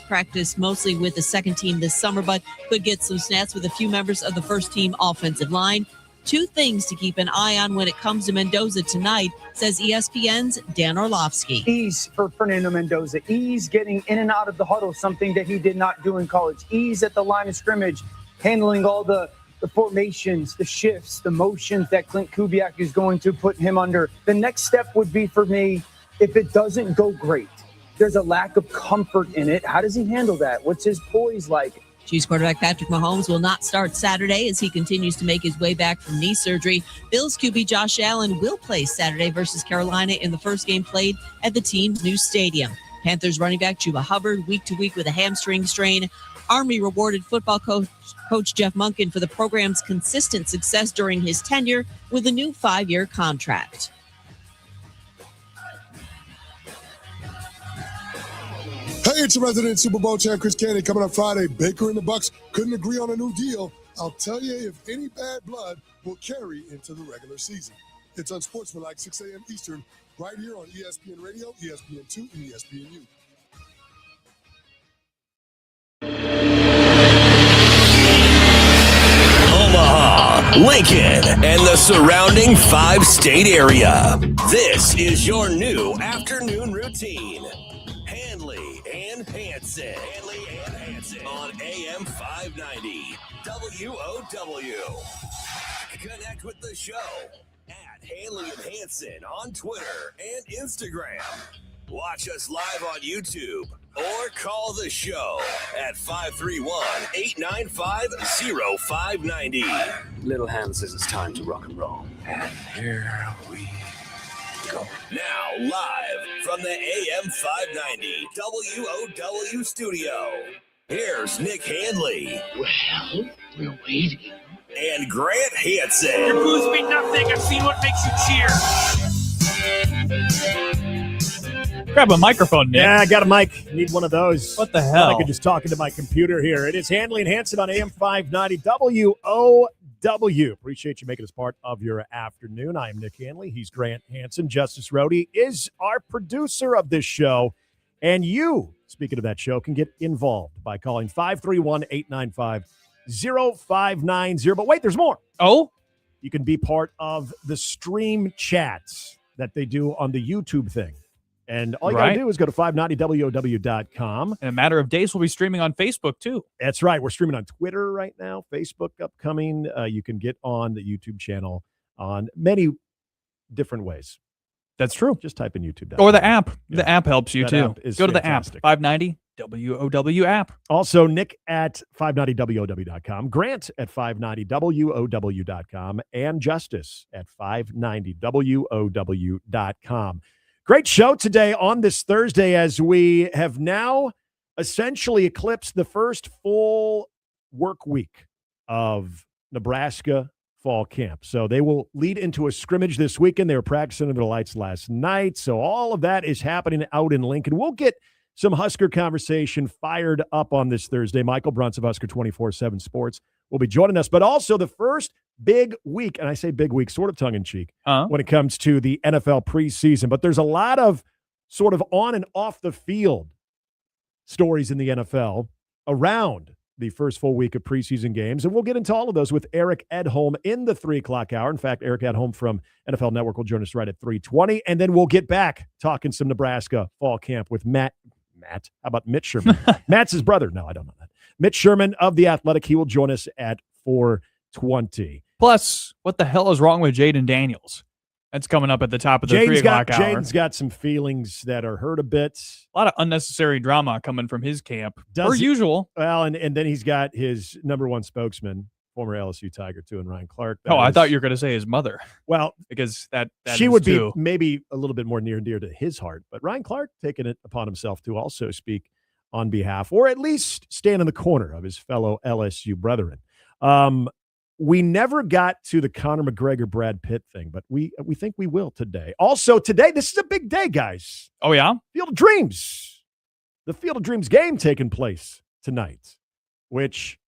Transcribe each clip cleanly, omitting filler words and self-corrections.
practiced mostly with the second team this summer, but could get some snaps with a few members of the first team offensive line. Two things to keep an eye on when it comes to Mendoza tonight, says ESPN's Dan Orlovsky. Ease for Fernando Mendoza. Ease getting in and out of the huddle, something that he did not do in college. Ease at the line of scrimmage, handling all the formations, the shifts, the motions that Clint Kubiak is going to put him under. The next step would be for me, if it doesn't go great, there's a lack of comfort in it. How does he handle that? What's his poise like? Chiefs quarterback Patrick Mahomes will not start Saturday as he continues to make his way back from knee surgery. Bills QB Josh Allen will play Saturday versus Carolina in the first game played at the team's new stadium. Panthers running back Chuba Hubbard week to week with a hamstring strain. Army rewarded football coach Jeff Monken for the program's consistent success during his tenure with a new 5-year contract. Hey, it's your resident Super Bowl champ, Chris Candy, coming up Friday. Baker and the Bucks couldn't agree on a new deal. I'll tell you if any bad blood will carry into the regular season. It's Unsportsmanlike, 6 a.m. Eastern, right here on ESPN Radio, ESPN2, and ESPNU. Omaha, Lincoln, and the surrounding 5-state area. This is your new afternoon routine. Handley and Hansen. On AM 590. WOW. Connect with the show at Handley and Hansen on Twitter and Instagram. Watch us live on YouTube or call the show at 531-895-0590. Little Hand says it's time to rock and roll. And here we go. Now, live from the AM 590 WOW studio, here's Nick Handley. Well, we're waiting. And Grant Hansen. Your booze mean nothing. I've seen what makes you cheer. Grab a microphone, Nick. Yeah, I got a mic. Need one of those. What the hell? I could just talk into my computer here. It is Handley and Hansen on AM 590 WOW. Appreciate you making us part of your afternoon. I am Nick Handley. He's Grant Hansen. Justice Rhodey is our producer of this show. And you, speaking of that show, can get involved by calling 531-895-0590. But wait, there's more. Oh? You can be part of the stream chats that they do on the YouTube thing. And all you got to do is go to 590WOW.com. In a matter of days, we'll be streaming on Facebook, too. That's right. We're streaming on Twitter right now, Facebook upcoming. You can get on the YouTube channel on many different ways. That's true. Just type in YouTube. Or the app. Yeah. The app helps you, too. Go to the app, 590 WOW app. Also, Nick at 590WOW.com, Grant at 590WOW.com, and Justice at 590WOW.com. Great show today on this Thursday as we have now essentially eclipsed the first full work week of Nebraska fall camp. So they will lead into a scrimmage this weekend. They were practicing under the lights last night. So all of that is happening out in Lincoln. We'll get some Husker conversation fired up on this Thursday. Michael Bruns of Husker 24/7 Sports will be joining us, but also the first big week, and I say big week sort of tongue-in-cheek when it comes to the NFL preseason, but there's a lot of sort of on and off the field stories in the NFL around the first full week of preseason games, and we'll get into all of those with Eric Edholm in the 3 o'clock hour. In fact, Eric Edholm from NFL Network will join us right at 3:20, and then we'll get back talking some Nebraska fall camp with Matt. How about Mitch Sherman? Matt's his brother. No, I don't know that. Mitch Sherman of The Athletic. He will join us at 4:20. Plus, what the hell is wrong with Jaden Daniels? That's coming up at the top of the 3 o'clock hour. Jaden's got some feelings that are hurt a bit. A lot of unnecessary drama coming from his camp, per usual. Well, and then he's got his number one spokesman, former LSU Tiger, too, and Ryan Clark. I thought you were going to say his mother. Well, because that she would be maybe a little bit more near and dear to his heart. But Ryan Clark taking it upon himself to also speak on behalf, or at least stand in the corner of his fellow LSU brethren. We never got to the Conor McGregor-Brad Pitt thing, but we think we will today. Also, today, this is a big day, guys. Oh, yeah? Field of Dreams. The Field of Dreams game taking place tonight, which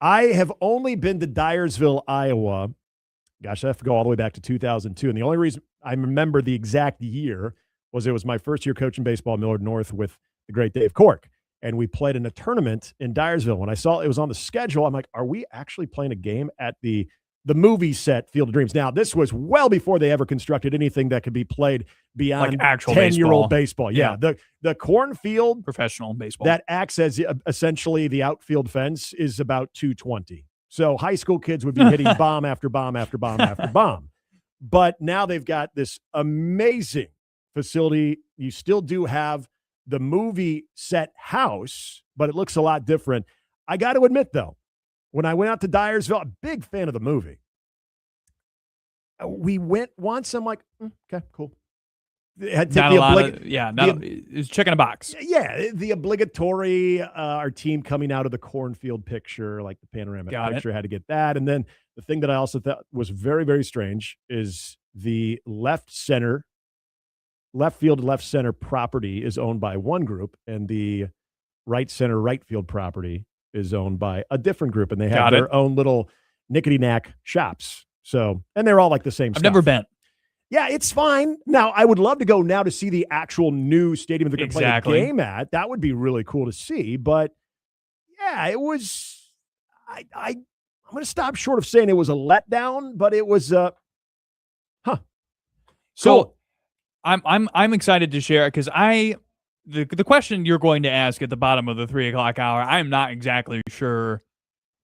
I have only been to Dyersville, Iowa. Gosh, I have to go all the way back to 2002. And the only reason I remember the exact year was it was my first year coaching baseball at Millard North with the great Dave Cork. and we played in a tournament in Dyersville. When I saw it was on the schedule, I'm like, are we actually playing a game at the movie set Field of Dreams? Now, this was well before they ever constructed anything that could be played beyond like actual 10-year-old baseball. Yeah. The cornfield professional baseball that acts as essentially the outfield fence is about 220. So high school kids would be hitting bomb after bomb after bomb after bomb. But now they've got this amazing facility. You still do have the movie set house, but it looks a lot different. I got to admit, though, when I went out to Dyersville, a big fan of the movie. We went once. I'm like, okay, cool. It's checking a box. Yeah, the obligatory, our team coming out of the cornfield picture, like the panoramic picture, had to get that. And then the thing that I also thought was very, very strange is the left field, left center property is owned by one group, and the right center, right field property is owned by a different group, and they have their own little nickety-knack shops. So, and they're all like the same stuff. I've never been. Yeah, it's fine. Now, I would love to go now to see the actual new stadium they're going to play a game at. That would be really cool to see. But, yeah, it was I'm going to stop short of saying it was a letdown, but it was So cool. I'm excited to share because the question you're going to ask at the bottom of the 3 o'clock hour, I'm not exactly sure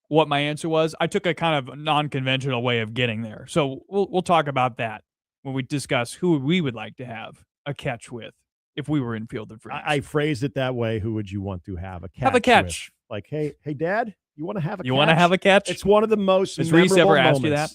what my answer was. I took a kind of non-conventional way of getting there. So we'll talk about that when we discuss who we would like to have a catch with if we were in Field of Dreams. I phrased it that way. Who would you want to have a catch Have a catch. with? Like, hey, Dad, you want to have a catch? You want to have a catch? It's one of the most Has memorable Reese ever moments. asked you that?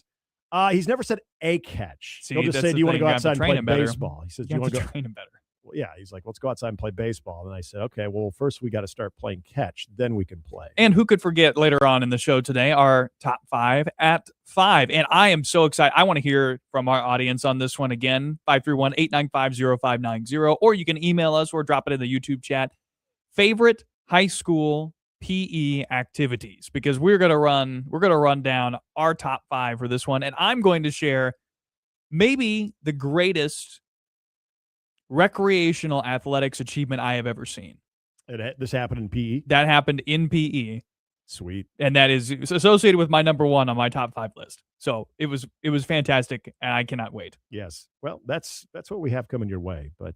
He's never said a catch. See, He'll just that's say, the do you want to thing. go You have outside to and train play him better. baseball? He says, do You you have want to to go? train him better. Well, yeah, he's like, let's go outside and play baseball. And I said, okay, well, first we got to start playing catch. Then we can play. And who could forget later on in the show today, our top 5 at 5. And I am so excited. I want to hear from our audience on this one again, 531-895-0590. Or you can email us or drop it in the YouTube chat. Favorite high school PE activities, because we're going to run down our top 5 for this one. And I'm going to share maybe the greatest recreational athletics achievement I have ever seen. This happened in PE? That happened in PE. Sweet. And that is associated with my number 1 on my top 5 list. So it was fantastic, and I cannot wait. Yes. Well, that's what we have coming your way. But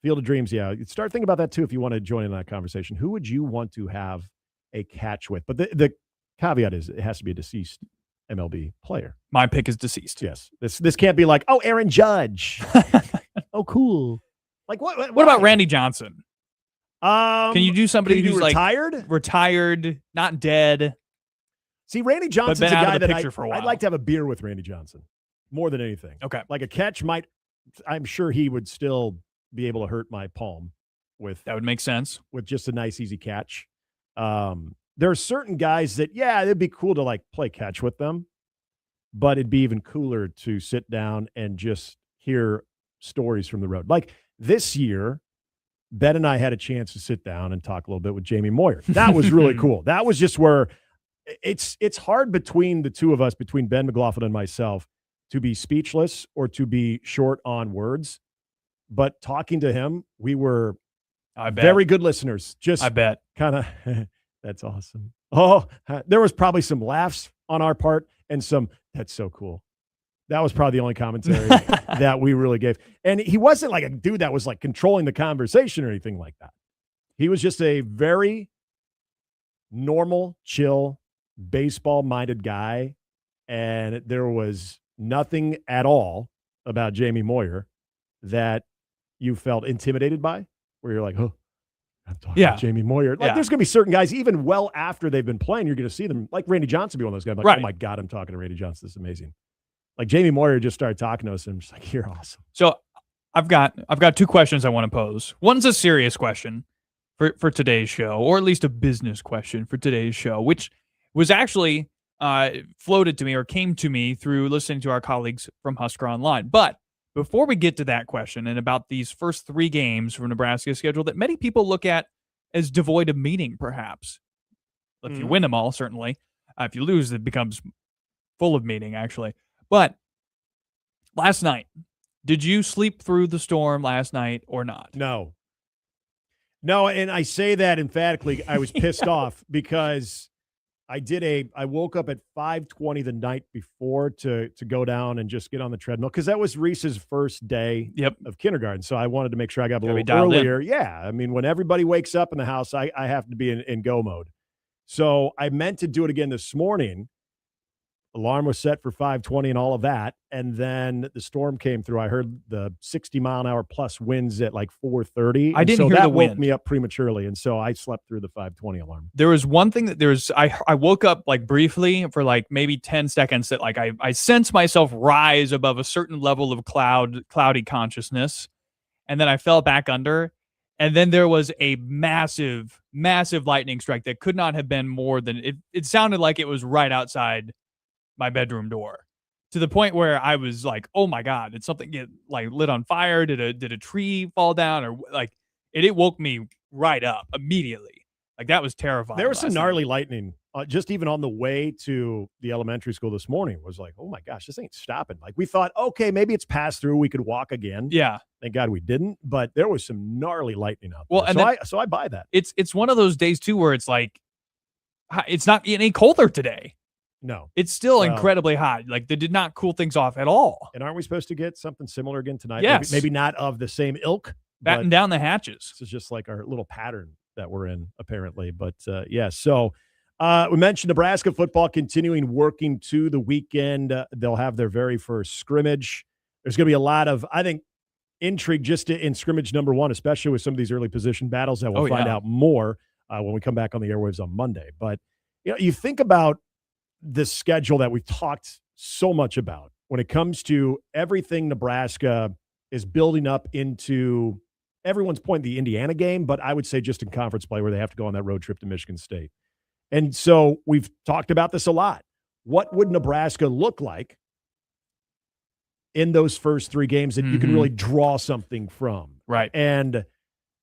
Field of Dreams, yeah. Start thinking about that, too, if you want to join in that conversation. Who would you want to have a catch with? But the caveat is it has to be a deceased MLB player. My pick is deceased. Yes. This can't be like, oh, Aaron Judge. Oh, cool. Like what about Randy Johnson? Can you do somebody who's retired? Retired, not dead? See, Randy Johnson's a been out guy of the that picture for a while. I'd like to have a beer with Randy Johnson more than anything. Okay. Like a catch might, I'm sure he would still be able to hurt my palm with. That would make sense. With just a nice, easy catch. There are certain guys that, yeah, it'd be cool to like play catch with them, but it'd be even cooler to sit down and just hear stories from the road. Like this year, Ben and I had a chance to sit down and talk a little bit with Jamie Moyer. That was really cool. That was just where it's hard between the two of us, between Ben McLaughlin and myself, to be speechless or to be short on words. But talking to him, we were very good listeners. Just I bet. Kind of, that's awesome. Oh, there was probably some laughs on our part and some, that's so cool. That was probably the only commentary that we really gave. And he wasn't like a dude that was like controlling the conversation or anything like that. He was just a very normal, chill, baseball-minded guy. And there was nothing at all about Jamie Moyer that you felt intimidated by, where you're like, oh, I'm talking to Jamie Moyer. Like, there's going to be certain guys, even well after they've been playing, you're going to see them, like Randy Johnson be one of those guys. Like, oh my God, I'm talking to Randy Johnson. This is amazing. Like Jamie Moyer just started talking to us, and I'm just like, you're awesome. So I've got 2 questions I want to pose. One's a serious question for today's show, or at least a business question for today's show, which was actually floated to me or came to me through listening to our colleagues from Husker Online. But before we get to that question and about these first 3 games from Nebraska's schedule that many people look at as devoid of meaning, perhaps. If you win them all, certainly. If you lose, it becomes full of meaning, actually. But last night, did you sleep through the storm last night or not? No. No, and I say that emphatically. I was pissed off because I woke up at 5:20 the night before to go down and just get on the treadmill because that was Reese's first day of kindergarten. So I wanted to make sure I got a little earlier. Yeah. I mean, when everybody wakes up in the house, I have to be in go mode. So I meant to do it again this morning. Alarm was set for 5:20 and all of that. And then the storm came through. I heard the 60-mile-an-hour plus winds at like 4:30. I didn't hear that the woke wind. me up prematurely. And so I slept through the 5:20 alarm. There was one thing that I woke up like briefly for like maybe 10 seconds that like I sensed myself rise above a certain level of cloudy consciousness. And then I fell back under. And then there was a massive, massive lightning strike that could not have been more than it sounded like it was right outside my bedroom door, to the point where I was like, oh my God, did something get like lit on fire? Did a tree fall down? Or like it woke me right up immediately. Like that was terrifying. There was some gnarly lightning just even on the way to the elementary school this morning. Was like, oh my gosh, this ain't stopping. Like we thought, okay, maybe it's passed through. We could walk again. Yeah. Thank God we didn't. But there was some gnarly lightning out there. Well, and so I buy that. It's one of those days too where it's like, it's not any colder today. No. It's still incredibly hot. Like they did not cool things off at all. And aren't we supposed to get something similar again tonight? Yes. Maybe not of the same ilk. Batten down the hatches. This is just like our little pattern that we're in, apparently. But yeah, so we mentioned Nebraska football continuing working to the weekend. They'll have their very first scrimmage. There's going to be a lot of, I think, intrigue just in scrimmage number one, especially with some of these early position battles that we'll find out more when we come back on the airwaves on Monday. But you think about this schedule that we've talked so much about when it comes to everything Nebraska is building up into everyone's point, the Indiana game, but I would say just in conference play where they have to go on that road trip to Michigan State. And so we've talked about this a lot. What would Nebraska look like in those first three games that you can really draw something from? Right. And,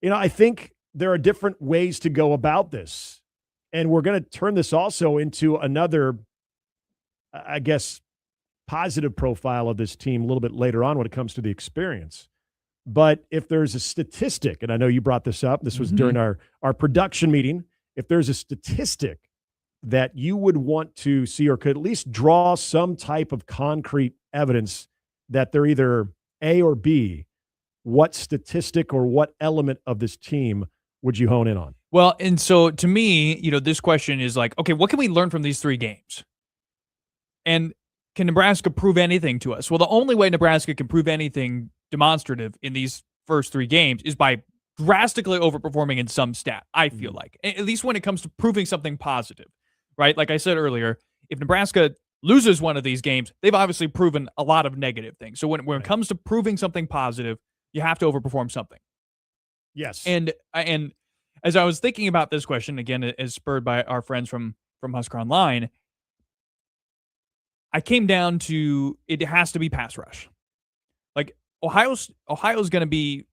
I think there are different ways to go about this. And we're going to turn this also into another, I guess, positive profile of this team a little bit later on when it comes to the experience. But if there's a statistic, and I know you brought this up, this was during our production meeting, if there's a statistic that you would want to see or could at least draw some type of concrete evidence that they're either A or B, what statistic or what element of this team would you hone in on? Well, and so to me, this question is like, okay, what can we learn from these three games? And can Nebraska prove anything to us? Well, the only way Nebraska can prove anything demonstrative in these first three games is by drastically overperforming in some stat, I feel like. At least when it comes to proving something positive, right? Like I said earlier, if Nebraska loses one of these games, they've obviously proven a lot of negative things. So when it comes to proving something positive, you have to overperform something. Yes. And as I was thinking about this question, again, as spurred by our friends from Husker Online, I came down to it has to be pass rush. Like Ohio's going to be,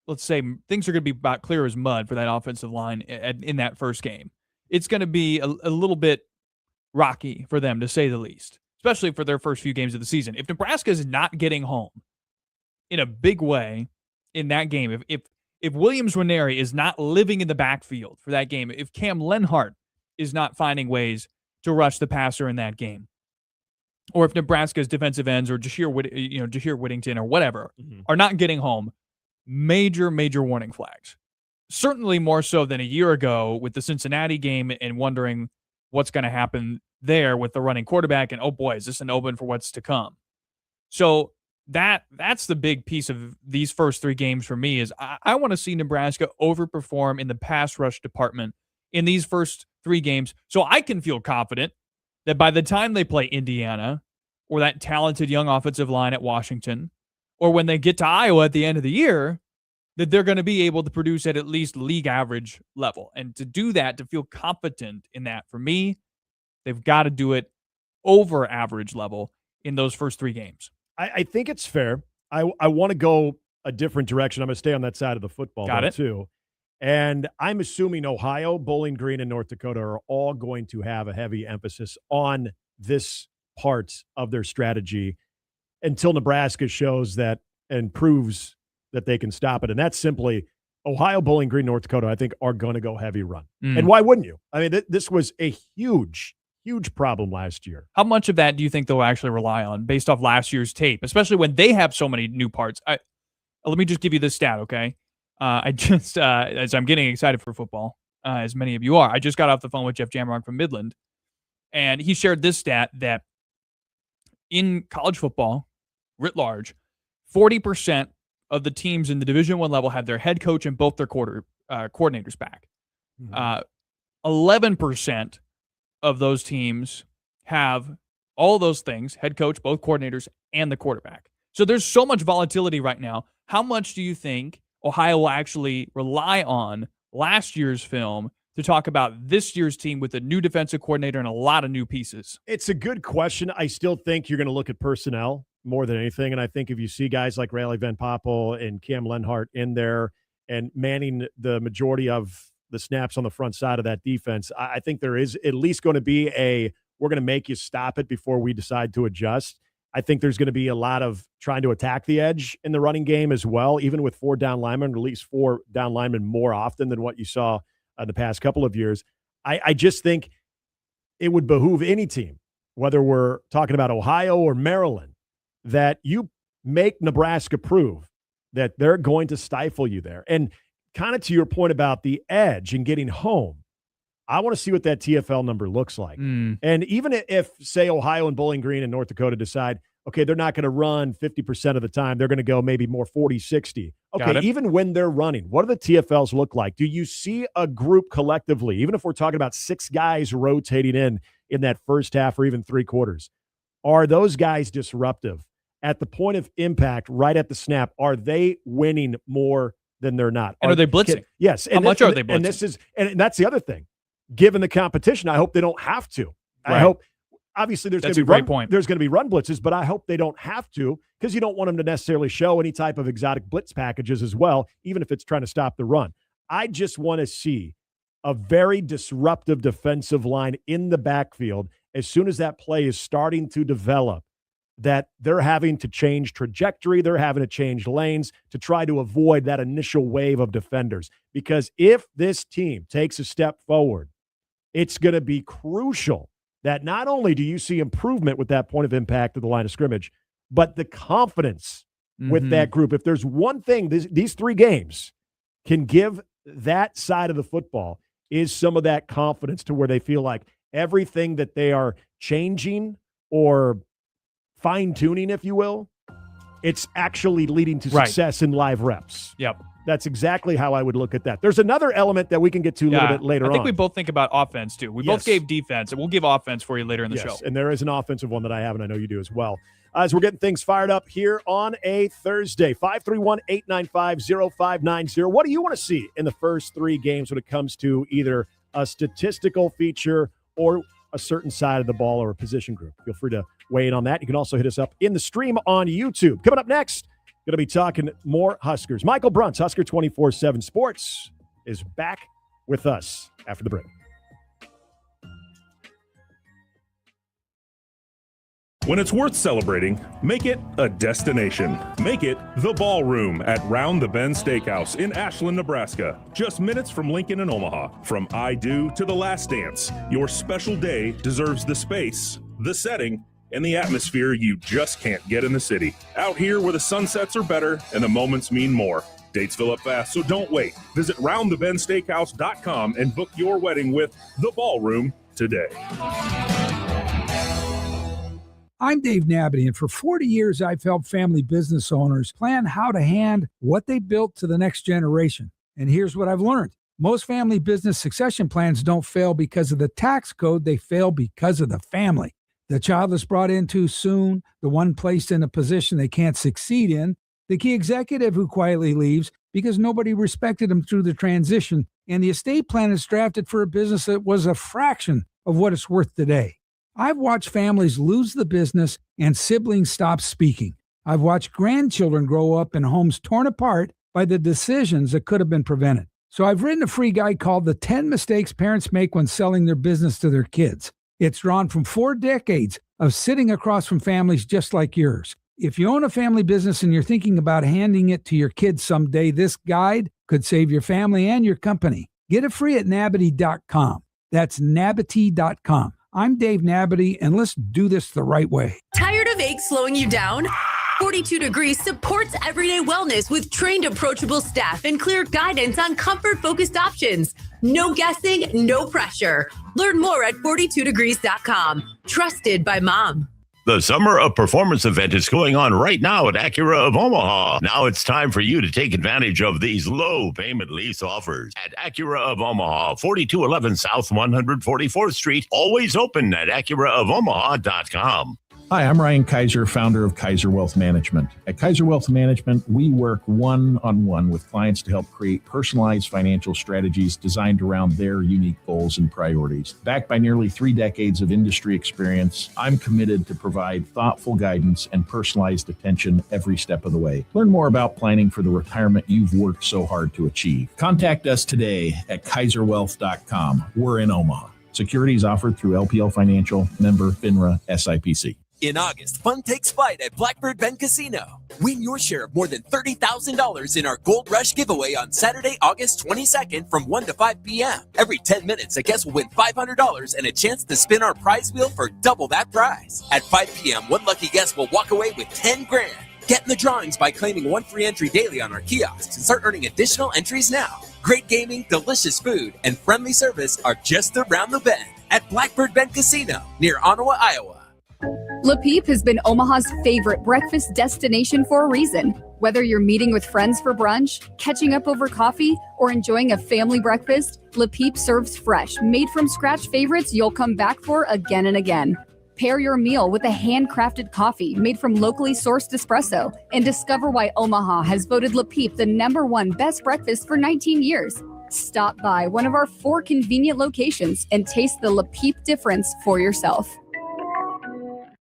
let's say, things are going to be about clear as mud for that offensive line in that first game. It's going to be a little bit rocky for them, to say the least, especially for their first few games of the season. If Nebraska is not getting home in a big way in that game, if Williams Nwaneri is not living in the backfield for that game, if Cam Lenhart is not finding ways to rush the passer in that game, or if Nebraska's defensive ends or Jahir Whittington or whatever are not getting home, major warning flags. Certainly more so than a year ago with the Cincinnati game and wondering what's going to happen there with the running quarterback and, oh boy, is this an open for what's to come? So that's the big piece of these first three games for me is I want to see Nebraska overperform in the pass rush department in these first three games so I can feel confident that by the time they play Indiana or that talented young offensive line at Washington, or when they get to Iowa at the end of the year, that they're going to be able to produce at least league average level. And to do that, to feel confident in that, for me, they've got to do it over average level in those first three games. I think it's fair. I want to go a different direction. I'm going to stay on that side of the football too. And I'm assuming Ohio, Bowling Green, and North Dakota are all going to have a heavy emphasis on this part of their strategy until Nebraska shows that and proves that they can stop it. And that's simply Ohio, Bowling Green, North Dakota, I think are going to go heavy run. Mm. And why wouldn't you? I mean, this was a huge problem last year. How much of that do you think they'll actually rely on based off last year's tape, especially when they have so many new parts? Let me just give you this stat, okay? I just, as I'm getting excited for football, as many of you are, I just got off the phone with Jeff Jamrock from Midland, and he shared this stat that in college football, writ large, 40% of the teams in the Division I level have their head coach and both their coordinators back. 11% of those teams have all those things, head coach, both coordinators, and the quarterback. So there's so much volatility right now. How much do you think Ohio will actually rely on last year's film to talk about this year's team with a new defensive coordinator and a lot of new pieces? It's a good question. I still think you're going to look at personnel more than anything. And I think if you see guys like Riley Van Poppel and Cam Lenhart in there and manning the majority of the snaps on the front side of that defense, I think there is at least going to be we're going to make you stop it before we decide to adjust. I think there's going to be a lot of trying to attack the edge in the running game as well, even with 4 down linemen, or at least 4 down linemen more often than what you saw the past couple of years. I just think it would behoove any team, whether we're talking about Ohio or Maryland, that you make Nebraska prove that they're going to stifle you there. And kind of to your point about the edge and getting home, I want to see what that TFL number looks like. And even if, say, Ohio and Bowling Green and North Dakota decide, okay, they're not going to run 50% of the time, they're going to go maybe more 40, 60. Okay, even when they're running, what do the TFLs look like? Do you see a group collectively, even if we're talking about 6 guys rotating in that first half or even 3 quarters, are those guys disruptive? At the point of impact, right at the snap, are they winning more than they're not? And are they blitzing? Yes. How much are they blitzing? And that's the other thing. Given the competition, I hope they don't have to. Right. I hope, obviously, there's going to be run blitzes, but I hope they don't have to, because you don't want them to necessarily show any type of exotic blitz packages as well, even if it's trying to stop the run. I just want to see a very disruptive defensive line in the backfield as soon as that play is starting to develop, that they're having to change trajectory, they're having to change lanes to try to avoid that initial wave of defenders. Because if this team takes a step forward, it's going to be crucial that not only do you see improvement with that point of impact of the line of scrimmage, but the confidence with that group. If there's one thing these 3 games can give that side of the football, is some of that confidence to where they feel like everything that they are changing or fine-tuning, if you will, it's actually leading to success in live reps. Yep. That's exactly how I would look at that. There's another element that we can get to a little bit later on. I think we both think about offense, too. We both gave defense, and we'll give offense for you later in the show. And there is an offensive one that I have, and I know you do as well. As we're getting things fired up here on a Thursday, 531-895-0590. What do you want to see in the first 3 games when it comes to either a statistical feature or a certain side of the ball or a position group? Feel free to weigh in on that. You can also hit us up in the stream on YouTube. Coming up next, going to be talking more Huskers. Michael Bruntz, Husker 24/7 Sports, is back with us after the break. When it's worth celebrating, make it a destination. Make it the Ballroom at Round the Bend Steakhouse in Ashland, Nebraska. Just minutes from Lincoln and Omaha. From I Do to The Last Dance, your special day deserves the space, the setting, and the atmosphere you just can't get in the city. Out here where the sunsets are better and the moments mean more. Dates fill up fast, so don't wait. Visit roundthebendsteakhouse.com and book your wedding with The Ballroom today. I'm Dave Nabby, and for 40 years, I've helped family business owners plan how to hand what they built to the next generation. And here's what I've learned. Most family business succession plans don't fail because of the tax code. They fail because of the family. The child is brought in too soon, the one placed in a position they can't succeed in, the key executive who quietly leaves because nobody respected him through the transition, and the estate plan is drafted for a business that was a fraction of what it's worth today. I've watched families lose the business and siblings stop speaking. I've watched grandchildren grow up in homes torn apart by the decisions that could have been prevented. So I've written a free guide called The 10 Mistakes Parents Make When Selling Their Business to Their Kids. It's drawn from 4 decades of sitting across from families just like yours. If you own a family business and you're thinking about handing it to your kids someday, this guide could save your family and your company. Get it free at Nabity.com. That's Nabity.com. I'm Dave Nabity, and let's do this the right way. Tired of aches slowing you down? 42 Degrees supports everyday wellness with trained, approachable staff and clear guidance on comfort-focused options. No guessing, no pressure. Learn more at 42degrees.com. Trusted by mom. The Summer of Performance event is going on right now at Acura of Omaha. Now it's time for you to take advantage of these low payment lease offers at Acura of Omaha, 4211 South 144th Street. Always open at AcuraofOmaha.com. Hi, I'm Ryan Kaiser, founder of Kaiser Wealth Management. At Kaiser Wealth Management, we work one-on-one with clients to help create personalized financial strategies designed around their unique goals and priorities. Backed by nearly 3 decades of industry experience, I'm committed to provide thoughtful guidance and personalized attention every step of the way. Learn more about planning for the retirement you've worked so hard to achieve. Contact us today at kaiserwealth.com. We're in Omaha. Securities offered through LPL Financial, member FINRA, SIPC. In August, fun takes flight at Blackbird Bend Casino. Win your share of more than $30,000 in our Gold Rush giveaway on Saturday, August 22nd from 1 to 5 p.m. Every 10 minutes, a guest will win $500 and a chance to spin our prize wheel for double that prize. At 5 p.m., one lucky guest will walk away with 10 grand. Get in the drawings by claiming one free entry daily on our kiosks and start earning additional entries now. Great gaming, delicious food, and friendly service are just around the bend at Blackbird Bend Casino near Ottawa, Iowa. Le Peep has been Omaha's favorite breakfast destination for a reason. Whether you're meeting with friends for brunch, catching up over coffee, or enjoying a family breakfast, Le Peep serves fresh, made-from-scratch favorites you'll come back for again and again. Pair your meal with a handcrafted coffee made from locally sourced espresso and discover why Omaha has voted Le Peep the #1 best breakfast for 19 years. Stop by one of our 4 convenient locations and taste the Le Peep difference for yourself.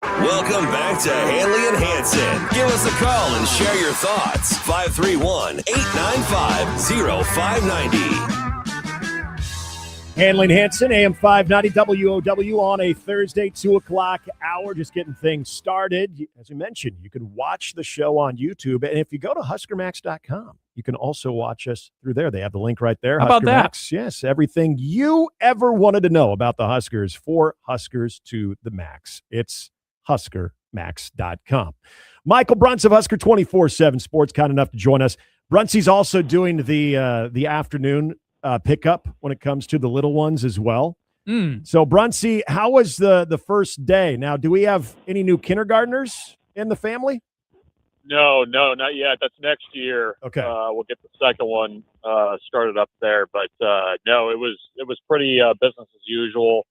Welcome back to Handley and Hansen. Give us a call and share your thoughts. 531-895-0590. Handley and Hansen, AM 590 WOW on a Thursday, 2 o'clock hour. Just getting things started. As we mentioned, you can watch the show on YouTube. And if you go to HuskerMax.com, you can also watch us through there. They have the link right there. How about that? Max. Yes, everything you ever wanted to know about the Huskers for Huskers to the max. It's HuskerMax.com. Michael Bruns of Husker 24/7 Sports, kind enough to join us. Brunsey's also doing the afternoon pickup when it comes to the little ones as well. So, Brunsey, how was the first day? Now, do we have any new kindergartners in the family? No, not yet. That's next year. Okay. We'll get the second one started up there. But, no, it was pretty business as usual.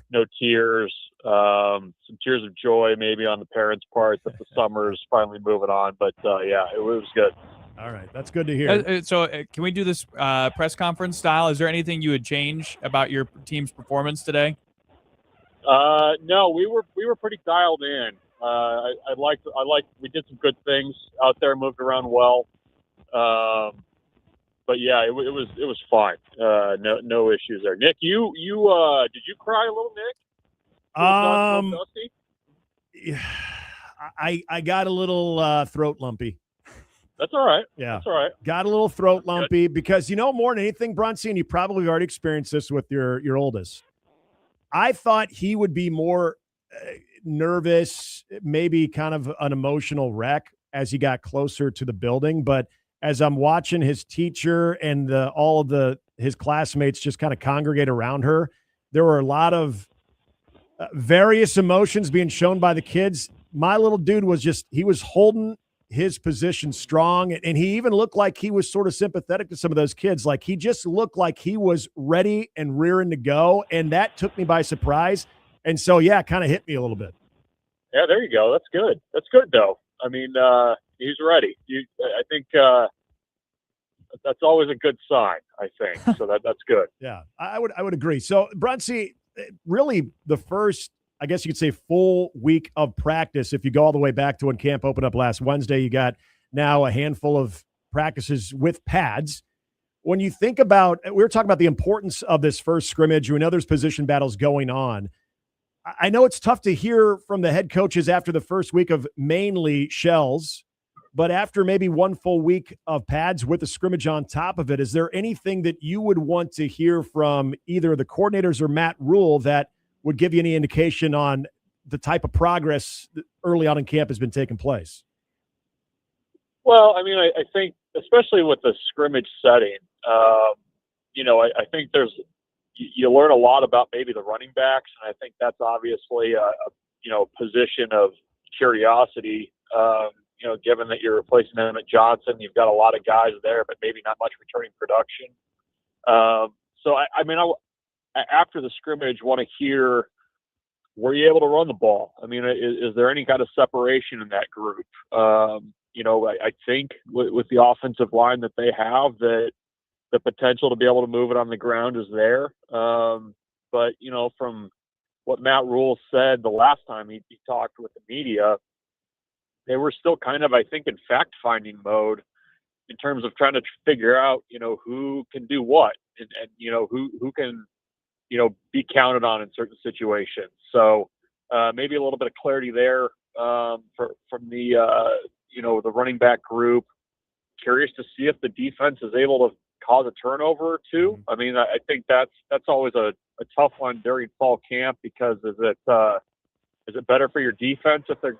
No tears. Some tears of joy maybe on the parents' part that the summer's finally moving on. But, yeah, it was good. All right. That's good to hear. So can we do this press conference style? Is there anything you would change about your team's performance today? No, we were pretty dialed in. I liked we did some good things out there, moved around well. But yeah, it was fine. No issues there. Nick, you did you cry a little, Nick? I got a little throat lumpy. That's all right. Yeah. That's all right. Got a little throat lumpy because, more than anything, Brunsey, and you probably already experienced this with your oldest. I thought he would be more nervous, maybe kind of an emotional wreck as he got closer to the building. But as I'm watching his teacher and all of his classmates just kind of congregate around her, there were a lot of various emotions being shown by the kids. My little dude he was holding his position strong, and he even looked like he was sort of sympathetic to some of those kids. Like he just looked like he was ready and rearing to go, and that took me by surprise. And so, yeah, it kind of hit me a little bit. Yeah, there you go. That's good. That's good, though. I mean, he's ready. I think that's always a good sign, I think. So that's good. Yeah, I would agree. So, Brunsey, really the first, I guess you could say, full week of practice. If you go all the way back to when camp opened up last Wednesday, you got now a handful of practices with pads. When you think about, we were talking about the importance of this first scrimmage. We know there's position battles going on. I know it's tough to hear from the head coaches after the first week of mainly shells but after maybe one full week of pads with a scrimmage on top of it, is there anything that you would want to hear from either the coordinators or Matt Rule that would give you any indication on the type of progress that early on in camp has been taking place? Well, I mean, I think especially with the scrimmage setting, I think you learn a lot about maybe the running backs, and I think that's obviously a position of curiosity. Given that you're replacing Emmett Johnson, you've got a lot of guys there, but maybe not much returning production. After the scrimmage, want to hear, were you able to run the ball? I mean, is there any kind of separation in that group? I think with the offensive line that they have, that the potential to be able to move it on the ground is there. But from what Matt Rule said the last time he talked with the media, they were still kind of, I think, in fact-finding mode in terms of trying to figure out, who can do what and who can, be counted on in certain situations. So maybe a little bit of clarity there from the, the running back group. Curious to see if the defense is able to cause a turnover or two. I mean, I think that's always a tough one during fall camp, because is it better for your defense if they're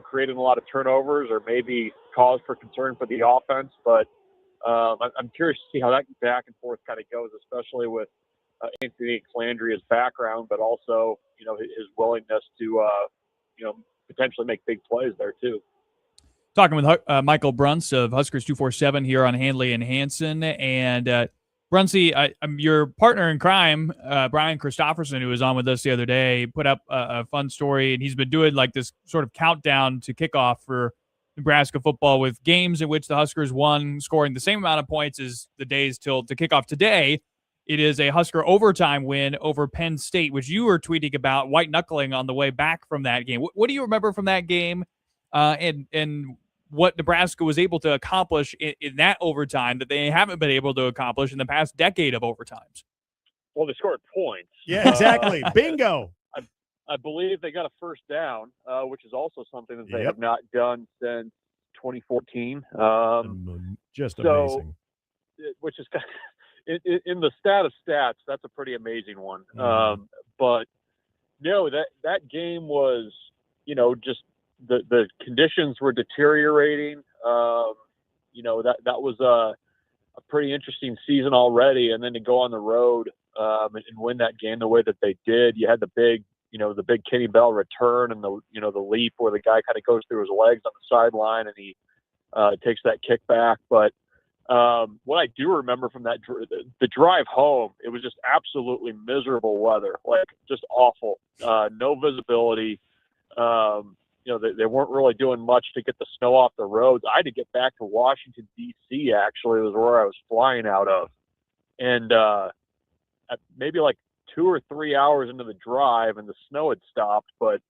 creating a lot of turnovers, or maybe cause for concern for the offense? But I'm curious to see how that back and forth kind of goes, especially with Anthony Calandria's background, but also his willingness to potentially make big plays there too. Talking with Michael Bruns of Huskers 247 here on Handley and Hansen. And Brunsy, I'm your partner in crime, Brian Christopherson, who was on with us the other day, put up a fun story, and he's been doing like this sort of countdown to kickoff for Nebraska football, with games in which the Huskers won, scoring the same amount of points as the days till to kickoff. Today, it is a Husker overtime win over Penn State, which you were tweeting about, white knuckling on the way back from that game. What do you remember from that game, and what Nebraska was able to accomplish in that overtime that they haven't been able to accomplish in the past decade of overtimes? Well, they scored points. Yeah, exactly. Bingo. I believe they got a first down, which is also something that they have not done since 2014. Just amazing. Which is kind of, in the stat of stats, that's a pretty amazing one. But no, that game was, just the conditions were deteriorating. That was a pretty interesting season already, and then to go on the road and win that game the way that they did. You had the big Kenny Bell return, and the leap where the guy kind of goes through his legs on the sideline, and he takes that kick back. But what I do remember from that the drive home, it was just absolutely miserable weather, like just awful, no visibility. They weren't really doing much to get the snow off the roads. I had to get back to Washington, D.C., actually, was where I was flying out of. And maybe like 2 or 3 hours into the drive, and the snow had stopped. But,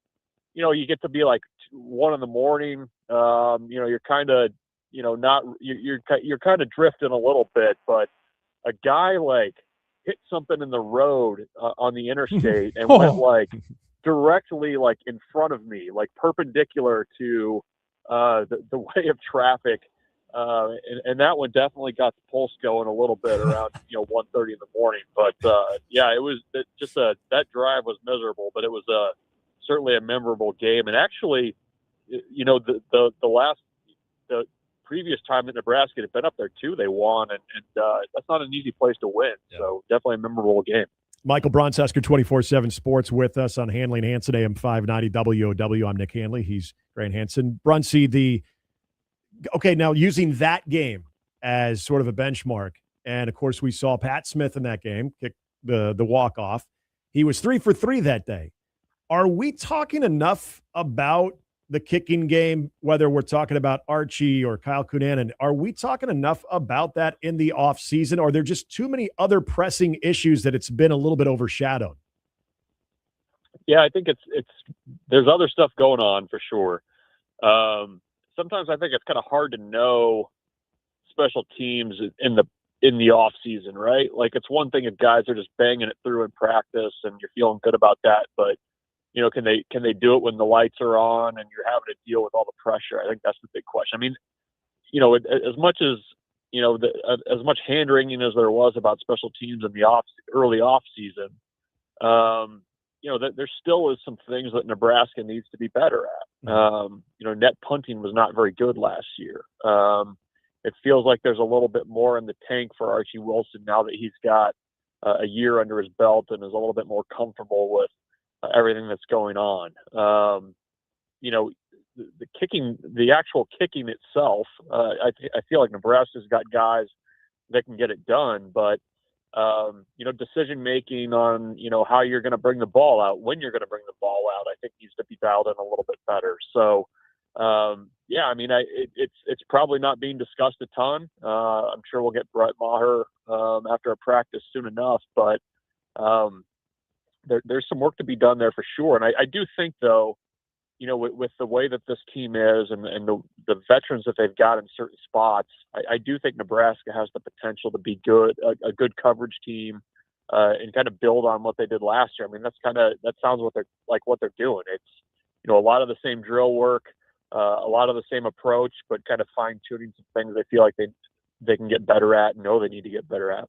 you get to be like 1 in the morning. You're kind of, you're kind of drifting a little bit. But a guy, like, hit something in the road on the interstate and went, like, directly like in front of me, like perpendicular to the way of traffic, and that one definitely got the pulse going a little bit around 1:30 in the morning. But it was just that drive was miserable, but it was certainly a memorable game. And actually, the previous time that Nebraska had been up there too, they won, and that's not an easy place to win. Yeah. So definitely a memorable game. Michael Bruns, Husker 24/7 Sports, with us on Handley and Hansen, AM 590 WOW. I'm Nick Handley. He's Grant Hansen. Brunsy, now using that game as sort of a benchmark, and of course we saw Pat Smith in that game kick the walk-off. He was 3 for 3 that day. Are we talking enough about the kicking game, whether we're talking about Archie or Kyle Cunanan? Are we talking enough about that in the offseason, or are there just too many other pressing issues that it's been a little bit overshadowed? Yeah, I think there's other stuff going on for sure. Sometimes I think it's kind of hard to know special teams in the off season, right? Like, it's one thing if guys are just banging it through in practice and you're feeling good about that, but can they do it when the lights are on and you're having to deal with all the pressure? I think that's the big question. I mean, as much as as much hand wringing as there was about special teams in the early off season, there still is some things that Nebraska needs to be better at. Net punting was not very good last year. It feels like there's a little bit more in the tank for Archie Wilson now that he's got a year under his belt and is a little bit more comfortable with everything that's going on. The kicking, the actual kicking itself, I feel like Nebraska's got guys that can get it done, but decision making on how you're going to bring the ball out, when you're going to bring the ball out, I think needs to be dialed in a little bit better. So, it's probably not being discussed a ton. I'm sure we'll get Brett Maher after a practice soon enough, but there's some work to be done there for sure. And I do think, though, with the way that this team is and the veterans that they've got in certain spots, I do think Nebraska has the potential to be a good coverage team and kind of build on what they did last year. I mean, that sounds what they're doing. It's, a lot of the same drill work, a lot of the same approach, but kind of fine tuning some things they feel like they can get better at and know they need to get better at.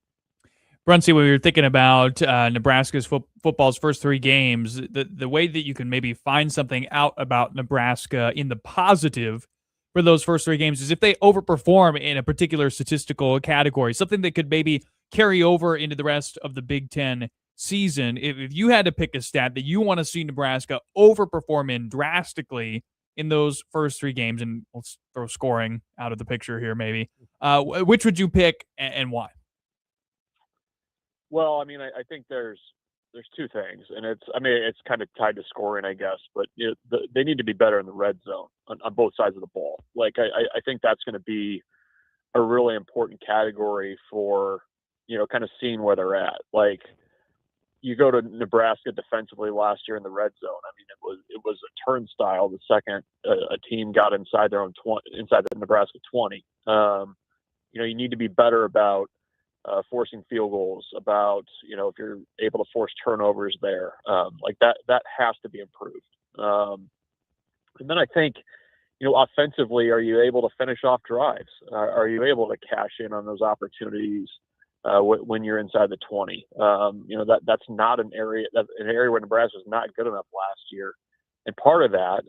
Brunsey, when we were thinking about Nebraska's football's first 3 games, the way that you can maybe find something out about Nebraska in the positive for those first 3 games is if they overperform in a particular statistical category, something that could maybe carry over into the rest of the Big Ten season. If you had to pick a stat that you want to see Nebraska overperform in drastically in those first 3 games, and let's throw scoring out of the picture here maybe, which would you pick and why? Well, I mean, I think there's 2 things, and it's kind of tied to scoring, I guess, but they need to be better in the red zone on both sides of the ball. Like, I think that's going to be a really important category for, kind of seeing where they're at. Like, you go to Nebraska defensively last year in the red zone. I mean, it was a turnstile the second a team got inside their own inside the Nebraska 20. You need to be better about forcing field goals, about, if you're able to force turnovers there, like that has to be improved. And then I think, offensively, are you able to finish off drives? Are you able to cash in on those opportunities when you're inside the 20? That's not an area where Nebraska was not good enough last year. And part of that,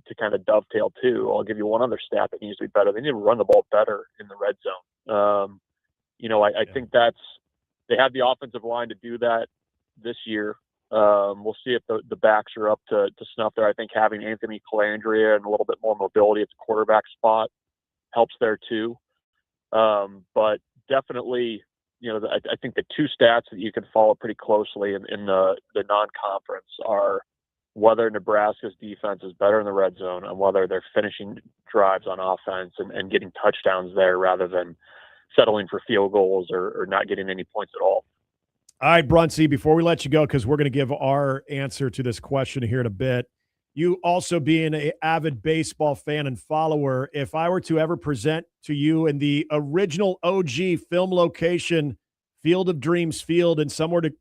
to kind of dovetail too, I'll give you one other stat that needs to be better. They need to run the ball better in the red zone. I think they have the offensive line to do that this year. We'll see if the backs are up to snuff there. I think having Anthony Calandria and a little bit more mobility at the quarterback spot helps there too. But definitely, I think the 2 stats that you can follow pretty closely in the non-conference are whether Nebraska's defense is better in the red zone and whether they're finishing drives on offense and getting touchdowns there rather than settling for field goals or not getting any points at all. All right, Brunsey, before we let you go, because we're going to give our answer to this question here in a bit, you also being an avid baseball fan and follower, if I were to ever present to you in the original OG film location, Field of Dreams Field, and somewhere to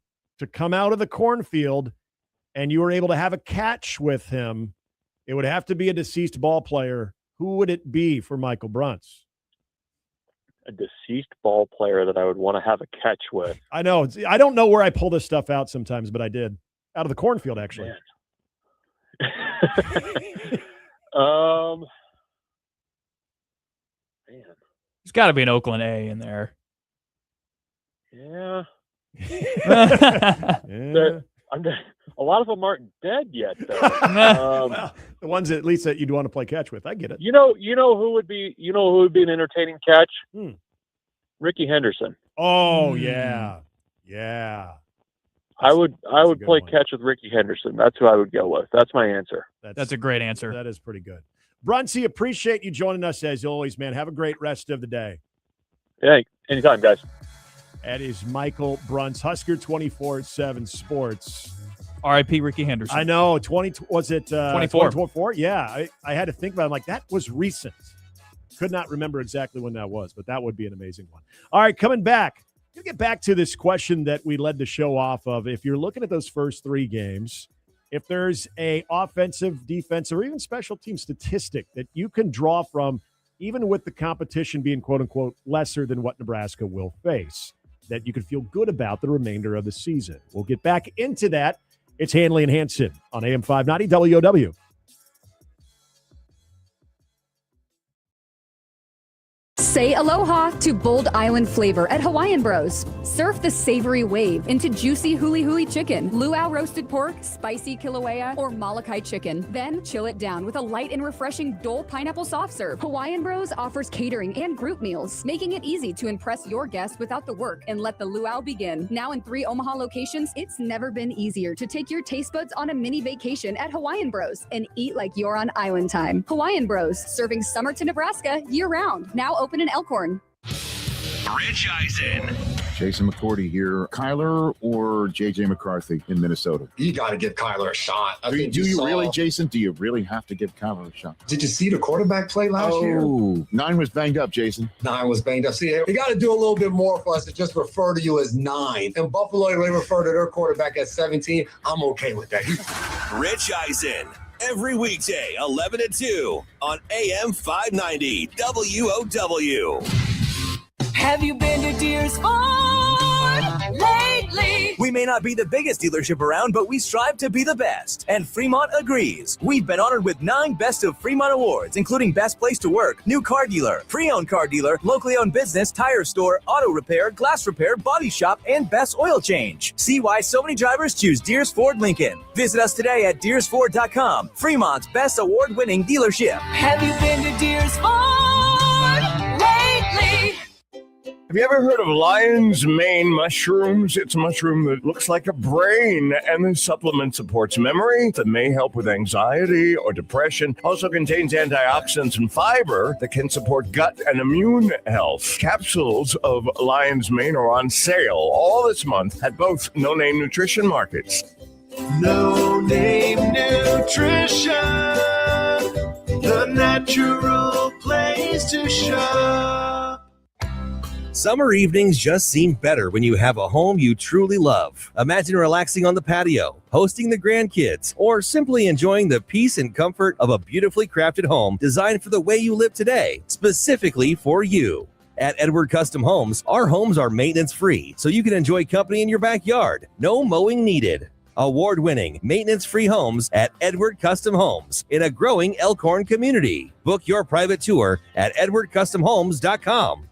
come out of the cornfield, and you were able to have a catch with him, it would have to be a deceased ball player. Who would it be for Michael Bruns? A deceased ball player that I would want to have a catch with. I know. I don't know where I pull this stuff out sometimes, but I did. Out of the cornfield, actually. Man. There's got to be an Oakland A in there. Yeah. Yeah. A lot of them aren't dead yet, though. Well, the ones at least that you'd want to play catch with. I get it. You know who would be an entertaining catch? Ricky Henderson. Oh yeah. I would play catch with Ricky Henderson. That's who I would go with. That's my answer. That's a great answer. That is pretty good. Brunsey, appreciate you joining us as always, man. Have a great rest of the day. Yeah, anytime, guys. That is Michael Bruns, Husker 24/7 Sports. R.I.P. Ricky Henderson. I know. 24? Yeah, I had to think about it. I'm like, that was recent. Could not remember exactly when that was, but that would be an amazing one. All right, coming back. Going to get back to this question that we led the show off of. If you're looking at those first 3 games, if there's a offensive, defensive, or even special team statistic that you can draw from even with the competition being quote-unquote lesser than what Nebraska will face, that you can feel good about the remainder of the season. We'll get back into that. It's Handley and Hansen on AM 590 WOW. Say aloha to bold island flavor at Hawaiian Bros. Surf the savory wave into juicy huli huli chicken, luau roasted pork, spicy kilauea, or Molokai chicken. Then chill it down with a light and refreshing Dole pineapple soft serve. Hawaiian Bros offers catering and group meals, making it easy to impress your guests without the work and let the luau begin. Now in 3 Omaha locations, it's never been easier to take your taste buds on a mini vacation at Hawaiian Bros and eat like you're on island time. Hawaiian Bros, serving summer to Nebraska year-round. Now open in Elkhorn. Rich Eisen. Jason McCourty here. Kyler or J.J. McCarthy in Minnesota? You got to give Kyler a shot. Do you really, Jason? Do you really have to give Kyler a shot? Did you see the quarterback play last year? Oh, 9 was banged up, Jason. 9 was banged up. See, you got to do a little bit more for us to just refer to you as 9. And Buffalo, they refer to their quarterback as 17. I'm okay with that. Rich Eisen. Every weekday, 11 to 2 on AM 590 WOW. Have you been to Deer's Farm lately? We may not be the biggest dealership around, but we strive to be the best. And Fremont agrees. We've been honored with 9 Best of Fremont awards, including Best Place to Work, New Car Dealer, Pre-Owned Car Dealer, Locally Owned Business, Tire Store, Auto Repair, Glass Repair, Body Shop, and Best Oil Change. See why so many drivers choose Deers Ford Lincoln. Visit us today at deersford.com. Fremont's best award-winning dealership. Have you been to Deer's Farm lately? Have you ever heard of lion's mane mushrooms? It's a mushroom that looks like a brain, and the supplement supports memory that may help with anxiety or depression. Also contains antioxidants and fiber that can support gut and immune health. Capsules of lion's mane are on sale all this month at both No Name Nutrition markets. No Name Nutrition, the natural place to shop. Summer evenings just seem better when you have a home you truly love. Imagine relaxing on the patio, hosting the grandkids, or simply enjoying the peace and comfort of a beautifully crafted home designed for the way you live today, specifically for you. At Edward Custom Homes, our homes are maintenance-free, so you can enjoy company in your backyard. No mowing needed. Award-winning, maintenance-free homes at Edward Custom Homes in a growing Elkhorn community. Book your private tour at edwardcustomhomes.com.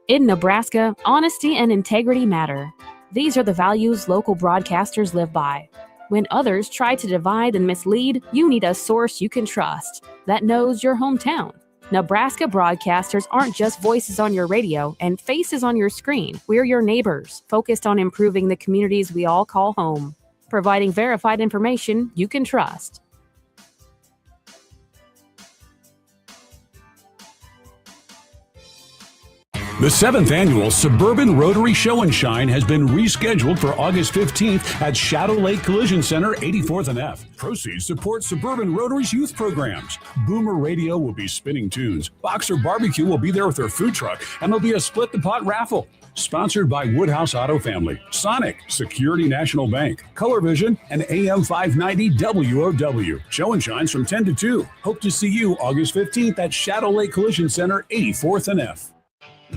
In Nebraska, honesty and integrity matter. These are the values local broadcasters live by. When others try to divide and mislead, you need a source you can trust that knows your hometown. Nebraska broadcasters aren't just voices on your radio and faces on your screen. We're your neighbors, focused on improving the communities we all call home, providing verified information you can trust. The 7th annual Suburban Rotary Show and Shine has been rescheduled for August 15th at Shadow Lake Collision Center, 84th and F. Proceeds support Suburban Rotary's youth programs. Boomer Radio will be spinning tunes. Boxer Barbecue will be there with their food truck, and there'll be a split the pot raffle. Sponsored by Woodhouse Auto Family, Sonic, Security National Bank, Color Vision, and AM 590 WOW. Show and Shines from 10 to 2. Hope to see you August 15th at Shadow Lake Collision Center, 84th and F.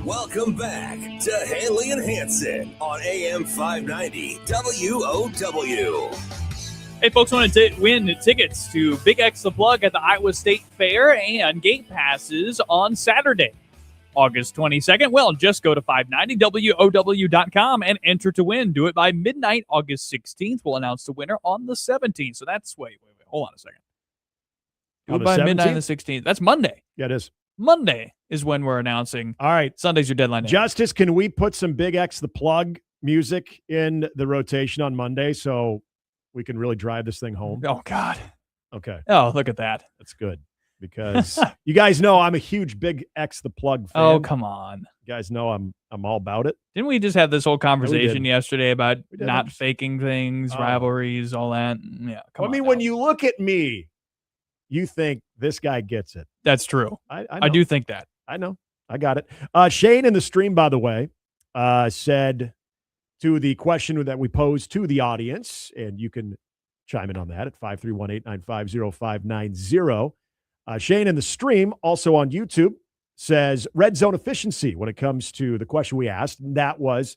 Welcome back to Handley and Hansen on AM 590 WOW. Hey, folks, want to win tickets to Big X the Plug at the Iowa State Fair and gate passes on Saturday, August 22nd? Well, just go to 590WOW.com and enter to win. Do it by midnight, August 16th. We'll announce the winner on the 17th. So that's, wait, hold on a second. Do it by midnight on the 16th. That's Monday. Yeah, it is. Monday is when we're announcing. All right. Sunday's your deadline. Justice, can we put some Big X the Plug music in the rotation on Monday so we can really drive this thing home? Oh, God. Okay. Oh, look at that. That's good because you guys know I'm a huge Big X the Plug fan. Oh, come on. You guys know I'm all about it. Didn't we just have this whole conversation yesterday about We did. not faking things, rivalries, all that? Yeah. I mean, when you look at me, you think this guy gets it. That's true. I do think that. I know. I got it. Shane in the stream, by the way, said to the question that we posed to the audience, and you can chime in on that at 531-895-0590. Shane in the stream, also on YouTube, says red zone efficiency when it comes to the question we asked. And that was,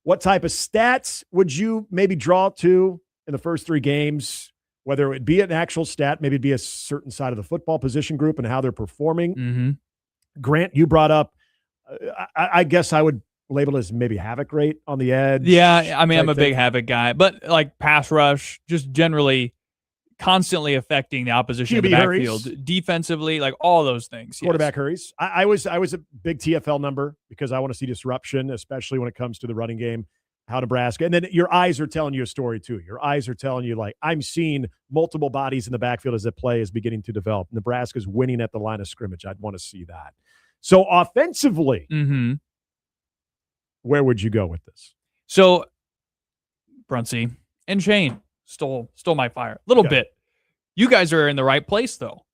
what type of stats would you maybe draw to in the first 3 games, whether it would be an actual stat, maybe it'd be a certain side of the football position group and how they're performing. Mm-hmm. Grant, you brought up, I guess I would label it as maybe havoc rate on the edge. Yeah, I mean, I'm a big havoc guy, but like pass rush, just generally constantly affecting the opposition in the QB backfield, hurries. Defensively, like all those things. Quarterback hurries. I was a big TFL number because I want to see disruption, especially when it comes to the running game. How Nebraska, and then your eyes are telling you a story too. Your eyes are telling you, like, I'm seeing multiple bodies in the backfield as the play is beginning to develop. Nebraska's winning at the line of scrimmage. I'd want to see that. So offensively, Mm-hmm. where would you go with this? So Brunsey and Shane stole my fire a little bit. You guys are in the right place though.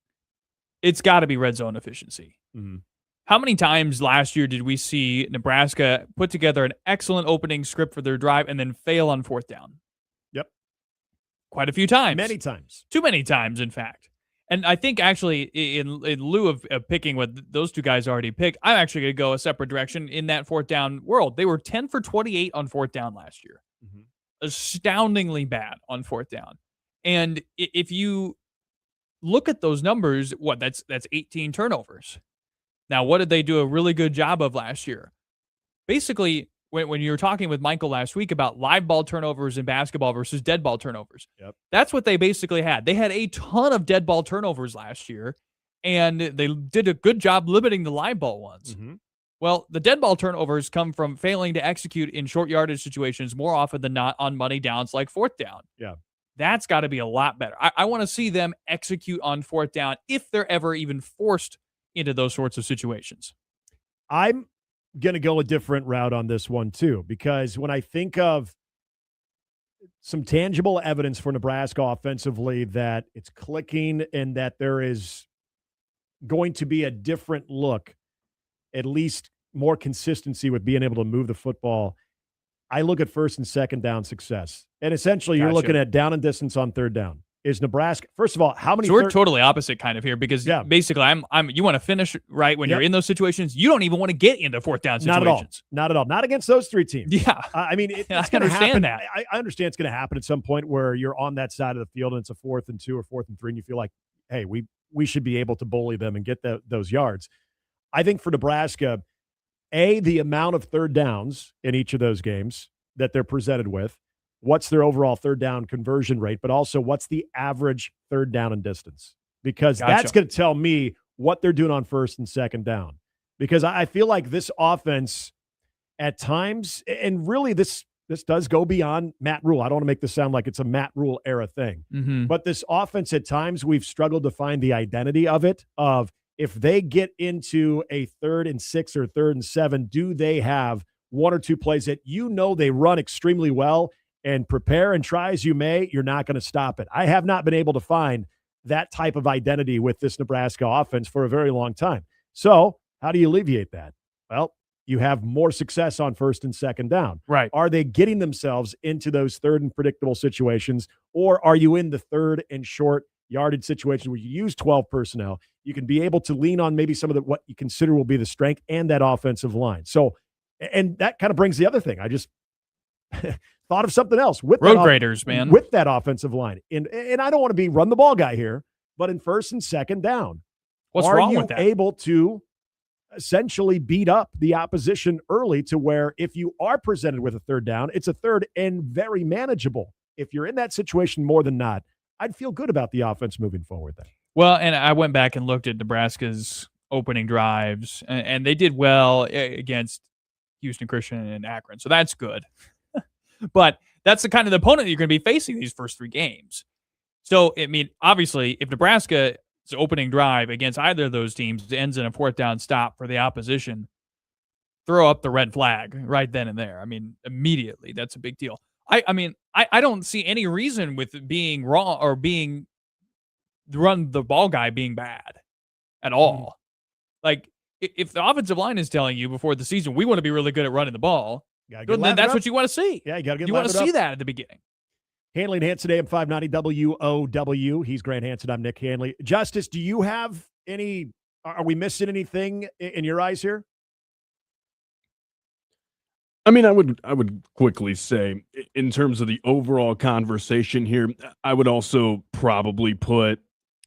It's got to be red zone efficiency. Mm-hmm. How many times last year did we see Nebraska put together an excellent opening script for their drive and then fail on 4th down? Yep. Quite a few times. Many times. Too many times, in fact. And I think actually in lieu of picking what those two guys already picked, I'm actually going to go a separate direction in that 4th down world. They were 10 for 28 on 4th down last year. Mm-hmm. Astoundingly bad on 4th down. And if you look at those numbers, that's 18 turnovers. Now, what did they do a really good job of last year? Basically, when you were talking with Michael last week about live ball turnovers in basketball versus dead ball turnovers, that's what they basically had. They had a ton of dead ball turnovers last year, and they did a good job limiting the live ball ones. Mm-hmm. Well, the dead ball turnovers come from failing to execute in short yardage situations more often than not on money downs like 4th down. Yeah. That's got to be a lot better. I want to see them execute on 4th down if they're ever even forced into those sorts of situations. I'm going to go a different route on this one too, because when I think of some tangible evidence for Nebraska offensively that it's clicking and that there is going to be a different look, at least more consistency with being able to move the football, I look at 1st and 2nd down success. And essentially you're looking at down and distance on 3rd down. Is Nebraska, first of all, how many? So we're totally opposite kind of here because basically you want to finish right when you're in those situations. You don't even want to get into 4th down situations. Not at all. Not against those 3 teams. Yeah. I mean, it's going to happen. I understand it's going to happen at some point where you're on that side of the field and it's a 4th and 2 or 4th and 3 and you feel like, hey, we should be able to bully them and get those yards. I think for Nebraska, the amount of 3rd downs in each of those games that they're presented with, what's their overall 3rd down conversion rate, but also what's the average 3rd down and distance? Because that's going to tell me what they're doing on 1st and 2nd down. Because I feel like this offense at times, and really this does go beyond Matt Rule. I don't want to make this sound like it's a Matt Rule era thing. Mm-hmm. But this offense at times we've struggled to find the identity of it, of if they get into a 3rd and 6 or 3rd and 7, do they have 1 or 2 plays that they run extremely well, and prepare and try as you may, you're not going to stop it. I have not been able to find that type of identity with this Nebraska offense for a very long time. So how do you alleviate that? Well, you have more success on 1st and 2nd down. Right. Are they getting themselves into those 3rd and predictable situations, or are you in the 3rd and short yardage situation where you use 12 personnel? You can be able to lean on maybe some of what you consider will be the strength and that offensive line. So, and that kind of brings the other thing. I just thought of something else with road graders, man, with that offensive line. And I don't want to be run the ball guy here, but in 1st and 2nd down, what's wrong with that? Are you able to essentially beat up the opposition early to where if you are presented with a 3rd down, it's a 3rd and very manageable? If you're in that situation more than not, I'd feel good about the offense moving forward then. Well, and I went back and looked at Nebraska's opening drives, and they did well against Houston Christian and Akron, so that's good. But that's the kind of opponent you're going to be facing these first 3 games. So, I mean, obviously, if Nebraska's opening drive against either of those teams ends in a 4th down stop for the opposition, throw up the red flag right then and there. I mean, immediately. That's a big deal. I don't see any reason with being wrong or being run the ball guy being bad at all. Like, if the offensive line is telling you before the season, we want to be really good at running the ball, then that's what you want to see. Yeah, you got to get You want to see that at the beginning. Handley and Hansen, AM 590 WOW. He's Grant Hansen. I'm Nick Handley. Justice, do you have Are we missing anything in your eyes here? I mean, I would quickly say, in terms of the overall conversation here, I would also probably put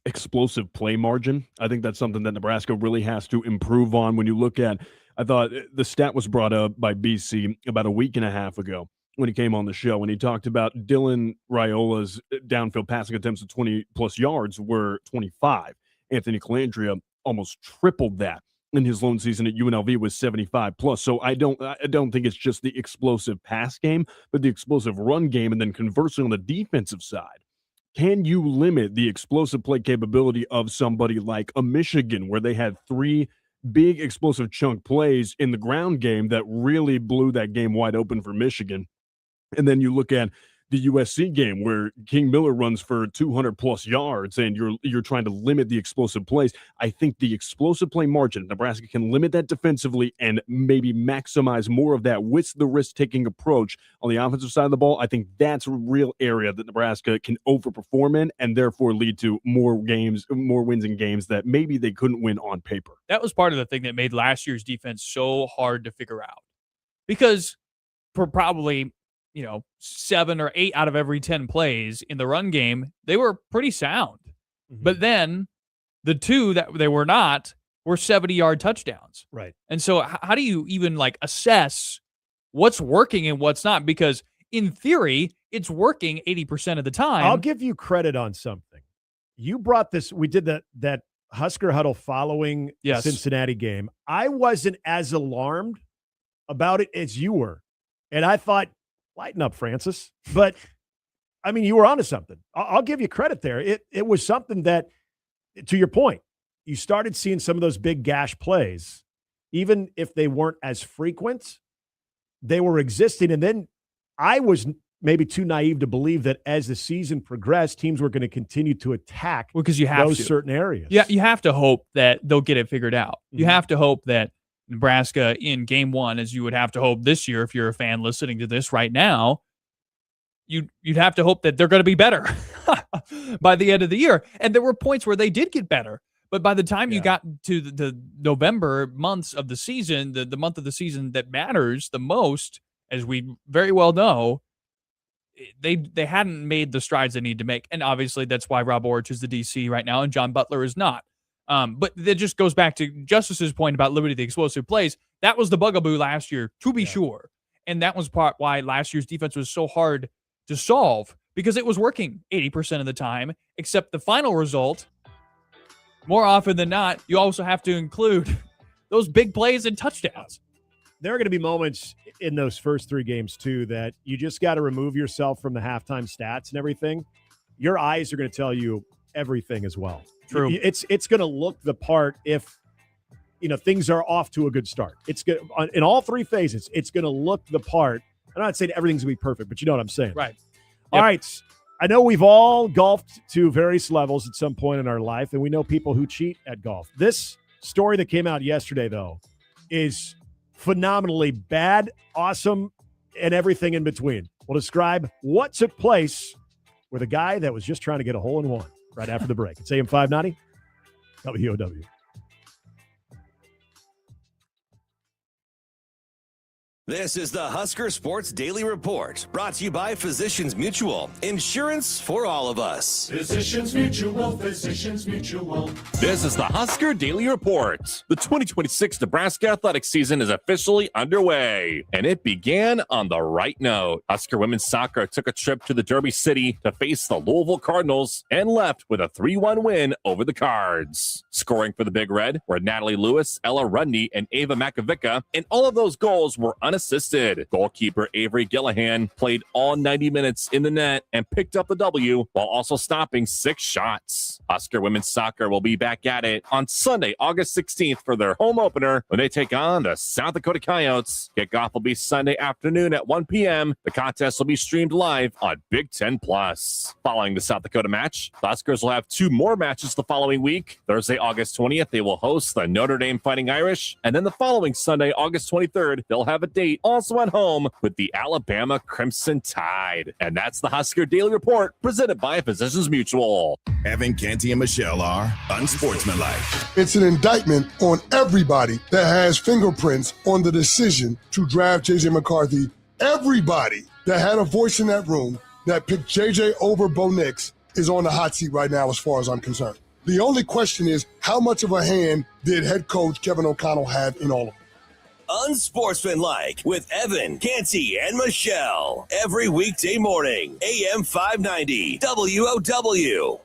explosive play margin. I think that's something that Nebraska really has to improve on. When you look at, I thought the stat was brought up by BC about a week and a half ago when he came on the show, and he talked about Dylan Raiola's downfield passing attempts of 20-plus yards were 25. Anthony Calandria almost tripled that in his lone season at UNLV was 75+. So I don't think it's just the explosive pass game, but the explosive run game. And then conversely on the defensive side, can you limit the explosive play capability of somebody like a Michigan, where they had 3 big explosive chunk plays in the ground game that really blew that game wide open for Michigan? And then you look at the USC game where King Miller runs for 200+ yards and you're trying to limit the explosive plays. I think the explosive play margin, Nebraska can limit that defensively and maybe maximize more of that with the risk-taking approach on the offensive side of the ball. I think that's a real area that Nebraska can overperform in and therefore lead to more wins in games that maybe they couldn't win on paper. That was part of the thing that made last year's defense so hard to figure out, because for probably 7 or 8 out of every 10 plays in the run game, they were pretty sound. Mm-hmm. But then the 2 that they were not were 70-yard touchdowns. Right. And so how do you even assess what's working and what's not? Because in theory, it's working 80% of the time. I'll give you credit on something. You brought this, we did that Husker huddle following the Cincinnati game. I wasn't as alarmed about it as you were. And I thought, lighten up, Francis. But, I mean, you were onto something. I'll give you credit there. It was something that, to your point, you started seeing some of those big gash plays. Even if they weren't as frequent, they were existing. And then I was maybe too naive to believe that as the season progressed, teams were going to continue to attack because you have those certain areas. Yeah, you have to hope that they'll get it figured out. Mm-hmm. You have to hope that Nebraska in game 1, as you would have to hope this year, if you're a fan listening to this right now, you'd have to hope that they're going to be better by the end of the year. And there were points where they did get better. But by the time you got to the November months of the season, the month of the season that matters the most, as we very well know, they hadn't made the strides they need to make. And obviously that's why Rob Orich is the DC right now and John Butler is not. But that just goes back to Justice's point about limiting the explosive plays. That was the bugaboo last year, to be sure. And that was part why last year's defense was so hard to solve, because it was working 80% of the time, except the final result, more often than not, you also have to include those big plays and touchdowns. There are going to be moments in those first 3 games, too, that you just got to remove yourself from the halftime stats and everything. Your eyes are going to tell you everything as well. True. It's going to look the part if things are off to a good start. It's good in all 3 phases. It's going to look the part. I'm not saying everything's going to be perfect, but you know what I'm saying. Right. All right. I know we've all golfed to various levels at some point in our life, and we know people who cheat at golf. This story that came out yesterday, though, is phenomenally bad, awesome, and everything in between. We'll describe what took place with a guy that was just trying to get a hole-in-one right after the break. It's AM 590, WOW. This is the Husker Sports Daily Report, brought to you by Physicians Mutual. Insurance for all of us. Physicians Mutual, Physicians Mutual. This is the Husker Daily Report. The 2026 Nebraska athletics season is officially underway, and it began on the right note. Husker women's soccer took a trip to the Derby City to face the Louisville Cardinals and left with a 3-1 win over the Cards. Scoring for the Big Red were Natalie Lewis, Ella Rundy, and Ava Makovica, and all of those goals were unassisted. Goalkeeper Avery Gillihan played all 90 minutes in the net and picked up the W while also stopping 6 shots. Husker women's soccer will be back at it on Sunday, August 16th for their home opener when they take on the South Dakota Coyotes. Kickoff will be Sunday afternoon at 1 p.m. The contest will be streamed live on Big Ten Plus. Following the South Dakota match, the Huskers will have 2 more matches the following week. Thursday, August 20th, they will host the Notre Dame Fighting Irish, and then the following Sunday, August 23rd, they'll have a State also at home with the Alabama Crimson Tide. And that's the Husker Daily Report presented by Physicians Mutual. Evan, Canty, and Michelle are unsportsmanlike. It's an indictment on everybody that has fingerprints on the decision to draft J.J. McCarthy. Everybody that had a voice in that room that picked J.J. over Bo Nix is on the hot seat right now as far as I'm concerned. The only question is, how much of a hand did head coach Kevin O'Connell have in all of it? Unsportsmanlike with Evan, Canty, and Michelle. Every weekday morning, AM 590, WOW.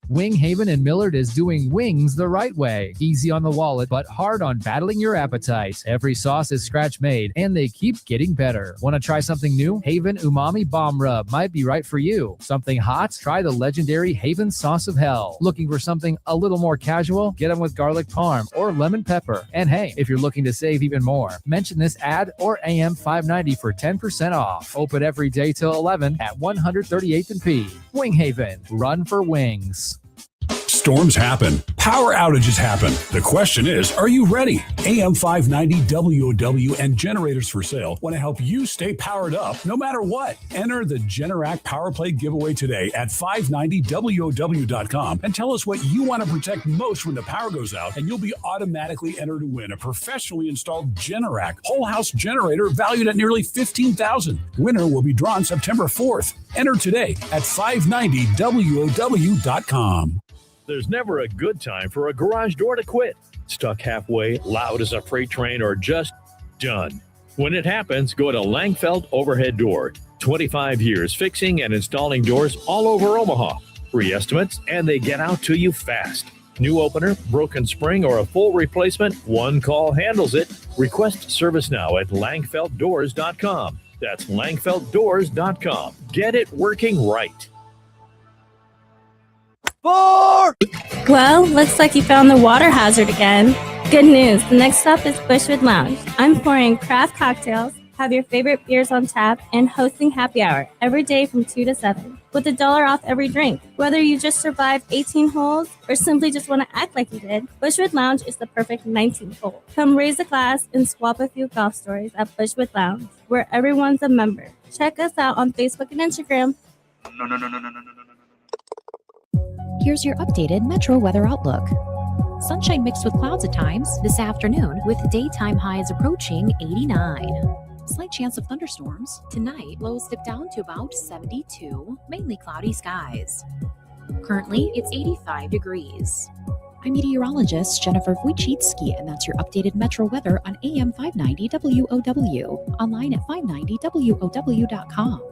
Wing Haven and Millard is doing wings the right way. Easy on the wallet, but hard on battling your appetite. Every sauce is scratch made, and they keep getting better. Want to try something new? Haven Umami Bomb Rub might be right for you. Something hot? Try the legendary Haven Sauce of Hell. Looking for something a little more casual? Get them with garlic parm or lemon pepper. And hey, if you're looking to save even more, mention this ad or AM 590 for 10% off. Open every day till 11 at 138th and P. Wing Haven. Run for wings. Storms happen. Power outages happen. The question is, are you ready? AM 590 WOW and Generators for Sale want to help you stay powered up no matter what. Enter the Generac Power Play giveaway today at 590WOW.com and tell us what you want to protect most when the power goes out, and you'll be automatically entered to win a professionally installed Generac whole house generator valued at nearly $15,000. Winner will be drawn September 4th. Enter today at 590WOW.com. There's never a good time for a garage door to quit. Stuck halfway, loud as a freight train, or just done. When it happens, go to Langfeld Overhead Door. 25 years fixing and installing doors all over Omaha. Free estimates, and they get out to you fast. New opener, broken spring, or a full replacement, one call handles it. Request service now at langfelddoors.com. That's langfelddoors.com. Get it working right. 4! Well, looks like you found the water hazard again. Good news, the next stop is Bushwood Lounge. I'm pouring craft cocktails, have your favorite beers on tap, and hosting happy hour every day from 2 to 7 with $1 off every drink. Whether you just survived 18 holes or simply just want to act like you did, Bushwood Lounge is the perfect 19th hole. Come raise a glass and swap a few golf stories at Bushwood Lounge, where everyone's a member. Check us out on Facebook and Instagram. Here's your updated Metro weather outlook. Sunshine mixed with clouds at times this afternoon, with daytime highs approaching 89. Slight chance of thunderstorms. Tonight, lows dip down to about 72, mainly cloudy skies. Currently, it's 85 degrees. I'm meteorologist Jennifer Wojcicki, and that's your updated Metro weather on AM 590 WOW, online at 590WOW.com.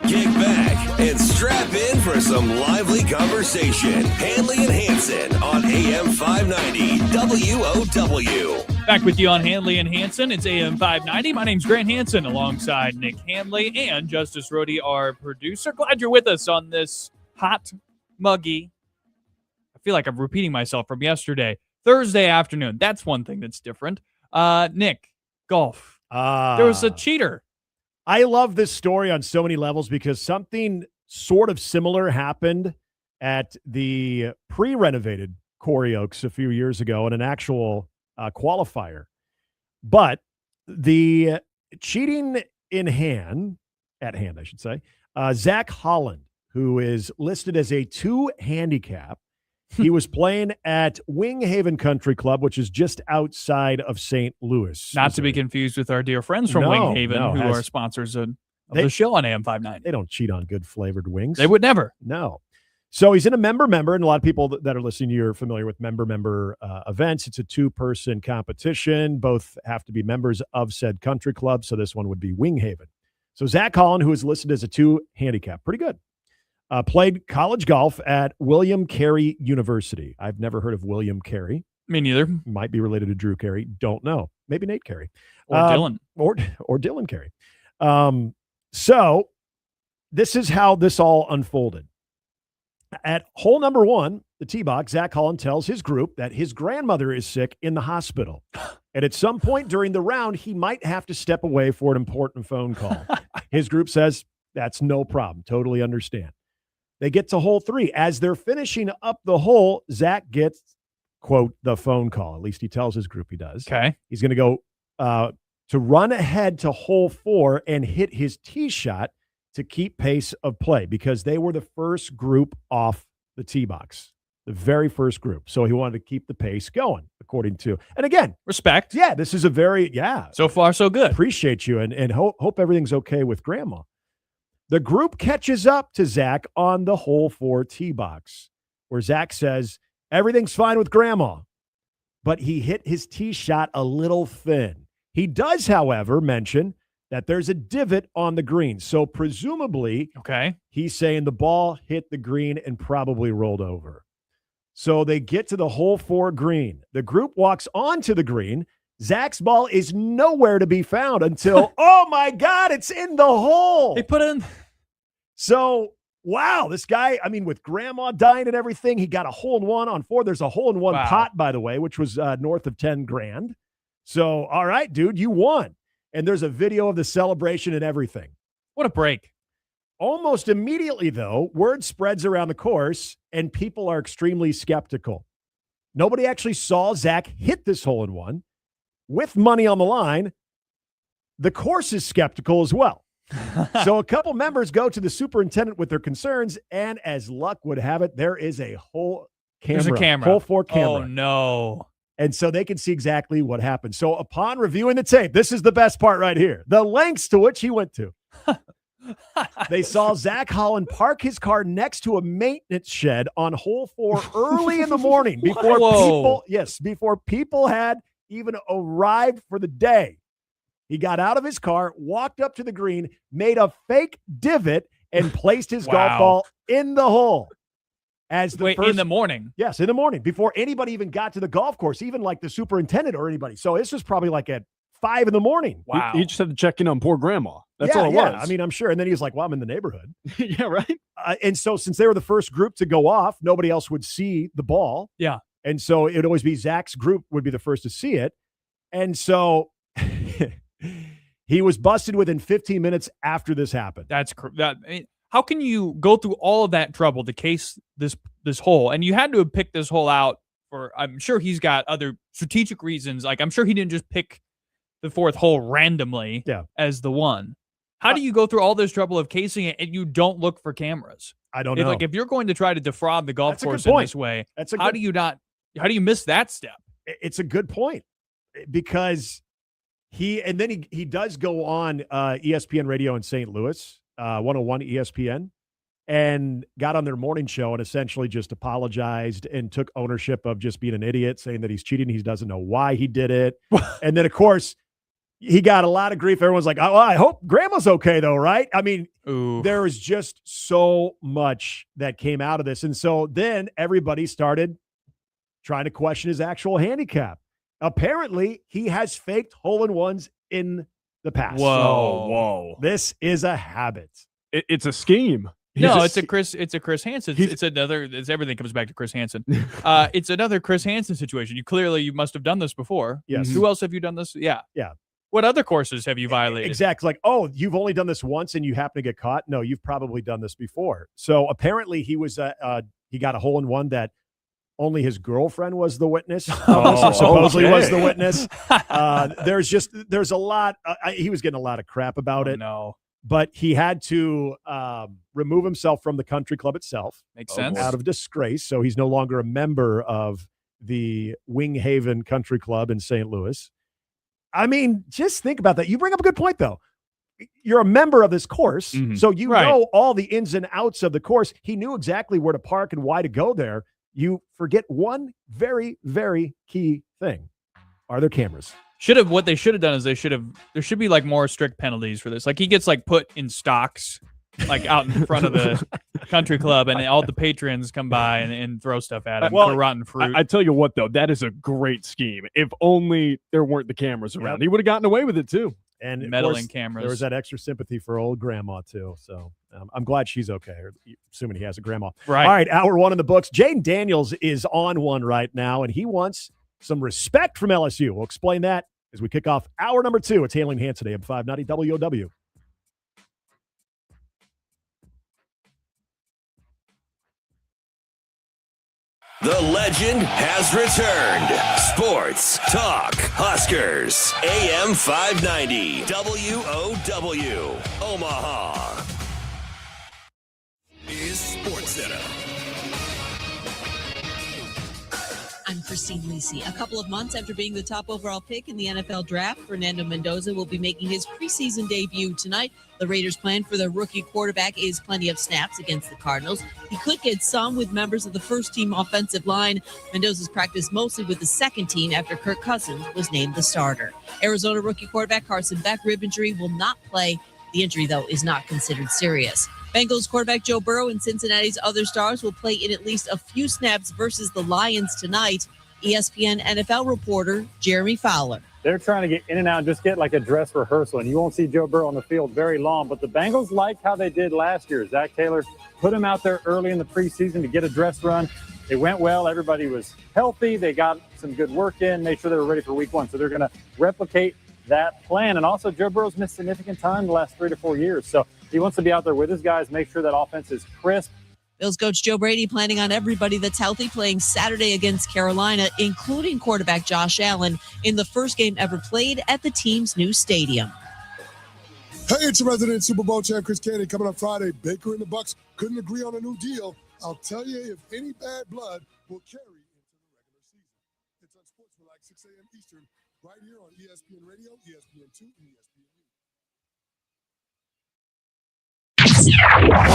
Kick back and strap in for some lively conversation. Handley and Hansen on AM 590 WOW. Back with you on Handley and Hansen. It's AM 590. My name's Grant Hansen alongside Nick Handley and Justice Rhodey, our producer. Glad you're with us on this hot, muggy, I feel like I'm repeating myself from yesterday, Thursday afternoon. That's one thing that's different. Nick, golf. There was a cheater. I love this story on so many levels because something sort of similar happened at the pre-renovated Corey Oaks a few years ago in an actual qualifier. But the cheating at hand, I should say, Zach Holland, who is listed as a 2 handicap, he was playing at Wing Haven Country Club, which is just outside of St. Louis. Not to be confused with our dear friends from Wing Haven, who are sponsors of the show on AM 590. They don't cheat on good flavored wings. They would never. No. So he's in a member, and a lot of people that are listening, you're familiar with member events. It's a 2-person competition. Both have to be members of said country club. So this one would be Wing Haven. So Zach Holland, who is listed as a 2 handicap, pretty good. Played college golf at William Carey University. I've never heard of William Carey. Me neither. Might be related to Drew Carey. Don't know. Maybe Nate Carey. Or Dylan. Or Dylan Carey. So this is how this all unfolded. At hole number 1, the tee box, Zach Holland tells his group that his grandmother is sick in the hospital. And at some point during the round, he might have to step away for an important phone call. His group says, that's no problem. Totally understand. They get to hole 3. As they're finishing up the hole, Zach gets quote, the phone call. At least he tells his group he does. Okay. He's going to go to run ahead to hole 4 and hit his tee shot to keep pace of play because they were the first group off the tee box, the very first group. So he wanted to keep the pace going, according to, and again, respect. Yeah, this is a very, So far, so good. Appreciate you and hope everything's okay with Grandma. The group catches up to Zach on the hole 4 tee box, where Zach says, everything's fine with Grandma, but he hit his tee shot a little thin. He does, however, mention that there's a divot on the green. So presumably, he's saying the ball hit the green and probably rolled over. So they get to the hole 4 green. The group walks onto the green. Zach's ball is nowhere to be found until, oh my God, it's in the hole. They put in. So, wow, this guy, I mean, with Grandma dying and everything, he got a hole-in-one on 4. There's a hole-in-one pot, by the way, which was north of 10 grand. So, all right, dude, you won. And there's a video of the celebration and everything. What a break. Almost immediately, though, word spreads around the course, and people are extremely skeptical. Nobody actually saw Zach hit this hole-in-one. With money on the line, the course is skeptical as well. So a couple members go to the superintendent with their concerns, and as luck would have it, there is a whole camera. There's a camera. Hole 4 camera. Oh, no. And so they can see exactly what happened. So upon reviewing the tape, this is the best part right here. The lengths to which he went to. They saw Zach Holland park his car next to a maintenance shed on hole 4 early in the morning before people had even arrived for the day. He got out of his car, walked up to the green, made a fake divot, and placed his golf ball in the hole. In the morning? Yes, in the morning, before anybody even got to the golf course, even like the superintendent or anybody. So this was probably like at 5 in the morning. Wow. He just had to check in on poor Grandma. That's all it was. I mean, I'm sure. And then he was like, well, I'm in the neighborhood. Yeah, right? And so since they were the first group to go off, nobody else would see the ball. Yeah. And so it would always be Zach's group would be the first to see it. And so he was busted within 15 minutes after this happened. I mean, how can you go through all of that trouble to case this hole? And you had to have picked this hole out for, I'm sure he's got other strategic reasons. Like, I'm sure he didn't just pick the 4th hole randomly as the one. How do you go through all this trouble of casing it and you don't look for cameras? I don't know. Like, if you're going to try to defraud the golf course in this way, how do you miss that step? It's a good point, because he does go on ESPN radio in St. Louis, 101 ESPN, and got on their morning show and essentially just apologized and took ownership of just being an idiot, saying that he's cheating. He doesn't know why he did it. And then, of course, he got a lot of grief. Everyone's like, oh, I hope Grandma's okay, though, right? I mean, there was just so much that came out of this. And so then everybody started trying to question his actual handicap. Apparently, he has faked hole-in-ones in the past. Whoa. This is a habit. It's a scheme. It's a Chris Hansen. Everything comes back to Chris Hansen. It's another Chris Hansen situation. You must have done this before. Yes. Who else have you done this? Yeah. Yeah. What other courses have you violated? Exactly. Like, oh, you've only done this once and you happen to get caught? No, you've probably done this before. So apparently he got a hole-in-one that only his girlfriend was the witness. Supposedly was the witness. There's a lot. He was getting a lot of crap about it. No. But he had to remove himself from the country club itself. Makes sense. Out of disgrace. So he's no longer a member of the Wing Haven Country Club in St. Louis. I mean, just think about that. You bring up a good point, though. You're a member of this course, so you know all the ins and outs of the course. He knew exactly where to park and why to go there. You forget one very, very key thing. Are there cameras? What they should have done is there should be like more strict penalties for this. Like, he gets like put in stocks, like out in front of the country club, and all the patrons come by and throw stuff at him for rotten fruit. I tell you what, though, that is a great scheme. If only there weren't the cameras around. He would have gotten away with it, too. And meddling cameras. There was that extra sympathy for old Grandma, too. So I'm glad she's okay, assuming he has a grandma. Right. All right, hour 1 in the books. Jaden Daniels is on one right now, and he wants some respect from LSU. We'll explain that as we kick off hour number 2. It's Handley and Hansen, AM 590 WOW. The legend has returned. Sports Talk Huskers. AM 590. WOW. Omaha. Is Sports Center. I'm Christine Lisi. A couple of months after being the top overall pick in the NFL draft, Fernando Mendoza will be making his preseason debut tonight. The Raiders' plan for the rookie quarterback is plenty of snaps against the Cardinals. He could get some with members of the first-team offensive line. Mendoza's practiced mostly with the second team after Kirk Cousins was named the starter. Arizona rookie quarterback Carson Beck rib injury will not play. The injury, though, is not considered serious. Bengals quarterback Joe Burrow and Cincinnati's other stars will play in at least a few snaps versus the Lions tonight. ESPN NFL reporter Jeremy Fowler. They're trying to get in and out and just get like a dress rehearsal, and you won't see Joe Burrow on the field very long. But the Bengals like how they did last year. Zach Taylor put him out there early in the preseason to get a dress run. It went well. Everybody was healthy. They got some good work in, made sure they were ready for week one. So they're going to replicate that plan. And also, Joe Burrow's missed significant time the last 3 to 4 years. So he wants to be out there with his guys, make sure that offense is crisp. Bills coach Joe Brady planning on everybody that's healthy playing Saturday against Carolina, including quarterback Josh Allen, in the first game ever played at the team's new stadium. Hey, it's your resident Super Bowl champ, Chris Candy, coming up Friday. Baker and the Bucks couldn't agree on a new deal. I'll tell you if any bad blood will carry into the regular season. It's on Sportsmanlike, 6 a.m. Eastern, right here on ESPN Radio, ESPN2, and ESPN.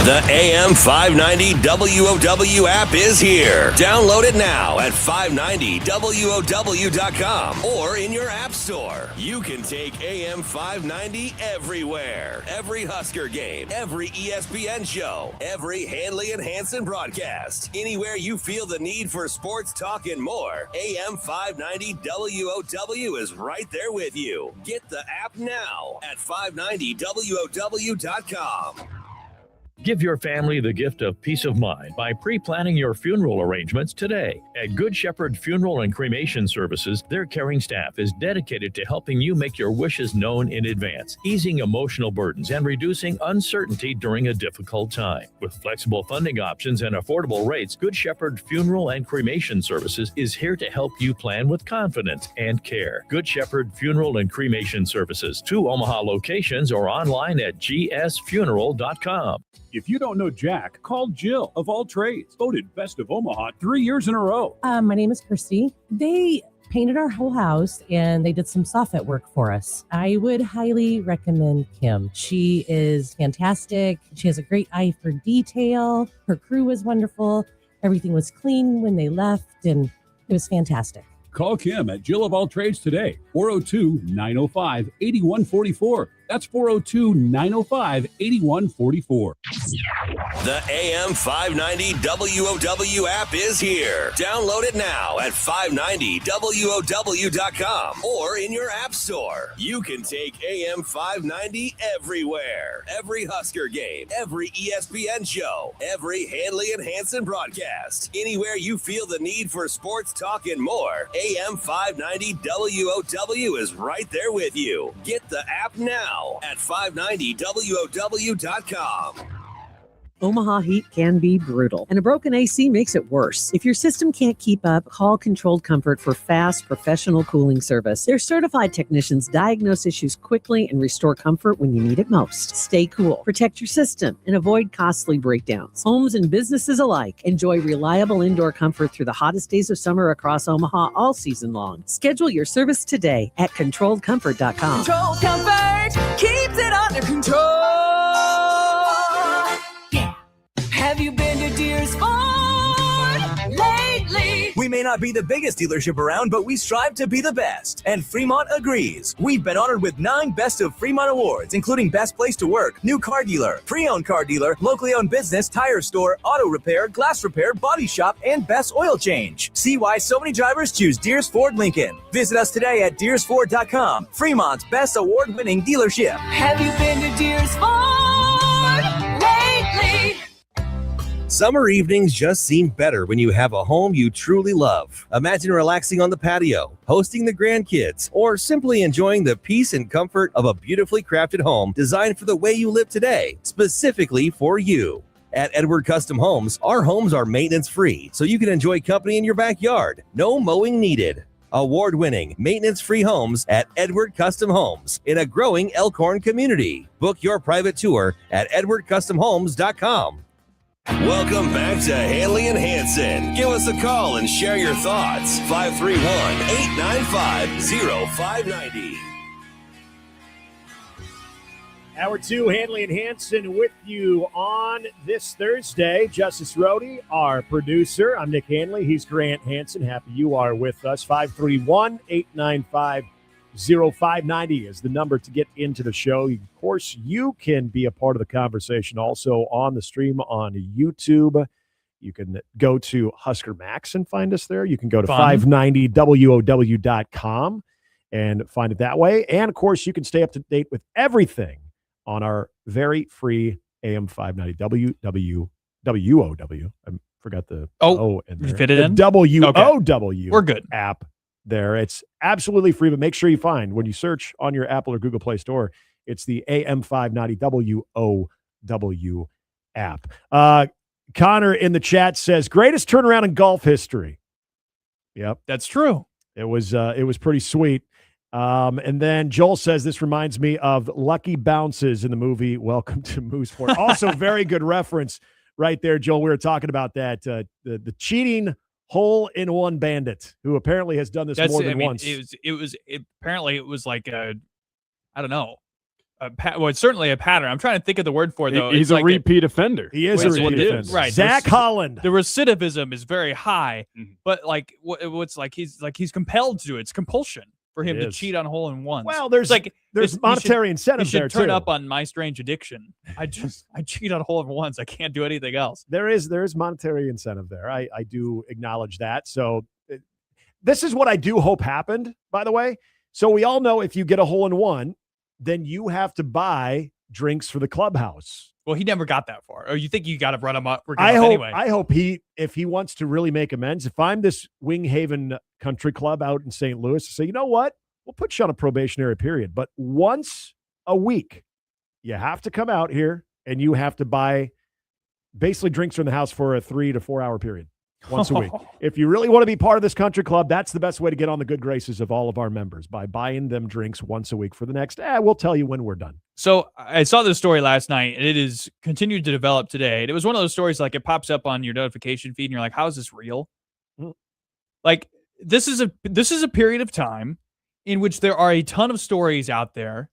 The AM 590 WOW app is here. Download it now at 590WOW.com or in your app store. You can take AM 590 everywhere. Every Husker game, every ESPN show, every Handley and Hansen broadcast. Anywhere you feel the need for sports talk and more, AM 590 WOW is right there with you. Get the app now at 590WOW.com. Give your family the gift of peace of mind by pre-planning your funeral arrangements today. At Good Shepherd Funeral and Cremation Services, their caring staff is dedicated to helping you make your wishes known in advance, easing emotional burdens and reducing uncertainty during a difficult time. With flexible funding options and affordable rates, Good Shepherd Funeral and Cremation Services is here to help you plan with confidence and care. Good Shepherd Funeral and Cremation Services, 2 Omaha locations or online at gsfuneral.com. If you don't know Jack, call Jill of All Trades, voted Best of Omaha 3 years in a row. My name is Christy. They painted our whole house and they did some soffit work for us. I would highly recommend Kim. She is fantastic. She has a great eye for detail. Her crew was wonderful. Everything was clean when they left and it was fantastic. Call Kim at Jill of All Trades today, 402-905-8144. That's 402-905-8144. The AM 590 WOW app is here. Download it now at 590WOW.com or in your app store. You can take AM 590 everywhere. Every Husker game, every ESPN show, every Handley and Hansen broadcast. Anywhere you feel the need for sports talk and more, AM 590 WOW is right there with you. Get the app now at 590WOW.com. Omaha heat can be brutal, and a broken AC makes it worse. If your system can't keep up, call Controlled Comfort for fast, professional cooling service. Their certified technicians diagnose issues quickly and restore comfort when you need it most. Stay cool, protect your system, and avoid costly breakdowns. Homes and businesses alike enjoy reliable indoor comfort through the hottest days of summer across Omaha all season long. Schedule your service today at ControlledComfort.com. Controlled Comfort keeps it under control. Have you been to Deer's Ford lately? We may not be the biggest dealership around, but we strive to be the best. And Fremont agrees. We've been honored with 9 Best of Fremont awards, including Best Place to Work, New Car Dealer, Pre-Owned Car Dealer, Locally Owned Business, Tire Store, Auto Repair, Glass Repair, Body Shop, and Best Oil Change. See why so many drivers choose Deer's Ford Lincoln. Visit us today at deersford.com. Fremont's best award-winning dealership. Have you been to Deer's Ford lately? Summer evenings just seem better when you have a home you truly love. Imagine relaxing on the patio, hosting the grandkids, or simply enjoying the peace and comfort of a beautifully crafted home designed for the way you live today, specifically for you. At Edward Custom Homes, our homes are maintenance-free, so you can enjoy company in your backyard. No mowing needed. Award-winning, maintenance-free homes at Edward Custom Homes in a growing Elkhorn community. Book your private tour at edwardcustomhomes.com. Welcome back to Handley and Hansen. Give us a call and share your thoughts. 531-895-0590. Hour 2, Handley and Hansen with you on this Thursday. Justice Rohde, our producer. I'm Nick Handley. He's Grant Hansen. Happy you are with us. 531-895-0590 is the number to get into the show. Of course, you can be a part of the conversation also on the stream on YouTube. You can go to Husker Max and find us there. You can go to 590WOW.com and find it that way. And, of course, you can stay up to date with everything on our very free AM 590 WOW. I forgot the O in there. Fit it in? WOW We're good. App there. It's absolutely free, but make sure you find, when you search on your Apple or Google Play Store, it's the AM 590 WOW app. Connor in the chat says, greatest turnaround in golf history. Yep. That's true. It was pretty sweet. And then Joel says, this reminds me of Lucky Bounces in the movie Welcome to Mooseport. Also, very good reference right there, Joel. We were talking about that. The cheating hole-in-one bandit who apparently has done this more than once. Apparently it was like I don't know. It's certainly a pattern. I'm trying to think of the word for it, though. He's a repeat offender. He is a repeat offender. Right. Zach Holland. The recidivism is very high, but like what's like he's compelled to do it. It's compulsion for him to cheat on hole-in-ones. Well, there's monetary incentive there, too. You should turn up on My Strange Addiction. I cheat on hole-in-ones. I can't do anything else. There is monetary incentive there. I do acknowledge that. So this is what I do hope happened, by the way. So we all know if you get a hole-in-one, then you have to buy drinks for the clubhouse. Well, he never got that far. Or you think you got to run him up? I hope, anyway. I hope if he wants to really make amends, if I'm this Wing Haven Country Club out in St. Louis, say, you know what? We'll put you on a probationary period. But once a week, you have to come out here and you have to buy basically drinks from the house for a 3 to 4 hour period. Once a week. If you really want to be part of this country club, that's the best way to get on the good graces of all of our members, by buying them drinks once a week for the next. We'll tell you when we're done. So I saw this story last night, and it is continued to develop today. And it was one of those stories like it pops up on your notification feed, and you're like, "How is this real?" Like this is a period of time in which there are a ton of stories out there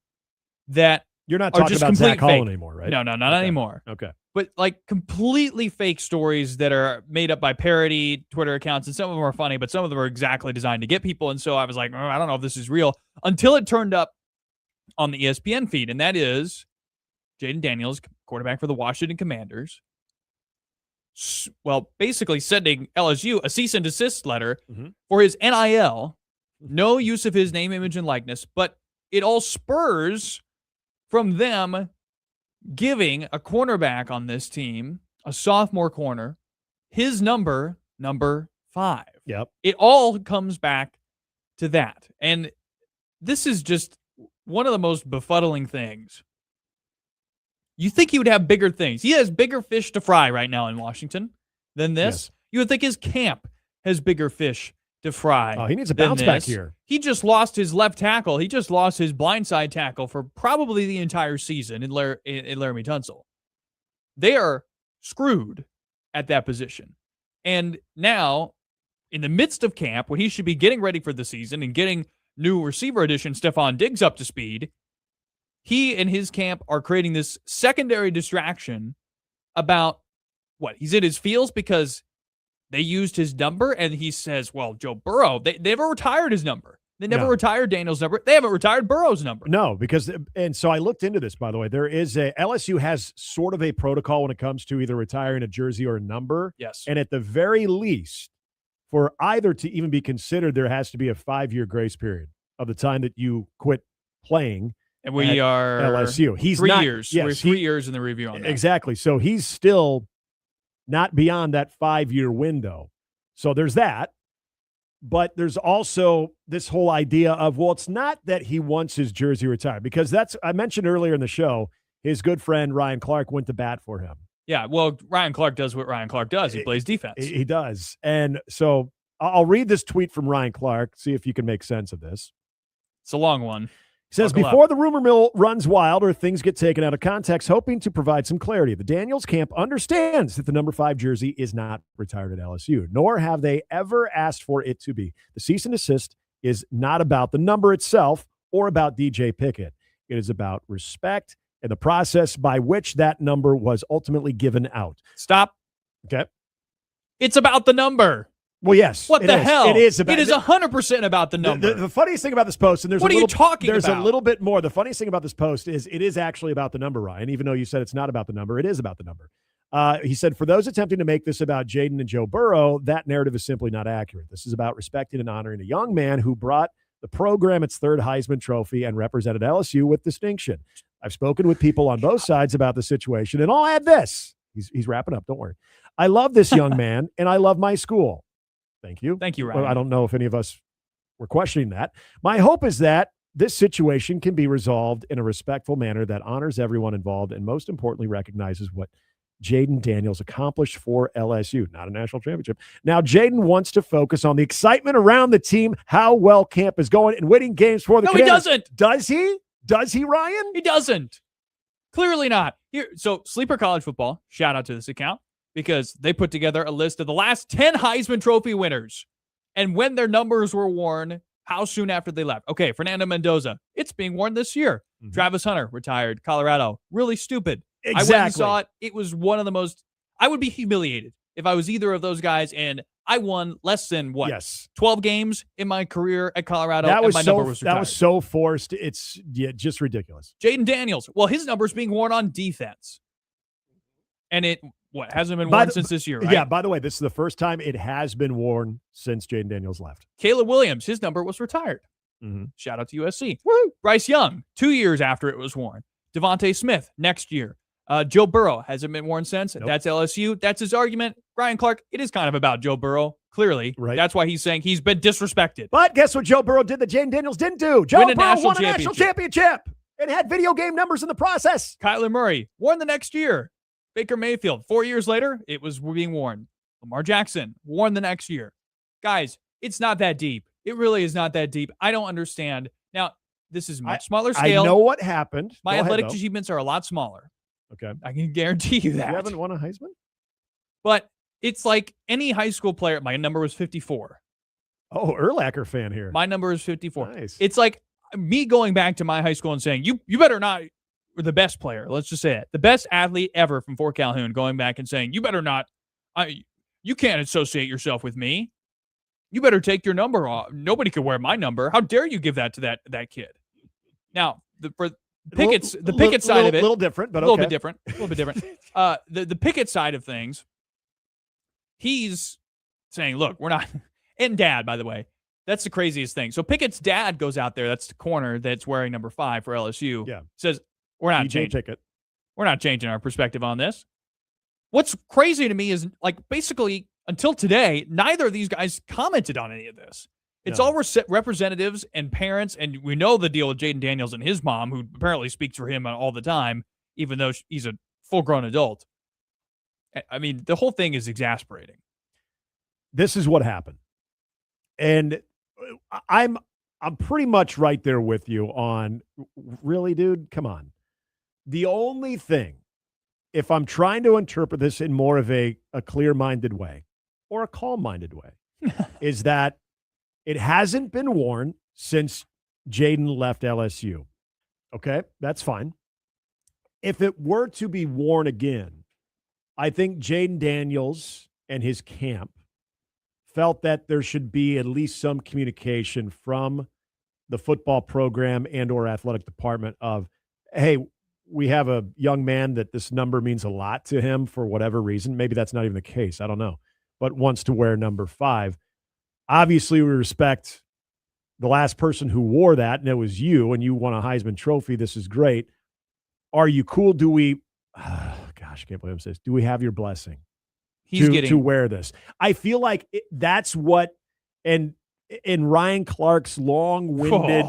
that you're not are talking just about Zach complete Holland fake. anymore, right? No, not anymore. Okay. But like completely fake stories that are made up by parody Twitter accounts, and some of them are funny, but some of them are exactly designed to get people. And so I was like, I don't know if this is real, until it turned up on the ESPN feed, and that is Jaden Daniels, quarterback for the Washington Commanders. Well, basically sending LSU a cease and desist letter for his NIL, no use of his name, image, and likeness, but it all spurs from them giving a cornerback on this team, a sophomore corner, his number 5. Yep. It all comes back to that. And this is just one of the most befuddling things. You think he would have bigger things. He has bigger fish to fry right now in Washington than this. Yes. You would think his camp has bigger fish to fry. Oh, he needs a than bounce back this. here. He just lost his left tackle. He just lost his blindside tackle for probably the entire season in Laramie Tunsil. They are screwed at that position. And now, in the midst of camp, when he should be getting ready for the season and getting new receiver addition Stephon Diggs up to speed, he and his camp are creating this secondary distraction about what? He's in his feels because they used his number, and he says, well, Joe Burrow, they never retired his number. They never retired Daniels' number. They haven't retired Burrow's number. No, because, and so I looked into this, by the way. There is LSU has sort of a protocol when it comes to either retiring a jersey or a number. Yes. And at the very least, for either to even be considered, there has to be a 5-year grace period of the time that you quit playing. And we are LSU. He's 3 not, years. Yes, We're 3 years in the review on that. Exactly. So he's still not beyond that 5-year window. So there's that. But there's also this whole idea of, well, it's not that he wants his jersey retired, because I mentioned earlier in the show, his good friend Ryan Clark went to bat for him. Yeah, well, Ryan Clark does what Ryan Clark does. He plays defense. He does. And so I'll read this tweet from Ryan Clark, see if you can make sense of this. It's a long one. He says, before the rumor mill runs wild or things get taken out of context, hoping to provide some clarity. The Daniels camp understands that the number 5 jersey is not retired at LSU, nor have they ever asked for it to be. The cease and desist is not about the number itself or about DJ Pickett. It is about respect and the process by which that number was ultimately given out. Stop. Okay. It's about the number. Well, yes. What the hell? It is about. It is 100% about the number. The funniest thing about this post, and there's what a are little, you talking there's about? a little bit more. The funniest thing about this post is it is actually about the number, Ryan. Even though you said it's not about the number, it is about the number. He said, for those attempting to make this about Jaden and Joe Burrow, that narrative is simply not accurate. This is about respecting and honoring a young man who brought the program its 3rd Heisman Trophy and represented LSU with distinction. I've spoken with people on both sides about the situation, and I'll add this. He's wrapping up. Don't worry. I love this young man, and I love my school. Thank you. Thank you, Ryan. Well, I don't know if any of us were questioning that. My hope is that this situation can be resolved in a respectful manner that honors everyone involved and most importantly recognizes what Jaden Daniels accomplished for LSU, not a national championship. Now, Jaden wants to focus on the excitement around the team, how well camp is going, and winning games for the No, Commanders. he doesn't. Does he? Does he, Ryan? He doesn't. Clearly not. Here, so Sleeper College Football, shout out to this account, because they put together a list of the last 10 Heisman Trophy winners and when their numbers were worn, how soon after they left. Okay, Fernando Mendoza, it's being worn this year. Mm-hmm. Travis Hunter, retired, Colorado. Really stupid. Exactly. I went and saw it. It was one of the most, I would be humiliated if I was either of those guys and I won less than, 12 games in my career at Colorado, That was and my so, number was retired. that was so forced. It's just ridiculous. Jaden Daniels, well, his number's being worn on defense. And it, hasn't been worn since this year, right? Yeah, by the way, this is the first time it has been worn since Jaden Daniels left. Caleb Williams, his number was retired. Mm-hmm. Shout out to USC. Woo! Bryce Young, 2 years after it was worn. Devontae Smith, next year. Joe Burrow hasn't been worn since. Nope. That's LSU. That's his argument. Ryan Clark, it is kind of about Joe Burrow, clearly. Right. That's why he's saying he's been disrespected. But guess what Joe Burrow did that Jaden Daniels didn't do? Joe Win a Burrow national won a national championship and had video game numbers in the process. Kyler Murray, worn the next year. Baker Mayfield, 4 years later, it was being worn. Lamar Jackson, worn the next year. Guys, it's not that deep. It really is not that deep. I don't understand. Now, this is much smaller scale. I know what happened. My Go athletic ahead, though. achievements are a lot smaller. Okay. I can guarantee you that. You haven't won a Heisman? But it's like any high school player. My number was 54. Oh, Urlacher fan here. My number is 54. Nice. It's like me going back to my high school and saying, you better not, or the best player, let's just say it, the best athlete ever from Fort Calhoun, going back and saying, you better not, you can't associate yourself with me. You better take your number off. Nobody could wear my number. How dare you give that to that kid? Now, for Pickett's, the Pickett side of it, a little different, but a little okay. bit different. A little bit different. The Pickett side of things, he's saying, look, we're not, and dad, by the way, that's the craziest thing. So Pickett's dad goes out there, that's the corner that's wearing number 5 for LSU. Yeah. Says, we're not DJ changing. Pickett. We're not changing our perspective on this. What's crazy to me is, like, basically until today, neither of these guys commented on any of this. It's all representatives and parents, and we know the deal with Jaden Daniels and his mom, who apparently speaks for him all the time, even though he's a full-grown adult. I mean, the whole thing is exasperating. This is what happened. And I'm pretty much right there with you on, really, dude? Come on. The only thing, if I'm trying to interpret this in more of a clear-minded way or a calm-minded way, is that it hasn't been worn since Jaden left LSU. Okay, that's fine. If it were to be worn again, I think Jaden Daniels and his camp felt that there should be at least some communication from the football program and or athletic department of, hey, we have a young man that this number means a lot to him for whatever reason. Maybe that's not even the case. I don't know. But wants to wear number 5. Obviously, we respect the last person who wore that, and it was you, and you won a Heisman Trophy. This is great. Are you cool? Do we, gosh, I can't believe I'm saying this. Do we have your blessing to wear this? I feel like that's what, and in Ryan Clark's long-winded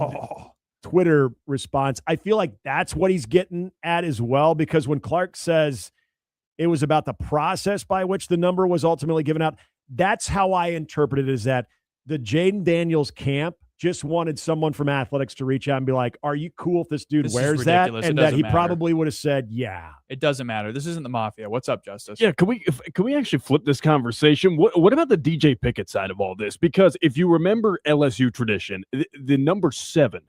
Twitter response, I feel like that's what he's getting at as well, because when Clark says It was about the process by which the number was ultimately given out. That's how I interpret it, is that the Jaden Daniels camp just wanted someone from athletics to reach out and be like, are you cool if this dude wears that? And that he probably would have said, yeah. It doesn't matter. This isn't the Mafia. What's up, Justice? Yeah, can we actually flip this conversation? What about the DJ Pickett side of all this? Because if you remember LSU tradition, the number 7,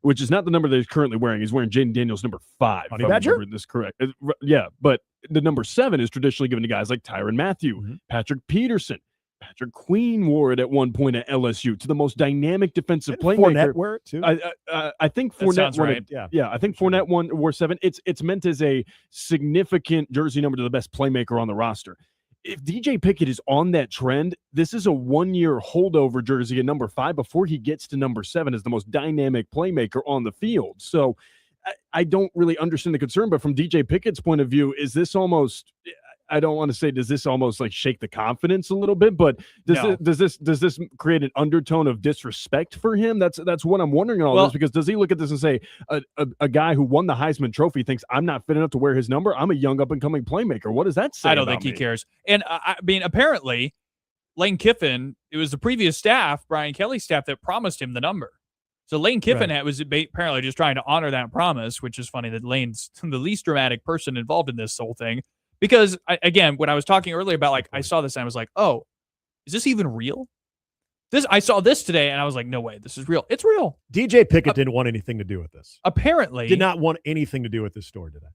which is not the number that he's currently wearing, he's wearing Jaden Daniels number 5. Honey Badger? If this correct. Yeah, but the number 7 is traditionally given to guys like Tyrann Mathieu, Patrick Peterson. Patrick Queen wore it at one point at LSU, to the most dynamic defensive playmaker. Fournette wear it too? I think Fournette wore it. Yeah, I think Fournette wore 7. It's meant as a significant jersey number to the best playmaker on the roster. If DJ Pickett is on that trend, this is a 1-year holdover jersey at number 5 before he gets to number 7 as the most dynamic playmaker on the field. So I don't really understand the concern, but from DJ Pickett's point of view, is this almost... I don't want to say, does this almost like shake the confidence a little bit, but does this create an undertone of disrespect for him? That's what I'm wondering in all this, because does he look at this and say, a guy who won the Heisman Trophy thinks I'm not fit enough to wear his number? I'm a young up and coming playmaker. What does that say? I don't think he cares. And I mean, apparently Lane Kiffin, it was the previous staff, Brian Kelly's staff, that promised him the number. So Lane Kiffin was apparently just trying to honor that promise, which is funny that Lane's the least dramatic person involved in this whole thing. Because, again, when I was talking earlier about, like, I saw this and I was like, oh, is this even real? I saw this today and I was like, no way, this is real. It's real. DJ Pickett didn't want anything to do with this. Apparently. Did not want anything to do with this story today.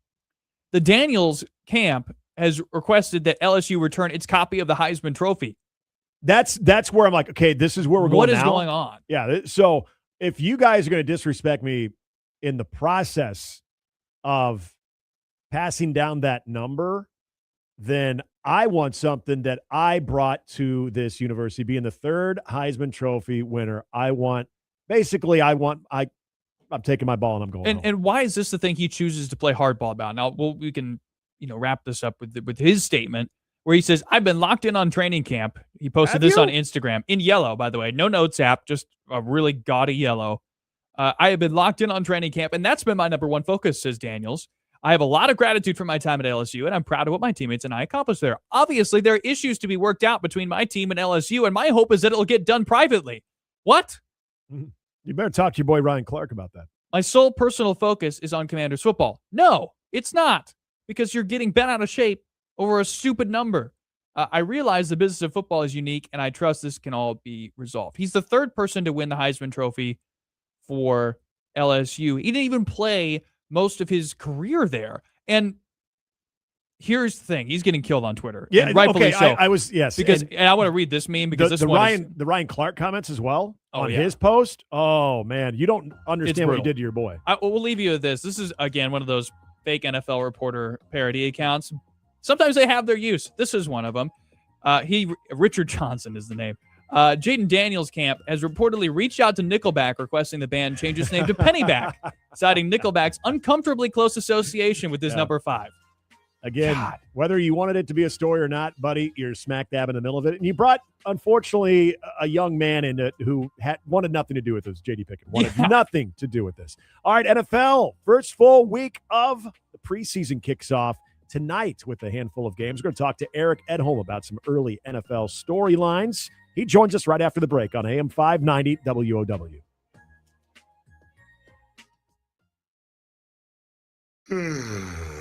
The Daniels camp has requested that LSU return its copy of the Heisman Trophy. That's where I'm like, okay, this is where we're going What is now. going on? Yeah, so if you guys are going to disrespect me in the process of passing down that number, then I want something that I brought to this university, being the 3rd Heisman Trophy winner. I'm taking my ball and I'm going home. And why is this the thing he chooses to play hardball about? Now, we can, wrap this up with his statement where he says, I've been locked in on training camp. He posted this on Instagram in yellow, by the way, no notes app, just a really gaudy yellow. I have been locked in on training camp, and that's been my number one focus, says Daniels. I have a lot of gratitude for my time at LSU, and I'm proud of what my teammates and I accomplished there. Obviously, there are issues to be worked out between my team and LSU, and my hope is that it'll get done privately. What? You better talk to your boy Ryan Clark about that. My sole personal focus is on Commanders football. No, it's not, because you're getting bent out of shape over a stupid number. I realize the business of football is unique, and I trust this can all be resolved. He's the 3rd person to win the Heisman Trophy for LSU. He didn't even play most of his career there. And here's the thing. He's getting killed on Twitter. Yeah, and rightfully so. I was, yes. Because and I want to read this meme because the Ryan Clark comments as well on his post. Oh, man. You don't understand what he did to your boy. We'll leave you with this. This is, again, one of those fake NFL reporter parody accounts. Sometimes they have their use. This is one of them. Richard Johnson is the name. Jaden Daniels' camp has reportedly reached out to Nickelback requesting the band change its name to Pennyback, citing Nickelback's uncomfortably close association with his number 5. Again, whether you wanted it to be a story or not, buddy, you're smack dab in the middle of it. And you brought, unfortunately, a young man in who wanted nothing to do with this. J.D. Pickett wanted nothing to do with this. All right, NFL, first full week of the preseason kicks off tonight with a handful of games. We're going to talk to Eric Edholm about some early NFL storylines. He joins us right after the break on AM 590 WOW.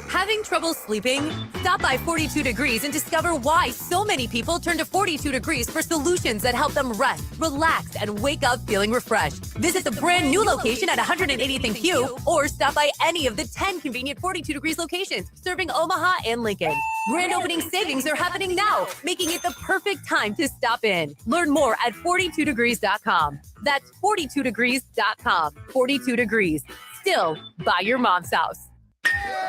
Having trouble sleeping? Stop by 42 Degrees and discover why so many people turn to 42 Degrees for solutions that help them rest, relax, and wake up feeling refreshed. Visit the brand new location at 180th and Q, or stop by any of the 10 convenient 42 Degrees locations serving Omaha and Lincoln. Grand opening savings are happening now, making it the perfect time to stop in. Learn more at 42degrees.com. That's 42degrees.com. 42 Degrees. Still by your mom's house.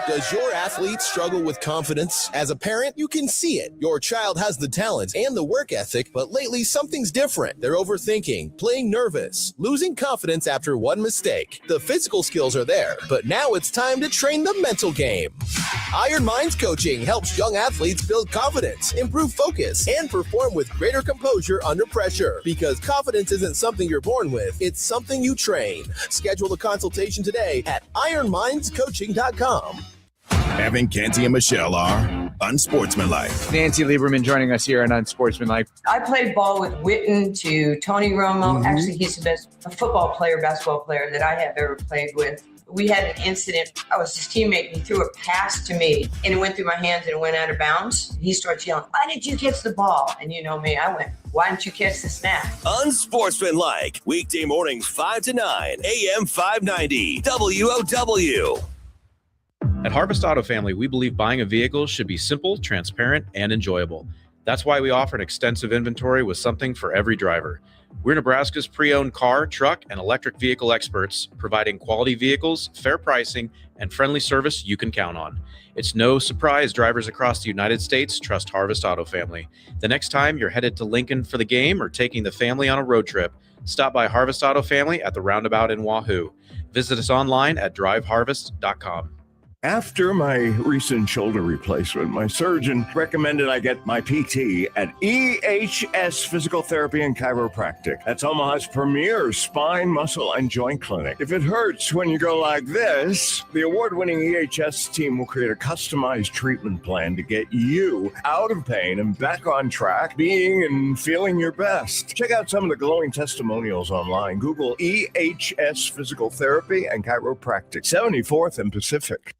Does your athlete struggle with confidence? As a parent, you can see it. Your child has the talent and the work ethic, but lately something's different. They're overthinking, playing nervous, losing confidence after one mistake. The physical skills are there, but now it's time to train the mental game. Iron Minds Coaching helps young athletes build confidence, improve focus, and perform with greater composure under pressure. Because confidence isn't something you're born with, it's something you train. Schedule a consultation today at ironmindscoaching.com. Evan, Canty, and Michelle are unsportsmanlike. Nancy Lieberman joining us here on Unsportsmanlike. I played ball with Witten to Tony Romo. Actually, he's the best basketball player that I have ever played with. We had an incident. I was his teammate. He threw a pass to me, and it went through my hands and it went out of bounds. He starts yelling, "Why did you catch the ball?" And you know me, I went, "Why didn't you catch the snap?" Unsportsmanlike, weekday mornings 5 to 9, AM 590, WOW. At Harvest Auto Family, we believe buying a vehicle should be simple, transparent, and enjoyable. That's why we offer an extensive inventory with something for every driver. We're Nebraska's pre-owned car, truck, and electric vehicle experts, providing quality vehicles, fair pricing, and friendly service you can count on. It's no surprise drivers across the United States trust Harvest Auto Family. The next time you're headed to Lincoln for the game or taking the family on a road trip, stop by Harvest Auto Family at the Roundabout in Wahoo. Visit us online at driveharvest.com. After my recent shoulder replacement, my surgeon recommended I get my PT at EHS Physical Therapy and Chiropractic. That's Omaha's premier spine, muscle, and joint clinic. If it hurts when you go like this, the award-winning EHS team will create a customized treatment plan to get you out of pain and back on track, being and feeling your best. Check out some of the glowing testimonials online. Google EHS Physical Therapy and Chiropractic, 74th and Pacific.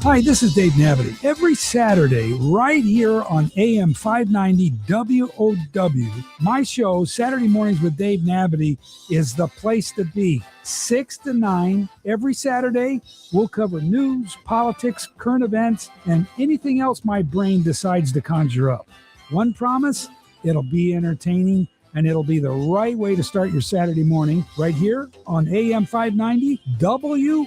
Hi, this is Dave Navity. Every Saturday, right here on AM 590 WOW, my show, Saturday Mornings with Dave Navity, is the place to be. 6 to 9 every Saturday. We'll cover news, politics, current events, and anything else my brain decides to conjure up. One promise, it'll be entertaining, and it'll be the right way to start your Saturday morning right here on AM 590 WOW.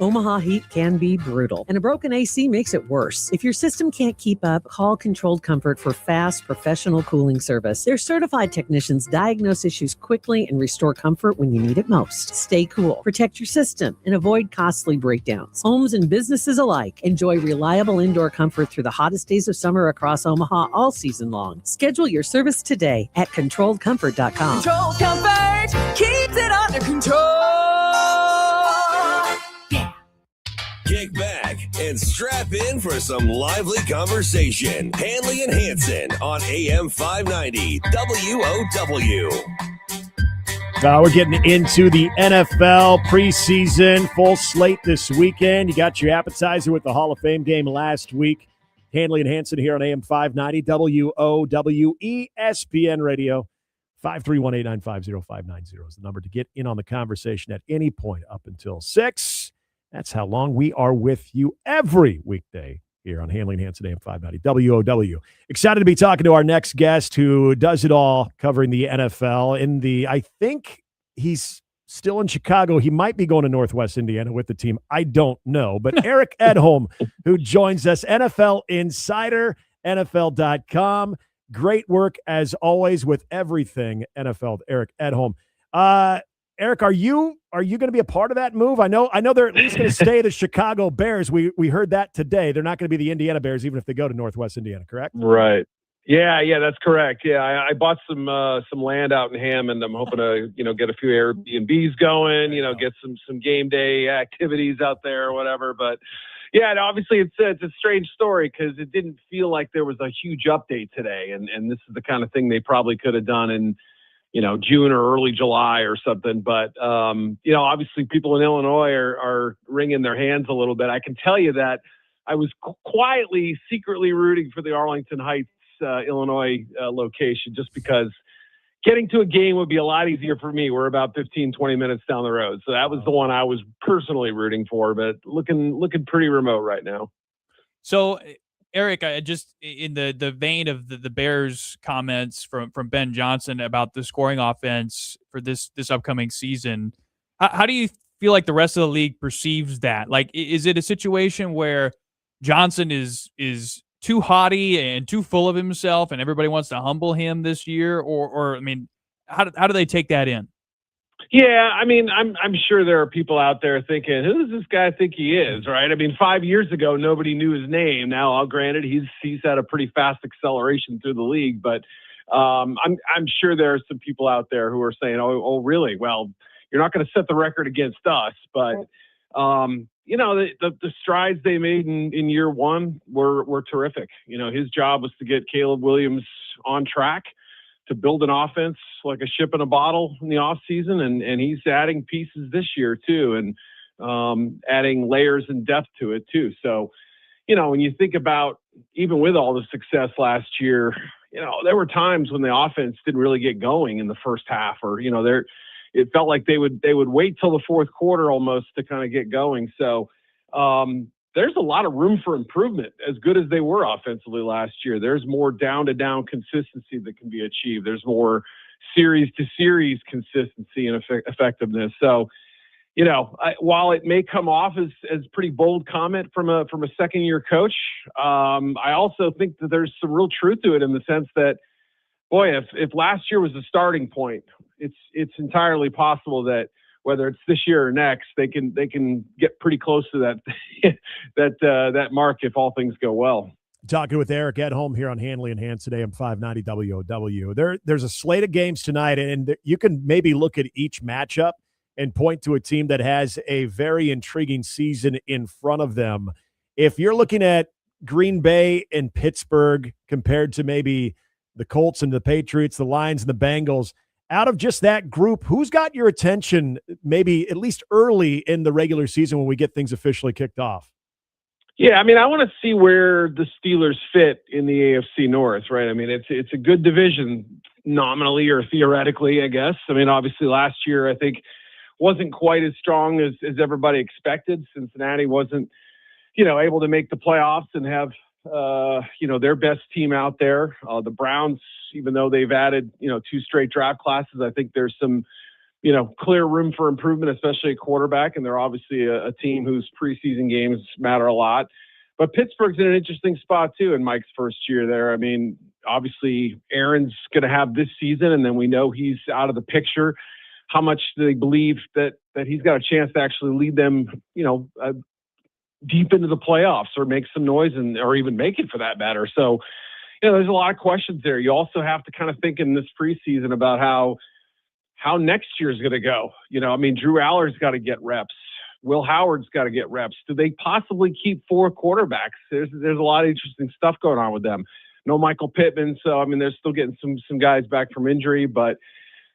Omaha heat can be brutal, and a broken AC makes it worse. If your system can't keep up, call Controlled Comfort for fast, professional cooling service. Their certified technicians diagnose issues quickly and restore comfort when you need it most. Stay cool, protect your system, and avoid costly breakdowns. Homes and businesses alike enjoy reliable indoor comfort through the hottest days of summer across Omaha all season long. Schedule your service today at ControlledComfort.com. Controlled Comfort keeps it under control. Kick back and strap in for some lively conversation. Handley and Hansen on AM 590 WOW. We're getting into the NFL preseason full slate this weekend. You got your appetizer with the Hall of Fame game last week. Handley and Hansen here on AM 590 WOW ESPN Radio. 531-895-0590 is the number to get in on the conversation at any point up until 6. That's how long we are with you every weekday here on Handley and Hansen AM 590 WOW. Excited to be talking to our next guest who does it all covering the NFL. I think he's still in Chicago. He might be going to Northwest Indiana with the team. I don't know. But Eric Edholm, who joins us, NFL Insider, NFL.com. Great work, as always, with everything NFL. Eric Edholm. Eric, are you going to be a part of that move? I know they're at least going to stay the Chicago Bears. We heard that today. They're not going to be the Indiana Bears, even if they go to Northwest Indiana, correct? Right. Yeah, that's correct. Yeah, I bought some land out in Hammond. I'm hoping to get a few Airbnbs going. Get some game day activities out there or whatever. But yeah, and obviously it's a strange story because it didn't feel like there was a huge update today, and this is the kind of thing they probably could have done in June or early July or something. But, obviously people in Illinois are wringing their hands a little bit. I can tell you that I was quietly, secretly rooting for the Arlington Heights, Illinois location, just because getting to a game would be a lot easier for me. We're about 15, 20 minutes down the road. So that was the one I was personally rooting for, but looking pretty remote right now. So, Eric, I just in the vein of the Bears comments from Ben Johnson about the scoring offense for this upcoming season, how do you feel like the rest of the league perceives that? Like, is it a situation where Johnson is too haughty and too full of himself, and everybody wants to humble him this year, or I mean, how do they take that in? Yeah, I mean, I'm sure there are people out there thinking, who does this guy think he is, right? I mean, 5 years ago, nobody knew his name. Now, granted, he's had a pretty fast acceleration through the league, but I'm sure there are some people out there who are saying, oh, really? Well, you're not going to set the record against us, but the strides they made in year one were terrific. His job was to get Caleb Williams on track, to build an offense like a ship in a bottle in the offseason, and he's adding pieces this year too, and adding layers and depth to it too. So, when you think about, even with all the success last year, there were times when the offense didn't really get going in the first half, or it felt like they would wait till the fourth quarter almost to kind of get going. So there's a lot of room for improvement. As good as they were offensively last year, there's more down-to-down consistency that can be achieved. There's more series-to-series consistency and effectiveness. So, while it may come off as pretty bold comment from a second-year coach, I also think that there's some real truth to it, in the sense that, boy, if last year was the starting point, it's entirely possible that whether it's this year or next, they can get pretty close to that that mark if all things go well. Talking with Eric Edholm here on Handley and Hansen, AM 590 WOW. There's a slate of games tonight, and you can maybe look at each matchup and point to a team that has a very intriguing season in front of them. If you're looking at Green Bay and Pittsburgh compared to maybe the Colts and the Patriots, the Lions and the Bengals, out of just that group, who's got your attention maybe at least early in the regular season when we get things officially kicked off? Yeah, I want to see where the Steelers fit in the AFC North, right? It's a good division nominally or theoretically, I guess. Obviously last year I think wasn't quite as strong as everybody expected. Cincinnati wasn't, able to make the playoffs and have, their best team out there. The Browns, even though they've added, 2 straight draft classes, I think there's some, clear room for improvement, especially at quarterback. And they're obviously a team whose preseason games matter a lot. But Pittsburgh's in an interesting spot too in Mike's first year there. Obviously Aaron's going to have this season, and then we know he's out of the picture. How much do they believe that he's got a chance to actually lead them, deep into the playoffs, or make some noise, or even make it for that matter? So, there's a lot of questions there. You also have to kind of think in this preseason about how next year's going to go. Drew Aller's got to get reps. Will Howard's got to get reps. Do they possibly keep 4 quarterbacks? There's a lot of interesting stuff going on with them. No Michael Pittman, so they're still getting some guys back from injury, but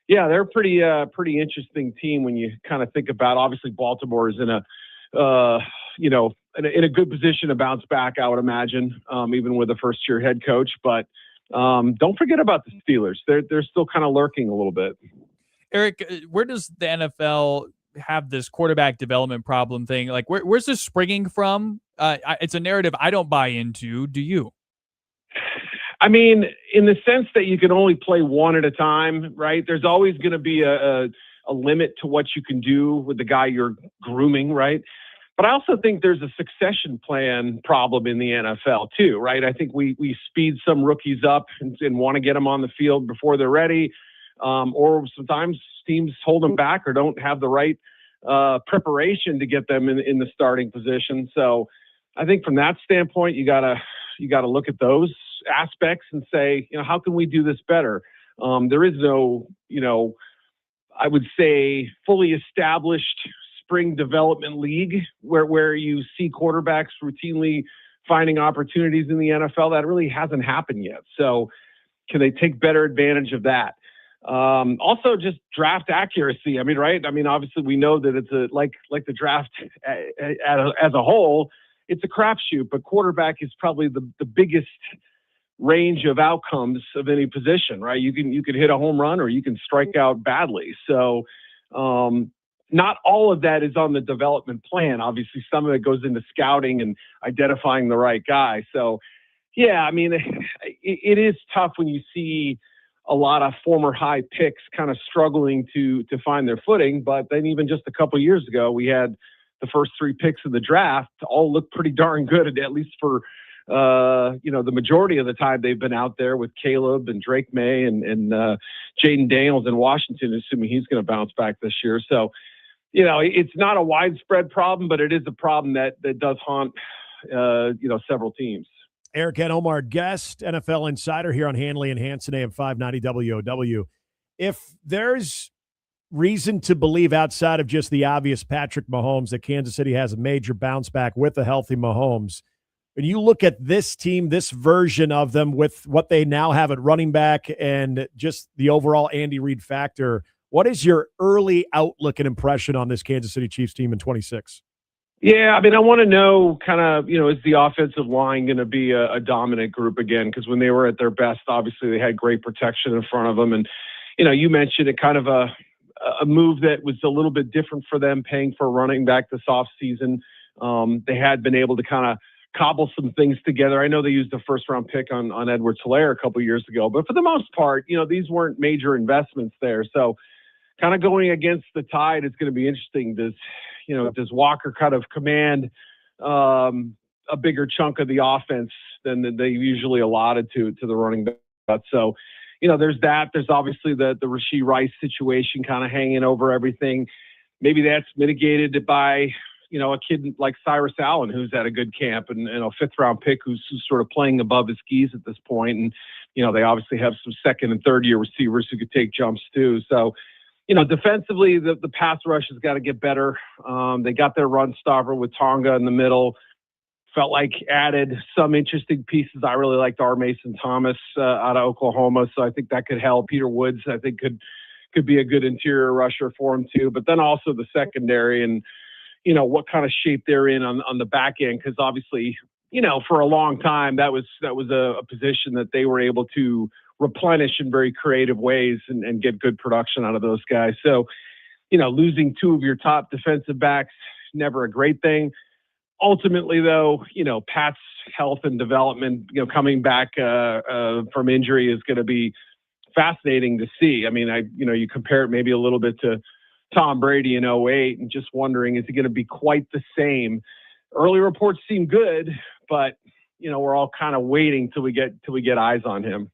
yeah, they're a pretty interesting team when you kind of think about. Obviously, Baltimore is in a good position to bounce back, I would imagine, even with a first-year head coach. But don't forget about the Steelers; they're still kind of lurking a little bit. Eric, where does the NFL have this quarterback development problem thing? Like, where's this springing from? It's a narrative I don't buy into. Do you? In the sense that you can only play one at a time, right? There's always going to be a limit to what you can do with the guy you're grooming, right? But I also think there's a succession plan problem in the NFL too, right? I think we speed some rookies up and want to get them on the field before they're ready, or sometimes teams hold them back or don't have the right preparation to get them in the starting position. So I think from that standpoint, you gotta look at those aspects and say, how can we do this better? There is no, I would say, fully established spring development league where you see quarterbacks routinely finding opportunities in the NFL. That really hasn't happened yet. So can they take better advantage of that? Also just draft accuracy. Right? Obviously we know that it's like the draft as a whole, it's a crapshoot, but quarterback is probably the biggest range of outcomes of any position, right? You can hit a home run or you can strike out badly. So, not all of that is on the development plan. Obviously, some of it goes into scouting and identifying the right guy. So, yeah, it is tough when you see a lot of former high picks kind of struggling to find their footing. But then even just a couple of years ago, we had the first 3 picks in the draft all look pretty darn good, at least for the majority of the time they've been out there, with Caleb and Drake May and Jaden Daniels in Washington, assuming he's going to bounce back this year. So, it's not a widespread problem, but it is a problem that does haunt, several teams. Eric Edholm, our guest, NFL insider here on Handley and Hansen, AM 590 WOW. If there's reason to believe outside of just the obvious Patrick Mahomes that Kansas City has a major bounce back with a healthy Mahomes. When you look at this team, this version of them with what they now have at running back and just the overall Andy Reid factor, what is your early outlook and impression on this Kansas City Chiefs team in 26? Yeah, I mean, I want to know kind of, is the offensive line going to be a dominant group again? Because when they were at their best, obviously they had great protection in front of them. And, you mentioned it, kind of a move that was a little bit different for them, paying for a running back this offseason. They had been able to kind of cobble some things together. I know they used a first-round pick on Edwards-Helaire a couple years ago, but for the most part, these weren't major investments there. So kind of going against the tide is going to be interesting. Does Walker kind of command a bigger chunk of the offense than they usually allotted to the running back? So, there's that. There's obviously the Rashee Rice situation kind of hanging over everything. Maybe that's mitigated by, a kid like Cyrus Allen, who's at a good camp and a fifth-round pick who's sort of playing above his skis at this point. And, they obviously have some second- and third-year receivers who could take jumps too. So, defensively, the pass rush has got to get better. They got their run stopper with Tonga in the middle. Felt like added some interesting pieces. I really liked R. Mason Thomas out of Oklahoma, so I think that could help. Peter Woods, I think, could be a good interior rusher for him too. But then also the secondary and, what kind of shape they're in on the back end, because obviously, for a long time that was a position that they were able to replenish in very creative ways and get good production out of those guys. So, losing two of your top defensive backs, never a great thing. Ultimately, though, Pat's health and development, coming back from injury is going to be fascinating to see. I mean, you compare it maybe a little bit to Tom Brady in 2008 and just wondering, is it going to be quite the same? Early reports seem good, but, we're all kind of waiting till we get eyes on him.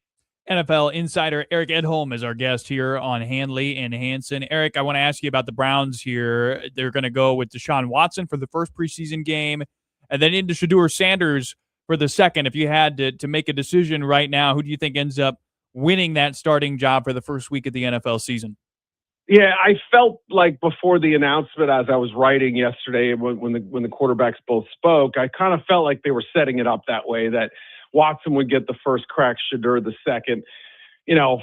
NFL insider Eric Edholm is our guest here on Handley and Hansen. Eric, I want to ask you about the Browns here. They're going to go with Deshaun Watson for the first preseason game and then into Shedeur Sanders for the second. If you had to make a decision right now, who do you think ends up winning that starting job for the first week of the NFL season? Yeah, I felt like before the announcement, as I was writing yesterday, when the quarterbacks both spoke, I kind of felt like they were setting it up that way, that Watson would get the first crack, Shedeur the second.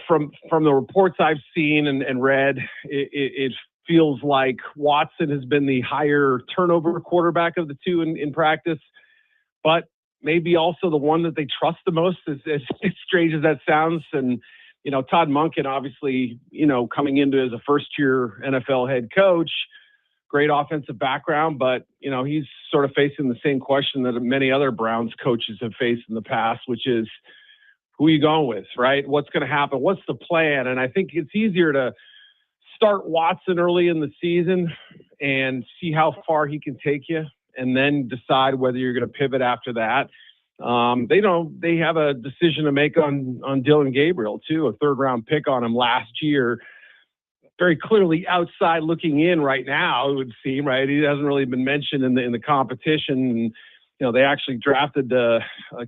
From the reports I've seen and read, it feels like Watson has been the higher turnover quarterback of the two in practice, but maybe also the one that they trust the most, as strange as that sounds. And, Todd Monken, obviously, coming into as a first-year NFL head coach, great offensive background, but, he's sort of facing the same question that many other Browns coaches have faced in the past, which is, who are you going with, right? What's going to happen? What's the plan? And I think it's easier to start Watson early in the season and see how far he can take you and then decide whether you're going to pivot after that. They have a decision to make on Dillon Gabriel too, a third-round pick on him last year. Very clearly outside looking in right now, it would seem, right? He hasn't really been mentioned in the competition. And, they actually drafted a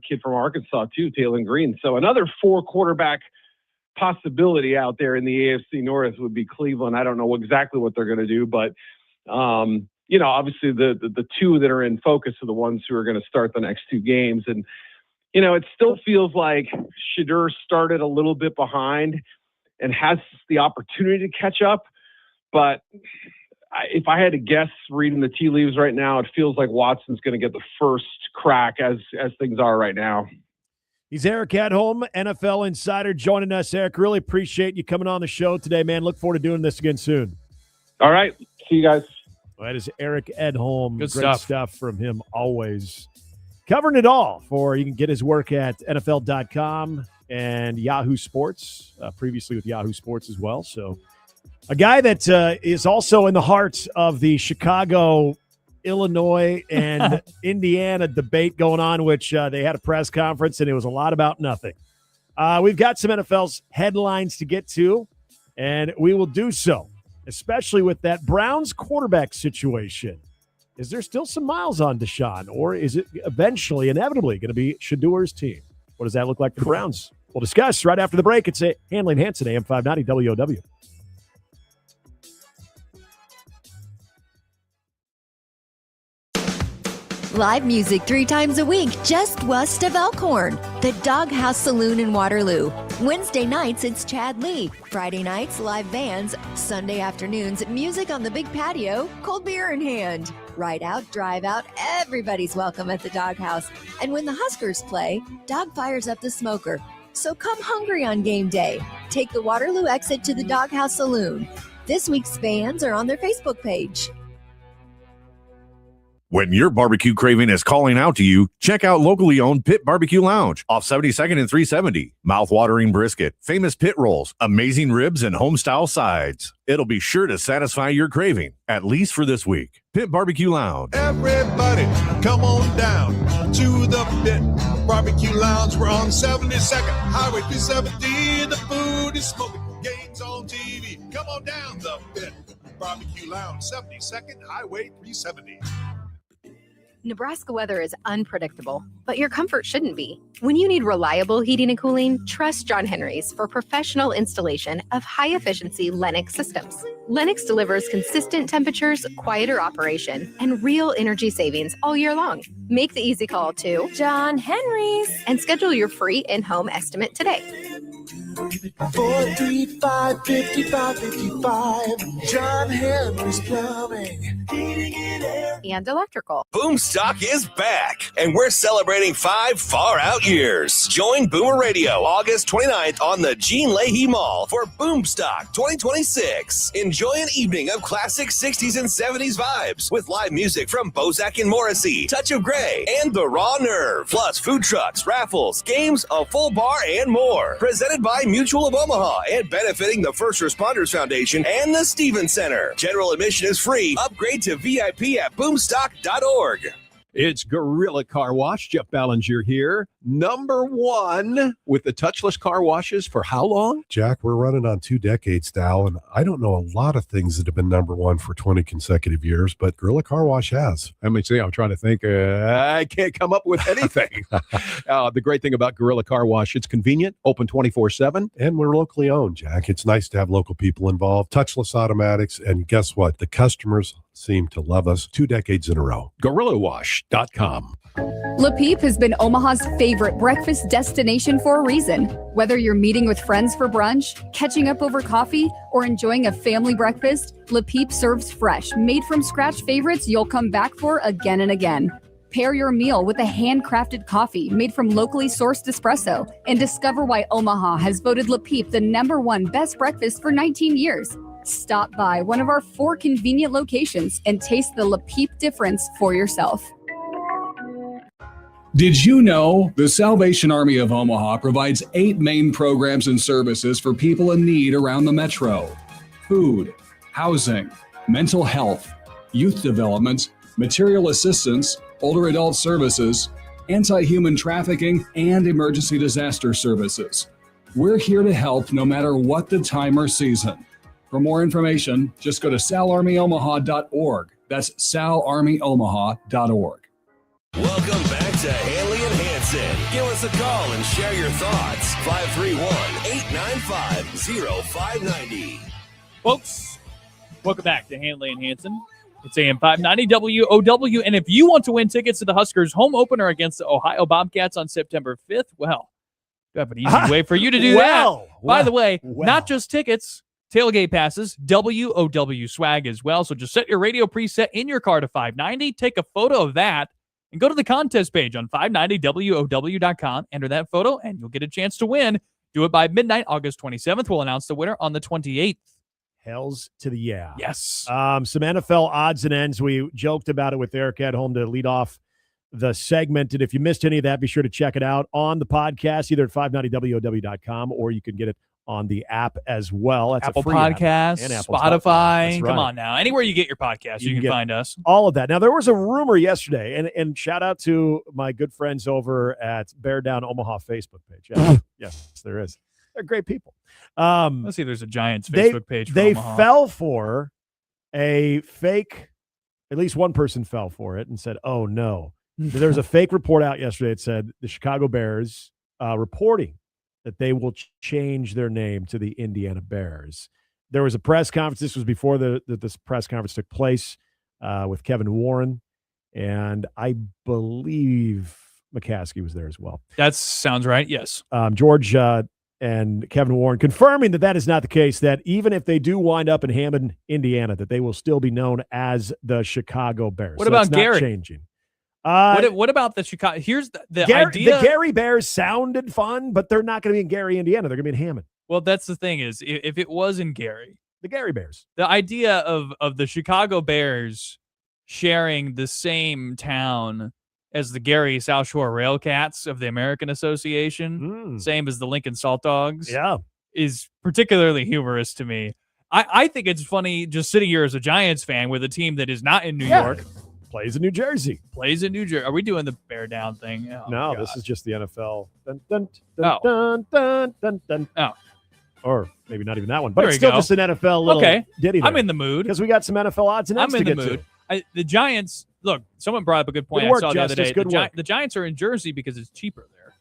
kid from Arkansas too, Taylon Green. So another 4 quarterback possibility out there in the AFC North would be Cleveland. I don't know exactly what they're going to do, but obviously the two that are in focus are the ones who are going to start the next 2 games. And, it still feels like Shedeur started a little bit behind and has the opportunity to catch up. But if I had to guess reading the tea leaves right now, it feels like Watson's going to get the first crack as things are right now. He's Eric Edholm, NFL insider, joining us. Eric, really appreciate you coming on the show today, man. Look forward to doing this again soon. All right. See you guys. Well, that is Eric Edholm. Good Great stuff from him always. Covering it all you can get his work at NFL.com and Yahoo Sports, previously with Yahoo Sports as well. So a guy that is also in the heart of the Chicago, Illinois, and Indiana debate going on, which they had a press conference, and it was a lot about nothing. We've got some NFL's headlines to get to, and we will do so, especially with that Browns quarterback situation. Is there still some miles on Deshaun, or is it eventually, inevitably, going to be Shedeur's team? What does that look like for the Browns? We'll discuss right after the break. It's Handley and Hansen, AM 590 WOW. Live music 3 times a week just west of Elkhorn. The Doghouse Saloon in Waterloo. Wednesday nights, it's Chad Lee. Friday nights, live bands. Sunday afternoons, music on the big patio, cold beer in hand. Ride out, drive out, everybody's welcome at the Doghouse. And when the Huskers play, Dog fires up the smoker. So come hungry on game day. Take the Waterloo exit to the Doghouse Saloon. This week's bands are on their Facebook page. When your barbecue craving is calling out to you, check out locally owned Pit Barbecue Lounge off 72nd and 370. Mouth-watering brisket, famous pit rolls, amazing ribs, and home-style sides. It'll be sure to satisfy your craving, at least for this week. Pit Barbecue Lounge. Everybody, come on down to the Pit Barbecue Lounge. We're on 72nd Highway 370. The food is smoking, games on TV. Come on down the Pit Barbecue Lounge, 72nd Highway 370. Nebraska weather is unpredictable, but your comfort shouldn't be. When you need reliable heating and cooling, trust John Henry's for professional installation of high-efficiency Lennox systems. Lennox delivers consistent temperatures, quieter operation, and real energy savings all year long. Make the easy call to John Henry's and schedule your free in-home estimate today. 435-5555. John Henry's Plumbing. And electrical. Boomstock is back, and we're celebrating 5 far-out years. Join Boomer Radio August 29th on the Gene Leahy Mall for Boomstock 2026. Enjoy an evening of classic 60s and 70s vibes with live music from Bozak and Morrissey, Touch of Grey, and The Raw Nerve. Plus food trucks, raffles, games, a full bar, and more. Presented by Mutual of Omaha and benefiting the First Responders Foundation and the Stevens Center. General admission is free. Upgrade to VIP at boomstock.org. It's Gorilla Car Wash. Jeff Ballinger here. #1 with the touchless car washes for how long? Jack, we're running on 2 decades now, and I don't know a lot of things that have been #1 for 20 consecutive years, but Gorilla Car Wash has. Let me see. I'm trying to think. I can't come up with anything. The great thing about Gorilla Car Wash, it's convenient, open 24/7. And we're locally owned, Jack. It's nice to have local people involved, touchless automatics, and guess what? The customers seem to love us 2 decades in a row. GorillaWash.com. Le Peep has been Omaha's favorite breakfast destination for a reason. Whether you're meeting with friends for brunch, catching up over coffee, or enjoying a family breakfast, Le Peep serves fresh, made-from-scratch favorites you'll come back for again and again. Pair your meal with a handcrafted coffee made from locally sourced espresso and discover why Omaha has voted Le Peep the #1 best breakfast for 19 years. Stop by one of our 4 convenient locations and taste the Le Peep difference for yourself. Did you know the Salvation Army of Omaha provides 8 main programs and services for people in need around the metro? Food, housing, mental health, youth development, material assistance, older adult services, anti-human trafficking, and emergency disaster services. We're here to help no matter what the time or season. For more information, just go to salarmyomaha.org. That's salarmyomaha.org. Welcome back to Handley and Hansen. Give us a call and share your thoughts. 531-895-0590. Folks, welcome back to Handley and Hansen. It's AM 590 WOW. And if you want to win tickets to the Huskers home opener against the Ohio Bobcats on September 5th, well, we have an easy way for you to do that. By the way, not just tickets, tailgate passes, WOW swag as well. So just set your radio preset in your car to 590, take a photo of that, and go to the contest page on 590WOW.com. Enter that photo, and you'll get a chance to win. Do it by midnight, August 27th. We'll announce the winner on the 28th. Hells to the yeah. Yes. Some NFL odds and ends. We joked about it with Eric at home to lead off the segment. And if you missed any of that, be sure to check it out on the podcast, either at 590WOW.com, or you can get it on the app as well. That's Apple a free Podcasts, app. And Apple Spotify. That's right. Come on now. Anywhere you get your podcast, you can get find us. All of that. Now, there was a rumor yesterday, and shout out to my good friends over at Bear Down Omaha Facebook page. Yes, there is. They're great people. Let's see, there's a Giants Facebook page for They Omaha. fell for a fake, at least one person fell for it and said, oh, no. There was a fake report out yesterday that said the Chicago Bears reporting that they will change their name to the Indiana Bears. There was a press conference. This was before this press conference took place with Kevin Warren. And I believe McCaskey was there as well. That sounds right. Yes. George and Kevin Warren confirming that is not the case, that even if they do wind up in Hammond, Indiana, that they will still be known as the Chicago Bears. What about that's Gary? Not changing. What about the Chicago? Here's the idea. The Gary Bears sounded fun, but they're not going to be in Gary, Indiana. They're going to be in Hammond. Well, that's the thing is, if it was in Gary, the Gary Bears, the idea of the Chicago Bears sharing the same town as the Gary South Shore Railcats of the American Association, same as the Lincoln Salt Dogs, is particularly humorous to me. I think it's funny just sitting here as a Giants fan with a team that is not in New York. Plays in New Jersey. Are we doing the bear down thing? Oh, no, God. This is just the NFL. Dun, dun, dun, dun, dun, dun, dun. Oh. Or maybe not even that one, but There it's you still go. just an NFL little ditty there. I'm in the mood. Because we got some NFL odds and ends I'm in to the get mood. to. The Giants, look, someone brought up a good point Good work, I saw the other Justice. day. Good work. The Giants are in Jersey because it's cheaper there.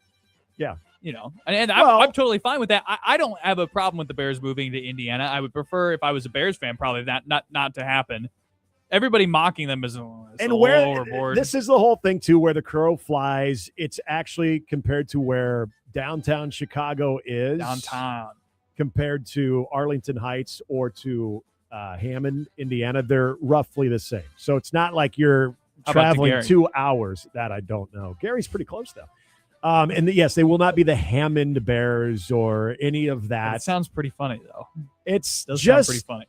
Yeah. You know, and I'm totally fine with that. I don't have a problem with the Bears moving to Indiana. I would prefer, if I was a Bears fan, probably that not to happen. Everybody mocking them is overboard. This is the whole thing too, where the crow flies. It's actually compared to where downtown Chicago is. Downtown. Compared to Arlington Heights or to Hammond, Indiana, they're roughly the same. So it's not like you're traveling 2 hours. That I don't know. Gary's pretty close though. Yes, they will not be the Hammond Bears or any of that. It sounds pretty funny though. It sound pretty funny.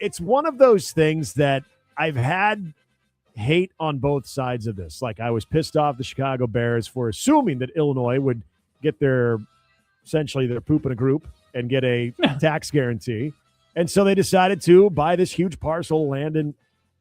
It's one of those things that I've had hate on both sides of this. Like, I was pissed off the Chicago Bears for assuming that Illinois would get their poop in a group and get a tax guarantee. And so they decided to buy this huge parcel of land in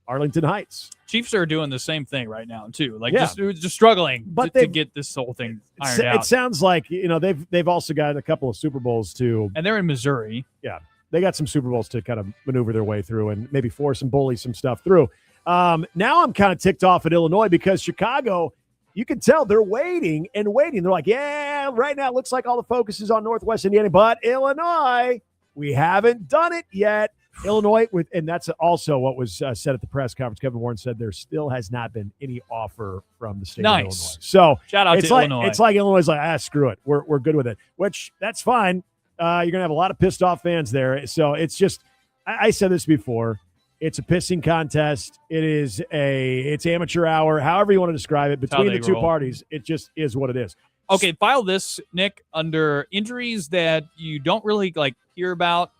Arlington Heights. Chiefs are doing the same thing right now too. Like just struggling to get this whole thing ironed out. It sounds like, they've also got a couple of Super Bowls too. And they're in Missouri. Yeah. They got some Super Bowls to kind of maneuver their way through and maybe force and bully some stuff through. Now I'm kind of ticked off at Illinois because Chicago, you can tell they're waiting and waiting. They're like, yeah, right now it looks like all the focus is on Northwest Indiana, but Illinois, we haven't done it yet. Illinois, and that's also what was said at the press conference. Kevin Warren said there still has not been any offer from the state of Illinois. So shout out to Illinois. It's like Illinois is like, screw it. We're good with it, which that's fine. You're going to have a lot of pissed off fans there. So it's just, I said this before, it's a pissing contest. It's amateur hour, however you want to describe it, between the two parties. It just is what it is. Okay, file this, Nick, under injuries that you don't really hear about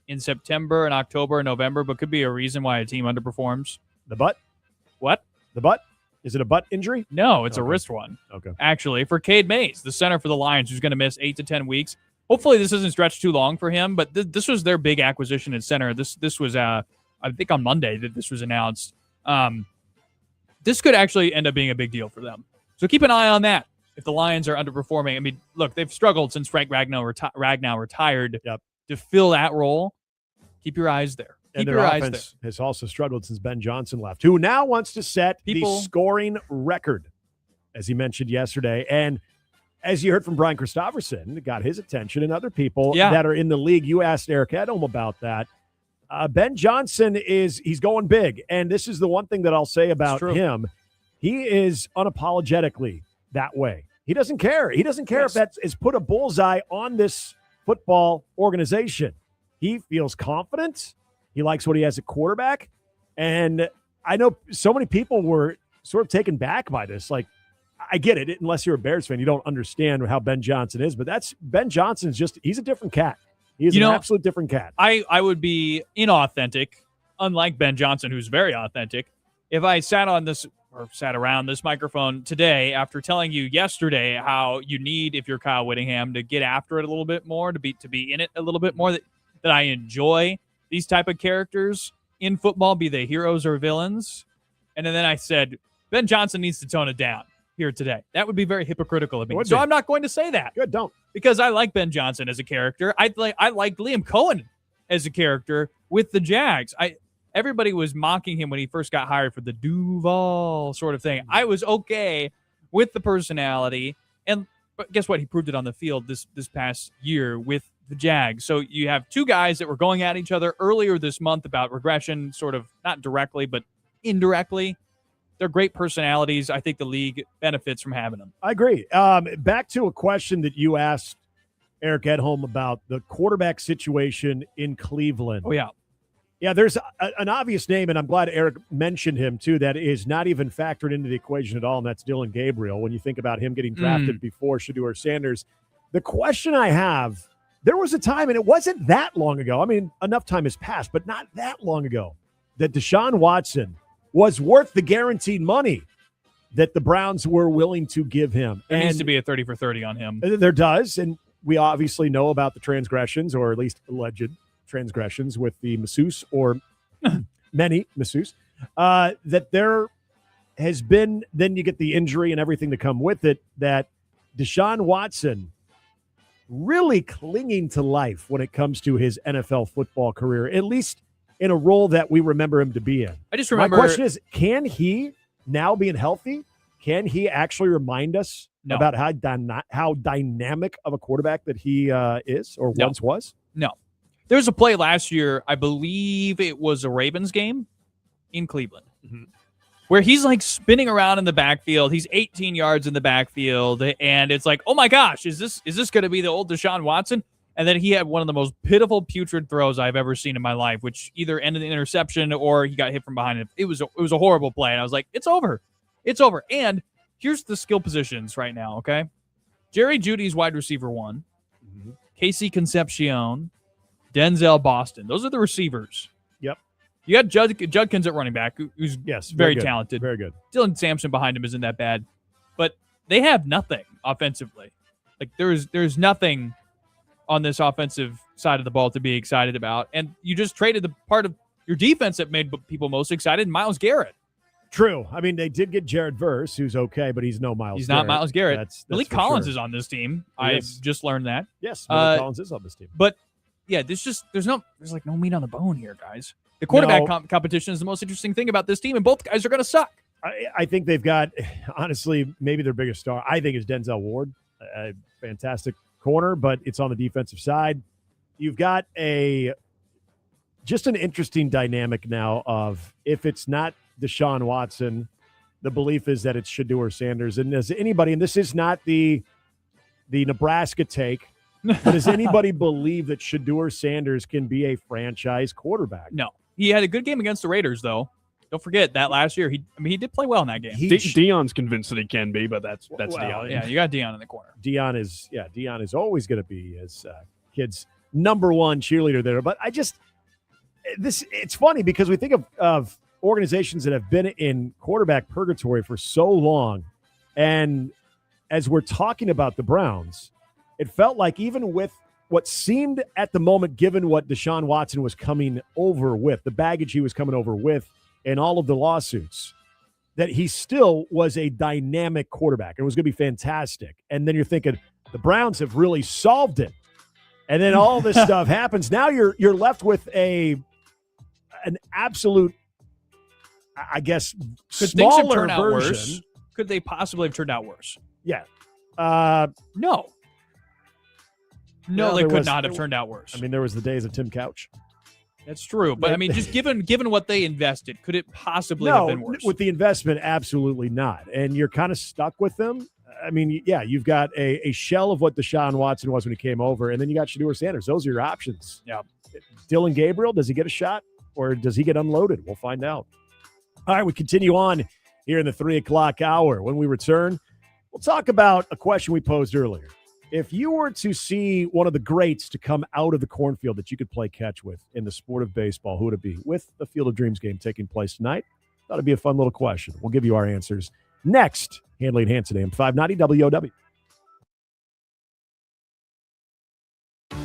in September and October and November, but could be a reason why a team underperforms. The butt? What? The butt? Is it a butt injury? No, it's a wrist one. Okay. Actually, for Cade Mays, the center for the Lions, who's going to miss 8 to 10 weeks. Hopefully this doesn't stretch too long for him, but this was their big acquisition at center. This was, I think on Monday that this was announced. This could actually end up being a big deal for them. So keep an eye on that. If the Lions are underperforming, I mean, look, they've struggled since Frank Ragnow retired to fill that role. Keep your eyes there. And their offense has also struggled since Ben Johnson left, who now wants to set the scoring record, as he mentioned yesterday. And as you heard from Brian Christopherson, it got his attention, and other people that are in the league. You asked Eric Edholm about that. Ben Johnson he's going big. And this is the one thing that I'll say about him. He is unapologetically that way. He doesn't care. He doesn't care if that is put a bullseye on this football organization. He feels confident. He likes what he has at quarterback. And I know so many people were sort of taken back by this. Like, I get it. Unless you're a Bears fan, you don't understand how Ben Johnson is. But Ben Johnson's he's a different cat. He is an absolute different cat. I would be inauthentic, unlike Ben Johnson, who's very authentic, if I sat around this microphone today after telling you yesterday how you need, if you're Kyle Whittingham, to get after it a little bit more, to be in it a little bit more, that I enjoy these type of characters in football, be they heroes or villains. And then I said, Ben Johnson needs to tone it down here today. That would be very hypocritical of me. So I'm not going to say that. Good, don't. Because I like Ben Johnson as a character. I like Liam Cohen as a character with the Jags. Everybody was mocking him when he first got hired for the Duval sort of thing. I was okay with the personality. But guess what? He proved it on the field this past year with the Jags. So you have two guys that were going at each other earlier this month about regression, sort of not directly, but indirectly. They're great personalities. I think the league benefits from having them. I agree. Back to a question that you asked Eric Edholm about the quarterback situation in Cleveland. Oh, yeah. Yeah, there's an obvious name, and I'm glad Eric mentioned him, too, that is not even factored into the equation at all, and that's Dylan Gabriel. When you think about him getting drafted before Shedeur Sanders, the question I have, there was a time, and it wasn't that long ago. I mean, enough time has passed, but not that long ago, that Deshaun Watson was worth the guaranteed money that the Browns were willing to give him. There needs to be a 30 for 30 on him. There does, and we obviously know about the transgressions, or at least alleged transgressions with the masseuse or many masseuse, that there has been, then you get the injury and everything to come with it, that Deshaun Watson really clinging to life when it comes to his NFL football career, at least in a role that we remember him to be in. I just remember. My question is, can he, now being healthy, can he actually remind us about how dynamic of a quarterback that he is or once was? No. There was a play last year, I believe it was a Ravens game in Cleveland, where he's like spinning around in the backfield. He's 18 yards in the backfield, and it's like, oh my gosh, is this going to be the old Deshaun Watson? And then he had one of the most pitiful, putrid throws I've ever seen in my life, which either ended in an interception or he got hit from behind. It was a horrible play, and I was like, it's over. It's over. And here's the skill positions right now, okay? Jerry Jeudy's wide receiver 1. Casey Concepcion. Denzel Boston. Those are the receivers. Yep. You got Judkins at running back, who's very talented. Very good. Dylan Sampson behind him isn't that bad. But they have nothing offensively. Like, there's nothing on this offensive side of the ball to be excited about. And you just traded the part of your defense that made people most excited, Myles Garrett. True. I mean, they did get Jared Verse, who's okay, but he's no Myles Garrett. He's not Myles Garrett. That's Malik Collins is on this team. I just learned that. Yes, Malik Collins is on this team. But yeah, there's like no meat on the bone here, guys. The quarterback competition is the most interesting thing about this team, and both guys are going to suck. I think they've got, honestly, maybe their biggest star, I think, is Denzel Ward. A fantastic corner, but it's on the defensive side. You've got just an interesting dynamic now of, if it's not Deshaun Watson, the belief is that it's Shedeur Sanders. And does anybody, and this is not the Nebraska take, but does anybody believe that Shedeur Sanders can be a franchise quarterback? No. He had a good game against the Raiders, though. Don't forget that last year. He did play well in that game. Deion's convinced that he can be, but that's Deion. Yeah, you got Deion in the corner. Deion is always going to be his kid's number one cheerleader there. But it's funny because we think of organizations that have been in quarterback purgatory for so long, and as we're talking about the Browns, it felt like even with what seemed at the moment, given what Deshaun Watson was coming over with, the baggage he was coming over with, and all of the lawsuits, that he still was a dynamic quarterback. It was going to be fantastic. And then you're thinking, the Browns have really solved it. And then all this stuff happens. Now you're left with an absolute, I guess, Could smaller things have turned out version. worse? Could they possibly have turned out worse? Yeah. No. No, they could not have turned out worse. I mean, there was the days of Tim Couch. That's true. But, I mean, just given what they invested, could it possibly have been worse? With the investment, absolutely not. And you're kind of stuck with them. I mean, yeah, you've got a shell of what Deshaun Watson was when he came over, and then you got Shedeur Sanders. Those are your options. Yeah. Dylan Gabriel, does he get a shot, or does he get unloaded? We'll find out. All right, we continue on here in the 3 o'clock hour. When we return, we'll talk about a question we posed earlier. If you were to see one of the greats to come out of the cornfield that you could play catch with in the sport of baseball, who would it be? With the Field of Dreams game taking place tonight, thought it'd be a fun little question. We'll give you our answers next. Handley and Hansen, AM 590 WOW.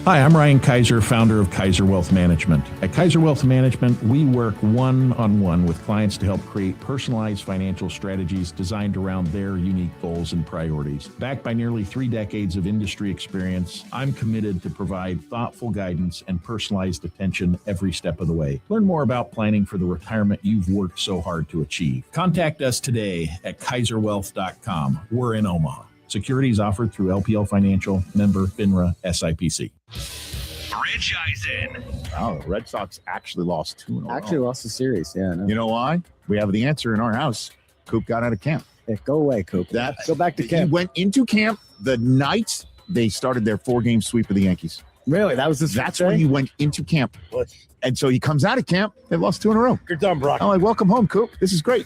Hi, I'm Ryan Kaiser, founder of Kaiser Wealth Management. At Kaiser Wealth Management, we work one-on-one with clients to help create personalized financial strategies designed around their unique goals and priorities. Backed by nearly 3 decades of industry experience, I'm committed to provide thoughtful guidance and personalized attention every step of the way. Learn more about planning for the retirement you've worked so hard to achieve. Contact us today at kaiserwealth.com. We're in Omaha. Securities offered through LPL Financial, member FINRA, SIPC. Rich Eisen. Oh, the Red Sox actually lost 2 in a row. Actually lost the series, yeah. You know why? We have the answer in our house. Coop got out of camp. Hey, go away, Coop. Go back to camp. He went into camp the night they started their 4-game sweep of the Yankees. Really? That's when he went into camp. And so he comes out of camp. They've lost 2 in a row. You're done, Brock. I'm like, welcome home, Coop. This is great.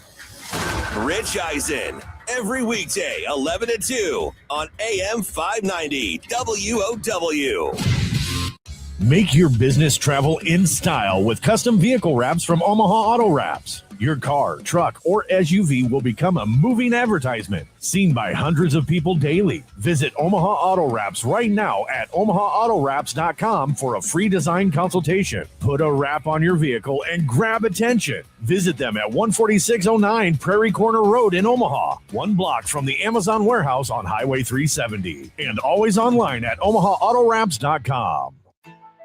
Rich Eisen, every weekday, 11 to 2 on AM 590 WOW. Make your business travel in style with custom vehicle wraps from Omaha Auto Wraps. Your car, truck, or SUV will become a moving advertisement, seen by hundreds of people daily. Visit Omaha Auto Wraps right now at omahaautorapps.com for a free design consultation. Put a wrap on your vehicle and grab attention. Visit them at 14609 Prairie Corner Road in Omaha, 1 block from the Amazon warehouse on Highway 370, and always online at omahaautorapps.com.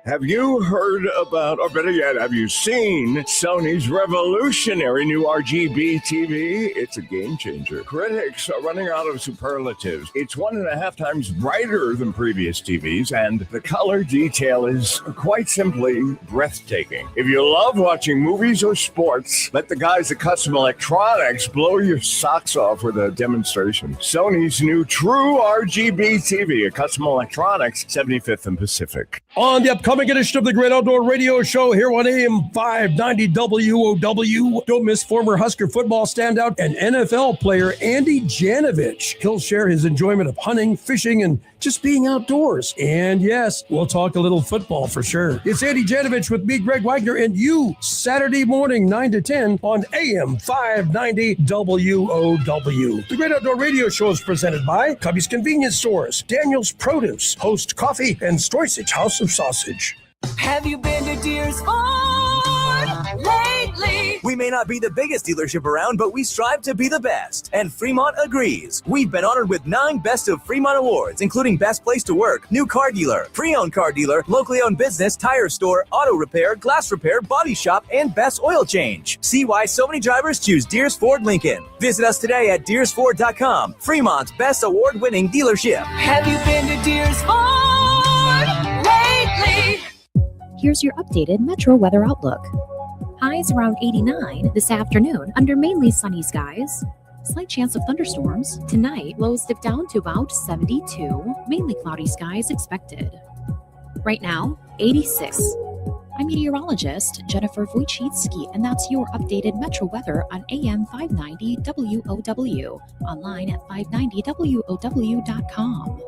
Have you heard about, or better yet, have you seen Sony's revolutionary new RGB TV? It's a game changer. Critics are running out of superlatives. It's 1.5 times brighter than previous TVs, and the color detail is quite simply breathtaking. If you love watching movies or sports, let the guys at Custom Electronics blow your socks off with a demonstration. Sony's new True RGB TV at Custom Electronics, 75th and Pacific. On the upcoming edition of the Great Outdoor Radio Show here on AM 590 WOW. Don't miss former Husker football standout and NFL player Andy Janovich. He'll share his enjoyment of hunting, fishing, and just being outdoors. And yes, we'll talk a little football for sure. It's Andy Janovich with me, Greg Wagner, and you, Saturday morning, 9 to 10 on AM 590 WOW. The Great Outdoor Radio Show is presented by Cubby's Convenience Stores, Daniel's Produce, Host Coffee, and Stroysage House of Sausage. Have you been to Deer's Farm lately? We may not be the biggest dealership around, but we strive to be the best. And Fremont agrees. We've been honored with 9 Best of Fremont awards, including Best Place to Work, New Car Dealer, Pre-Owned Car Dealer, Locally Owned Business, Tire Store, Auto Repair, Glass Repair, Body Shop, and Best Oil Change. See why so many drivers choose Deers Ford Lincoln. Visit us today at deersford.com. Fremont's best award-winning dealership. Have you been to Deer's Farm lately? Here's your updated Metro weather outlook. Highs around 89 this afternoon under mainly sunny skies. Slight chance of thunderstorms. Tonight, lows dip down to about 72. Mainly cloudy skies expected. Right now, 86. I'm meteorologist Jennifer Wojcicki, and that's your updated Metro weather on AM 590 WOW. Online at 590WOW.com.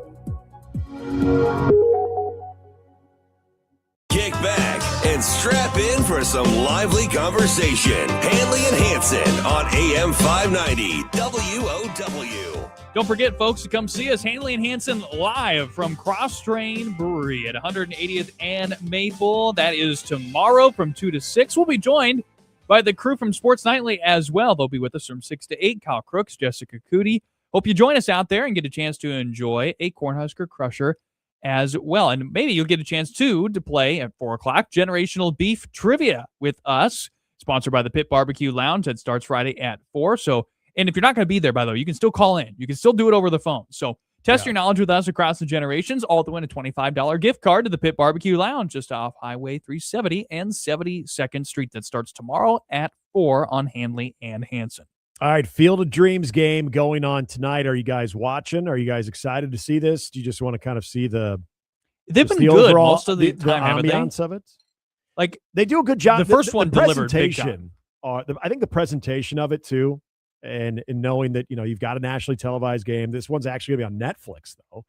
Kick back and strap in for some lively conversation. Handley and Hansen on AM 590 WOW. Don't forget, folks, to come see us, Handley and Hansen, live from Cross Train Brewery at 180th and Maple. That is tomorrow from 2 to 6. We'll be joined by the crew from Sports Nightly as well. They'll be with us from 6 to 8. Kyle Crooks, Jessica Cootie. Hope you join us out there and get a chance to enjoy a Cornhusker Crusher as well. And maybe you'll get a chance, too, to play at 4 o'clock Generational Beef Trivia with us, sponsored by the Pit Barbecue Lounge. That starts Friday at 4. So, and if you're not going to be there, by the way, you can still call in. You can still do it over the phone. So test your knowledge with us across the generations, all to win a $25 gift card to the Pit Barbecue Lounge just off Highway 370 and 72nd Street. That starts tomorrow at 4 on Handley and Hansen. All right, Field of Dreams game going on tonight. Are you guys watching? Are you guys excited to see this? Do you just want to kind of see the They've been the good overall, most of the time, haven't they? ambiance of it? Like, they do a good job. The first one delivered big presentation. I think the presentation of it too, and knowing that you've got a nationally televised game. This one's actually going to be on Netflix though,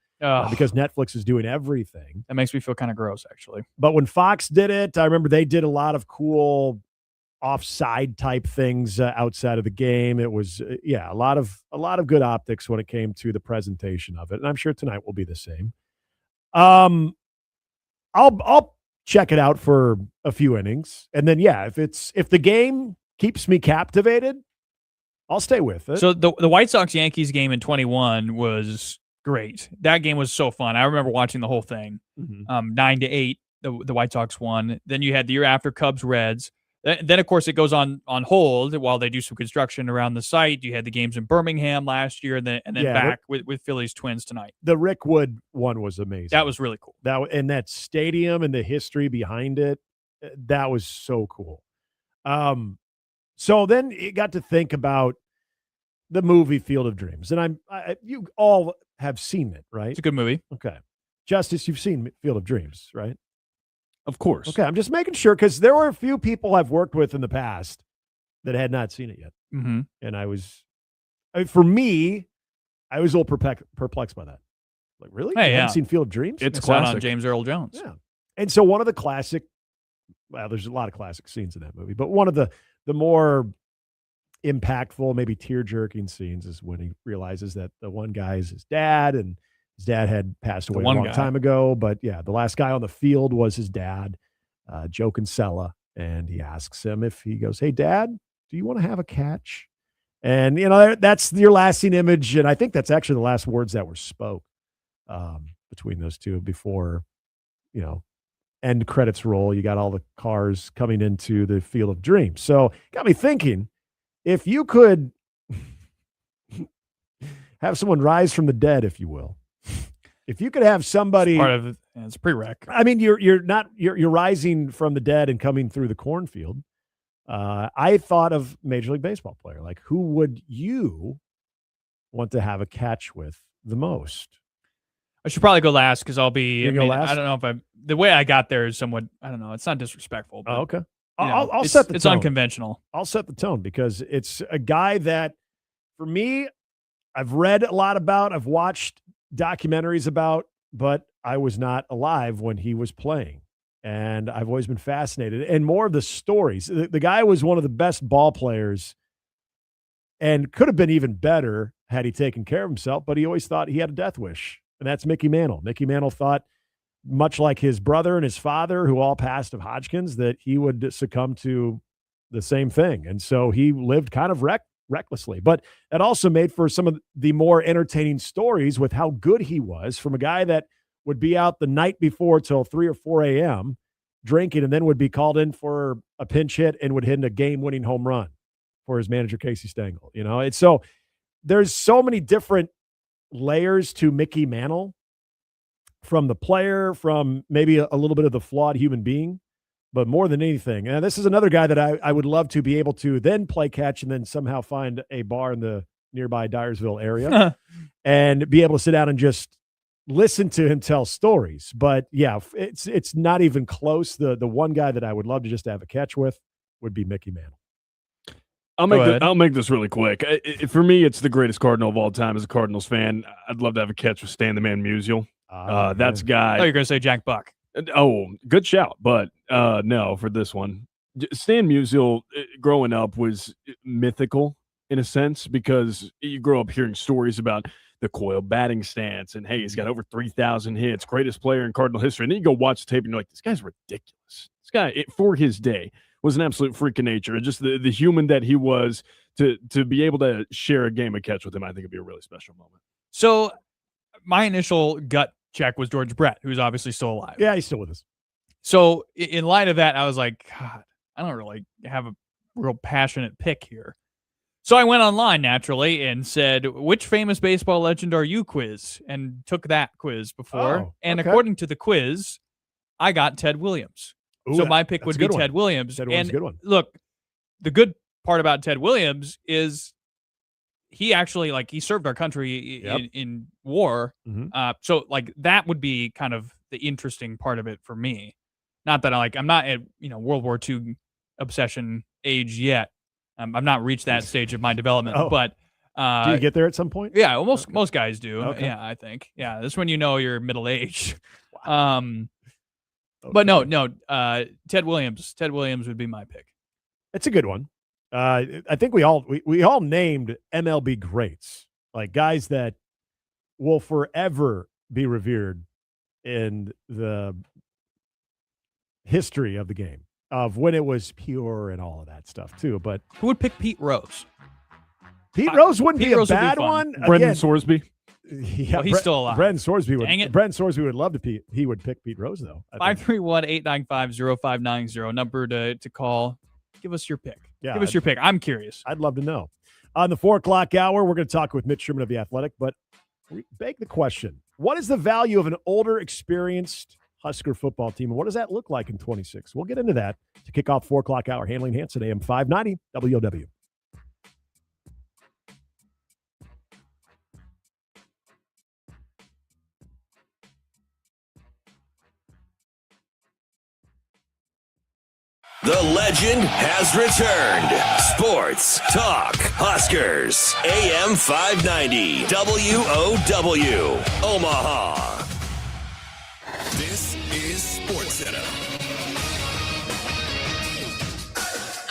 because Netflix is doing everything. That makes me feel kind of gross, actually. But when Fox did it, I remember they did a lot of cool offside type things outside of the game. It was a lot of good optics when it came to the presentation of it, and I'm sure tonight will be the same. I'll check it out for a few innings, and then if the game keeps me captivated, I'll stay with it. So the White Sox Yankees game in 21 was great. That game was so fun. I remember watching the whole thing. 9-8, the White Sox won. Then you had the year after Cubs Reds. Then, of course, it goes on hold while they do some construction around the site. You had the games in Birmingham last year, and then back with Phillies Twins tonight. The Rick Wood one was amazing. That was really cool. And that stadium and the history behind it, that was so cool. So then you got to think about the movie Field of Dreams, and you all have seen it, right? It's a good movie. Okay. Justice, you've seen Field of Dreams, right? Of course. Okay, I'm just making sure because there were a few people I've worked with in the past that had not seen it yet. Mm-hmm. And for me, I was a little perplexed by that. Like, really? Hey, You yeah. haven't seen Field of Dreams? It's classic. On James Earl Jones. Yeah. And so one of the classic, well, there's a lot of classic scenes in that movie, but one of the more impactful, maybe tear-jerking scenes is when he realizes that the one guy is his dad, and his dad had passed away a long time ago. But yeah, the last guy on the field was his dad, Joe Kinsella, and he asks him if he goes, "Hey, Dad, do you want to have a catch?" And that's your lasting image, and I think that's actually the last words that were spoke between those two before, end credits roll. You got all the cars coming into the Field of Dreams. So got me thinking, if you could have someone rise from the dead, if you will, if you could have somebody, It's part of it's a prereq. I mean, you're rising from the dead and coming through the cornfield. I thought of Major League Baseball player. Like, who would you want to have a catch with the most? I should probably go last because I'll be. You go last? I don't know if the way I got there is somewhat. I don't know. It's not disrespectful. But, Okay. I'll set the tone. It's unconventional. I'll set the tone because it's a guy that, for me, I've read a lot about, I've watched documentaries about, but I was not alive when he was playing. And I've always been fascinated. And more of the stories. The guy was one of the best ball players and could have been even better had he taken care of himself, but he always thought he had a death wish. And that's Mickey Mantle. Mickey Mantle thought, much like his brother and his father, who all passed of Hodgkin's, that he would succumb to the same thing. And so he lived kind of recklessly. But that also made for some of the more entertaining stories with how good he was, from a guy that would be out the night before till 3 or 4 a.m. drinking, and then would be called in for a pinch hit and would hit a game-winning home run for his manager, Casey Stengel. And so there's so many different layers to Mickey Mantle, from the player, from maybe a little bit of the flawed human being, but more than anything. And this is another guy that I would love to be able to then play catch and then somehow find a bar in the nearby Dyersville area and be able to sit down and just listen to him tell stories. But yeah, it's not even close. The one guy that I would love to just have a catch with would be Mickey Mantle. I'll make this really quick. For me, it's the greatest Cardinal of all time. As a Cardinals fan, I'd love to have a catch with Stan the Man Musial. That's a guy. Oh, you're going to say Jack Buck. Oh, good shout. But no, for this one, Stan Musial growing up was mythical in a sense, because you grow up hearing stories about the Coyle batting stance and, hey, he's got over 3,000 hits, greatest player in Cardinal history. And then you go watch the tape and you're like, this guy's ridiculous. This guy, for his day, was an absolute freak of nature. And just the human that he was, to be able to share a game of catch with him, I think it'd be a really special moment. So my initial gut check was George Brett, who's obviously still alive. Yeah, he's still with us. So in light of that, I was like, God, I don't really have a real passionate pick here. So I went online naturally and said, which famous baseball legend are you quiz? And took that quiz before. Oh, and okay. according to the quiz, I got Ted Williams. Ooh, so my pick that's would a be good one. Ted Williams. Ted Williams and is a good one. Look, the good part about Ted Williams is he actually, he served our country in war. Mm-hmm. So that would be kind of the interesting part of it for me. Not that I'm not at World War II obsession age yet. I've not reached that stage of my development, but do you get there at some point? Yeah, most guys do. Okay. Yeah, I think. Yeah, that's when you're middle aged. But no, Ted Williams. Ted Williams would be my pick. It's a good one. I think we all named MLB greats, like guys that will forever be revered in the history of the game, of when it was pure and all of that stuff too. But who would pick Pete Rose? Pete Rose wouldn't be a bad one. Brendan Sorsby. Yeah, well, he's still alive. Brendan Sorsby would. Dang it. Brendan Sorsby would love to. He would pick Pete Rose though. 531-895-0590 number to call. Give us your pick. Yeah, give us your pick. I'm curious. I'd love to know. On the 4 o'clock hour, we're going to talk with Mitch Sherman of The Athletic, but we beg the question: what is the value of an older, experienced Husker football team, and what does that look like in 26? We'll get into that to kick off 4 o'clock hour. Handley and Hansen, AM 590 WOW. The legend has returned. Sports Talk Huskers. AM 590 WOW Omaha. This is Sports Center.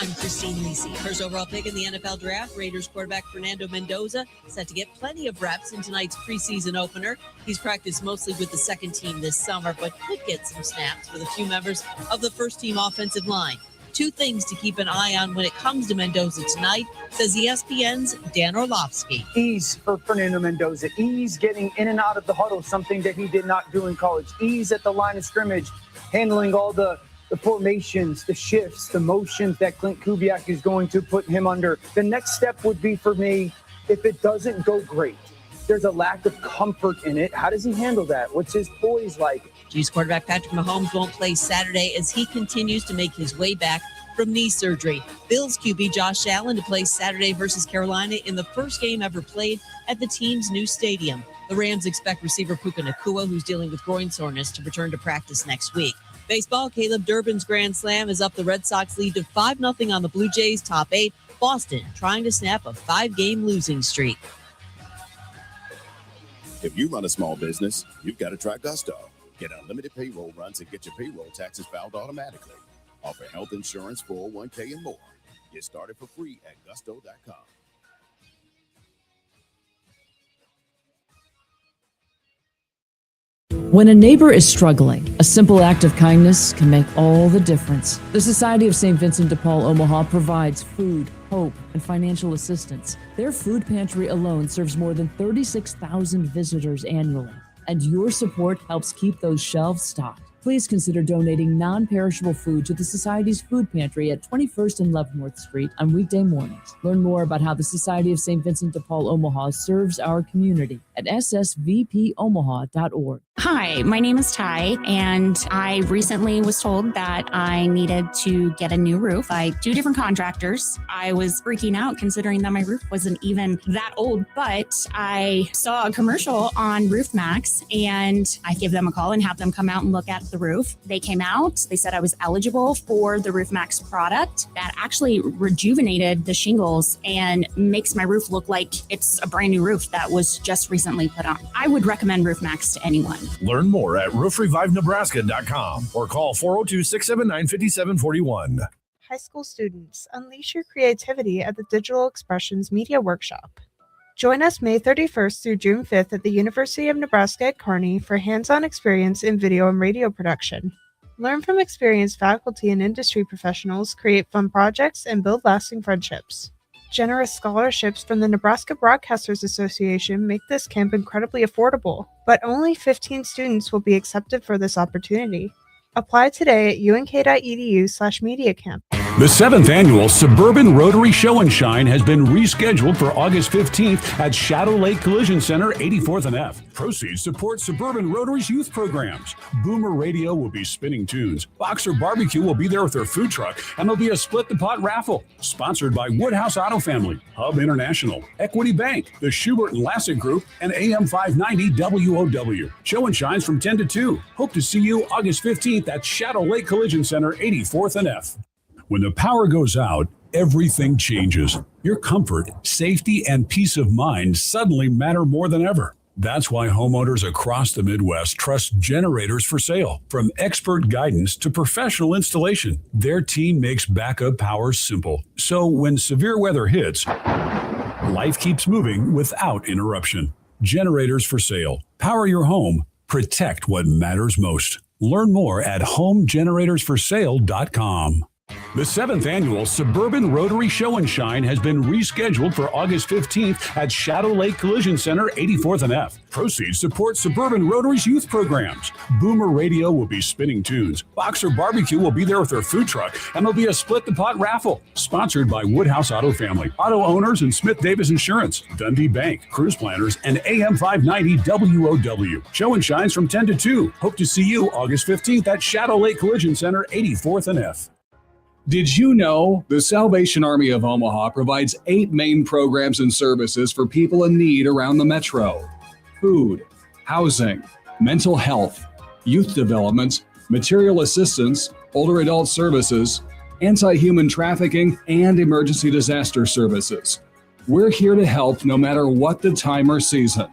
I'm Christine Lisi. First overall pick in the NFL draft, Raiders quarterback Fernando Mendoza set to get plenty of reps in tonight's preseason opener. He's practiced mostly with the second team this summer, but could get some snaps with a few members of the first team offensive line. Two things to keep an eye on when it comes to Mendoza tonight, says ESPN's Dan Orlovsky. Ease for Fernando Mendoza. Ease getting in and out of the huddle, something that he did not do in college. Ease at the line of scrimmage, handling all the formations, the shifts, the motions that Clint Kubiak is going to put him under. The next step would be for me, if it doesn't go great, there's a lack of comfort in it. How does he handle that? What's his poise like? Chiefs quarterback Patrick Mahomes won't play Saturday as he continues to make his way back from knee surgery. Bills QB Josh Allen to play Saturday versus Carolina in the first game ever played at the team's new stadium. The Rams expect receiver Puka Nacua, who's dealing with groin soreness, to return to practice next week. Baseball, Caleb Durbin's grand slam is up the Red Sox lead to 5-0 on the Blue Jays top 8. Boston trying to snap a 5-game losing streak. If you run a small business, you've got to try Gusto. Get unlimited payroll runs and get your payroll taxes filed automatically. Offer health insurance, 401k, and more. Get started for free at gusto.com. When a neighbor is struggling, a simple act of kindness can make all the difference. The Society of St. Vincent de Paul Omaha provides food, hope, and financial assistance. Their food pantry alone serves more than 36,000 visitors annually, and your support helps keep those shelves stocked. Please consider donating non-perishable food to the Society's food pantry at 21st and Leavenworth Street on weekday mornings. Learn more about how the Society of St. Vincent de Paul Omaha serves our community at ssvpomaha.org. Hi, my name is Ty, and I recently was told that I needed to get a new roof by 2 different contractors. I was freaking out considering that my roof wasn't even that old, but I saw a commercial on Roof Max, and I gave them a call and have them come out and look at the roof. They came out, they said I was eligible for the Roof Max product that actually rejuvenated the shingles and makes my roof look like it's a brand new roof that was just recently put on. I would recommend Roof Max to anyone. Learn more at roofrevivenebraska.com or call 402-679-5741. High school students, unleash your creativity at the Digital Expressions Media Workshop. Join us May 31st through June 5th at the University of Nebraska at Kearney for hands-on experience in video and radio production. Learn from experienced faculty and industry professionals, create fun projects, and build lasting friendships. Generous scholarships from the Nebraska Broadcasters Association make this camp incredibly affordable, but only 15 students will be accepted for this opportunity. Apply today at unk.edu/mediacamp. The 7th annual Suburban Rotary Show and Shine has been rescheduled for August 15th at Shadow Lake Collision Center, 84th and F. Proceeds support Suburban Rotary's youth programs. Boomer Radio will be spinning tunes. Boxer Barbecue will be there with their food truck, and there'll be a split-the-pot raffle. Sponsored by Woodhouse Auto Family, Hub International, Equity Bank, the Schubert and Lassett Group, and AM 590 WOW. Show and Shines from 10 to 2. Hope to see you August 15th at Shadow Lake Collision Center, 84th and F. When the power goes out, everything changes. Your comfort, safety, and peace of mind suddenly matter more than ever. That's why homeowners across the Midwest trust Generators for Sale. From expert guidance to professional installation, their team makes backup power simple. So when severe weather hits, life keeps moving without interruption. Generators for Sale. Power your home. Protect what matters most. Learn more at homegeneratorsforsale.com. The 7th annual Suburban Rotary Show and Shine has been rescheduled for August 15th at Shadow Lake Collision Center, 84th and F. Proceeds support Suburban Rotary's youth programs. Boomer Radio will be spinning tunes. Boxer Barbecue will be there with their food truck, and there'll be a split-the-pot raffle. Sponsored by Woodhouse Auto Family, Auto Owners, and Smith Davis Insurance, Dundee Bank, Cruise Planners, and AM 590 WOW. Show and Shines from 10 to 2. Hope to see you August 15th at Shadow Lake Collision Center, 84th and F. Did you know the Salvation Army of Omaha provides 8 main programs and services for people in need around the metro? Food, housing, mental health, youth development, material assistance, older adult services, anti-human trafficking, and emergency disaster services. We're here to help no matter what the time or season.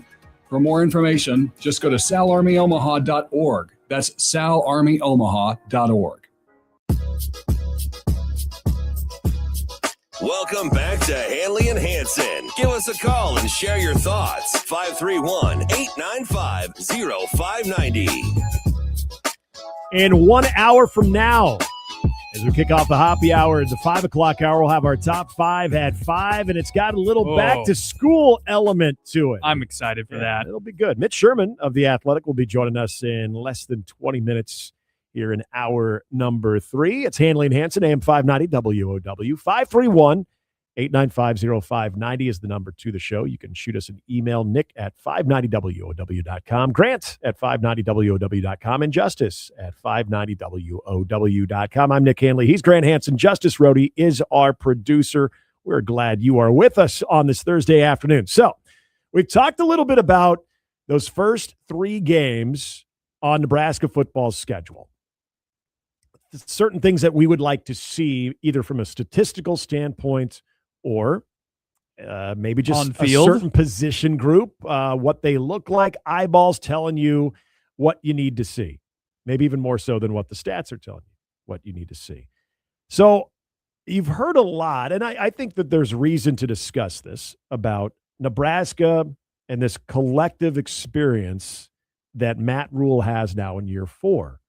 For more information, just go to salarmyomaha.org. That's salarmyomaha.org. Welcome back to Handley and Hansen. Give us a call and share your thoughts. 531-895-0590. In 1 hour from now, as we kick off the Hoppy Hour, the 5 o'clock hour, we'll have our top 5 at 5, and it's got a little back-to-school element to it. I'm excited for that. It'll be good. Mitch Sherman of The Athletic will be joining us in less than 20 minutes here in hour number 3. It's Handley and Hansen, AM 590 WOW. 531-895-0590 is the number to the show. You can shoot us an email, Nick at 590WOW.com, Grant at 590WOW.com, and Justice at 590WOW.com. I'm Nick Handley. He's Grant Hansen. Justice Rohde is our producer. We're glad you are with us on this Thursday afternoon. So we've talked a little bit about those first 3 games on Nebraska football's schedule. Certain things that we would like to see either from a statistical standpoint or maybe just a certain position group, what they look like, eyeballs telling you what you need to see, maybe even more so than what the stats are telling you what you need to see. So you've heard a lot, and I think that there's reason to discuss this about Nebraska and this collective experience that Matt Rule has now in year 4.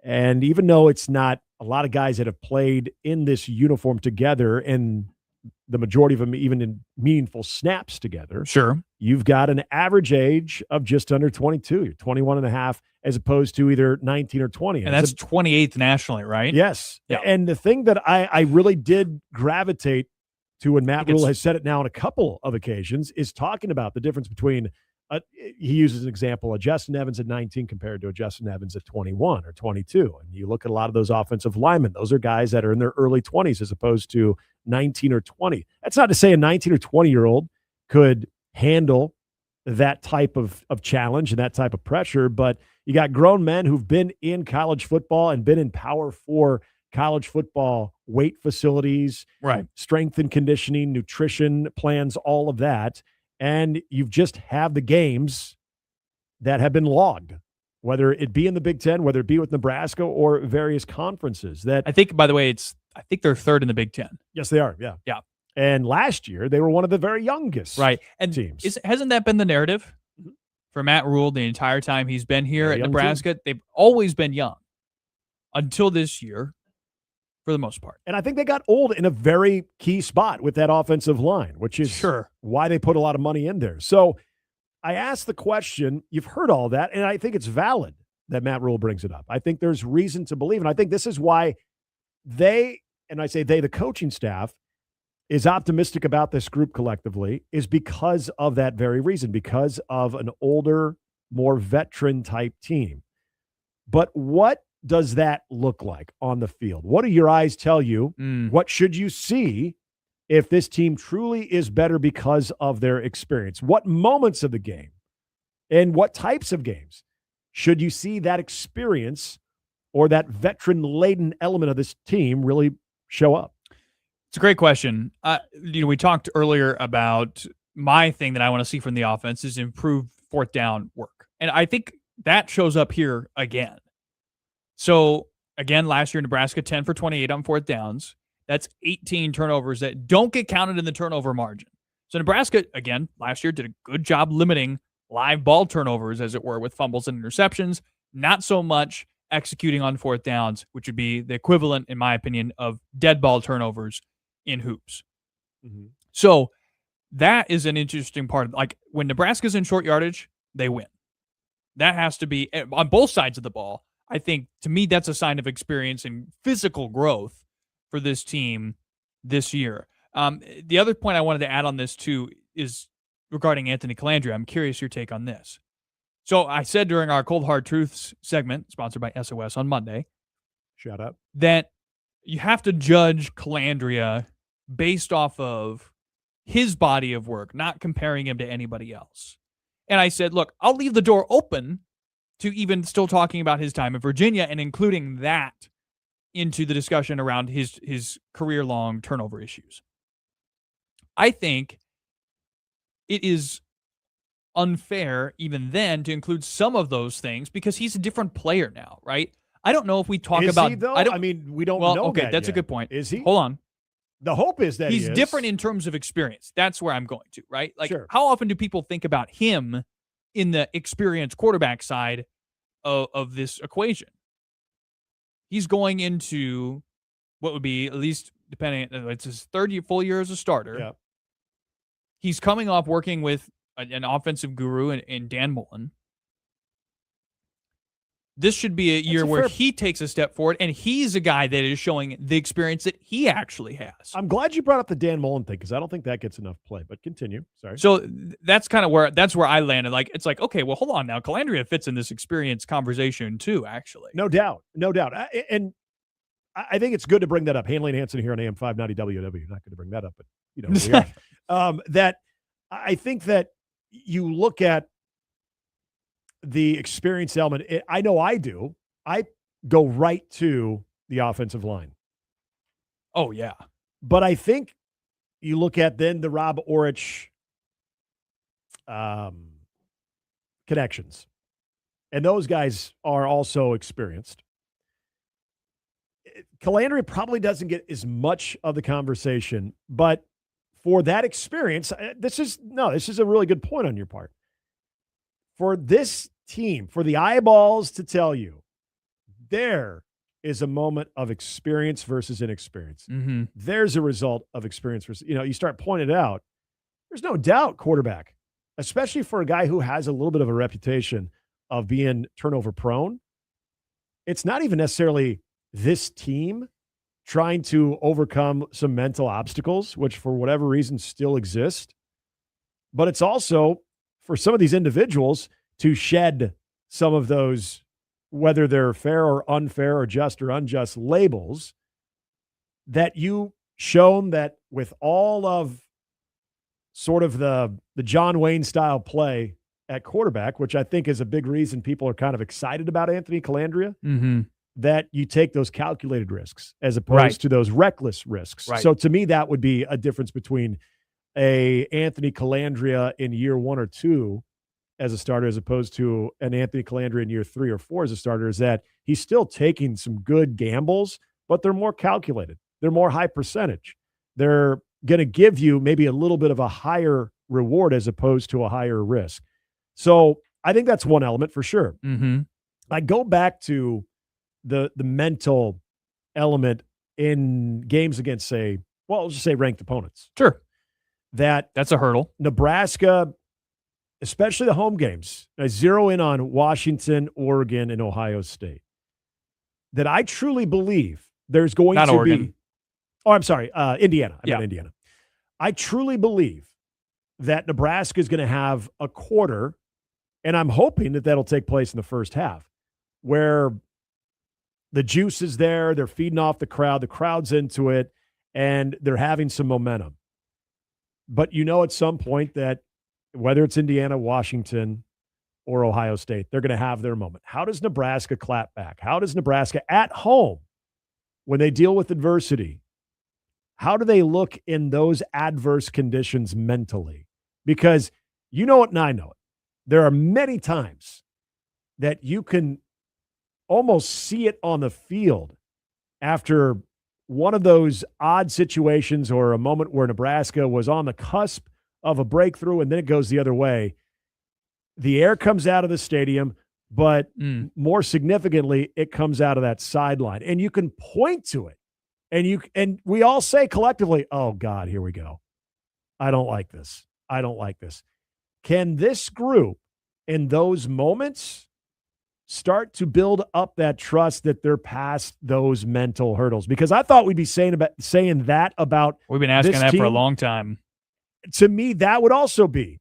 And even though it's not a lot of guys that have played in this uniform together, and the majority of them even in meaningful snaps together, sure, you've got an average age of just under 22. You're 21 and a half as opposed to either 19 or 20. And that's 28th nationally, right? Yes. Yeah. And the thing that I really did gravitate to, and Matt Rule has said it now on a couple of occasions, is talking about the difference between he uses an example of Justin Evans at 19 compared to a Justin Evans at 21 or 22. And you look at a lot of those offensive linemen, those are guys that are in their early 20s as opposed to 19 or 20. That's not to say a 19 or 20-year-old could handle that type of challenge and that type of pressure, but you got grown men who've been in college football and been in Power 4 college football weight facilities, right? Strength and conditioning, nutrition plans, all of that. And you've just have the games that have been logged, whether it be in the Big Ten, whether it be with Nebraska or various conferences. That I think, by the way, I think they're 3rd in the Big Ten. Yes, they are. Yeah. Yeah. And last year, they were one of the very youngest teams. Hasn't that been the narrative for Matt Rule the entire time he's been here at Nebraska? Team. They've always been young until this year, for the most part. And I think they got old in a very key spot with that offensive line, which is why they put a lot of money in there. So I asked the question, you've heard all that, and I think it's valid that Matt Rule brings it up. I think there's reason to believe, and I think this is why the coaching staff is optimistic about this group collectively, is because of that very reason, because of an older, more veteran type team. But what does that look like on the field? What do your eyes tell you? What should you see if this team truly is better because of their experience? What moments of the game and what types of games should you see that experience or that veteran-laden element of this team really show up? It's a great question. We talked earlier about my thing that I want to see from the offense is improved 4th down work. And I think that shows up here again. So, again, last year, Nebraska 10 for 28 on 4th downs. That's 18 turnovers that don't get counted in the turnover margin. So, Nebraska, again, last year did a good job limiting live ball turnovers, as it were, with fumbles and interceptions. Not so much executing on 4th downs, which would be the equivalent, in my opinion, of dead ball turnovers in hoops. Mm-hmm. So, that is an interesting part. Like, when Nebraska's in short yardage, they win. That has to be on both sides of the ball. I think, to me, that's a sign of experience and physical growth for this team this year. The other point I wanted to add on this, too, is regarding Anthony Calandria. I'm curious your take on this. So I said during our Cold Hard Truths segment, sponsored by SOS on Monday, shout out, that you have to judge Calandria based off of his body of work, not comparing him to anybody else. And I said, look, I'll leave the door open to even still talking about his time in Virginia and including that into the discussion around his career-long turnover issues. I think it is unfair even then to include some of those things because he's a different player now, right? I don't know if we talk Is about. he, though? I mean, we don't well, know. okay, that that's yet. a good point. Is he? Hold on. The hope is that he's he is. different in terms of experience. That's where I'm going to, right? Like, Sure. how often do people think about him in the experienced quarterback side of this equation? He's going into what would be, at least depending, it's his full year as a starter. Yeah. He's coming off working with an offensive guru in Dan Mullen. This should be a year where he takes a step forward, and he's a guy that is showing the experience that he actually has. I'm glad you brought up the Dan Mullen thing because I don't think that gets enough play. But continue. Sorry. So that's kind of where I landed. Like, it's like, okay, well, hold on now. Calandria fits in this experience conversation too, actually. No doubt. And I think it's good to bring that up. Handley and Hansen here on AM 590 WW. You're not going to bring that up, but we are. That I think that you look at the experience element. I know I do. I go right to the offensive line. Oh, yeah. But I think you look at then the Rob Orich connections. And those guys are also experienced. Calandria probably doesn't get as much of the conversation, but for that experience, this is a really good point on your part. For this team, for the eyeballs to tell you, there is a moment of experience versus inexperience. Mm-hmm. There's a result of experience versus, you start pointing it out. There's no doubt quarterback, especially for a guy who has a little bit of a reputation of being turnover prone. It's not even necessarily this team trying to overcome some mental obstacles, which for whatever reason still exist. But it's also for some of these individuals to shed some of those, whether they're fair or unfair or just or unjust labels, that you shown that with all of sort of the John Wayne style play at quarterback, which I think is a big reason people are kind of excited about Anthony Calandria, mm-hmm. that you take those calculated risks as opposed to those reckless risks. Right. So to me, that would be a difference between a Anthony Calandria in year 1 or 2 as a starter as opposed to an Anthony Calandria in year 3 or 4 as a starter, is that he's still taking some good gambles, but they're more calculated. They're more high percentage. They're going to give you maybe a little bit of a higher reward as opposed to a higher risk. So I think that's one element for sure. Mm-hmm. I go back to the mental element in games against, let's just say ranked opponents. Sure. That's a hurdle. Nebraska, especially the home games, I zero in on Washington, Oregon, and Ohio State, that I truly believe there's going Not to Oregon. be. Oh, I'm sorry, Indiana. I Yeah. meant Indiana. I truly believe that Nebraska is going to have a quarter, and I'm hoping that that'll take place in the first half, where the juice is there, they're feeding off the crowd's into it, and they're having some momentum. But at some point that whether it's Indiana, Washington, or Ohio State, they're going to have their moment. How does Nebraska clap back? How does Nebraska at home, when they deal with adversity, how do they look in those adverse conditions mentally? Because you know it and I know it. There are many times that you can almost see it on the field after one of those odd situations or a moment where Nebraska was on the cusp of a breakthrough and then it goes the other way. The air comes out of the stadium, but more significantly, it comes out of that sideline. And you can point to it. And we all say collectively, oh God, here we go. I don't like this. I don't like this. Can this group in those moments start to build up that trust that they're past those mental hurdles? Because I thought we'd be saying that about We've been asking this that for a team. long time. To me, that would also be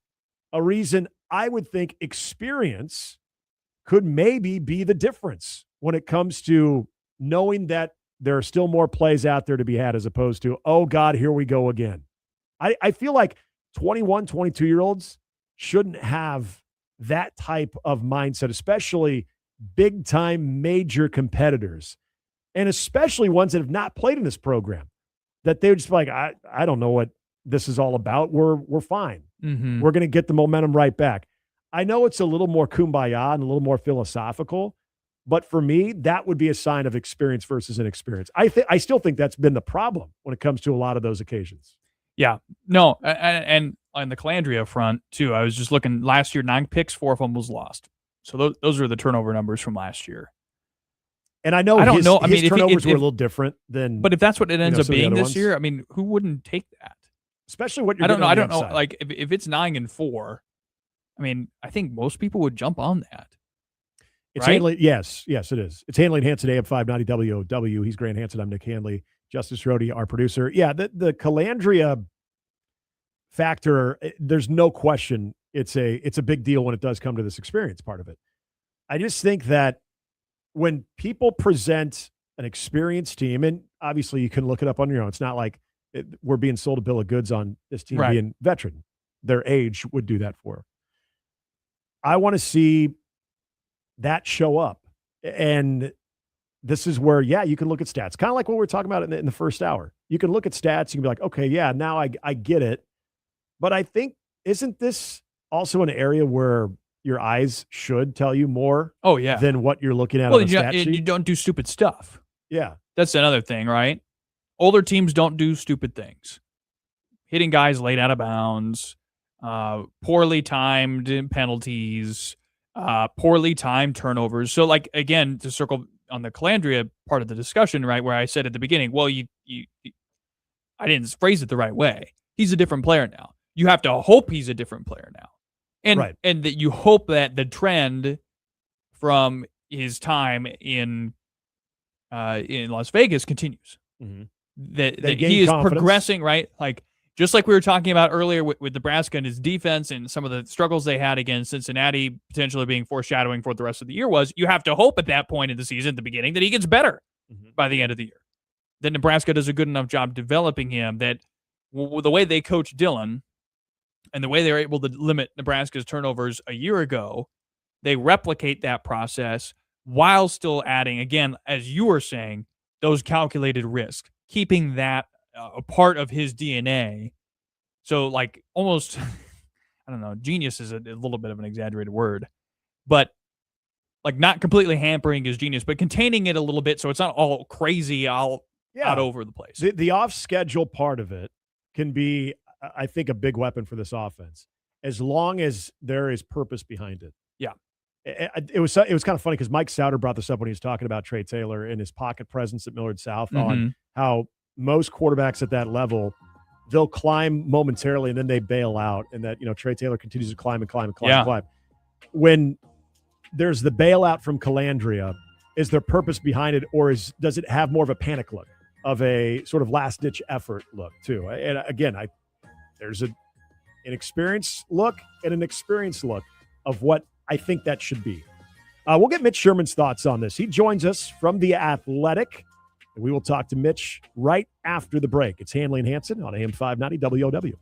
a reason I would think experience could maybe be the difference when it comes to knowing that there are still more plays out there to be had as opposed to, oh God, here we go again. I feel like 21, 22-year-olds shouldn't have that type of mindset, especially big-time major competitors. and especially ones that have not played in this program, that they would just be like, I don't know what this is all about. We're fine. Mm-hmm. We're going to get the momentum right back. I know it's a little more kumbaya and a little more philosophical, but for me, that would be a sign of experience versus inexperience. I still think that's been the problem when it comes to a lot of those occasions. Yeah. No, and on the Calandria front, too, I was just looking last year, 9 picks, 4 fumbles lost. So those are the turnover numbers from last year. And I know I don't know. I his mean, turnovers were a little different than. But if that's what it ends up some of the being other this ones. year, I mean, who wouldn't take that? Especially what you're I don't know. getting I on don't the know. upside. Like if it's 9-4, I mean, I think most people would jump on that. It's right? Handley. Yes, it is. It's Handley and Hansen, AM 590 WOW. He's Grant Hansen. I'm Nick Handley. Justice Rhodey, our producer. Yeah, the Calandria factor, there's no question it's a big deal when it does come to this experience part of it. I just think that when people present an experienced team, and obviously you can look it up on your own. It's not like we're being sold a bill of goods on this team being veteran. Their age would do that for. I want to see that show up. And this is where, you can look at stats. Kind of like what we were talking about in the first hour. You can look at stats. You can be like, okay, now I get it. But I think, isn't this also an area where your eyes should tell you more than what you're looking at on the stat sheet? You don't do stupid stuff. Yeah. That's another thing, right? Older teams don't do stupid things. Hitting guys late out of bounds, poorly timed penalties, poorly timed turnovers. So, like, again, to circle on the Calandria part of the discussion, right, where I said at the beginning, well, I didn't phrase it the right way. He's a different player now. You have to hope he's a different player now. And that you hope that the trend from his time in Las Vegas continues. Mm-hmm. That he is progressing, right? Like, just like we were talking about earlier with Nebraska and his defense and some of the struggles they had against Cincinnati, potentially being foreshadowing for what the rest of the year was, you have to hope at that point in the season, at the beginning, that he gets better by the end of the year. That Nebraska does a good enough job developing him that the way they coach Dylan and the way they're able to limit Nebraska's turnovers a year ago, they replicate that process while still adding, again, as you were saying, those calculated risks, keeping that a part of his DNA. So, like, almost, I don't know, genius is a little bit of an exaggerated word, but like not completely hampering his genius, but containing it a little bit so it's not all crazy out over the place. The off-schedule part of it can be, I think, a big weapon for this offense, as long as there is purpose behind it. Yeah. It was kind of funny because Mike Sauter brought this up when he was talking about Trey Taylor and his pocket presence at Millard South on how most quarterbacks at that level, they'll climb momentarily and then they bail out, and that, Trey Taylor continues to climb and climb and climb and climb. When there's the bailout from Calandria, is there purpose behind it, or does it have more of a panic look, of a sort of last-ditch effort look too? And again, there's an experience look and an experience look of what I think that should be. We'll get Mitch Sherman's thoughts on this. He joins us from The Athletic, and we will talk to Mitch right after the break. It's Handley and Hansen on AM 590 WOW.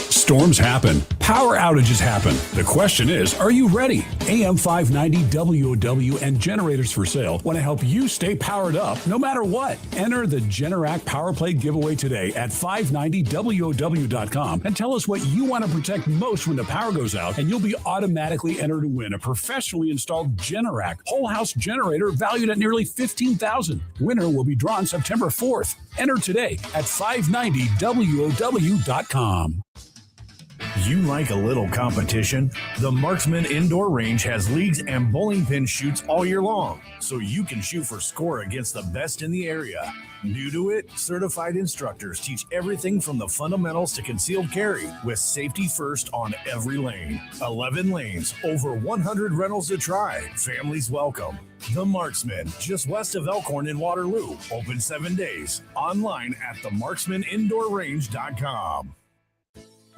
Storms happen. Power outages happen. The question is, are you ready? AM 590 WOW and Generators for Sale want to help you stay powered up no matter what. Enter the Generac Power Play giveaway today at 590WOW.com and tell us what you want to protect most when the power goes out, and you'll be automatically entered to win a professionally installed Generac whole house generator valued at nearly $15,000. Winner will be drawn September 4th. Enter today at 590WOW.com. You like a little competition? The Marksman Indoor Range has leagues and bowling pin shoots all year long, so you can shoot for score against the best in the area. New to it, certified instructors teach everything from the fundamentals to concealed carry, with safety first on every lane. 11 lanes, over 100 rentals to try. Families welcome. The Marksman, just west of Elkhorn in Waterloo. Open 7 days. Online at themarksmanindoorrange.com.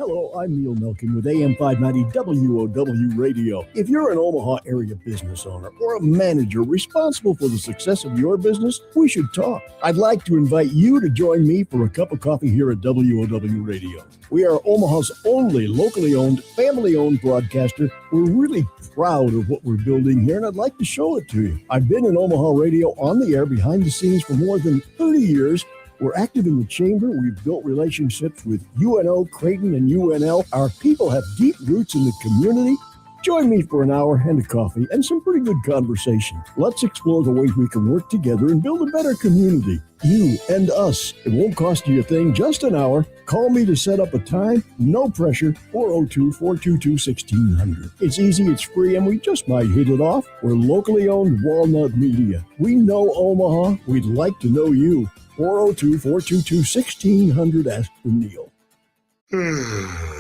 Hello, I'm Neil Melkin with AM 590 WOW Radio. If you're an Omaha area business owner or a manager responsible for the success of your business, we should talk. I'd like to invite you to join me for a cup of coffee here at WOW Radio. We are Omaha's only locally owned, family-owned broadcaster. We're really proud of what we're building here, and I'd like to show it to you. I've been in Omaha radio on the air behind the scenes for more than 30 years. We're active in the chamber. We've built relationships with UNO, Creighton, and UNL. Our people have deep roots in the community. Join me for an hour and a coffee and some pretty good conversation. Let's explore the ways we can work together and build a better community. You and us. It won't cost you a thing, just an hour. Call me to set up a time. No pressure. 402-422-1600. It's easy, it's free, and we just might hit it off. We're locally owned Walnut Media. We know Omaha. We'd like to know you. 402-422-1600. Ask for Neil.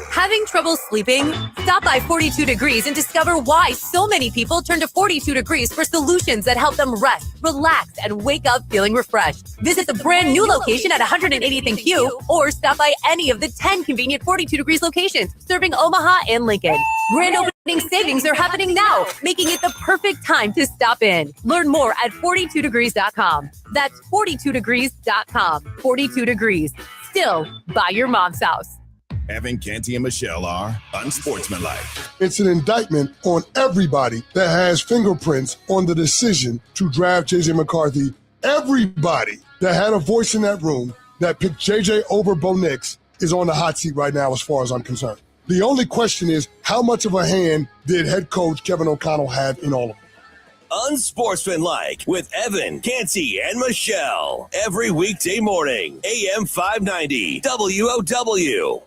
Having trouble sleeping? Stop by 42 Degrees and discover why so many people turn to 42 Degrees for solutions that help them rest, relax, and wake up feeling refreshed. Visit the brand new location at 180th and Q, or stop by any of the 10 convenient 42 Degrees locations serving Omaha and Lincoln. Grand opening savings are happening now, making it the perfect time to stop in. Learn more at 42degrees.com. That's 42degrees.com. 42 Degrees. Still by your mom's house. Evan, Canty, and Michelle are unsportsmanlike. It's an indictment on everybody that has fingerprints on the decision to draft J.J. McCarthy. Everybody that had a voice in that room that picked J.J. over Bo Nix is on the hot seat right now as far as I'm concerned. The only question is, how much of a hand did head coach Kevin O'Connell have in all of it? Unsportsmanlike with Evan, Canty, and Michelle. Every weekday morning, AM 590, WOW.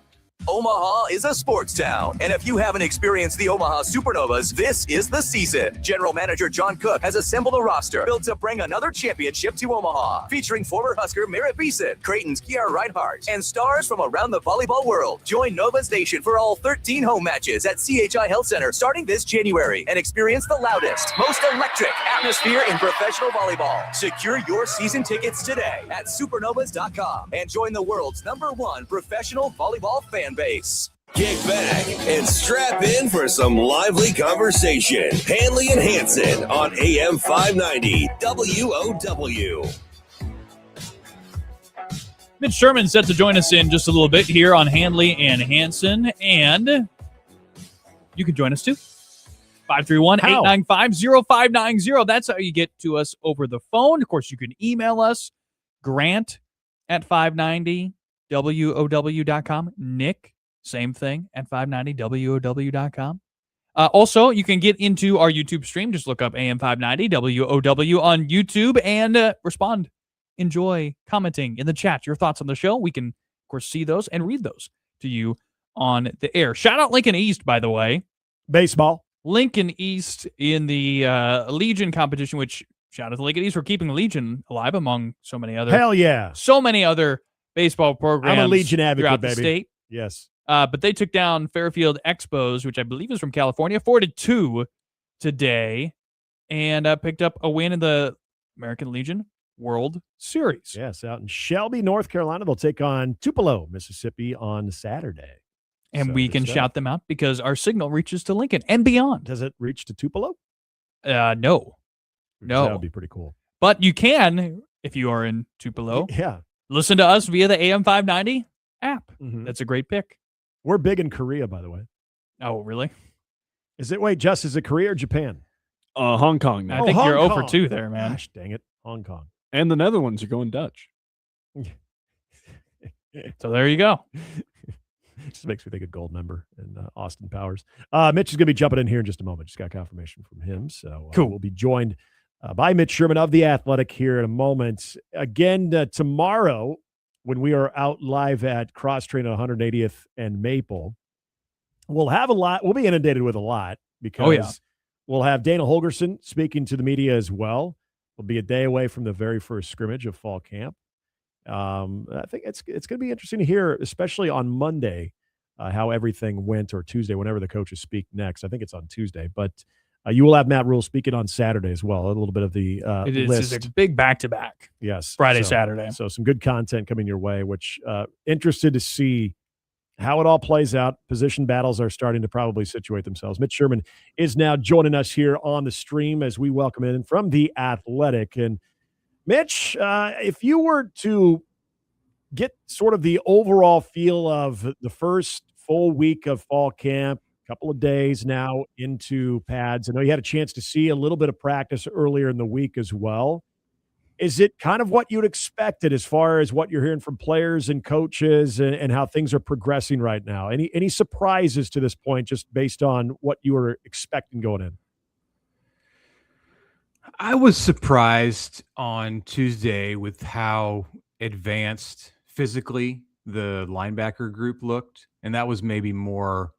Omaha is a sports town, and if you haven't experienced the Omaha Supernovas, this is the season. General Manager John Cook has assembled a roster built to bring another championship to Omaha, featuring former Husker Merritt Beeson, Creighton's Kiara Reinhardt, and stars from around the volleyball world. Join Nova's Nation for all 13 home matches at CHI Health Center starting this January, and experience the loudest, most electric atmosphere in professional volleyball. Secure your season tickets today at supernovas.com and join the world's #1 professional volleyball fan base. Kick back and strap in for some lively conversation. Handley and Hansen on AM 590 WOW. Mitch Sherman set to join us in just a little bit here on Handley and Hansen, and you can join us too. 531-895-0590. That's how you get to us over the phone. Of course, you can email us, Grant at 590WOW.com. Nick, same thing, at 590WOW.com. Also, you can get into our YouTube stream. Just look up AM 590 WOW on YouTube and respond. Enjoy commenting in the chat your thoughts on the show. We can, of course, see those and read those to you on the air. Shout out Lincoln East, by the way. Baseball. Lincoln East in the Legion competition, which shout out to Lincoln East for keeping Legion alive among so many other. Hell yeah. So many other baseball programs. I'm a Legion advocate, throughout baby. the state. Yes. But they took down Fairfield Expos, which I believe is from California, 4-2 today, and picked up a win in the American Legion World Series. Yes, out in Shelby, North Carolina. They'll take on Tupelo, Mississippi on Saturday. And we can shout them out because our signal reaches to Lincoln and beyond. Does it reach to Tupelo? No. That would be pretty cool. But you can, if you are in Tupelo, listen to us via the AM 590 app. That's a great pick. We're big in Korea, by the way. Oh, really? Is it Korea or Japan? Hong Kong. I think you're 0 for 2 there, man. Gosh, dang it. Hong Kong. And the Netherlands are going Dutch. So there you go. Just makes me think of Goldmember and Austin Powers. Mitch is going to be jumping in here in just a moment. Just got confirmation from him. So cool. We'll be joined by Mitch Sherman of The Athletic here in a moment. Again, tomorrow, when we are out live at Cross Train on 180th and Maple, we'll have a lot. We'll be inundated with a lot because we'll have Dana Holgerson speaking to the media as well. We'll be a day away from the very first scrimmage of fall camp. I think it's going to be interesting to hear, especially on Monday, how everything went, or Tuesday, whenever the coaches speak next. I think it's on Tuesday, but you will have Matt Rule speaking on Saturday as well. A little bit of the list. It's a big back-to-back. Yes. Friday, Saturday. So some good content coming your way, which interested to see how it all plays out. Position battles are starting to probably situate themselves. Mitch Sherman is now joining us here on the stream as we welcome in from The Athletic. And Mitch, if you were to get sort of the overall feel of the first full week of fall camp, a couple of days now into pads. I know you had a chance to see a little bit of practice earlier in the week as well. Is it kind of what you'd expected as far as what you're hearing from players and coaches and how things are progressing right now? Any surprises to this point just based on what you were expecting going in? I was surprised on Tuesday with how advanced physically the linebacker group looked, and that was maybe more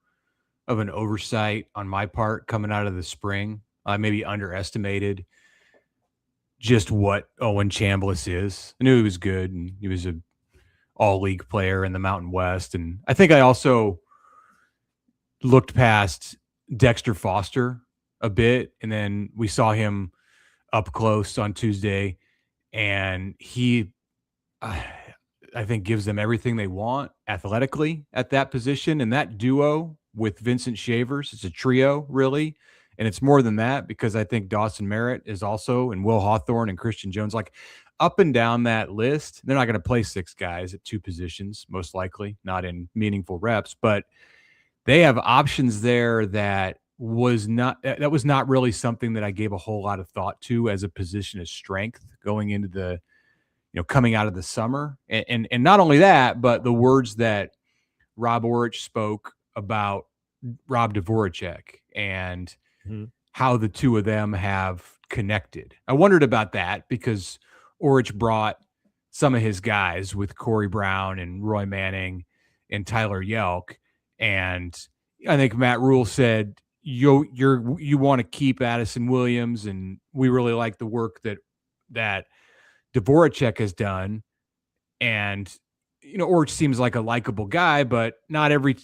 of an oversight on my part coming out of the spring. I maybe underestimated just what Owen Chambliss is. I knew he was good, and he was an all-league player in the Mountain West, and I think I also looked past Dexter Foster a bit, and then we saw him up close on Tuesday, and he I think gives them everything they want athletically at that position. And that duo with Vincent Shavers, it's a trio really. And it's more than that because I think Dawson Merritt is also, and Will Hawthorne and Christian Jones, like up and down that list. They're not going to play 6 guys at 2 positions, most likely not in meaningful reps, but they have options there that was not really something that I gave a whole lot of thought to as a position of strength going into the, coming out of the summer. And not only that, but the words that Rob Orich spoke about Rob Dvorak and how the two of them have connected. I wondered about that because Orich brought some of his guys with Corey Brown and Roy Manning and Tyler Yelk. And I think Matt Rule said, you want to keep Addison Williams, and we really like the work that Dvorak has done. And Orich seems like a likable guy, but not every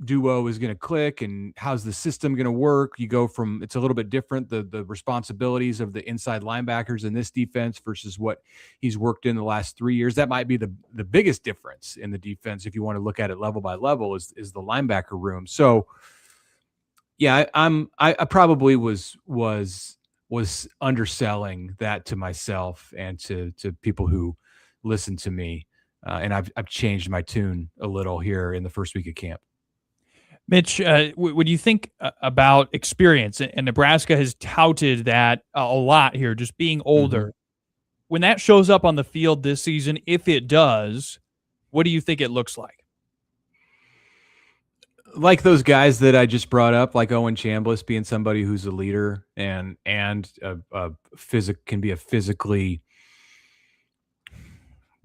duo is going to click. And how's the system going to work? You go from, it's a little bit different, the responsibilities of the inside linebackers in this defense versus what he's worked in the last 3 years. That might be the biggest difference in the defense if you want to look at it level by level is the linebacker room. So yeah, I probably was underselling that to myself and to people who listen to me. And I've changed my tune a little here in the first week of camp. Mitch, what do you think about experience? And Nebraska has touted that a lot here, just being older. When that shows up on the field this season, if it does, what do you think it looks like? Like those guys that I just brought up, like Owen Chambliss being somebody who's a leader and can be a physically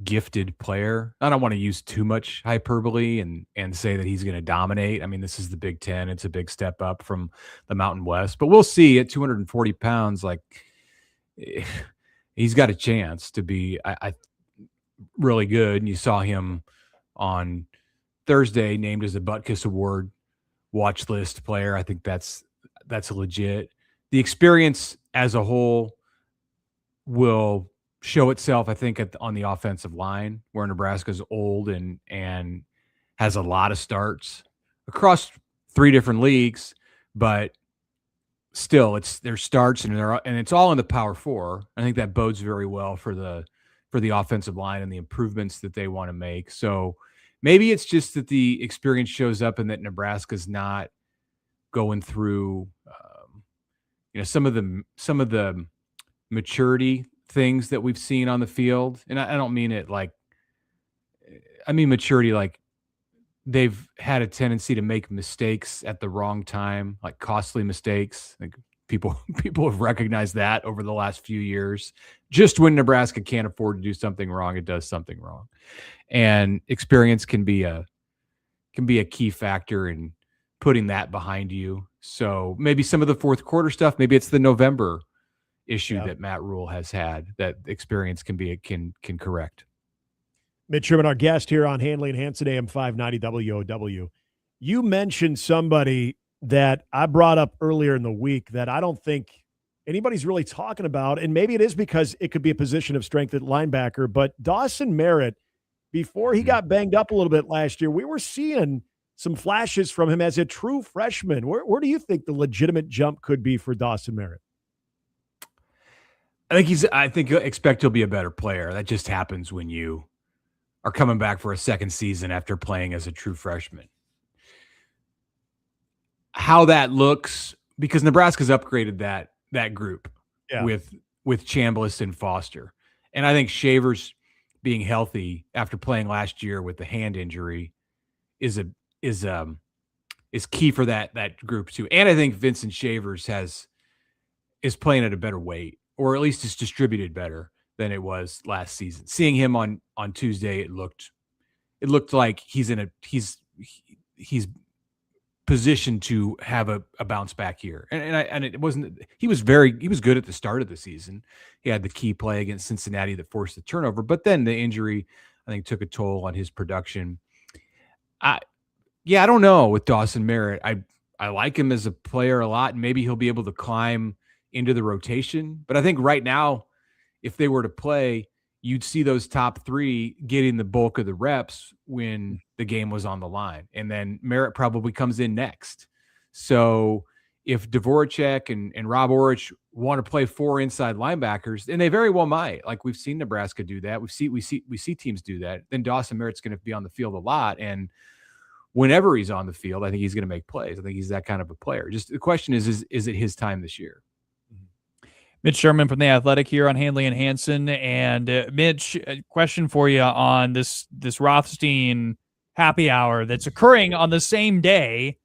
gifted player. I don't want to use too much hyperbole and say that he's going to dominate. I mean, this is the Big Ten. It's a big step up from the Mountain West, but we'll see at 240 pounds, like he's got a chance to be I really good. And you saw him on Thursday named as a Butkus Award watch list player. I think that's legit. The experience as a whole will show itself, I think, on the offensive line, where Nebraska's old and has a lot of starts across 3 different leagues, but still, it's their starts and it's all in the Power 4. I think that bodes very well for the offensive line and the improvements that they want to make. So maybe it's just that the experience shows up and that Nebraska's not going through, some of the maturity things that we've seen on the field. And I don't mean it like, I mean maturity like they've had a tendency to make mistakes at the wrong time, like costly mistakes. Like people have recognized that over the last few years. Just when Nebraska can't afford to do something wrong, it does something wrong. And experience can be a key factor in putting that behind you. So maybe some of the fourth quarter stuff, maybe it's the November issue that Matt Rule has had that experience can correct. Mitch Sherman, our guest here on Handley and Hansen, AM 590 WOW. You mentioned somebody that I brought up earlier in the week that I don't think anybody's really talking about, and maybe it is because it could be a position of strength at linebacker, but Dawson Merritt before he got banged up a little bit last year, we were seeing some flashes from him as a true freshman. Where do you think the legitimate jump could be for Dawson Merritt? I think expect he'll be a better player. That just happens when you are coming back for a second season after playing as a true freshman. How that looks, because Nebraska's upgraded that group with Chambliss and Foster. And I think Shavers being healthy after playing last year with the hand injury is key for that group too. And I think Vincent Shavers is playing at a better weight, or at least is distributed better than it was last season. Seeing him on Tuesday, it looked like he's positioned to have a bounce back here. And it wasn't, he was good at the start of the season. He had the key play against Cincinnati that forced the turnover, but then the injury, I think, took a toll on his production. I don't know with Dawson Merritt. I like him as a player a lot, and maybe he'll be able to climb into the rotation. But I think right now, if they were to play, you'd see those top three getting the bulk of the reps when the game was on the line. And then Merritt probably comes in next. So if Dvorak and Rob Orich want to play 4 inside linebackers, and they very well might, like we've seen Nebraska do that. We see teams do that. Then Dawson Merritt's going to be on the field a lot. And whenever he's on the field, I think he's going to make plays. I think he's that kind of a player. Just the question is it his time this year? Mitch Sherman from The Athletic here on Handley and Hansen. And Mitch, a question for you on this Rothstein happy hour that's occurring on the same day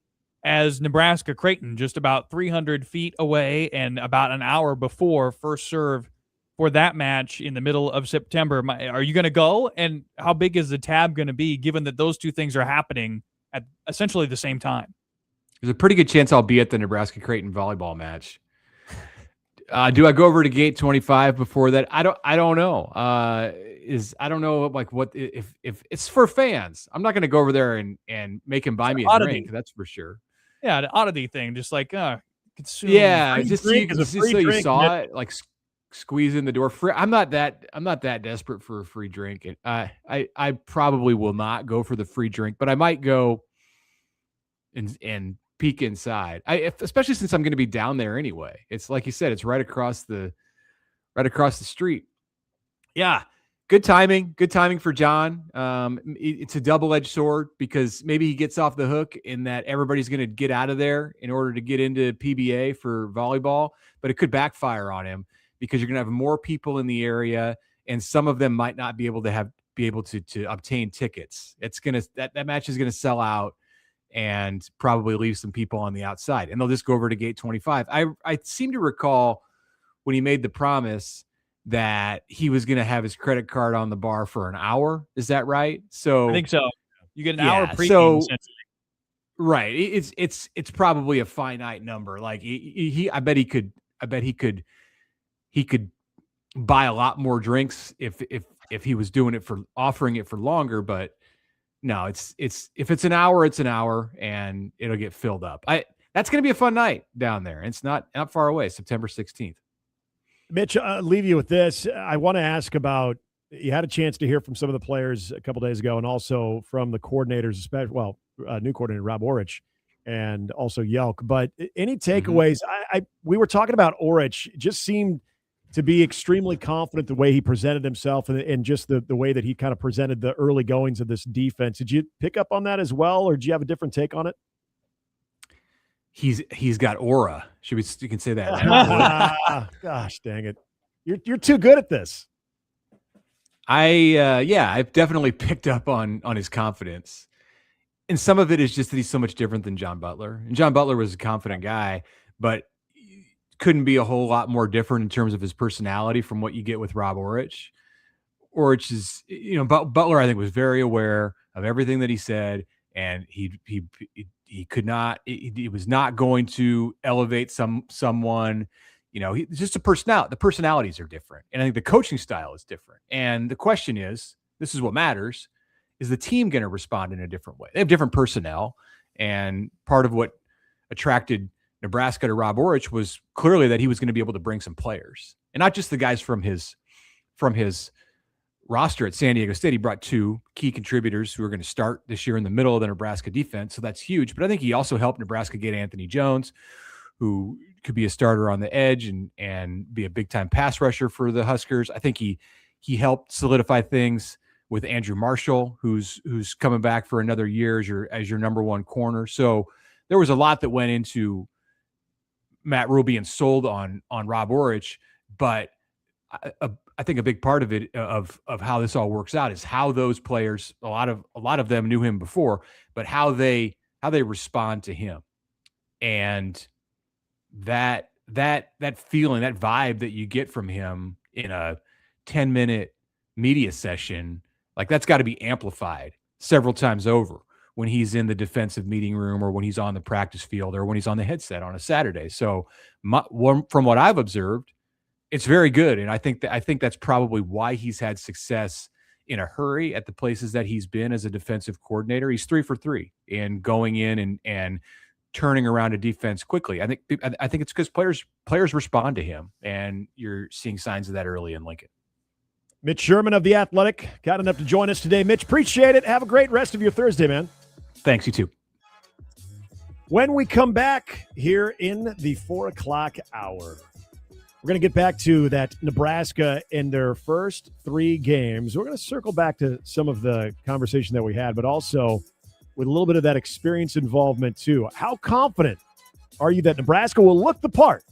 as Nebraska Creighton, just about 300 feet away and about an hour before first serve for that match in the middle of September. Are you going to go? And how big is the tab going to be, given that those two things are happening at essentially the same time? There's a pretty good chance I'll be at the Nebraska Creighton volleyball match. Do I go over to gate 25 before that? I don't know. I don't know like what if it's for fans. I'm not going to go over there and make him buy me a drink. That's for sure. Yeah, the oddity thing, just like consume. Yeah, just so you saw it, like squeeze in the door. I'm not that desperate for a free drink, and I probably will not go for the free drink, but I might go and peek inside. Especially since I'm going to be down there anyway. It's like you said, it's right across the street. Yeah. Good timing for John. It's a double-edged sword because maybe he gets off the hook in that everybody's going to get out of there in order to get into PBA for volleyball, but it could backfire on him because you're going to have more people in the area, and some of them might not be able to obtain tickets. It's going to that match is going to sell out and probably leave some people on the outside, and they'll just go over to gate 25. I seem to recall when he made the promise that he was going to have his credit card on the bar for an hour. Is that right? So I think so. You get an hour pregame. Right. It's probably a finite number. Like I bet he could buy a lot more drinks if he was doing it offering it for longer. But no, it's if it's an hour, it's an hour, and it'll get filled up. That's going to be a fun night down there. It's not far away, September 16th. Mitch, I'll leave you with this. I want to ask about, you had a chance to hear from some of the players a couple days ago and also from the coordinators, especially, new coordinator Rob Orich and also Yelk. But any takeaways? We were talking about Orich. It just seemed to be extremely confident the way he presented himself and just the way that he kind of presented the early goings of this defense. Did you pick up on that as well, or do you have a different take on it? He's got aura. You can say that. Gosh dang it. You're too good at this. I've definitely picked up on his confidence. And some of it is just that he's so much different than John Butler. And John Butler was a confident guy, but couldn't be a whole lot more different in terms of his personality from what you get with Rob Orich. Orich is, Butler, I think, was very aware of everything that he said, and he was not going to elevate someone. He's just a personality. The personalities are different, and I think the coaching style is different. And the question is, this is what matters: is the team going to respond in a different way? They have different personnel, and part of what attracted Nebraska to Rob Orich was clearly that he was going to be able to bring some players, and not just the guys from his roster at San Diego State, he brought 2 key contributors who are going to start this year in the middle of the Nebraska defense. So that's huge. But I think he also helped Nebraska get Anthony Jones, who could be a starter on the edge and be a big-time pass rusher for the Huskers. I think he helped solidify things with Andrew Marshall, who's coming back for another year as your number 1 corner. So there was a lot that went into Matt Rhule being sold on Rob Orich, but I think a big part of it of how this all works out is how those players, a lot of them knew him before, but how they respond to him, and that feeling, that vibe that you get from him in a 10-minute media session, like that's got to be amplified several times over when he's in the defensive meeting room or when he's on the practice field or when he's on the headset on a Saturday. So from what I've observed, it's very good. And I think that's probably why he's had success in a hurry at the places that he's been as a defensive coordinator. He's 3 for 3 and going in and turning around a defense quickly. I think it's because players respond to him, and you're seeing signs of that early in Lincoln. Mitch Sherman of The Athletic got enough to join us today. Mitch, appreciate it. Have a great rest of your Thursday, man. Thanks, you too. When we come back here in the 4 o'clock hour, we're going to get back to that Nebraska in their first 3 games. We're going to circle back to some of the conversation that we had, but also with a little bit of that experience involvement too. How confident are you that Nebraska will look the part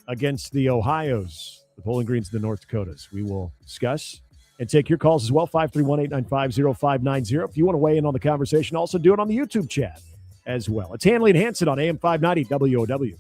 against the Ohio's, the Bowling Greens, and the North Dakotas? We will discuss and take your calls as well, 531-895-0590. If you want to weigh in on the conversation, also do it on the YouTube chat as well. It's Handley and Hansen on AM 590 WOW.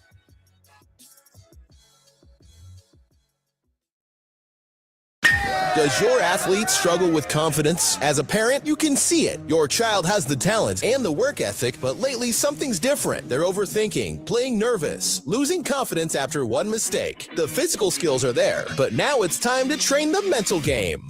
Does your athlete struggle with confidence? As a parent, you can see it. Your child has the talent and the work ethic, but lately something's different. They're overthinking, playing nervous, losing confidence after one mistake. The physical skills are there, but now it's time to train the mental game.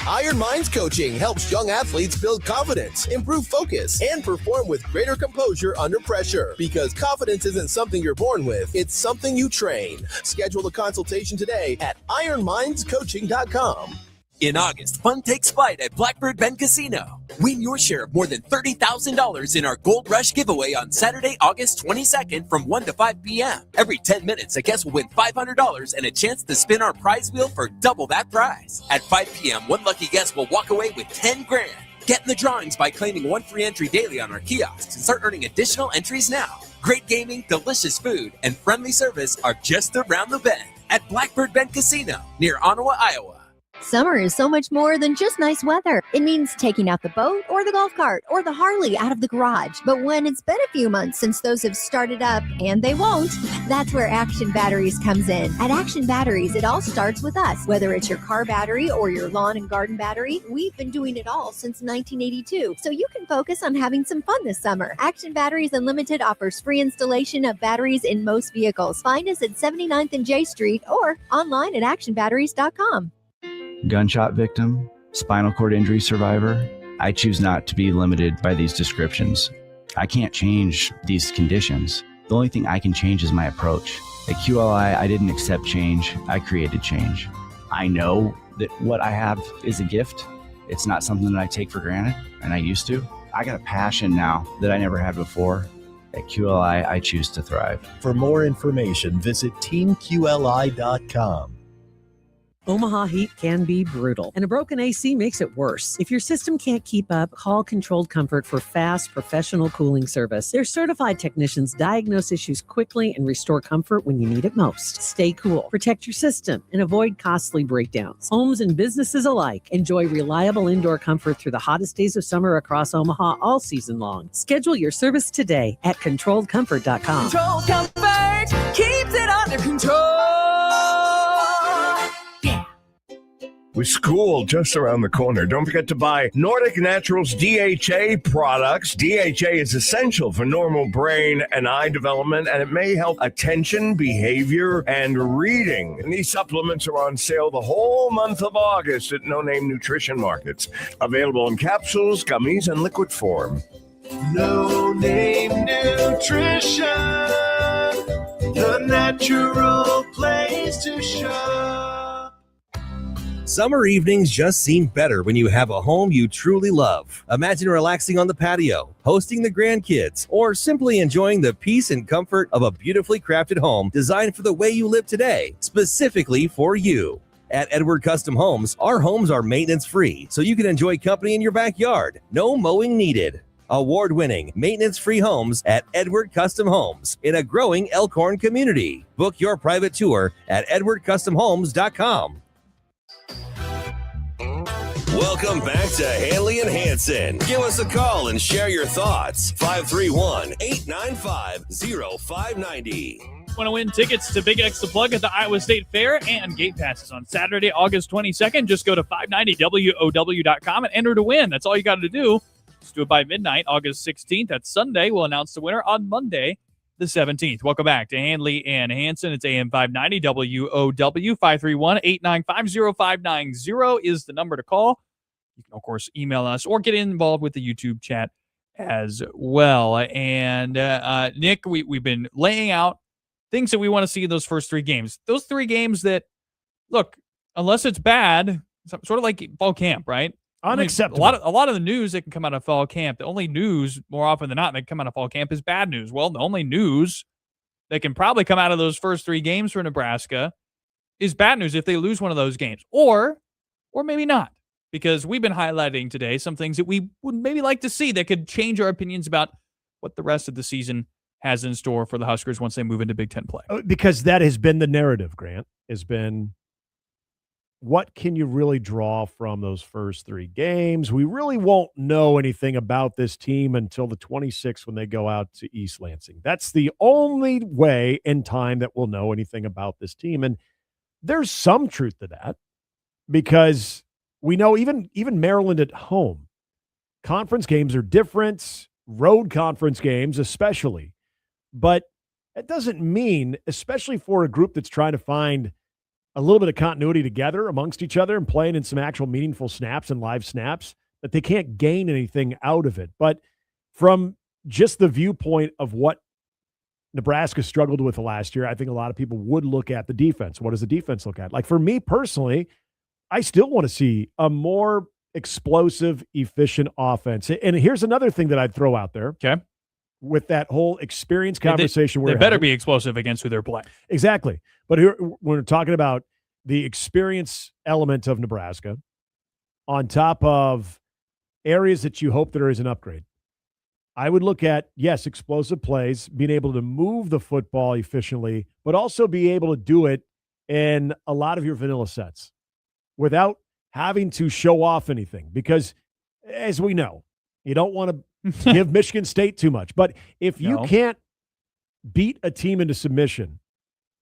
Iron Minds Coaching helps young athletes build confidence, improve focus, and perform with greater composure under pressure. Because confidence isn't something you're born with, it's something you train. Schedule a consultation today at ironmindscoaching.com. In August, fun takes flight at Blackbird Bend Casino. Win your share of more than $30,000 in our Gold Rush giveaway on Saturday, August 22nd from 1 to 5 p.m. Every 10 minutes, a guest will win $500 and a chance to spin our prize wheel for double that prize. At 5 p.m., one lucky guest will walk away with $10,000. Get in the drawings by claiming 1 free entry daily on our kiosks and start earning additional entries now. Great gaming, delicious food, and friendly service are just around the bend at Blackbird Bend Casino near Ottawa, Iowa. Summer is so much more than just nice weather. It means taking out the boat or the golf cart or the Harley out of the garage. But when it's been a few months since those have started up, and they won't, that's where Action Batteries comes in. At Action Batteries, it all starts with us. Whether it's your car battery or your lawn and garden battery, we've been doing it all since 1982. So you can focus on having some fun this summer. Action Batteries Unlimited offers free installation of batteries in most vehicles. Find us at 79th and J Street or online at actionbatteries.com. Gunshot victim, spinal cord injury survivor. I choose not to be limited by these descriptions. I can't change these conditions. The only thing I can change is my approach. At QLI, I didn't accept change. I created change. I know that what I have is a gift. It's not something that I take for granted, and I used to. I got a passion now that I never had before. At QLI, I choose to thrive. For more information, visit teamqli.com. Omaha heat can be brutal, and a broken AC makes it worse. If your system can't keep up, call Controlled Comfort for fast, professional cooling service. Their certified technicians diagnose issues quickly and restore comfort when you need it most. Stay cool, protect your system, and avoid costly breakdowns. Homes and businesses alike enjoy reliable indoor comfort through the hottest days of summer across Omaha all season long. Schedule your service today at ControlledComfort.com. Control Comfort keeps it under control. With school just around the corner, don't forget to buy Nordic Naturals DHA products. DHA is essential for normal brain and eye development, and it may help attention, behavior, and reading. And these supplements are on sale the whole month of August at No Name Nutrition Markets. Available in capsules, gummies, and liquid form. No Name Nutrition, the natural place to shop. Summer evenings just seem better when you have a home you truly love. Imagine relaxing on the patio, hosting the grandkids, or simply enjoying the peace and comfort of a beautifully crafted home designed for the way you live today, specifically for you. At Edward Custom Homes, our homes are maintenance-free, so you can enjoy company in your backyard. No mowing needed. Award-winning, maintenance-free homes at Edward Custom Homes in a growing Elkhorn community. Book your private tour at edwardcustomhomes.com. Welcome back to Handley and Hansen. Give us a call and share your thoughts. 531-895-0590. Want to win tickets to Big X The Plug at the Iowa State Fair and gate passes on Saturday, August 22nd? Just go to 590WOW.com and enter to win. That's all you got to do. Just do it by midnight, August 16th. That's Sunday. We'll announce the winner on Monday, the 17th. Welcome back to Handley and Hansen. It's AM 590 WOW. 531-895-0590 is the number to call. You can, of course, email us or get involved with the YouTube chat as well. And Nick, we've been laying out things that we want to see in those first three games. Those three games that, look, unless it's bad, sort of like fall camp, right? Unacceptable. A lot of the news that can come out of fall camp, the only news more often than not that can come out of fall camp is bad news. Well, the only news that can probably come out of those first three games for Nebraska is bad news if they lose one of those games, or maybe not, because we've been highlighting today some things that we would maybe like to see that could change our opinions about what the rest of the season has in store for the Huskers once they move into Big Ten play. Because that has been the narrative, Grant, has been, what can you really draw from those first three games? We really won't know anything about this team until the 26th when they go out to East Lansing. That's the only way in time that we'll know anything about this team. And there's some truth to that, because we know even Maryland at home, conference games are different, road conference games especially. But it doesn't mean, especially for a group that's trying to find a little bit of continuity together amongst each other and playing in some actual meaningful snaps and live snaps, that they can't gain anything out of it. But from just the viewpoint of what Nebraska struggled with last year, I think a lot of people would look at the defense. What does the defense look at? Like for me personally, I still want to see a more explosive, efficient offense. And here's another thing that I'd throw out there. Okay. With that whole experience conversation, they better be explosive against who they're playing. Exactly. But here, when we're talking about the experience element of Nebraska, on top of areas that you hope there is an upgrade, I would look at, yes, explosive plays, being able to move the football efficiently, but also be able to do it in a lot of your vanilla sets without having to show off anything. Because, as we know, you don't want to give Michigan State too much. But if you can't beat a team into submission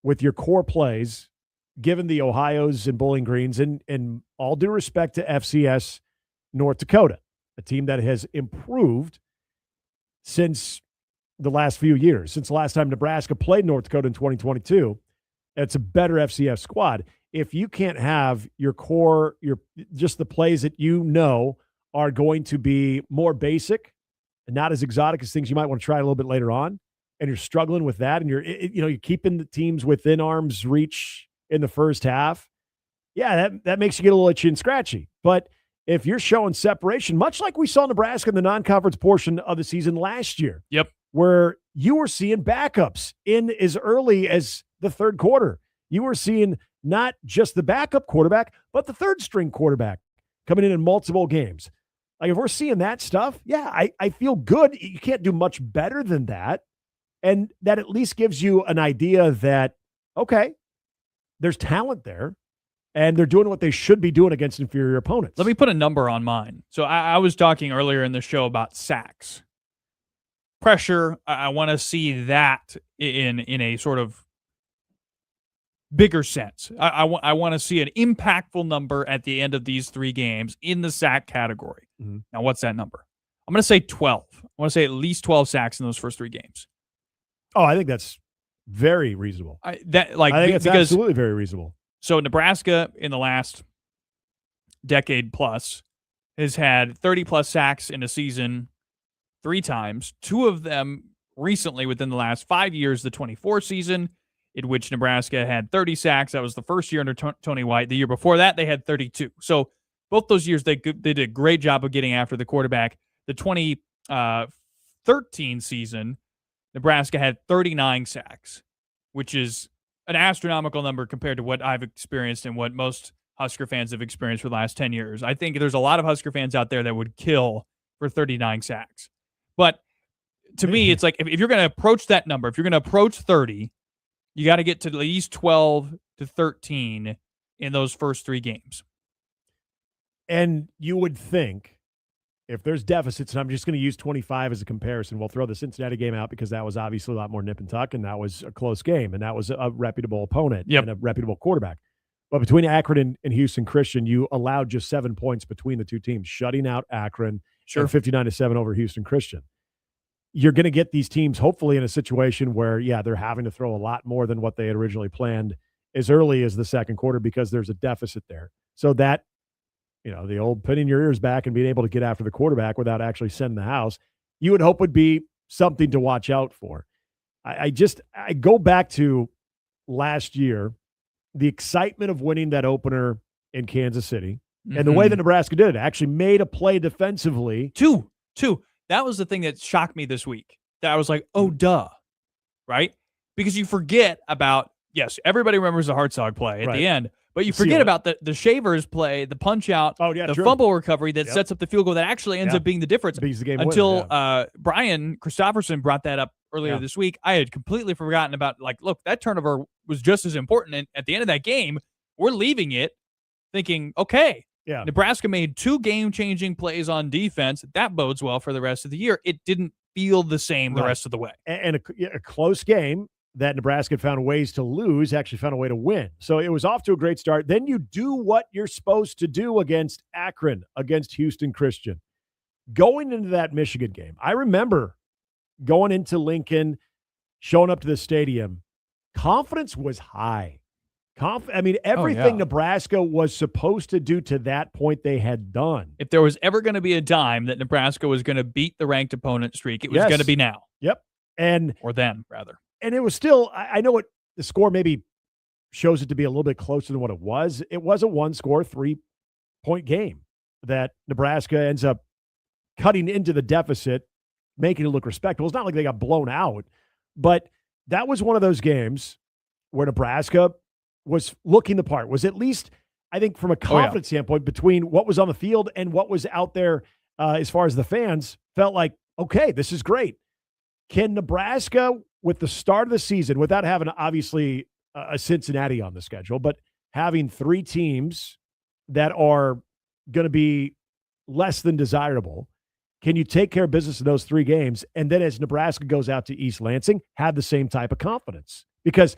with your core plays, given the Ohios and Bowling Greens, and all due respect to FCS North Dakota, a team that has improved since the last few years, since the last time Nebraska played North Dakota in 2022, it's a better FCS squad. If you can't have your core, just the plays that you know are going to be more basic and not as exotic as things you might want to try a little bit later on, and you're struggling with that, and you're keeping the teams within arm's reach in the first half, yeah, that makes you get a little itchy and scratchy. But if you're showing separation, much like we saw Nebraska in the non-conference portion of the season last year, where you were seeing backups in as early as the third quarter, you were seeing not just the backup quarterback, but the third-string quarterback coming in multiple games. Like, if we're seeing that stuff, yeah, I feel good. You can't do much better than that. And that at least gives you an idea that, okay, there's talent there, and they're doing what they should be doing against inferior opponents. Let me put a number on mine. So I was talking earlier in the show about sacks. Pressure, I want to see that in a sort of bigger sense. I want to see an impactful number at the end of these three games in the sack category. Mm-hmm. Now, what's that number? I'm going to say 12. I want to say at least 12 sacks in those first three games. Oh, I think that's very reasonable. I think it's absolutely very reasonable. So Nebraska in the last decade plus has had 30-plus sacks in a season 3 times. 2 of them recently within the last 5 years, the 24 season in which Nebraska had 30 sacks. That was the first year under Tony White. The year before that, they had 32. So both those years, they did a great job of getting after the quarterback. The 2013 season, Nebraska had 39 sacks, which is an astronomical number compared to what I've experienced and what most Husker fans have experienced for the last 10 years. I think there's a lot of Husker fans out there that would kill for 39 sacks. But to me, it's like if you're going to approach that number, if you're going to approach 30, you got to get to at least 12 to 13 in those first 3 games. And you would think if there's deficits, and I'm just going to use 25 as a comparison, we'll throw the Cincinnati game out because that was obviously a lot more nip and tuck, and that was a close game, and that was a reputable opponent and a reputable quarterback. But between Akron and Houston Christian, you allowed just 7 points between the two teams, shutting out Akron and 59-7 over Houston Christian. You're going to get these teams hopefully in a situation where, they're having to throw a lot more than what they had originally planned as early as the second quarter because there's a deficit there. So that, the old pinning your ears back and being able to get after the quarterback without actually sending the house, you would hope would be something to watch out for. I go back to last year, the excitement of winning that opener in Kansas City and the way that Nebraska did it, actually made a play defensively. Two. That was the thing that shocked me this week. That I was like, oh, duh, right? Because you forget about, yes, everybody remembers the Hartzog play at the end, but you forget about the Shavers play, the punch out, the fumble recovery that sets up the field goal that actually ends up being the difference. Beats the game until Brian Christopherson brought that up earlier this week. I had completely forgotten about, look, that turnover was just as important. And at the end of that game, we're leaving it thinking, okay, Nebraska made 2 game-changing plays on defense. That bodes well for the rest of the year. It didn't feel the same the rest of the way. And a close game that Nebraska had found ways to lose, actually found a way to win. So it was off to a great start. Then you do what you're supposed to do against Akron, against Houston Christian. Going into that Michigan game, I remember going into Lincoln, showing up to the stadium, confidence was high. Everything Nebraska was supposed to do to that point they had done. If there was ever going to be a dime that Nebraska was going to beat the ranked opponent streak, it was going to be now. Yep. Or then, rather. And it was still, I know what the score maybe shows it to be a little bit closer than what it was. It was a 1-score, 3-point game that Nebraska ends up cutting into the deficit, making it look respectable. It's not like they got blown out, but that was one of those games where Nebraska was looking the part, was at least, I think, from a confidence standpoint, between what was on the field and what was out there as far as the fans, felt like, okay, this is great. Can Nebraska, with the start of the season, without having, obviously, a Cincinnati on the schedule, but having 3 teams that are going to be less than desirable, can you take care of business in those 3 games? And then as Nebraska goes out to East Lansing, have the same type of confidence? Because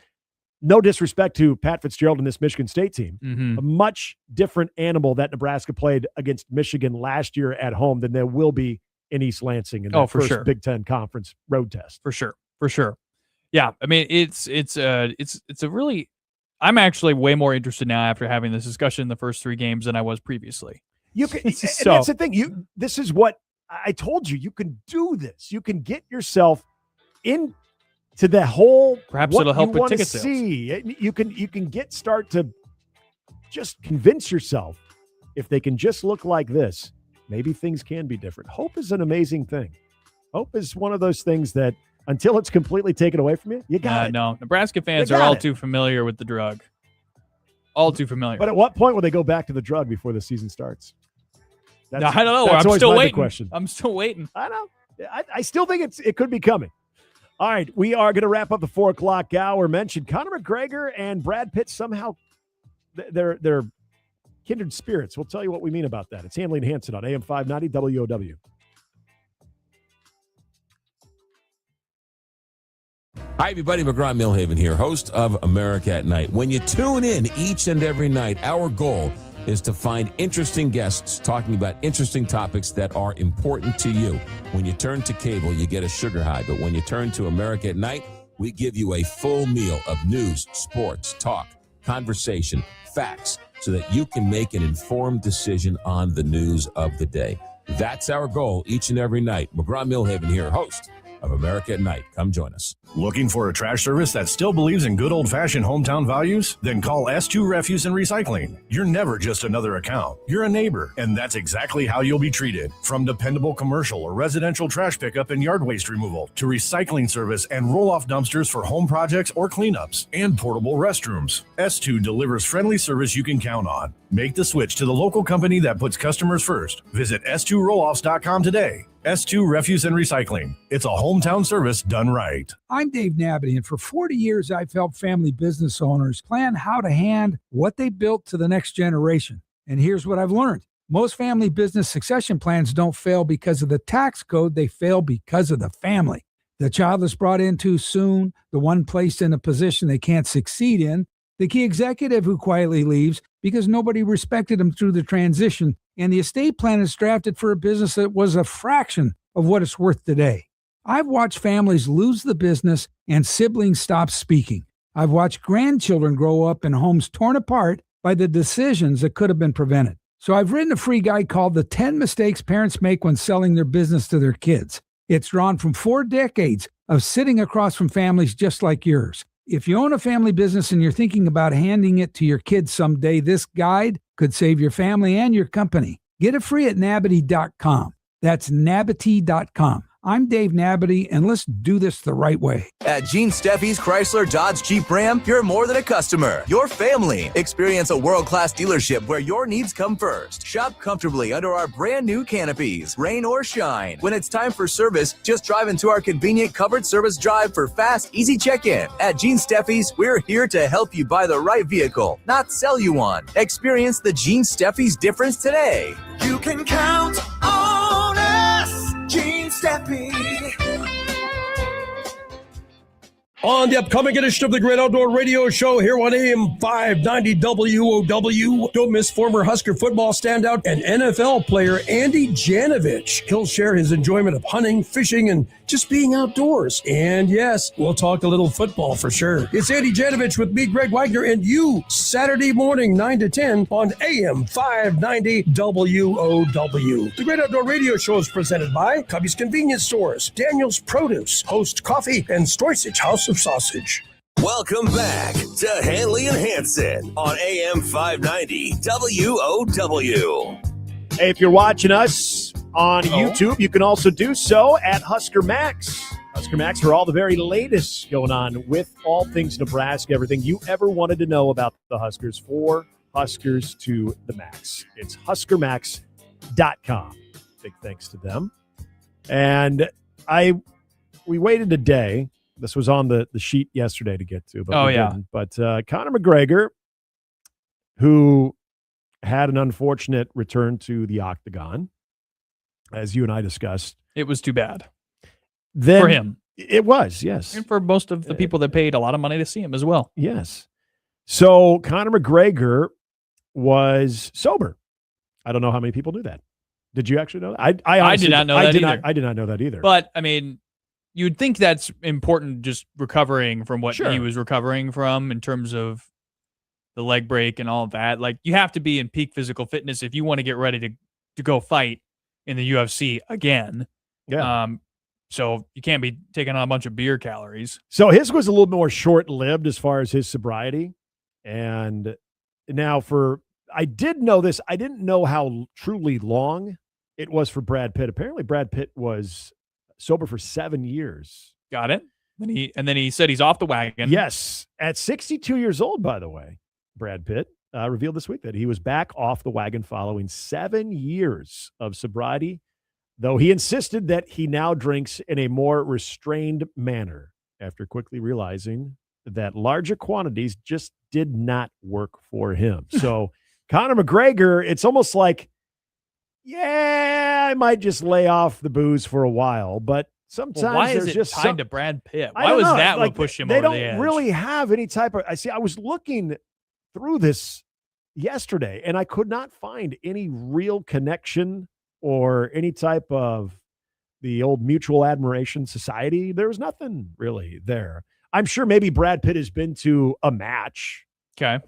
no disrespect to Pat Fitzgerald and this Michigan State team, a much different animal that Nebraska played against Michigan last year at home than there will be in East Lansing in that first Big Ten Conference road test. For sure. Yeah, I mean, it's a really, I'm actually way more interested now after having this discussion in the first 3 games than I was previously. You can, and that's the thing. This is what I told you. You can do this. You can get yourself in to the whole. Perhaps it'll help with ticket sales. You can start to just convince yourself, if they can just look like this, maybe things can be different. Hope is an amazing thing. Hope is one of those things that until it's completely taken away from you, you got it. No, Nebraska fans are all too familiar with the drug. All too familiar. But at what point will they go back to the drug before the season starts? I don't know. I'm still waiting. Question. I'm still waiting. I know. I still think it could be coming. All right, we are going to wrap up the 4 o'clock hour. Mentioned Conor McGregor and Brad Pitt somehow they're kindred spirits. We'll tell you what we mean about that. It's Handley and Hansen on AM 590 WOW. Hi, everybody. McGraw-Milhaven here, host of America at Night. When you tune in each and every night, our goal is to find interesting guests talking about interesting topics that are important to you. When you turn to cable, you get a sugar high. But when you turn to America at Night, we give you a full meal of news, sports, talk, conversation, facts, so that you can make an informed decision on the news of the day. That's our goal each and every night. McGraw-Milhaven here, host of America at Night. Come join us. Looking for a trash service that still believes in good old-fashioned hometown values? Then call S2 Refuse and Recycling. You're never just another account. You're a neighbor, and that's exactly how you'll be treated. From dependable commercial or residential trash pickup and yard waste removal to recycling service and roll-off dumpsters for home projects or cleanups and portable restrooms, S2 delivers friendly service you can count on. Make the switch to the local company that puts customers first. Visit s2rolloffs.com today. S2 Refuse and Recycling. It's a hometown service done right. I'm Dave Nabity, and for 40 years, I've helped family business owners plan how to hand what they built to the next generation. And here's what I've learned. Most family business succession plans don't fail because of the tax code. They fail because of the family. The child is brought in too soon, the one placed in a position they can't succeed in, the key executive who quietly leaves because nobody respected him through the transition, and the estate plan is drafted for a business that was a fraction of what it's worth today. I've watched families lose the business and siblings stop speaking. I've watched grandchildren grow up in homes torn apart by the decisions that could have been prevented. So I've written a free guide called The 10 Mistakes Parents Make When Selling Their Business to Their Kids. It's drawn from 4 decades of sitting across from families just like yours. If you own a family business and you're thinking about handing it to your kids someday, this guide could save your family and your company. Get it free at Nabity.com. That's Nabity.com. I'm Dave Nabity, and let's do this the right way. At Gene Steffi's Chrysler Dodge Jeep Ram, you're more than a customer. You're family. Experience a world-class dealership where your needs come first. Shop comfortably under our brand new canopies, rain or shine. When it's time for service, just drive into our convenient covered service drive for fast, easy check-in. At Gene Steffi's, we're here to help you buy the right vehicle, not sell you one. Experience the Gene Steffi's difference today. You can count on us, Gene Steffi. On the upcoming edition of the Great Outdoor Radio Show here on AM 590 WOW, don't miss former Husker football standout and NFL player Andy Janovich. He'll share his enjoyment of hunting, fishing, and just being outdoors. And yes, we'll talk a little football for sure. It's Andy Janovich with me, Greg Wagner, and you, Saturday morning, 9 to 10 on AM 590 WOW. The Great Outdoor Radio Show is presented by Cubby's Convenience Stores, Daniel's Produce, Host Coffee, and Stoysage House of Sausage. Welcome back to Handley and Hansen on AM 590 WOW. Hey, if you're watching us on YouTube, you can also do so at Husker Max. Husker Max for all the very latest going on with all things Nebraska, everything you ever wanted to know about the Huskers, for Huskers to the max. It's huskermax.com. Big thanks to them. And we waited a day. This was on the sheet yesterday to get to, but didn't. But Conor McGregor, who had an unfortunate return to the octagon, as you and I discussed. It was too bad. Then, for him. It was, yes. And for most of the people that paid a lot of money to see him as well. Yes. So Conor McGregor was sober. I don't know how many people knew that. Did you actually know that? I did not know that either. I did not know that either. But, I mean, you'd think that's important, just recovering from what he was recovering from in terms of the leg break and all of that. Like, you have to be in peak physical fitness if you want to get ready to go fight in the UFC again. Yeah. So you can't be taking on a bunch of beer calories. So his was a little more short-lived as far as his sobriety. And now I did know this. I didn't know how truly long it was for Brad Pitt. Apparently Brad Pitt was sober for 7 years. Got it. And then he said he's off the wagon. Yes. At 62 years old, by the way, Brad Pitt revealed this week that he was back off the wagon following 7 years of sobriety, though he insisted that he now drinks in a more restrained manner after quickly realizing that larger quantities just did not work for him. So Conor McGregor, it's almost like, I might just lay off the booze for a while, but sometimes why there's is it just tied to Brad Pitt? Why was that what pushed him over the edge? They don't really have any type of, I was looking through this yesterday and I could not find any real connection or any type of the old mutual admiration society. There was nothing really there. I'm sure maybe Brad Pitt has been to a match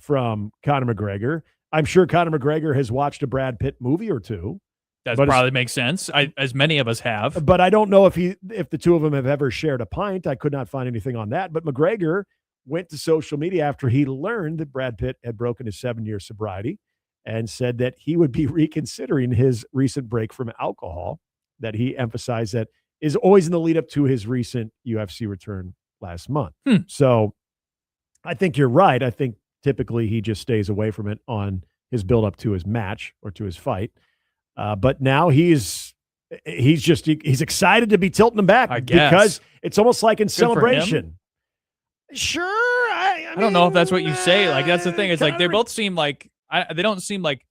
from Conor McGregor. I'm sure Conor McGregor has watched a Brad Pitt movie or two. That But probably makes sense. As many of us have. But I don't know if the two of them have ever shared a pint. I could not find anything on that. But McGregor went to social media after he learned that Brad Pitt had broken his 7-year sobriety and said that he would be reconsidering his recent break from alcohol, that he emphasized that is always in the lead up to his recent UFC return last month. So I think you're right. I think typically he just stays away from it on his build up to his match or to his fight. But now he's excited to be tilting them back, I guess, because it's almost like in Good for him. celebration. Sure. I don't know if that's what you say. Like, that's the thing. It's like they both seem like they don't seem like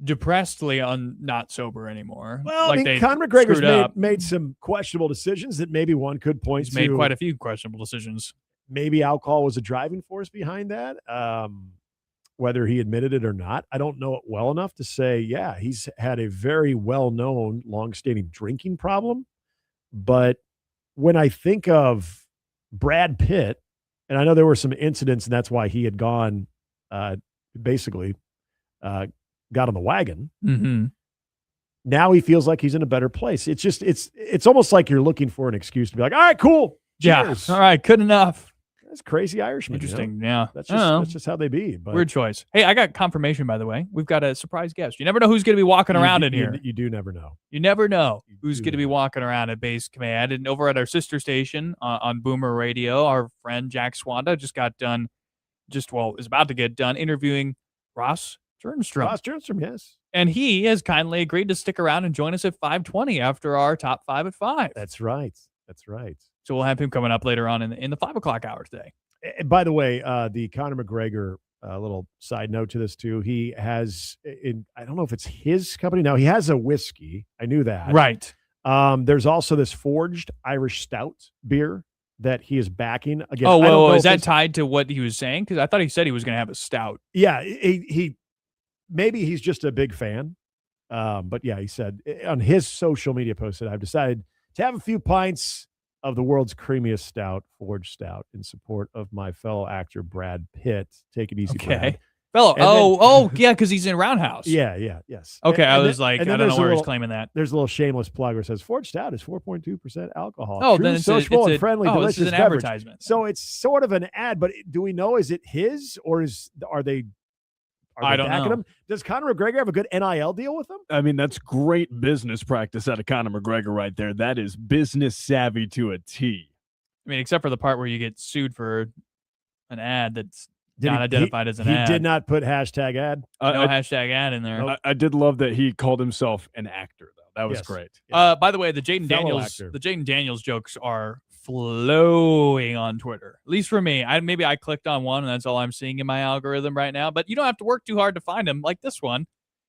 depressedly not sober anymore. Well, like I mean, they Conor McGregor's screwed up. made some questionable decisions that maybe one could point He's to. made quite a few questionable decisions. Maybe alcohol was a driving force behind that. Whether he admitted it or not, I don't know it well enough to say, yeah, he's had a very well-known, long-standing drinking problem. But when I think of Brad Pitt, and I know there were some incidents, and that's why he had gone, basically, got on the wagon. Mm-hmm. Now he feels like he's in a better place. It's just, it's almost like you're looking for an excuse to be like, all right, cool. Cheers. Yeah. All right. Good enough. That's crazy Irishman. Interesting. Yeah. That's I don't know. just how they be. But Weird choice. Hey, I got confirmation, by the way. We've got a surprise guest. You never know who's going to be walking around in here. You do never know. You never know who's going to be walking around at Base Command. And over at our sister station on Boomer Radio, our friend Jack Swanda is about to get done interviewing Ross Turnstrom. Ross Turnstrom, yes. And he has kindly agreed to stick around and join us at 5:20 after our top 5 at 5. That's right. So we'll have him coming up later on in the 5 o'clock hour today. And by the way, the Conor McGregor, little side note to this too, he has, I don't know if it's his company now, he has a whiskey. I knew that. Right. There's also this forged Irish stout beer that he is backing. Again, Oh, I don't well, know is if that tied to what he was saying? Because I thought he said he was going to have a stout. Yeah, he maybe he's just a big fan. But yeah, he said on his social media post that I've decided to have a few pints of the world's creamiest stout, forged stout, in support of my fellow actor Brad Pitt. Take it easy, Brad. Fellow. Yeah, because he's in Roundhouse. Yes. Okay, And I then- was like, and I then don't know there's a where he's little- claiming that. There's a little shameless plug where it says forged stout is 4.2% alcohol. Oh, True, then it's sociable a and friendly, this delicious is an beverage. advertisement. So it's sort of an ad, but do we know, is it his or are they I don't backing know. him? Does Conor McGregor have a good NIL deal with him? I mean, that's great business practice out of Conor McGregor right there. That is business savvy to a T. I mean, except for the part where you get sued for an ad that's Did not he- identified as an he ad. did not put hashtag ad. No hashtag ad in there. I did love that he called himself an actor, though. That was Yes. great. By the way, the Jaden Fellow Daniels, actor. the Jaden Daniels jokes are flowing on Twitter. At least for me. Maybe I clicked on one and that's all I'm seeing in my algorithm right now. But you don't have to work too hard to find them, like this one.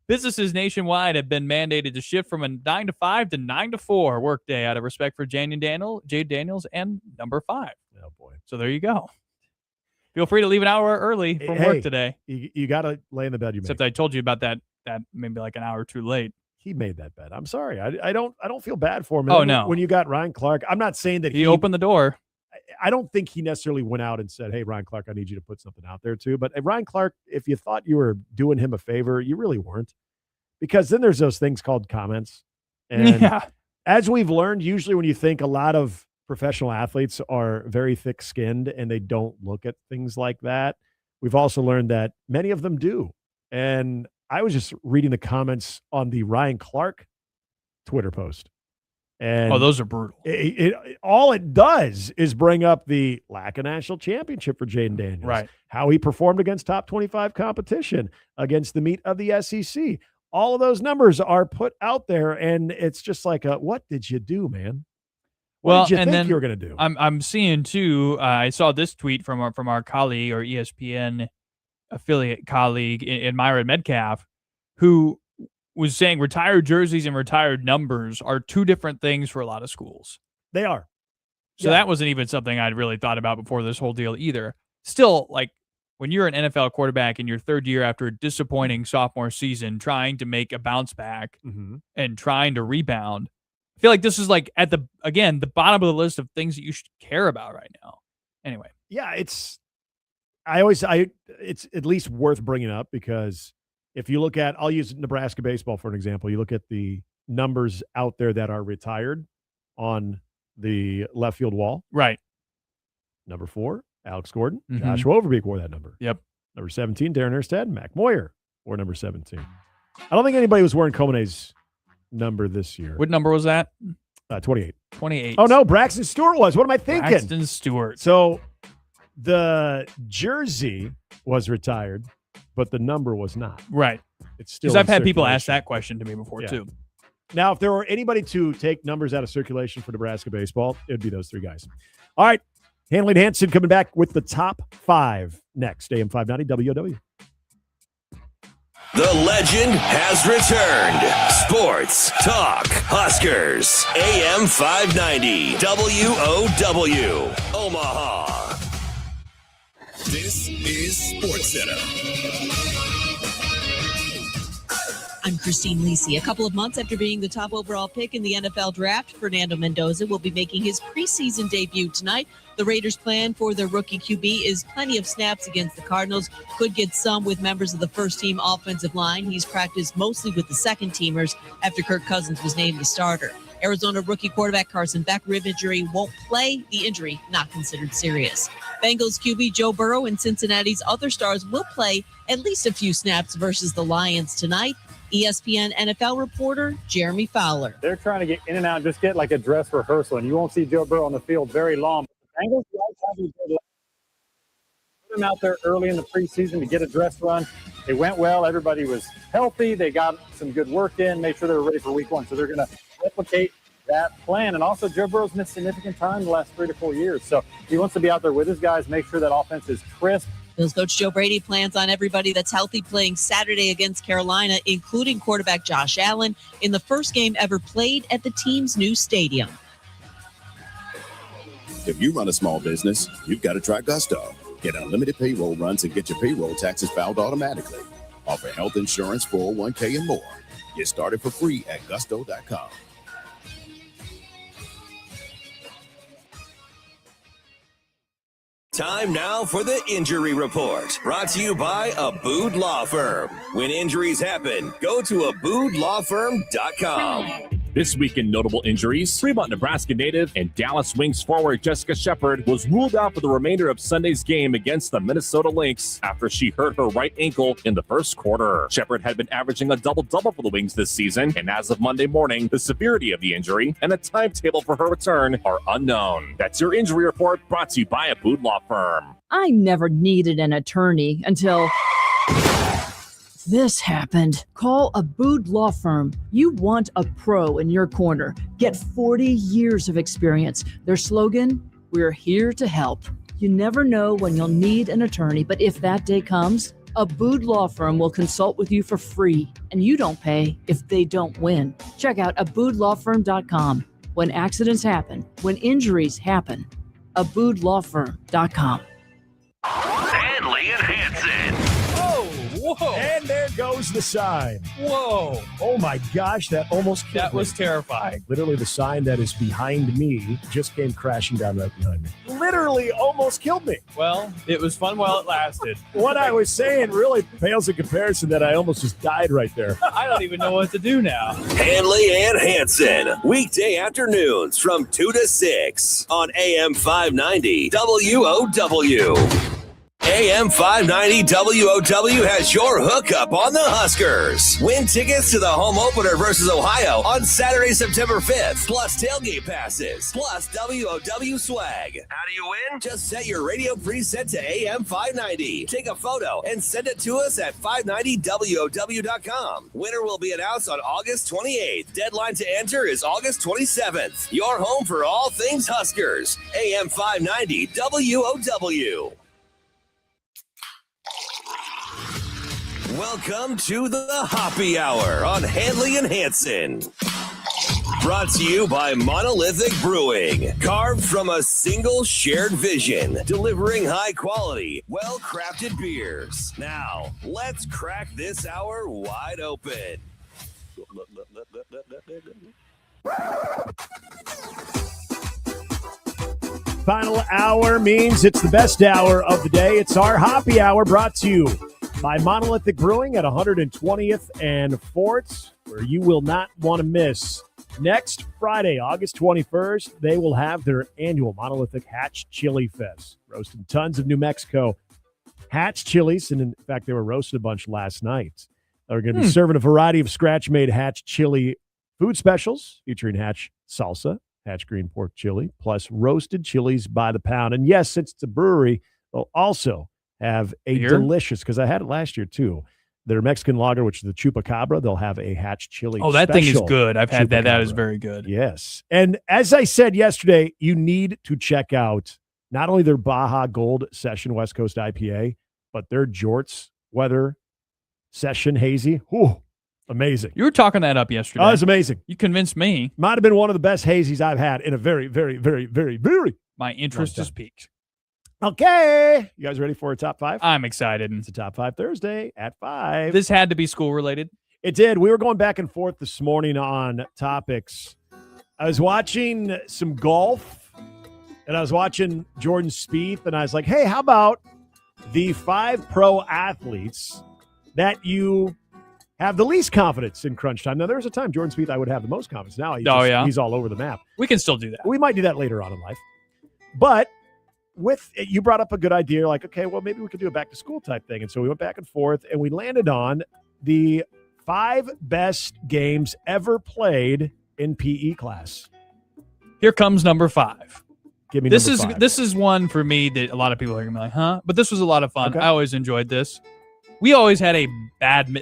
Businesses nationwide have been mandated to shift from a 9 to 5 to 9 to 4 workday out of respect for Jade Daniels and number 5. Oh boy! So there you go. Feel free to leave an hour early from Hey, work today. You got to lay in the bed you Except make. I told you about that maybe like an hour too late. He made that bet. I'm sorry. I don't feel bad for him. Oh, no. When you got Ryan Clark, I'm not saying that He opened the door. I don't think he necessarily went out and said, "Hey, Ryan Clark, I need you to put something out there too." But Ryan Clark, if you thought you were doing him a favor, you really weren't, because then there's those things called comments. And Yeah. as we've learned, usually when you think a lot of professional athletes are very thick-skinned and they don't look at things like that, we've also learned that many of them do. And I was just reading the comments on the Ryan Clark Twitter post. And those are brutal. All it does is bring up the lack of national championship for Jaden Daniels. Right. How he performed against top 25 competition, against the meat of the SEC. All of those numbers are put out there, and it's just like, what did you do, man? What did you think you were going to do? I'm seeing too. I saw this tweet from our colleague or ESPN affiliate colleague in Myra Metcalf, who was saying retired jerseys and retired numbers are two different things for a lot of schools. They are. So that wasn't even something I'd really thought about before this whole deal either. Still, like when you're an NFL quarterback in your third year after a disappointing sophomore season, trying to make a bounce back and trying to rebound, I feel like this is like at the bottom of the list of things that you should care about right now. Anyway. Yeah, it's at least worth bringing up because if you look at, I'll use Nebraska baseball for an example. You look at the numbers out there that are retired on the left field wall. Right. Number 4, Alex Gordon. Mhm. Joshua Overbeek wore that number. Yep. Number 17, Darren Erstad. Mac Moyer wore number 17. I don't think anybody was wearing Komene's number this year. What number was that? 28. 28. Oh, no, Braxton Stewart was. What am I thinking? Braxton Stewart. So the jersey was retired, but the number was not. Right. It's still Because I've in had people ask circulation. that question to me before, Yeah. too. Now, if there were anybody to take numbers out of circulation for Nebraska baseball, it would be those 3 guys. All right. Handley and Hansen coming back with the top 5 next. AM 590 WOW. The legend has returned. Sports Talk Huskers. AM 590 WOW. Omaha. This is Sports Center. I'm Christine Lisi. A couple of months after being the top overall pick in the NFL draft, Fernando Mendoza will be making his preseason debut tonight. The Raiders' plan for their rookie QB is plenty of snaps against the Cardinals. Could get some with members of the first-team offensive line. He's practiced mostly with the second-teamers after Kirk Cousins was named the starter. Arizona rookie quarterback Carson Beck, rib injury, won't play. The injury not considered serious. Bengals QB Joe Burrow and Cincinnati's other stars will play at least a few snaps versus the Lions tonight. ESPN NFL reporter Jeremy Fowler. They're trying to get in and out, just get like a dress rehearsal, and you won't see Joe Burrow on the field very long. The Bengals put him out there early in the preseason to get a dress run. It went well. Everybody was healthy. They got some good work in, made sure they were ready for week 1. So they're going to replicate that plan. And also, Joe Burrow's missed significant time the last 3 to 4 years. So he wants to be out there with his guys, make sure that offense is crisp. Bills coach Joe Brady plans on everybody that's healthy playing Saturday against Carolina, including quarterback Josh Allen, in the first game ever played at the team's new stadium. If you run a small business, you've got to try Gusto. Get unlimited payroll runs and get your payroll taxes filed automatically. Offer health insurance, 401k, and more. Get started for free at gusto.com. Time now for the Injury Report, brought to you by Abood Law Firm. When injuries happen, go to aboodlawfirm.com. This week in notable injuries, Fremont, Nebraska native and Dallas Wings forward Jessica Shepard was ruled out for the remainder of Sunday's game against the Minnesota Lynx after she hurt her right ankle in the first quarter. Shepard had been averaging a double-double for the Wings this season, and as of Monday morning, the severity of the injury and a timetable for her return are unknown. That's your Injury Report, brought to you by Abood Law Firm. I never needed an attorney until this happened. Call Abood Law Firm. You want a pro in your corner. Get 40 years of experience. Their slogan, we're here to help. You never know when you'll need an attorney, but if that day comes, Abood Law Firm will consult with you for free, and you don't pay if they don't win. Check out aboodlawfirm.com. When accidents happen, when injuries happen, aboodlawfirm.com. Handley and Hansen. Whoa. And there goes the sign. Whoa. Oh my gosh, that almost killed That was terrifying. Literally, the sign that is behind me just came crashing down right behind me. Literally almost killed me. Well, it was fun while it lasted. What I was saying really pales in comparison that I almost just died right there. I don't even know what to do now. Handley and Hansen, weekday afternoons from 2 to 6 on AM 590 WOW. AM 590 WOW has your hookup on the Huskers. Win tickets to the home opener versus Ohio on Saturday, September 5th, plus tailgate passes, plus WOW swag. How do you win? Just set your radio preset to AM 590. Take a photo and send it to us at 590WOW.com. Winner will be announced on August 28th. Deadline to enter is August 27th. Your home for all things Huskers. AM 590 WOW. Welcome to the Hoppy Hour on Handley and Hansen. Brought to you by Monolithic Brewing. Carved from a single shared vision. Delivering high quality, well-crafted beers. Now, let's crack this hour wide open. Final hour means it's the best hour of the day. It's our Hoppy Hour, brought to you by Monolithic Brewing at 120th and Fort, where you will not want to miss. Next Friday, August 21st, they will have their annual Monolithic Hatch Chili Fest, roasting tons of New Mexico Hatch chilies, and in fact, they were roasted a bunch last night. They're going to be serving a variety of scratch-made Hatch chili food specials featuring Hatch salsa, Hatch green pork chili, plus roasted chilies by the pound. And yes, since it's a brewery, they'll also have a delicious, because I had it last year too, their Mexican lager, which is the Chupacabra. They'll have a Hatch chili Oh, that thing is good. I've had that. That Chupacabra. is very good. Yes. And as I said yesterday, you need to check out not only their Baja Gold Session West Coast IPA, but their Jorts Weather Session Hazy. Ooh, amazing. You were talking that up yesterday. Oh, it was amazing. You convinced me. Might have been one of the best hazies I've had in a very, very, very, very, very. My interest is piqued. Okay. You guys ready for a top five? I'm excited. It's a top five Thursday at 5. This had to be school related. It did. We were going back and forth this morning on topics. I was watching some golf, and I was watching Jordan Spieth, and I was like, hey, how about the 5 pro athletes that you have the least confidence in crunch time? Now, there was a time Jordan Spieth I would have the most confidence. Now he's all over the map. We can still do that. We might do that later on in life. But you brought up a good idea, like, okay, well, maybe we could do a back to school type thing. And so we went back and forth, and we landed on the 5 best games ever played in PE class. Here comes number 5. Give me this number is 5. This is one for me that a lot of people are gonna be like, huh? But this was a lot of fun. Okay. I always enjoyed this. We always had a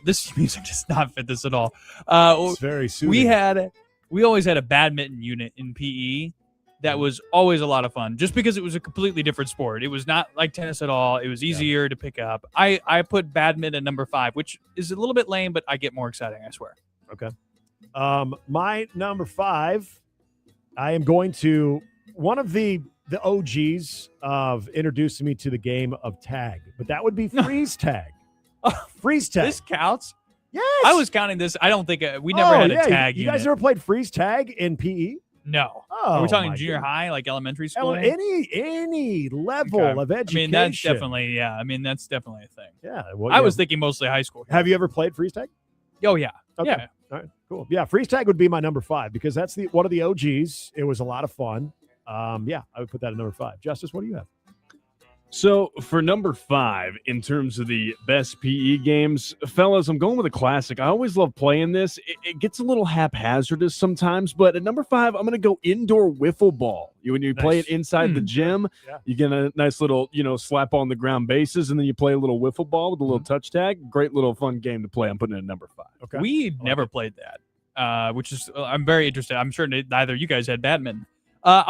this music does not fit this at all. It's very soothing. We always had a badminton unit in PE that was always a lot of fun, just because it was a completely different sport. It was not like tennis at all. It was easier to pick up. I put badminton at number 5, which is a little bit lame, but I get more exciting, I swear. Okay. My number 5, I am going to one of the OGs of introducing me to the game of tag, but that would be freeze tag. Freeze tag. This counts? Yes. I was counting this. I don't think we never had a tag You unit. guys never played freeze tag in PE? No. Oh, Are we talking my junior goodness. high, like elementary school? Any level of education. I mean, that's definitely, that's definitely a thing. Yeah. Well, I was thinking mostly high school. Have you ever played freeze tag? Oh, yeah. Okay. Yeah. All right, cool. Yeah, freeze tag would be my number 5 because that's one of the OGs. It was a lot of fun. Yeah, I would put that at number 5. Justice, what do you have? So for number 5, in terms of the best PE games, fellas, I'm going with a classic. I always love playing this. It gets a little haphazardous sometimes, but at number 5, I'm going to go indoor wiffle ball. When you play it inside the gym, you get a nice little, slap on the ground bases, and then you play a little wiffle ball with a little touch tag. Great little fun game to play. I'm putting it at number 5. Okay. We never played that, which is I'm very interested. I'm sure neither of you guys had badminton.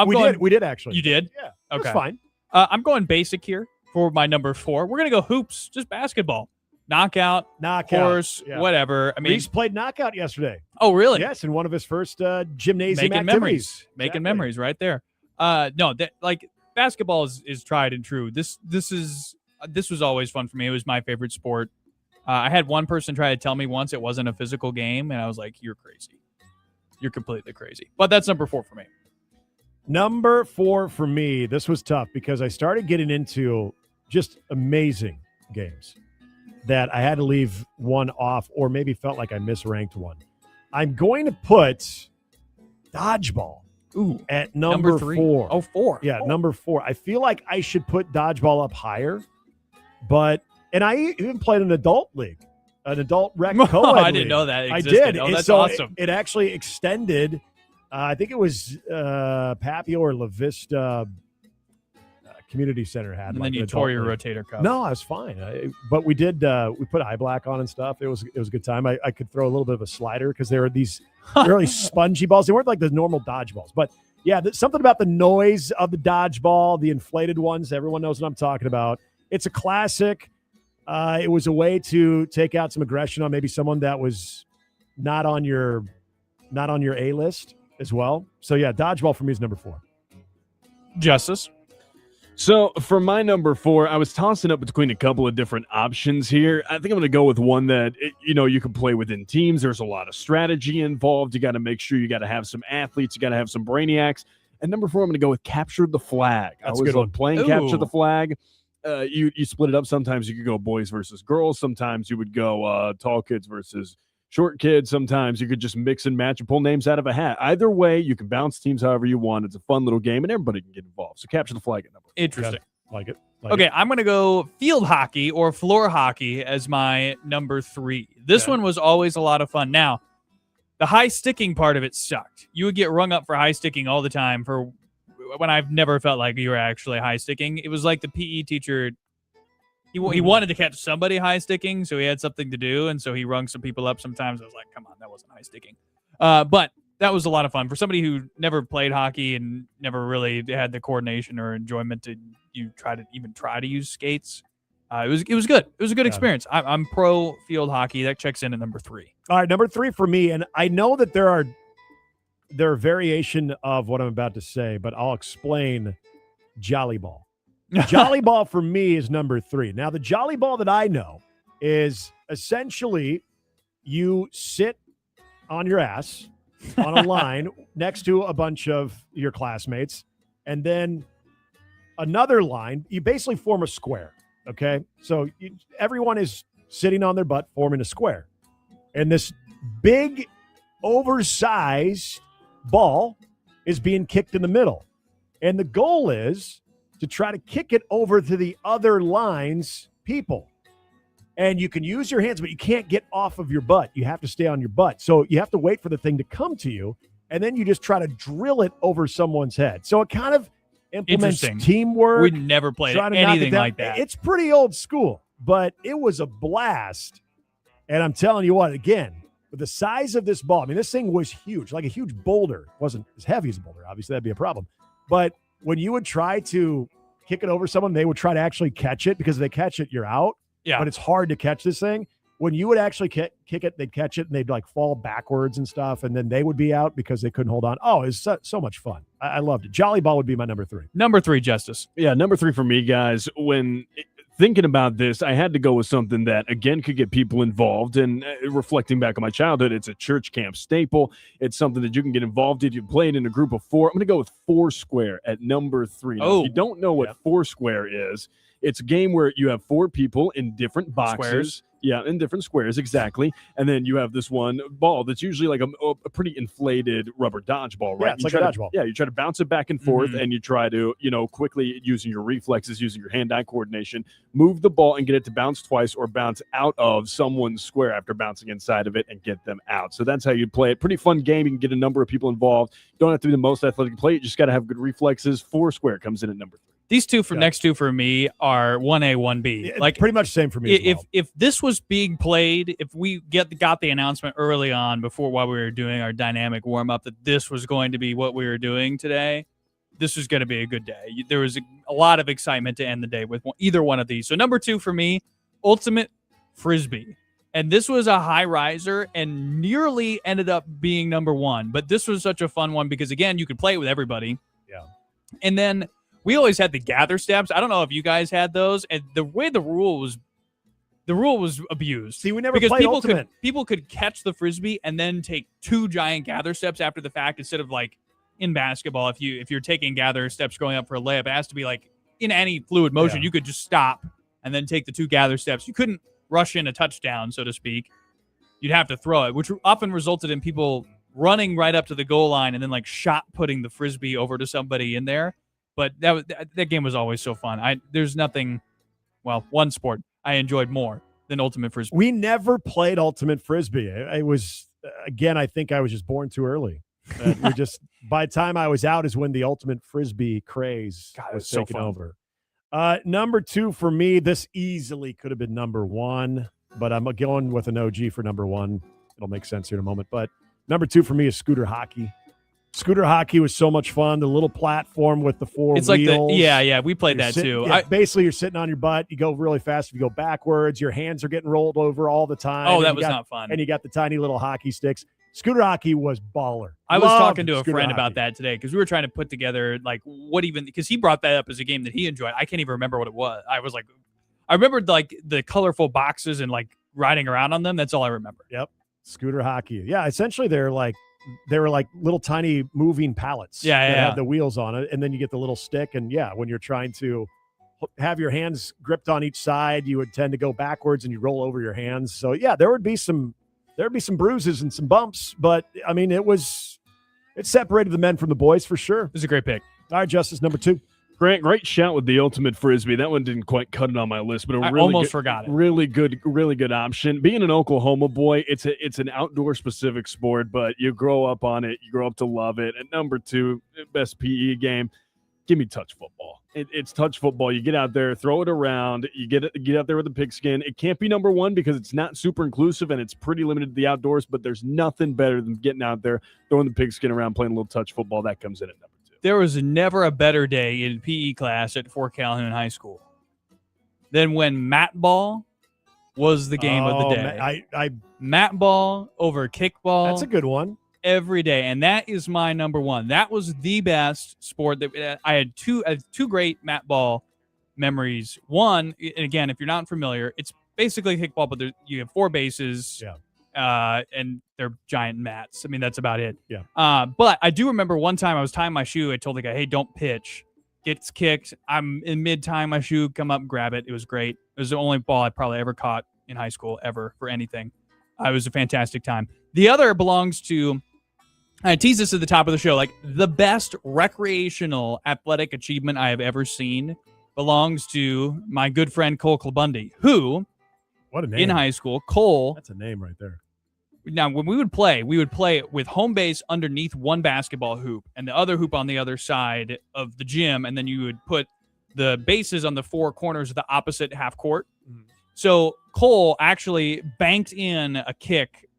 We did actually. You did? Yeah. Okay. That's fine. I'm going basic here for my number 4. We're going to go hoops, just basketball. Knockout, course, yeah. whatever. I mean, Reese played knockout yesterday. Oh, really? Yes, in one of his first gymnasium Making activities. Making memories right there. No, basketball is tried and true. This was always fun for me. It was my favorite sport. I had one person try to tell me once it wasn't a physical game, and I was like, "You're crazy. You're completely crazy." But that's number 4 for me. Number 4 for me, this was tough because I started getting into just amazing games that I had to leave one off or maybe felt like I misranked one. I'm going to put dodgeball at number 3. 4. Oh, 4. Yeah, number 4. I feel like I should put dodgeball up higher, and I even played an adult league, an adult rec co-ed I didn't league. know that I existed. did. Oh, that's So awesome. It actually extended. I think it was Papio or La Vista Community Center had. And like then you an tore your adult rotator cuff. No, I was fine. But we did. We put eye black on and stuff. It was a good time. I could throw a little bit of a slider because there were these really spongy balls. They weren't like the normal dodgeballs, but yeah, something about the noise of the dodgeball, the inflated ones. Everyone knows what I'm talking about. It's a classic. It was a way to take out some aggression on maybe someone that was not on your A list as well. So yeah, dodgeball for me is number 4. Justice. So for my number 4, I was tossing up between a couple of different options here. I think I'm going to go with one that, you can play within teams. There's a lot of strategy involved. You got to make sure you got to have some athletes. You got to have some brainiacs. And number 4, I'm going to go with capture the flag. That's I a good was one. playing capture Ooh. the flag. you split it up. Sometimes you could go boys versus girls. Sometimes you would go tall kids versus short kids. Sometimes you could just mix and match and pull names out of a hat. Either way, you can bounce teams however you want. It's a fun little game, and everybody can get involved. So capture the flag at number. Interesting. Like it. Okay, I'm going to go field hockey or floor hockey as my number 3. This one was always a lot of fun. Now, the high sticking part of it sucked. You would get rung up for high sticking all the time for when I've never felt like you were actually high sticking. It was like the PE teacher, he wanted to catch somebody high sticking, so he had something to do, and so he rung some people up sometimes. I was like, come on, that wasn't high sticking. But that was a lot of fun. For somebody who never played hockey and never really had the coordination or enjoyment to try to use skates, it was good. It was a good experience. I'm pro field hockey. That checks in at number 3. All right, number 3 for me, and I know that there are variation of what I'm about to say, but I'll explain Jolly Ball. Jolly Ball for me is number 3. Now, the Jolly Ball that I know is essentially you sit on your ass on a line next to a bunch of your classmates, and then another line, you basically form a square, okay? So everyone is sitting on their butt forming a square. And this big, oversized ball is being kicked in the middle. And the goal is to try to kick it over to the other line's people. And you can use your hands, but you can't get off of your butt. You have to stay on your butt. So you have to wait for the thing to come to you, and then you just try to drill it over someone's head. So it kind of implements teamwork. We never played anything like that. It's pretty old school, but it was a blast. And I'm telling you what, again, with the size of this ball, I mean, this thing was huge, like a huge boulder. It wasn't as heavy as a boulder. Obviously, that'd be a problem. But when you would try to kick it over someone, they would try to actually catch it, because if they catch it, you're out. Yeah. But it's hard to catch this thing. When you would actually kick it, they'd catch it, and they'd like fall backwards and stuff, and then they would be out because they couldn't hold on. Oh, it was so much fun. I loved it. Jolly Ball would be my number 3. Number 3, Justice. Yeah, number 3 for me, guys. When thinking about this, I had to go with something that, again, could get people involved. And reflecting back on my childhood, it's a church camp staple. It's something that you can get involved in. You play it in a group of 4. I'm going to go with Foursquare at number 3. Now, if you don't know what Foursquare is, it's a game where you have 4 people in different boxes. Squares. Yeah, in different squares, exactly. And then you have this one ball that's usually like a pretty inflated rubber dodgeball, right? Yeah, it's like a dodgeball. You try to bounce it back and forth, and you try to, quickly, using your reflexes, using your hand-eye coordination, move the ball and get it to bounce twice or bounce out of someone's square after bouncing inside of it and get them out. So that's how you play it. Pretty fun game. You can get a number of people involved. You don't have to be the most athletic to play. You just got to have good reflexes. Foursquare comes in at number 3. These next two for me are 1A, 1B. Like pretty much the same for me. If this was being played, if we got the announcement early on while we were doing our dynamic warm up that this was going to be what we were doing today, this was going to be a good day. There was a lot of excitement to end the day with either one of these. So number 2 for me, Ultimate Frisbee. And this was a high riser and nearly ended up being number 1. But this was such a fun one because, again, you could play it with everybody. Yeah. And then we always had the gather steps. I don't know if you guys had those. And the way the rule was abused. See, we never played Ultimate. People could catch the Frisbee and then take 2 giant gather steps after the fact instead of like in basketball. If you're taking gather steps going up for a layup, it has to be like in any fluid motion. Yeah. You could just stop and then take the 2 gather steps. You couldn't rush in a touchdown, so to speak. You'd have to throw it, which often resulted in people running right up to the goal line and then like shot putting the Frisbee over to somebody in there. But that game was always so fun. There's nothing, one sport I enjoyed more than Ultimate Frisbee. We never played Ultimate Frisbee. It was, again, I think I was just born too early. By the time I was out is when the Ultimate Frisbee craze was taking over. Number 2 for me, this easily could have been number 1, but I'm going with an OG for number 1. It'll make sense here in a moment. But number 2 for me is scooter hockey. Scooter hockey was so much fun. The little platform with the 4 wheels. Like we played that too. Yeah, basically, you're sitting on your butt. You go really fast. If you go backwards, your hands are getting rolled over all the time. Oh, that was not fun. And you got the tiny little hockey sticks. Scooter hockey was baller. I was talking to a friend about that today because we were trying to put together like because he brought that up as a game that he enjoyed. I can't even remember what it was. I remembered like the colorful boxes and like riding around on them. That's all I remember. Yep. Scooter hockey. Yeah. Essentially, they were like little tiny moving pallets. Yeah. That have the wheels on it, and then you get the little stick. And when you're trying to have your hands gripped on each side, you would tend to go backwards and you roll over your hands. So yeah, there'd be some bruises and some bumps, but I mean, it separated the men from the boys for sure. It was a great pick. All right, Justice, number 2. Grant, great shout with the ultimate frisbee. That one didn't quite cut it on my list, but I almost forgot it. Really good option. Being an Oklahoma boy, it's an outdoor specific sport, but you grow up on it. You grow up to love it. And number 2, best PE game. Give me touch football. It's touch football. You get out there, throw it around. You get out there with a pigskin. It can't be number 1 because it's not super inclusive and it's pretty limited to the outdoors. But there's nothing better than getting out there, throwing the pigskin around, playing a little touch football. That comes in at number 2. There was never a better day in PE class at Fort Calhoun High School than when mat ball was the game of the day. Mat ball over kickball. That's a good one. Every day, and that is my number 1. That was the best sport that I had two great mat ball memories. One, and again, if you're not familiar, it's basically kickball, but you have 4 bases. Yeah. And they're giant mats. I mean, that's about it. Yeah. But I do remember one time I was tying my shoe. I told the guy, hey, don't pitch. Gets kicked. I'm in mid-tying my shoe. Come up, grab it. It was great. It was the only ball I probably ever caught in high school ever for anything. It was a fantastic time. The other belongs to, I teased this at the top of the show, like the best recreational athletic achievement I have ever seen belongs to my good friend Cole Klabundy, who, what a name. In high school, Cole. That's a name right there. Now, when we would play with home base underneath one basketball hoop and the other hoop on the other side of the gym, and then you would put the bases on the 4 corners of the opposite half court. Mm-hmm. So Cole actually banked in a kick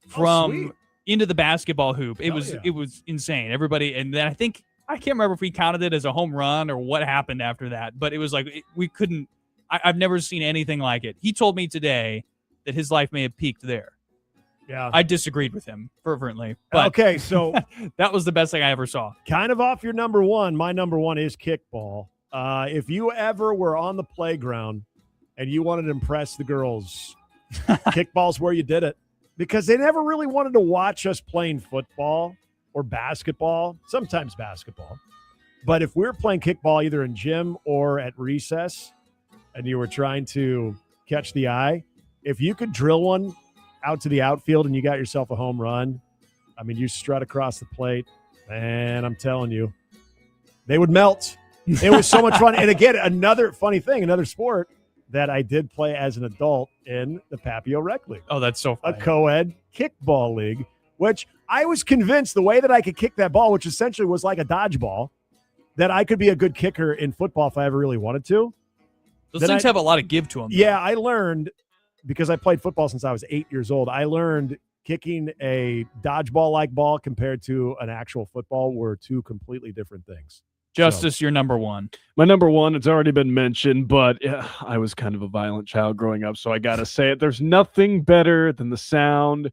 from into the basketball hoop. It was insane. Everybody, and then I can't remember if we counted it as a home run or what happened after that, but it was like we couldn't. I've never seen anything like it. He told me today that his life may have peaked there. Yeah, I disagreed with him fervently. But okay, so that was the best thing I ever saw. Kind of off your number 1. My number 1 is kickball. If you ever were on the playground and you wanted to impress the girls, kickball's where you did it, because they never really wanted to watch us playing football or basketball, sometimes basketball. But if we were playing kickball either in gym or at recess and you were trying to catch the eye, if you could drill one out to the outfield and you got yourself a home run, I mean, you strut across the plate, and I'm telling you, they would melt. It was so much fun. And again, another funny thing, another sport that I did play as an adult in the Papio Rec League. Oh, that's so funny. A co-ed kickball league, which I was convinced the way that I could kick that ball, which essentially was like a dodgeball, that I could be a good kicker in football if I ever really wanted to. Those things have a lot of give to them. Yeah, I learned, because I played football since I was 8 years old, I learned kicking a dodgeball-like ball compared to an actual football were 2 completely different things. Justice, your number 1. My number 1, it's already been mentioned, but I was kind of a violent child growing up, so I got to say it. There's nothing better than the sound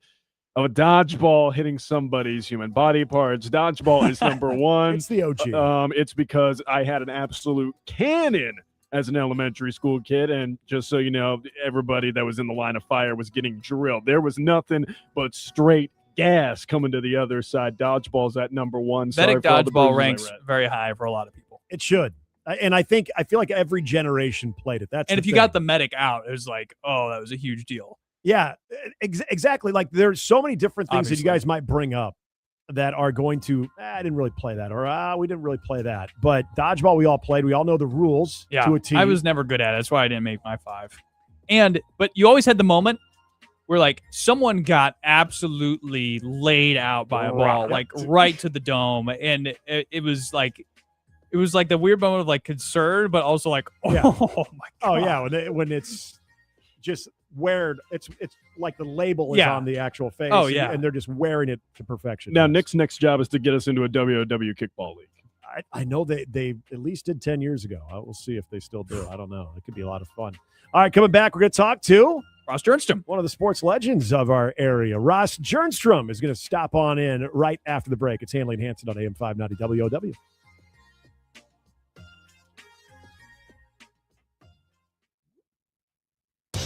of a dodgeball hitting somebody's human body parts. Dodgeball is number 1. It's the OG. It's because I had an absolute cannon as an elementary school kid, and just so you know, everybody that was in the line of fire was getting drilled. There was nothing but straight gas coming to the other side. Dodgeball's at number 1. Medic dodgeball ranks very high for a lot of people. It should. And I feel like every generation played it. And if you got the medic out, it was like, oh, that was a huge deal. Yeah, exactly. Like there's so many different things that you guys might bring up that are going to, I didn't really play that, or we didn't really play that. But dodgeball, we all played. We all know the rules to a T. I was never good at it. That's why I didn't make my 5. But you always had the moment where like someone got absolutely laid out by a ball, like right to the dome, and it was like the weird moment of like concern, but also like, oh my god, oh yeah, when it's just it's like the label is on the actual face. Oh yeah, and they're just wearing it to perfection. Now Nick's next job is to get us into a WOW kickball league. I know they at least did 10 years ago. We'll see if they still do. I don't know. It could be a lot of fun. All right, coming back, we're going to talk to Ross Jernstrom, one of the sports legends of our area. Ross Jernstrom is going to stop on in right after the break. It's Handley and Hansen on AM 590 WOW.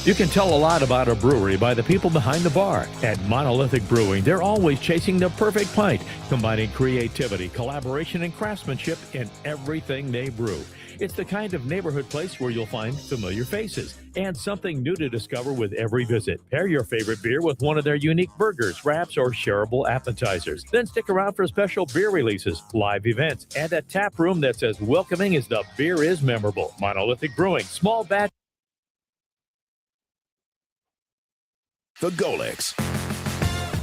You can tell a lot about a brewery by the people behind the bar. At Monolithic Brewing, they're always chasing the perfect pint, combining creativity, collaboration, and craftsmanship in everything they brew. It's the kind of neighborhood place where you'll find familiar faces and something new to discover with every visit. Pair your favorite beer with one of their unique burgers, wraps, or shareable appetizers. Then stick around for special beer releases, live events, and a tap room that's as welcoming as the beer is memorable. Monolithic Brewing, small batch. The Golix.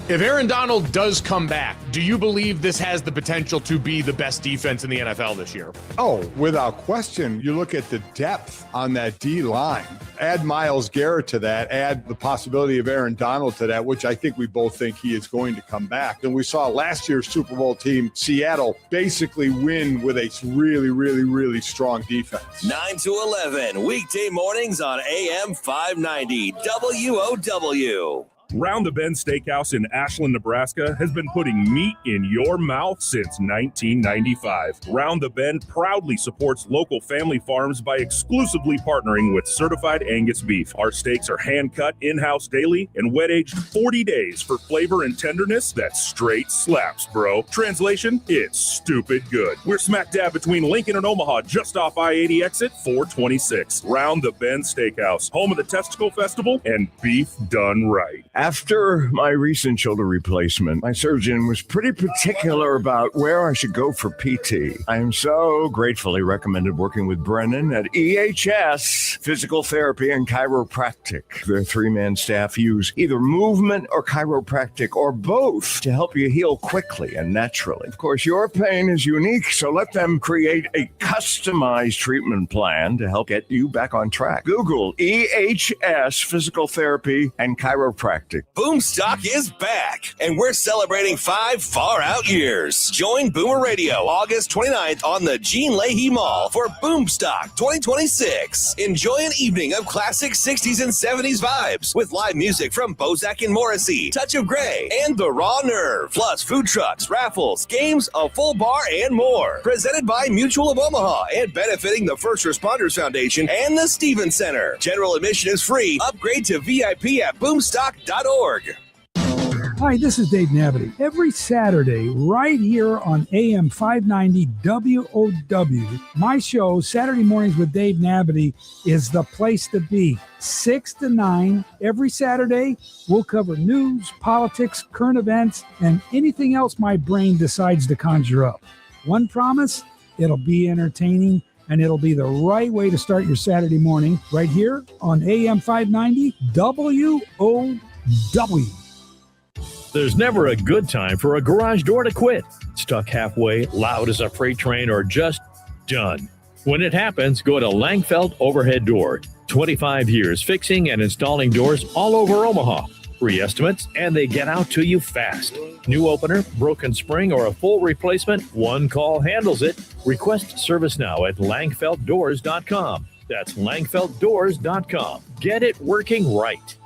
If Aaron Donald does come back, do you believe this has the potential to be the best defense in the NFL this year? Oh, without question. You look at the depth on that D line. Add Myles Garrett to that. Add the possibility of Aaron Donald to that, which I think we both think he is going to come back. And we saw last year's Super Bowl team, Seattle, basically win with a really, really, really strong defense. 9 to 11, weekday mornings on AM 590 WOW. Round the Bend Steakhouse in Ashland, Nebraska has been putting meat in your mouth since 1995. Round the Bend proudly supports local family farms by exclusively partnering with certified Angus beef. Our steaks are hand-cut in-house daily and wet-aged 40 days for flavor and tenderness that straight slaps, bro. Translation, it's stupid good. We're smack dab between Lincoln and Omaha, just off I-80 exit 426. Round the Bend Steakhouse, home of the Testicle Festival and beef done right. After my recent shoulder replacement, my surgeon was pretty particular about where I should go for PT. I am so gratefully recommended working with Brennan at EHS Physical Therapy and Chiropractic. Their three-man staff use either movement or chiropractic or both to help you heal quickly and naturally. Of course, your pain is unique, so let them create a customized treatment plan to help get you back on track. Google EHS Physical Therapy and Chiropractic. Boomstock is back, and we're celebrating 5 far-out years. Join Boomer Radio August 29th on the Gene Leahy Mall for Boomstock 2026. Enjoy an evening of classic 60s and 70s vibes with live music from Bozak and Morrissey, Touch of Grey, and The Raw Nerve. Plus food trucks, raffles, games, a full bar, and more. Presented by Mutual of Omaha and benefiting the First Responders Foundation and the Stevens Center. General admission is free. Upgrade to VIP at boomstock.org. Hi, this is Dave Nabity. Every Saturday, right here on AM 590 WOW, my show, Saturday Mornings with Dave Nabity, is the place to be. 6 to 9 every Saturday. We'll cover news, politics, current events, and anything else my brain decides to conjure up. One promise, it'll be entertaining, and it'll be the right way to start your Saturday morning right here on AM 590 WOW. There's never a good time for a garage door to quit. Stuck halfway, loud as a freight train, or just done. When it happens, go to Langfeld Overhead Door. 25 years fixing and installing doors all over Omaha. Free estimates, and they get out to you fast. New opener, broken spring, or a full replacement, one call handles it. Request service now at langfelddoors.com. That's langfelddoors.com. Get it working right.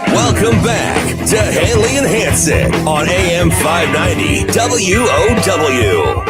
Welcome back to Handley and Hansen on AM 590 WOW.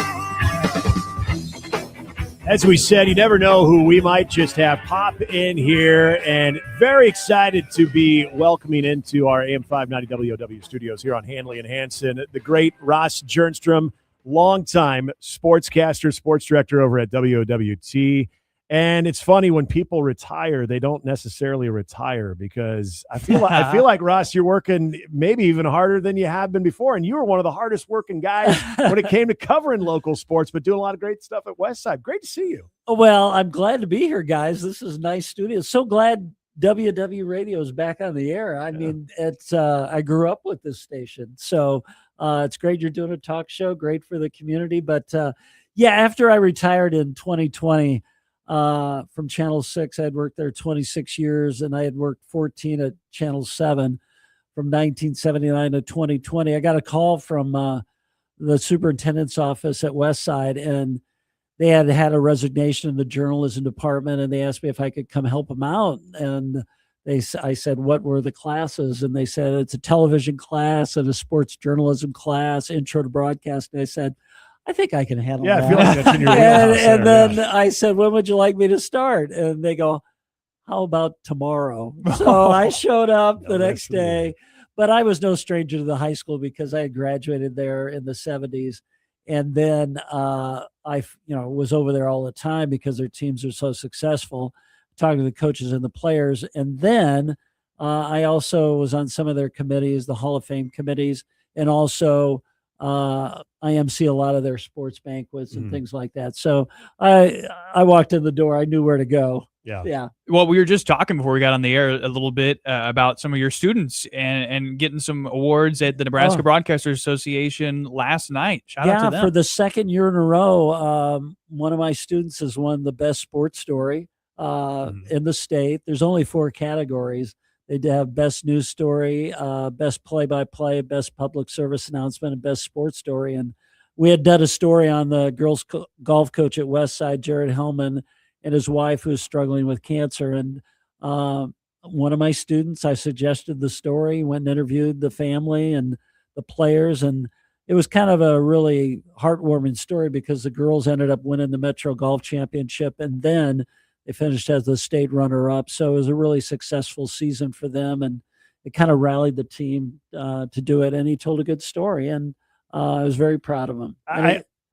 As we said, you never know who we might just have pop in here, and very excited to be welcoming into our AM 590 WOW studios here on Handley and Hansen, the great Ross Jernstrom, longtime sportscaster, sports director over at WOWT. And it's funny, when people retire, they don't necessarily retire, because I feel like Ross, you're working maybe even harder than you have been before. And you were one of the hardest working guys when it came to covering local sports, but doing a lot of great stuff at Westside. Great to see you. Well, I'm glad to be here, guys. This is a nice studio. So glad WW Radio is back on the air. I mean, it's I grew up with this station, so it's great you're doing a talk show. Great for the community. But yeah, after I retired in 2020. From Channel 6, I had worked there 26 years, and I had worked 14 at Channel 7 from 1979 to 2020. I got a call from the superintendent's office at Westside, and they had a resignation in the journalism department, and they asked me if I could come help them out. And I said, what were the classes? And they said, it's a television class and a sports journalism class, intro to broadcasting. I said, I think I can handle that. I feel like that's in your wheelhouse. And then I said, when would you like me to start? And they go, how about tomorrow? So I showed up the next day, but I was no stranger to the high school because I had graduated there in the 70s. And then was over there all the time because their teams are so successful, talking to the coaches and the players. And then I also was on some of their committees, the Hall of Fame committees, and also I MC a lot of their sports banquets and things like that. So I walked in the door. I knew where to go. Yeah. Well, we were just talking before we got on the air a little bit about some of your students and getting some awards at the Nebraska Broadcasters Association last night. Shout out to them. For the second year in a row, one of my students has won the best sports story in the state. There's only 4 categories. They have best news story, best play-by-play, best public service announcement, and best sports story. And we had done a story on the girls golf coach at Westside, Jared Hellman, and his wife who's struggling with cancer. And one of my students, I suggested the story, went and interviewed the family and the players. And it was kind of a really heartwarming story because the girls ended up winning the Metro Golf Championship. And then they finished as the state runner-up. So it was a really successful season for them. And it kind of rallied the team to do it. And he told a good story. And I was very proud of him.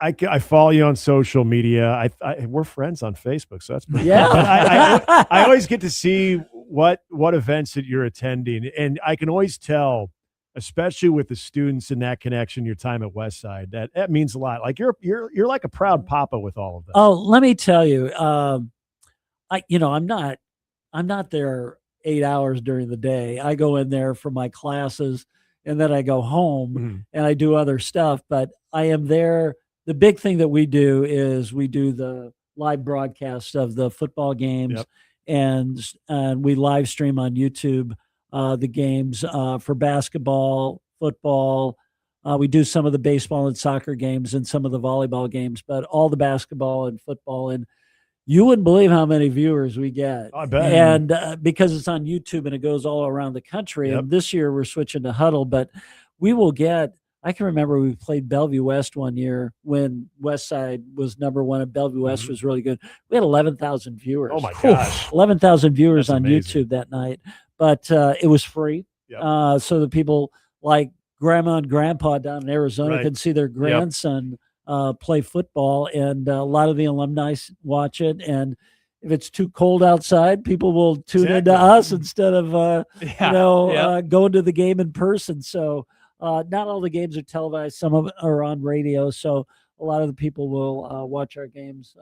I follow you on social media. We're friends on Facebook, so that's pretty Yeah. cool. I always get to see what events that you're attending, and I can always tell, especially with the students and that connection, your time at Westside, that means a lot. Like you're like a proud papa with all of that. Oh, let me tell you, I'm not there 8 hours during the day. I go in there for my classes, and then I go home and I do other stuff. But I am there. The big thing that we do is we do the live broadcast of the football games, and we live stream on YouTube the games for basketball, football. We do some of the baseball and soccer games and some of the volleyball games, but all the basketball and football. And you wouldn't believe how many viewers we get. I bet. And because it's on YouTube and it goes all around the country. And this year we're switching to Huddle, but we will get. I can remember we played Bellevue West one year when Westside was number 1 and Bellevue West was really good. We had 11,000 viewers. Oh my gosh. 11,000 viewers That's on amazing. YouTube that night. But it was free. So the people like grandma and grandpa down in Arizona could see their grandson play football. And a lot of the alumni watch it. And if it's too cold outside, people will tune into us instead of, going to the game in person. So not all the games are televised. Some of it are on radio. So a lot of the people will watch our games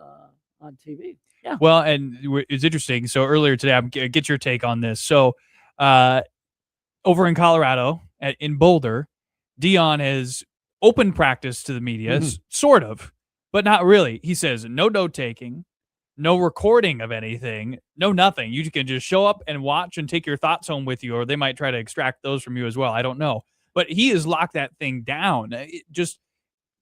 on TV. Yeah. Well, and it's interesting. So earlier today, I'm get your take on this. So over in Colorado, in Boulder, Dion has open practice to the media, sort of, but not really. He says no note taking, no recording of anything, no nothing. You can just show up and watch and take your thoughts home with you, or they might try to extract those from you as well. I don't know. But he has locked that thing down.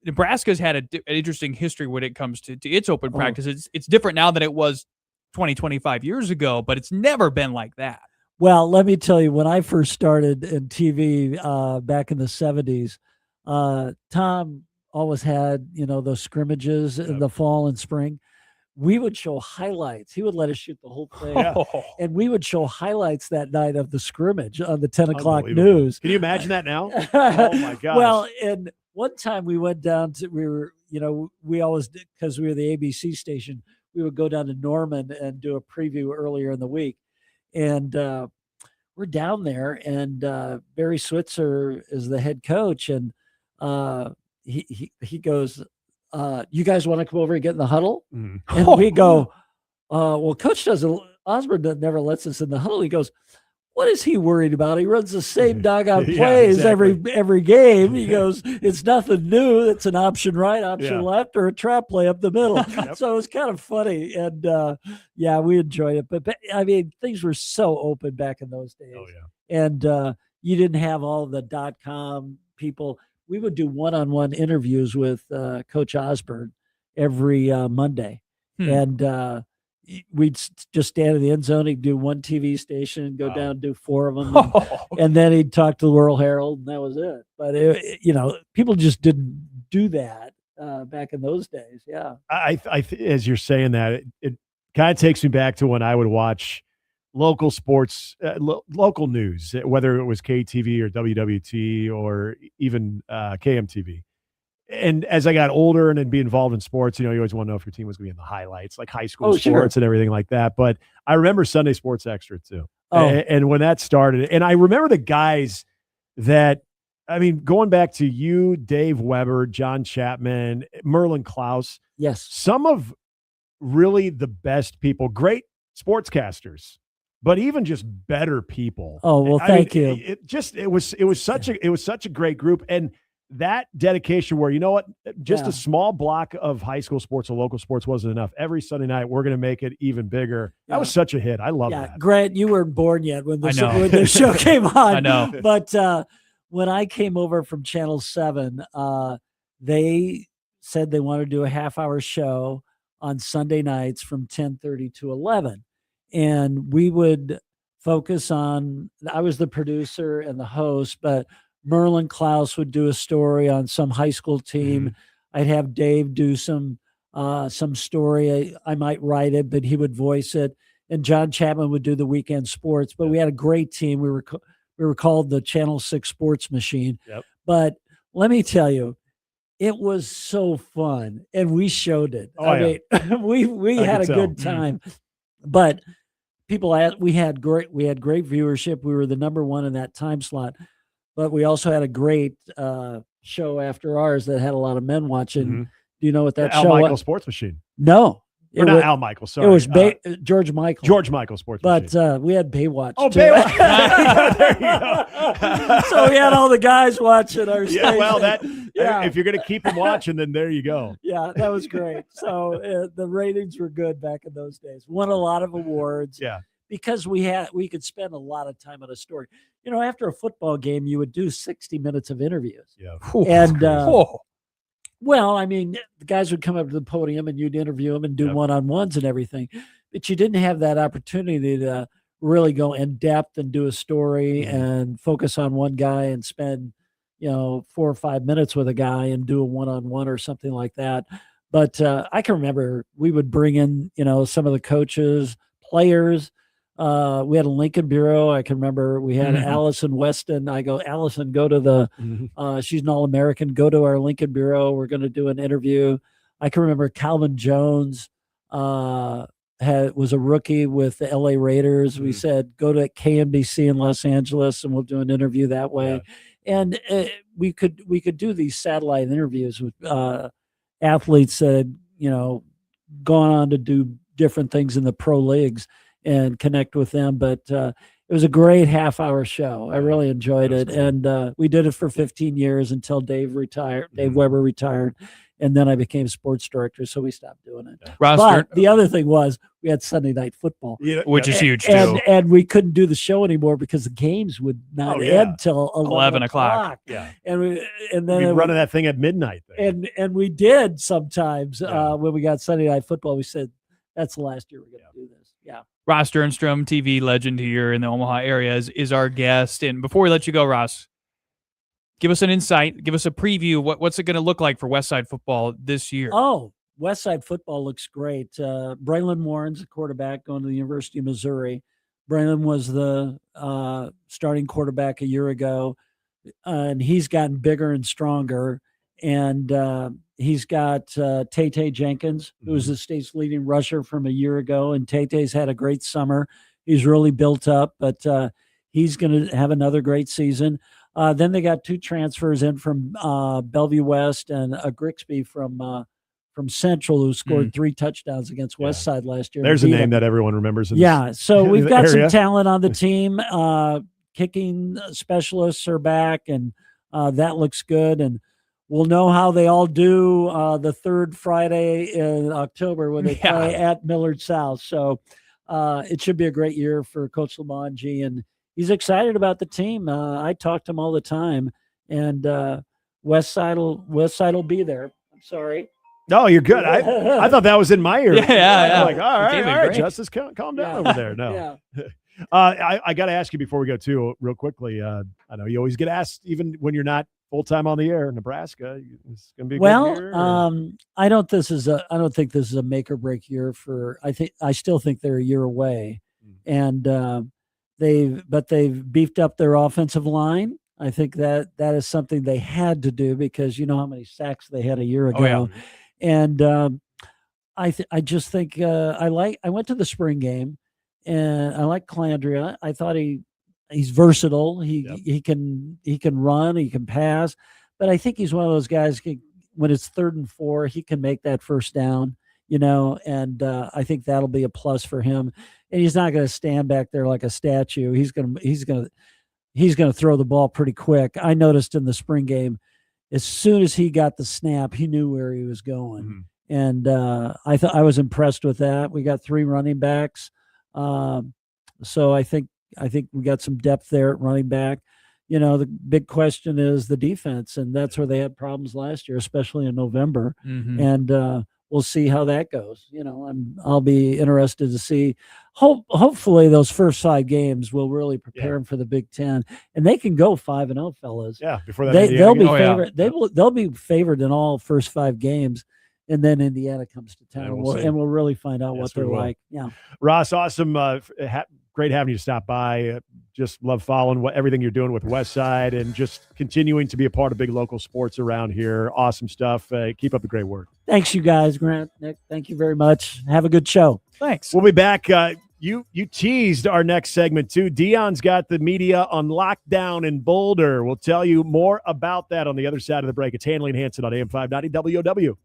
Nebraska's had an interesting history when it comes to its open practice. It's different now than it was 20, 25 years ago, but it's never been like that. Well, let me tell you, when I first started in TV back in the 70s, Tom always had, those scrimmages in the fall and spring. We would show highlights. He would let us shoot the whole thing. And we would show highlights that night of the scrimmage on the 10 o'clock news. Can you imagine that now? Oh my gosh. Well, and one time we went down to, we always did, because we were the ABC station, we would go down to Norman and do a preview earlier in the week. And we're down there, and Barry Switzer is the head coach. And he goes, you guys want to come over and get in the huddle? And we go, well, Coach Osborne never lets us in the huddle. He goes, what is he worried about? He runs the same doggone plays every game. He goes, it's nothing new. It's an option right, option left, or a trap play up the middle. So it was kind of funny. And we enjoyed it. But I mean, things were so open back in those days. And you didn't have all the .com people. We would do one-on-one interviews with Coach Osborne every Monday. And we'd just stand in the end zone. He'd do one TV station and go down and do 4 of them. And then he'd talk to the World Herald, and that was it. But, people just didn't do that back in those days. Yeah. I as you're saying that, it kind of takes me back to when I would watch local sports, local news, whether it was KTV or WWT or even KMTV. And as I got older and then be involved in sports, you always want to know if your team was going to be in the highlights, like high school sports and everything like that. But I remember Sunday Sports Extra too. And when that started, and I remember the guys that, going back to you, Dave Weber, John Chapman, Merlin Klaus. Yes. Some of really the best people, great sportscasters, but even just better people. Oh, well, thank you. It was such a great group. And that dedication where, a small block of high school sports or local sports wasn't enough. Every Sunday night, we're going to make it even bigger. That was such a hit. I love that. Grant, you weren't born yet when the show came on. I know. But when I came over from Channel 7, they said they wanted to do a half-hour show on Sunday nights from 10:30 to 11. And we would focus on, I was the producer and the host, but Merlin Klaus would do a story on some high school team. I'd have Dave do some story. I might write it, but he would voice it. And John Chapman would do the weekend sports. But we had a great team. We were called the Channel 6 Sports Machine. Yep. But let me tell you, it was so fun, and we showed it. We had a good time. But we had great viewership. We were the number one in that time slot. But we also had a great show after ours that had a lot of men watching. Do you know what that Al show Michael was? Sports Machine. No. Not Al Michael, sorry. It was George Michael. George Michael Sports Machine. But we had Baywatch. Oh, too. Baywatch. There you go. So we had all the guys watching our station. Yeah, well, if you're going to keep them watching, then there you go. Yeah, that was great. So the ratings were good back in those days. Won a lot of awards. Yeah. Because we could spend a lot of time on a story. After a football game, you would do 60 minutes of interviews. Yeah. And the guys would come up to the podium and you'd interview them and do one-on-ones and everything. But you didn't have that opportunity to really go in depth and do a story and focus on one guy and spend, 4 or 5 minutes with a guy and do a one-on-one or something like that. But I can remember we would bring in, some of the coaches, players. We had a Lincoln Bureau. I can remember we had Allison Weston. I go, Allison, go to the, she's an All-American, go to our Lincoln Bureau. We're going to do an interview. I can remember Calvin Jones was a rookie with the LA Raiders. We said, go to KNBC in Los Angeles and we'll do an interview that way. Yeah. And we could do these satellite interviews with athletes that had, gone on to do different things in the pro leagues and connect with them. But it was a great half-hour show. I really enjoyed it. Cool. And we did it for 15 years until Dave Weber retired. And then I became sports director, so we stopped doing it. But the other thing was we had Sunday Night Football. Which is huge, too. And we couldn't do the show anymore because the games would not end till 11 o'clock. Yeah. And then we'd running that thing at midnight. And we did sometimes when we got Sunday Night Football. We said, that's the last year we're going to do this. Yeah. Ross Sternstrom, TV legend here in the Omaha area, is our guest. And before we let you go, Ross, give us an insight. Give us a preview. What's it going to look like for Westside football this year? Oh, Westside football looks great. Braylon Warren's a quarterback going to the University of Missouri. Braylon was the starting quarterback a year ago, and he's gotten bigger and stronger. And he's got Tay Jenkins, who was the state's leading rusher from a year ago. And Tay's had a great summer. He's really built up, but he's going to have another great season. Then they got 2 transfers in from Bellevue West and a Grigsby from Central, who scored 3 touchdowns against Westside last year. There's a name that everyone remembers. So we've got some talent on the team. Kicking specialists are back, and that looks good. And we'll know how they all do the third Friday in October when they play at Millard South. So it should be a great year for Coach Lamonji, and he's excited about the team. I talk to him all the time, and Westside will be there. I'm sorry. No, you're good. I thought that was in my ear. Yeah. Like, all right, Justice, calm down over there. No. I got to ask you before we go too, real quickly. I know you always get asked, even when you're not full-time on the air in Nebraska, it's going to be a good year. I don't think this is a make or break year I still think they're a year away. And they've beefed up their offensive line. I think that is something they had to do because you know how many sacks they had a year ago. Oh, yeah. And I just think I went to the spring game and I like Calandria. I thought he's versatile. He can run, he can pass, but I think he's one of those guys when it's 3rd and 4, he can make that first down, and I think that'll be a plus for him. And he's not going to stand back there like a statue. He's going to throw the ball pretty quick. I noticed in the spring game, as soon as he got the snap, he knew where he was going. And I was impressed with that. We got 3 running backs. So I think we got some depth there at running back. The big question is the defense, and that's where they had problems last year, especially in November. And we'll see how that goes. I'll be interested to see. Hopefully, those first 5 games will really prepare them for the Big Ten, and they can go 5-0, fellas. Yeah, before that, they'll be favored. They'll be favored in all first 5 games. And then Indiana comes to town, and we'll really find out what they're like. Yeah, Ross, awesome. Great having you stop by. Just love following everything you're doing with Westside and just continuing to be a part of big local sports around here. Awesome stuff. Keep up the great work. Thanks, you guys, Grant, Nick. Thank you very much. Have a good show. Thanks. We'll be back. You teased our next segment, too. Dion's got the media on lockdown in Boulder. We'll tell you more about that on the other side of the break. It's Handley and Hansen on AM 590 WOW.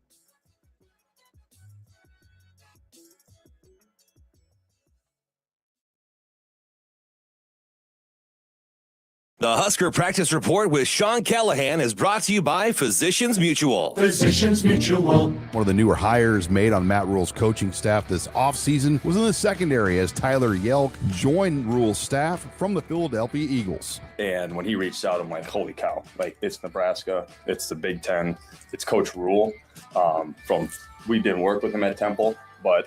The Husker Practice Report with Sean Callahan is brought to you by Physicians Mutual. Physicians Mutual. One of the newer hires made on Matt Rule's coaching staff this offseason was in the secondary as Tyler Yelk joined Rule's staff from the Philadelphia Eagles. And when he reached out, I'm like, holy cow, it's Nebraska, it's the Big Ten, it's Coach Rule. We didn't work with him at Temple, but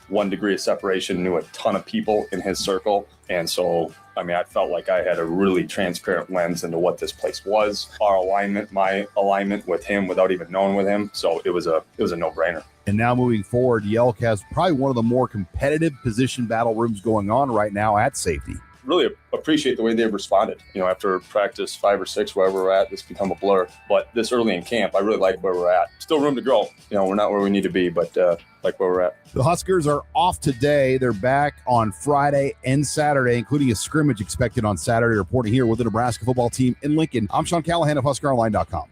1 degree of separation, knew a ton of people in his circle. And so, I felt like I had a really transparent lens into what this place was, our alignment, my alignment with him without even knowing with him. So it was a no-brainer. And now moving forward, Yelk has probably one of the more competitive position battle rooms going on right now at safety. Really appreciate the way they've responded. After practice 5 or 6, wherever we're at, it's become a blur. But this early in camp, I really like where we're at. Still room to grow. We're not where we need to be, but like where we're at. The Huskers are off today. They're back on Friday and Saturday, including a scrimmage expected on Saturday. Reporting here with the Nebraska football team in Lincoln, I'm Sean Callahan of HuskerOnline.com.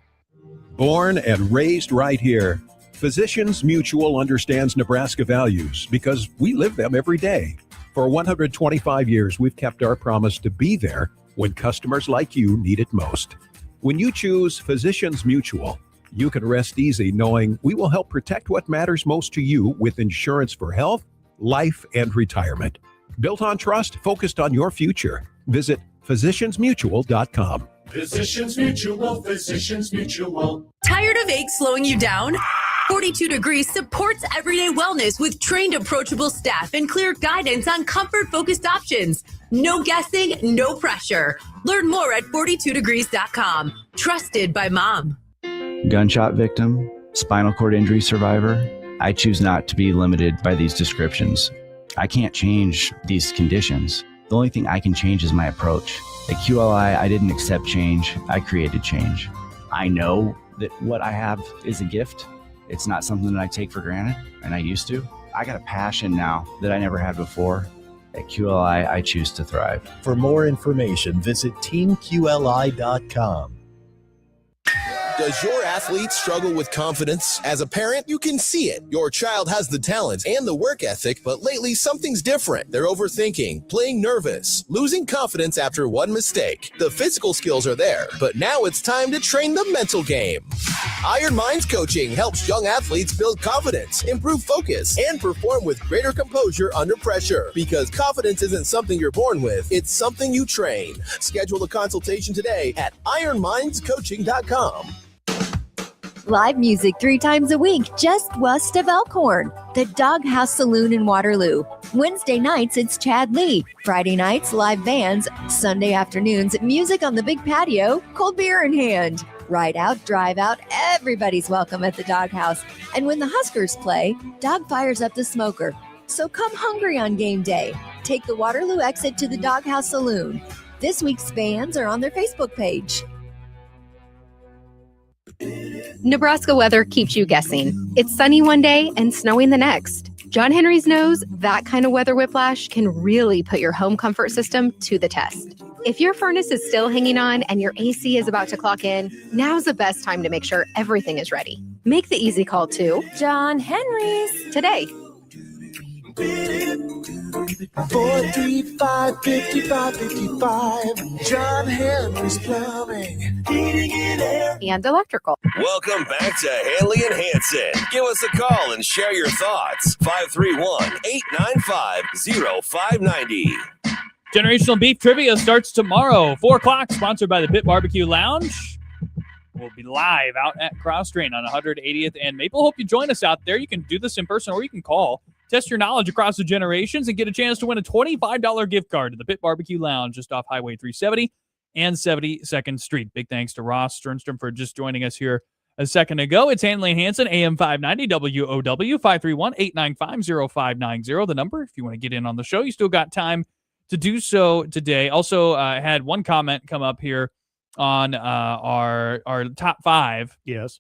Born and raised right here, Physicians Mutual understands Nebraska values because we live them every day. For 125 years, we've kept our promise to be there when customers like you need it most. When you choose Physicians Mutual, you can rest easy knowing we will help protect what matters most to you with insurance for health, life, and retirement. Built on trust, focused on your future. Visit physiciansmutual.com. Physicians Mutual, Physicians Mutual. Tired of aches slowing you down? 42 Degrees supports everyday wellness with trained, approachable staff and clear guidance on comfort-focused options. No guessing, no pressure. Learn more at 42degrees.com. Trusted by mom. Gunshot victim, spinal cord injury survivor. I choose not to be limited by these descriptions. I can't change these conditions. The only thing I can change is my approach. At QLI, I didn't accept change. I created change. I know that what I have is a gift. It's not something that I take for granted, and I used to. I got a passion now that I never had before. At QLI, I choose to thrive. For more information, visit teamqli.com. Does your athlete struggle with confidence? As a parent, you can see it. Your child has the talent and the work ethic, but lately something's different. They're overthinking, playing nervous, losing confidence after one mistake. The physical skills are there, but now it's time to train the mental game. Iron Minds Coaching helps young athletes build confidence, improve focus, and perform with greater composure under pressure. Because confidence isn't something you're born with, it's something you train. Schedule a consultation today at ironmindscoaching.com. Live music 3 times a week just west of Elkhorn. The Doghouse Saloon in Waterloo. Wednesday nights, it's Chad Lee. Friday nights, live bands. Sunday afternoons, music on the big patio, cold beer in hand. Ride out, drive out, everybody's welcome at the Doghouse. And when the Huskers play, Dog fires up the smoker. So come hungry on game day. Take the Waterloo exit to the Doghouse Saloon. This week's fans are on their Facebook page. Nebraska weather keeps you guessing. It's sunny one day and snowing the next. John Henry's knows that kind of weather whiplash can really put your home comfort system to the test. If your furnace is still hanging on and your AC is about to clock in, now's the best time to make sure everything is ready. Make the easy call to John Henry's today. 435-5555. John Henry's Plumbing, Heating and Air. And electrical. Welcome back to Handley and Hansen. Give us a call and share your thoughts. 531-895-0590. Generational Beef Trivia starts tomorrow, 4 o'clock, sponsored by the Pit Barbecue Lounge. We'll be live out at Cross Train on 180th and Maple. Hope you join us out there. You can do this in person or you can call. Test your knowledge across the generations and get a chance to win a $25 gift card to the Pit Barbecue Lounge just off Highway 370 and 72nd Street. Big thanks to Ross Sternstrom for just joining us here a second ago. It's Handley and Hansen, AM 590 WOW, 531-895-0590. The number, if you want to get in on the show, you still got time to do so today. Also, had one comment come up here on our top 5. Yes.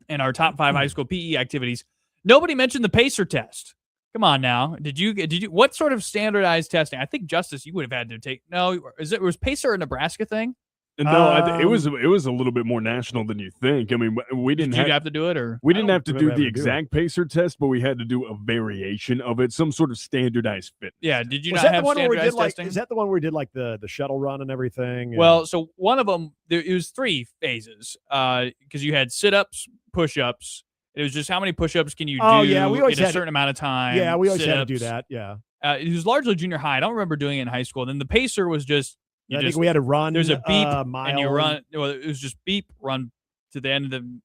And our top 5 high school PE activities. Nobody mentioned the PACER test. Come on now. Did you what sort of standardized testing? I think Justice, you would have had to take. No, was PACER a Nebraska thing? No, it was a little bit more national than you think. I mean, we didn't have to do it, or we didn't have to do the exact PACER test, but we had to do a variation of it, some sort of standardized fit. Yeah, did you not have standardized testing? Is that the one where we did like the shuttle run and everything? Well, so one of them, it was 3 phases because you had sit-ups, push-ups. It was just how many push-ups can you do we always in a certain amount of time. Yeah, we always had to do that. Yeah. It was largely junior high. I don't remember doing it in high school. Then the PACER was just I think we had to run. There's a beep, mile. and you run. Well, it was just beep, run to the end of the.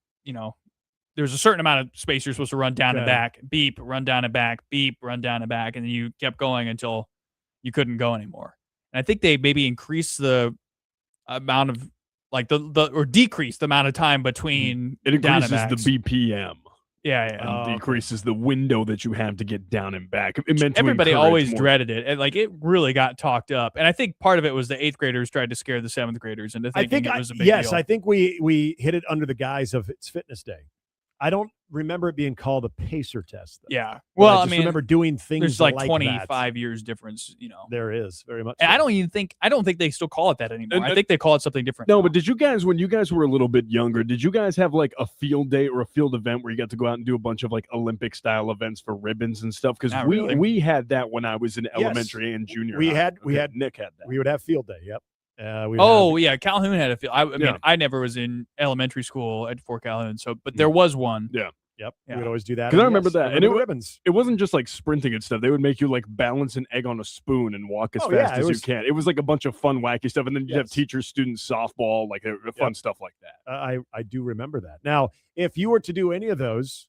There's a certain amount of space you're supposed to run down and back. Beep, run down and back. Beep, run down and back, and then you kept going until you couldn't go anymore. And I think they maybe increased the amount of or decreased the amount of time between. It down increases and the BPM. Yeah. And decreases the window that you have to get down and back. It meant everybody always dreaded it. And it really got talked up. And I think part of it was the 8th graders tried to scare the 7th graders into thinking it was a big deal. I think we hit it under the guise of it's fitness day. I don't remember it being called a PACER test, though. Yeah. Well, I remember doing things there's like 25 that. years difference, There is very much. And so. I don't think they still call it that anymore. I think they call it something different. No, but did you guys, when you guys were a little bit younger, did you guys have like a field day or a field event where you got to go out and do a bunch of like Olympic style events for ribbons and stuff? Because we had that when I was in elementary and junior. Nick had that. We would have field day. Yep. Yeah, Calhoun had a field. I mean, I never was in elementary school at Fort Calhoun, but there was one. Yeah. Yep. We would always do that. Because I remember that. And ribbons. It wasn't just like sprinting and stuff. They would make you like balance an egg on a spoon and walk as fast as you can. It was like a bunch of fun, wacky stuff. And then you'd have teachers, students, softball, like fun stuff like that. I do remember that. Now, if you were to do any of those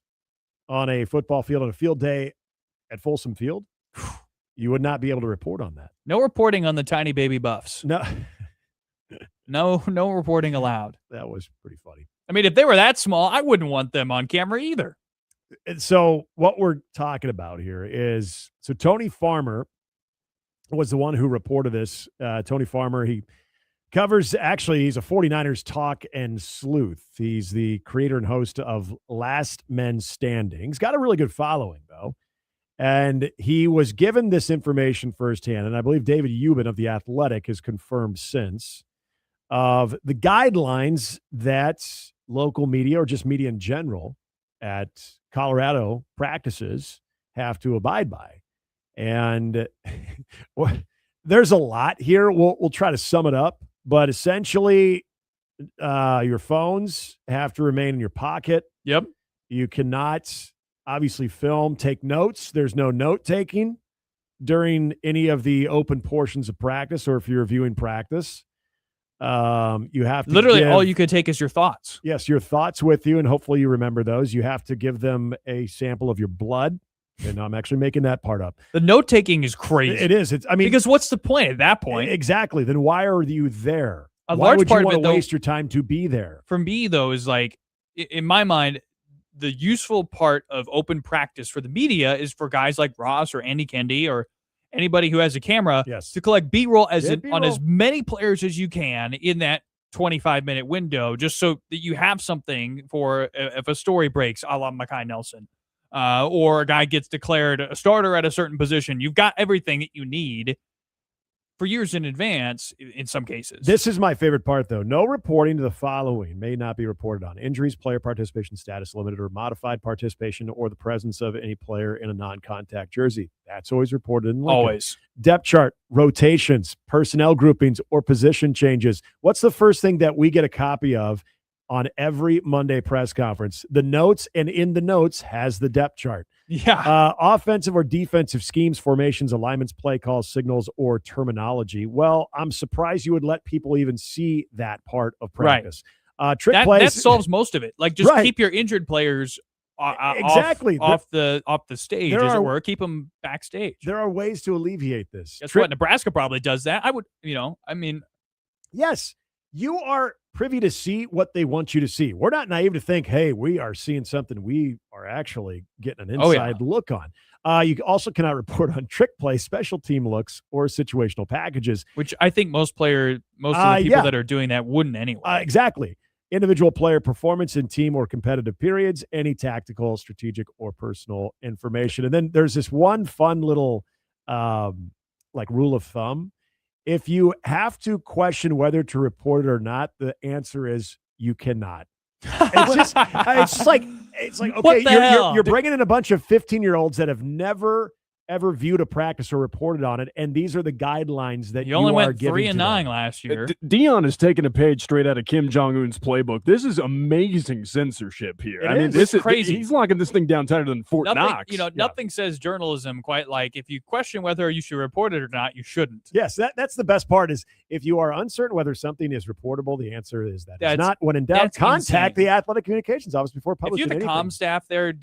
on a football field on a field day at Folsom Field, you would not be able to report on that. No reporting on the tiny baby buffs. No. No reporting allowed. That was pretty funny. I mean, if they were that small, I wouldn't want them on camera either. And so what we're talking about here is, Tony Farmer was the one who reported this. Tony Farmer, he covers, actually, he's a 49ers talk and sleuth. He's the creator and host of Last Men Standing. He's got a really good following, though. And he was given this information firsthand, and I believe David Ubin of The Athletic has confirmed since, of the guidelines that local media or just media in general at Colorado practices have to abide by. And there's a lot here. We'll try to sum it up, but essentially your phones have to remain in your pocket. Yep. You cannot obviously film, take notes. There's no note taking during any of the open portions of practice, or if you're viewing practice. You have to literally all you could take is your thoughts. Yes, your thoughts with you, and hopefully you remember those. You have to give them a sample of your blood, and I'm actually making that part up. The note taking is crazy. It is. Because what's the point at that point? Exactly. Then why are you there? Why large would part you want of it, to though, waste your time to be there? For me, though, is like, in my mind, the useful part of open practice for the media is for guys like Ross or Andy Kendi or anybody who has a camera to collect B-roll on as many players as you can in that 25-minute window, just so that you have something for if a story breaks, a la Makai Nelson, or a guy gets declared a starter at a certain position. You've got everything that you need for years in advance in some cases. This is my favorite part, though. No reporting to the following may not be reported on: injuries, player participation status, limited or modified participation, or the presence of any player in a non-contact jersey. That's always reported in Lincoln. Always. Depth chart, rotations, personnel groupings, or position changes. What's the first thing that we get a copy of on every Monday press conference? The notes, and in the notes has the depth chart. Yeah. Offensive or defensive schemes, formations, alignments, play calls, signals, or terminology. Well, I'm surprised you would let people even see that part of practice. Trick plays. That solves most of it. Like, just keep your injured players exactly off the stage, as it were. Keep them backstage. There are ways to alleviate this. Guess what? Nebraska probably does that. I would, yes, you are privy to see what they want you to see. We're not naive to think, hey, we are seeing something we are actually getting an inside look on. You also cannot report on trick play, special team looks, or situational packages. Which I think most of the people that are doing that wouldn't anyway. Exactly. Individual player performance in team or competitive periods, any tactical, strategic, or personal information. And then there's this one fun little rule of thumb. If you have to question whether to report it or not, the answer is you cannot. It's like, okay, you're bringing in a bunch of 15-year-olds that have never ever viewed a practice or reported on it, and these are the guidelines that you only went giving 3-9 last year. Dion is taking a page straight out of Kim Jong-un's playbook. This is amazing censorship here. This is crazy. He's locking this thing down tighter than Fort Knox. Nothing says journalism quite like if you question whether you should report it or not, you shouldn't. Yes, that's the best part is if you are uncertain whether something is reportable, the answer is that it's not. When in doubt, contact the Athletic Communications Office before publishing anything. If you're the anything. comm staff there,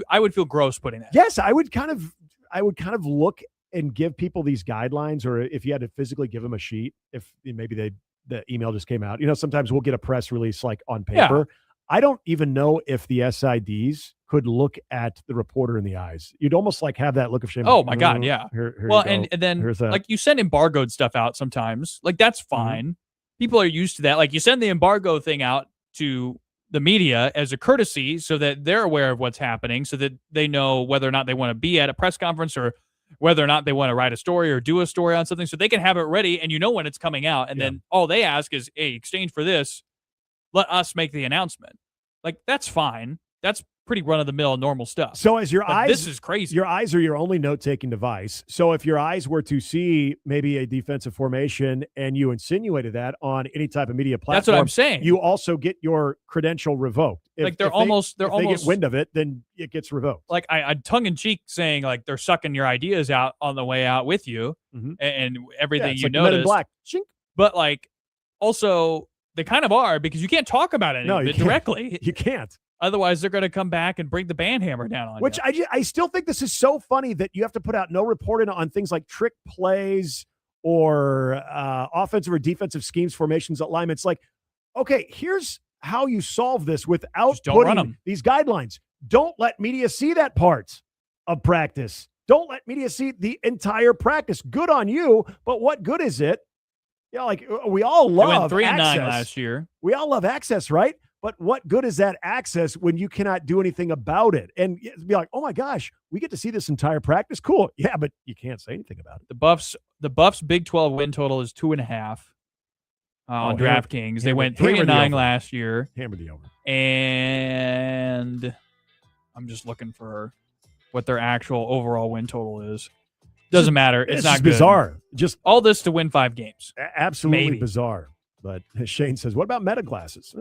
I would feel gross putting that. Yes, I would kind of look and give people these guidelines, or if you had to physically give them a sheet, if maybe the email just came out. Sometimes we'll get a press release like on paper. Yeah. I don't even know if the SIDs could look at the reporter in the eyes. You'd almost like have that look of shame. Oh my God, yeah. Here and then like you send embargoed stuff out sometimes. Like that's fine. Mm-hmm. People are used to that. Like you send the embargo thing out to the media as a courtesy so that they're aware of what's happening, so that they know whether or not they want to be at a press conference or whether or not they want to write a story or do a story on something, so they can have it ready and when it's coming out. And then all they ask is, hey, exchange for this, let us make the announcement. Like that's fine. That's pretty run-of-the-mill normal stuff. So as this is crazy. Your eyes are your only note-taking device. So if your eyes were to see maybe a defensive formation and you insinuated that on any type of media platform, that's what I'm saying. You also get your credential revoked. If they get wind of it, then it gets revoked. Like I tongue-in-cheek saying like they're sucking your ideas out on the way out with you, and everything you notice. Black. But like also they kind of are, because you can't talk about any of it directly. You can't. Otherwise, they're going to come back and bring the band hammer down on you. I still think this is so funny that you have to put out no reporting on things like trick plays or offensive or defensive schemes, formations, alignments. Like, okay, here's how you solve this without putting these guidelines. Don't let media see that part of practice. Don't let media see the entire practice. Good on you, but what good is it? Like we all love 3-9 access. last year. We all love access, right? But what good is that access when you cannot do anything about it? And be like, oh my gosh, we get to see this entire practice. Cool. Yeah, but you can't say anything about it. The Buffs Big 12 win total is 2.5 on DraftKings. They went 3-9 last year. Hammer the over. And I'm just looking for what their actual overall win total is. Doesn't matter. It's not good. Bizarre. Just all this to win 5 games. Absolutely bizarre. But Shane says, what about meta glasses?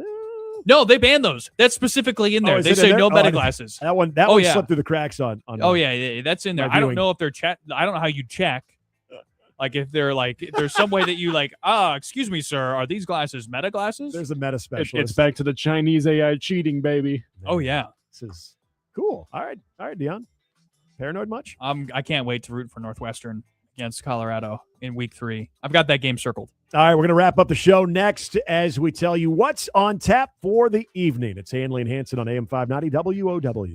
No, they banned those. That's specifically in there. They say no meta glasses. That one slipped through the cracks on yeah, that's in there. I don't know if they're I don't know how you check. Like if they're like, if there's some way that you like, excuse me, sir, are these glasses meta glasses? There's a meta specialist. It's back to the Chinese AI cheating, baby. Oh yeah. This is cool. All right, Dion. Paranoid much? I can't wait to root for Northwestern against Colorado in week 3. I've got that game circled. All right, we're going to wrap up the show next as we tell you what's on tap for the evening. It's Handley and Hansen on AM 590 WOW.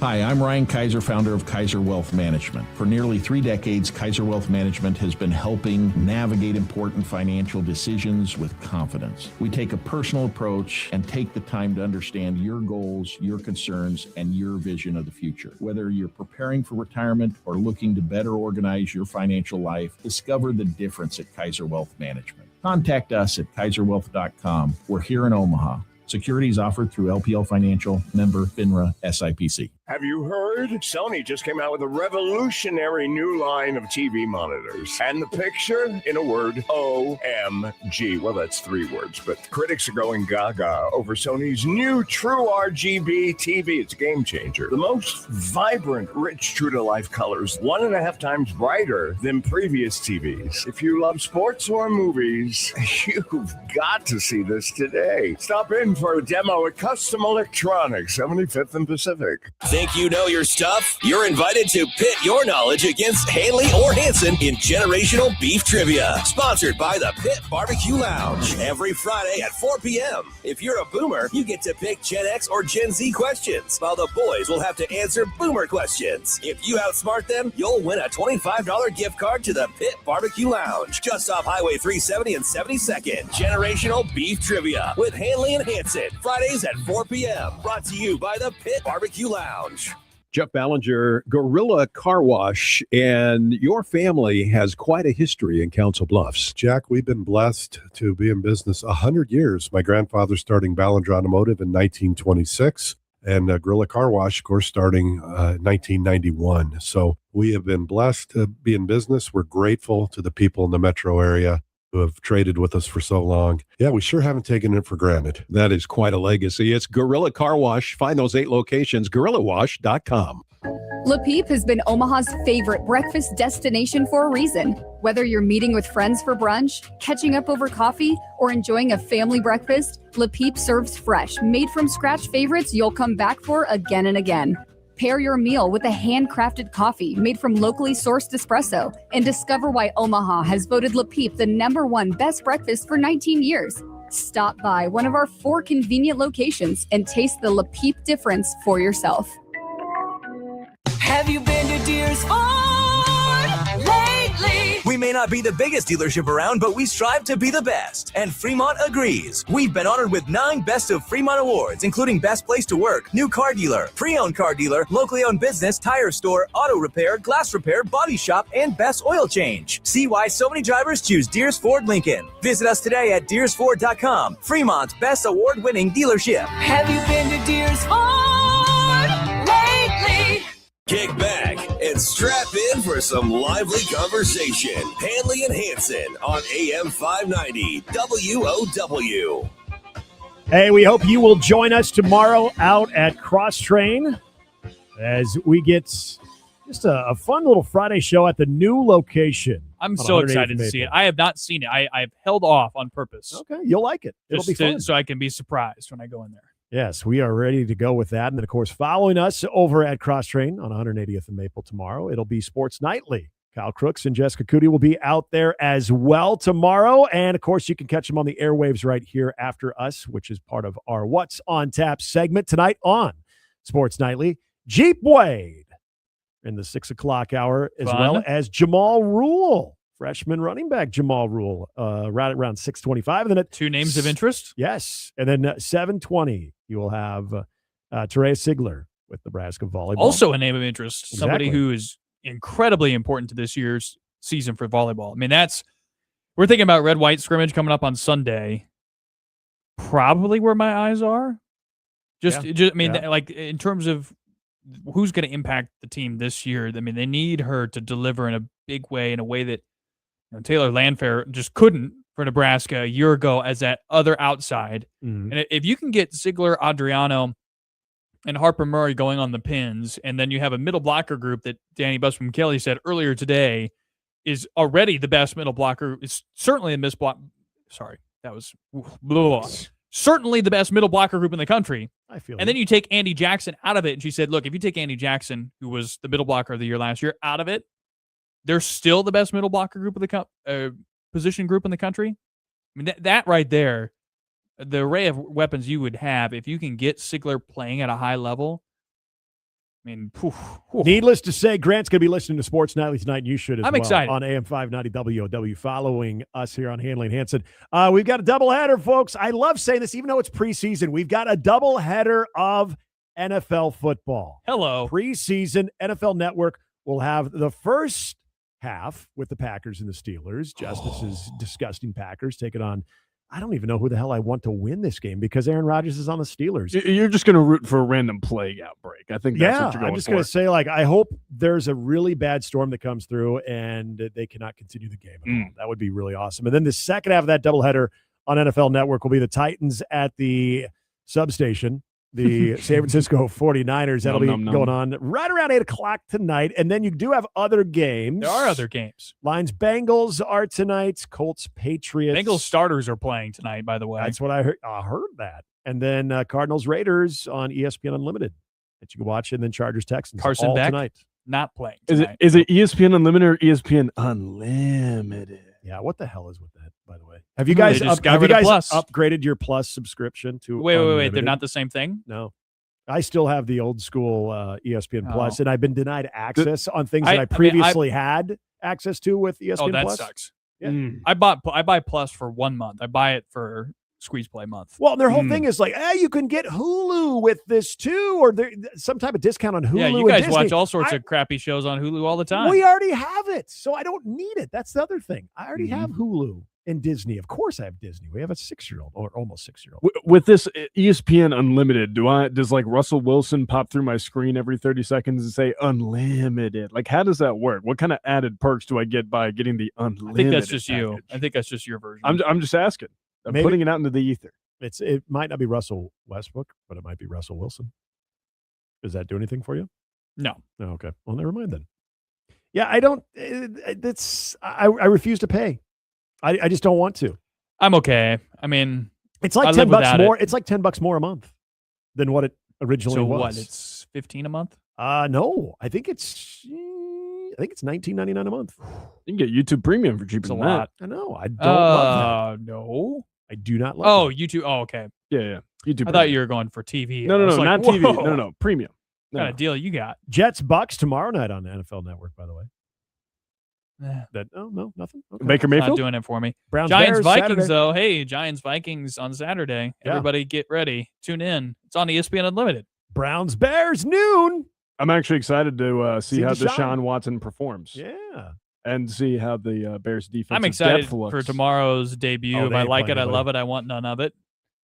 Hi, I'm Ryan Kaiser, founder of Kaiser Wealth Management. For nearly 3 decades, Kaiser Wealth Management has been helping navigate important financial decisions with confidence. We take a personal approach and take the time to understand your goals, your concerns, and your vision of the future. Whether you're preparing for retirement or looking to better organize your financial life, discover the difference at Kaiser Wealth Management. Contact us at kaiserwealth.com. We're here in Omaha. Securities offered through LPL Financial, member FINRA SIPC. Have you heard? Sony just came out with a revolutionary new line of TV monitors. And the picture, in a word, OMG. Well, that's 3 words, but critics are going gaga over Sony's new True RGB TV. It's a game changer. The most vibrant, rich, true-to-life colors, 1.5 times brighter than previous TVs. If you love sports or movies, you've got to see this today. Stop in for a demo at Custom Electronics, 75th and Pacific. Think you know your stuff? You're invited to pit your knowledge against Handley or Hansen in Generational Beef Trivia. Sponsored by the Pit Barbecue Lounge. Every Friday at 4 p.m. If you're a boomer, you get to pick Gen X or Gen Z questions, while the boys will have to answer boomer questions. If you outsmart them, you'll win a $25 gift card to the Pit Barbecue Lounge, just off Highway 370 and 72nd. Generational Beef Trivia with Handley and Hansen. Fridays at 4 p.m. Brought to you by the Pit Barbecue Lounge. Jeff Ballinger, Gorilla Car Wash, and your family has quite a history in Council Bluffs. Jack, we've been blessed to be in business 100 years. My grandfather starting Ballinger Automotive in 1926, and Gorilla Car Wash, of course, starting 1991. So we have been blessed to be in business. We're grateful to the people in the metro area who have traded with us for so long. Yeah, we sure haven't taken it for granted. That is quite a legacy. It's Gorilla Car Wash. Find those 8 locations, gorillawash.com. Le Peep has been Omaha's favorite breakfast destination for a reason. Whether you're meeting with friends for brunch, catching up over coffee, or enjoying a family breakfast, Le Peep serves fresh, made-from-scratch favorites you'll come back for again and again. Pair your meal with a handcrafted coffee made from locally sourced espresso and discover why Omaha has voted Le Peep the #1 best breakfast for 19 years. Stop by one of our 4 convenient locations and taste the Le Peep difference for yourself. Have you been to Deer's Ford lately? We may not be the biggest dealership around, but we strive to be the best. And Fremont agrees. We've been honored with 9 Best of Fremont awards, including Best Place to Work, New Car Dealer, Pre-Owned Car Dealer, Locally Owned Business, Tire Store, Auto Repair, Glass Repair, Body Shop, and Best Oil Change. See why so many drivers choose Deers Ford Lincoln. Visit us today at deersford.com. Fremont's best award-winning dealership. Have you been to Deer's Ford lately? Kick back and strap in for some lively conversation. Handley and Hansen on AM 590 WOW. Hey, we hope you will join us tomorrow out at Cross Train as we get just a fun little Friday show at the new location. I'm so excited to see it. I have not seen it. I've held off on purpose. Okay, you'll like it. It'll be fun. So I can be surprised when I go in there. Yes, we are ready to go with that. And then, of course, following us over at Cross Train on 180th and Maple tomorrow, it'll be Sports Nightly. Kyle Crooks and Jessica Cootie will be out there as well tomorrow. And, of course, you can catch them on the airwaves right here after us, which is part of our What's on Tap segment tonight on Sports Nightly. Jeep Wade in the 6 o'clock hour, as well as Jamal Rule. Freshman running back Jamal Rule, right around 6:25. And then at 2 names of interest? Yes. And then 7:20, you will have Terea Sigler with Nebraska volleyball. Also a name of interest. Exactly. Somebody who is incredibly important to this year's season for volleyball. I mean, we're thinking about red-white scrimmage coming up on Sunday. Probably where my eyes are. Like in terms of who's going to impact the team this year. I mean, they need her to deliver in a big way, in a way that Taylor Landfair just couldn't for Nebraska a year ago as that other outside. Mm-hmm. And if you can get Sigler, Adriano, and Harper Murray going on the pins, and then you have a middle blocker group that Danny Busman Kelly said earlier today is already the best middle blocker. It's certainly the best block. Sorry, that was certainly the best middle blocker group in the country. I feel. And then you take Andy Jackson out of it, and she said, "Look, if you take Andy Jackson, who was the middle blocker of the year last year, out of it, they're still the best middle blocker group of the position group in the country." I mean, that right there, the array of weapons you would have if you can get Sigler playing at a high level. I mean, Needless to say, Grant's going to be listening to Sports Nightly tonight, and you should as I'm well. excited. On AM 590 WOW, following us here on Handley and Hansen. We've got a doubleheader, folks. I love saying this, even though it's preseason. We've got a doubleheader of NFL football. Hello. Preseason. NFL Network will have the first half with the Packers and the Steelers. Justice's disgusting Packers taking on, I don't even know who the hell I want to win this game because Aaron Rodgers is on the Steelers. You're just going to root for a random plague outbreak. I think that's what you're going I'm just for. going to say, like, I hope there's a really bad storm that comes through and they cannot continue the game at all. That would be really awesome. And then the second half of that doubleheader on NFL Network will be the Titans at the substation, the San Francisco 49ers. That'll be going on right around 8 o'clock tonight. And then you do have other games. There are other games. Lions Bengals are tonight. Colts Patriots. Bengals starters are playing tonight, by the way. That's what I heard. I heard that. And then Cardinals Raiders on ESPN Unlimited that you can watch. And then Chargers Texans Carson all Beck tonight. not playing Is tonight. it ESPN Unlimited or ESPN Unlimited? Yeah, what the hell is with that, by the way? Have you guys, upgraded your Plus subscription to Wait. They're Unlimited? not the same thing? No. I still have the old school ESPN Plus, Oh. and I've been denied access on things that I previously had access to with ESPN Oh, that Plus. sucks. Yeah. I buy Plus for 1 month. I buy it for Squeeze Play month. Well, their whole thing is like, you can get Hulu with this too, or some type of discount on Hulu. Yeah, you and guys Disney. watch all sorts of crappy shows on Hulu all the time. We already have it, so I don't need it. That's the other thing. I already Mm-hmm. have Hulu and Disney. Of course, I have Disney. We have a 6-year-old or almost 6-year-old. With this ESPN Unlimited, does like Russell Wilson pop through my screen every 30 seconds and say unlimited? Like, how does that work? What kind of added perks do I get by getting the unlimited? I think that's just package? you. I think that's just your version. I'm just asking. I'm Maybe- putting it out into the ether. It might not be Russell Westbrook, but it might be Russell Wilson. Does that do anything for you? No. Oh, okay. Well, never mind then. Yeah, I don't. I refuse to pay. I just don't want to. I'm okay. I mean, It's like I $10 live without more. it. It's like $10 more a month than what it originally So was. what? It's 15 a month. No, I think it's $19.99 a month. You can get YouTube Premium for cheaper It's a than lot. I know. I don't love that. No. I do not love. Oh, that. YouTube. Oh, okay. Yeah. YouTube. I thought you were going for TV. No, I was like, not TV. whoa. No, premium. What kind of deal you got? Jets Bucks tomorrow night on the NFL Network. By the way, Eh, nothing. Okay. Baker not Mayfield. doing it for me. Browns Giants Bears, Vikings Saturday. though. Hey, Giants Vikings on Saturday. Yeah. Everybody get ready. Tune in. It's on ESPN Unlimited. Browns Bears noon. I'm actually excited to see See how Deshaun. Deshaun Watson performs. Yeah. And see how the Bears defense. I'm excited depth looks. for tomorrow's debut. Oh, If they I ain't like it, playing I anybody. love it. I want none of it.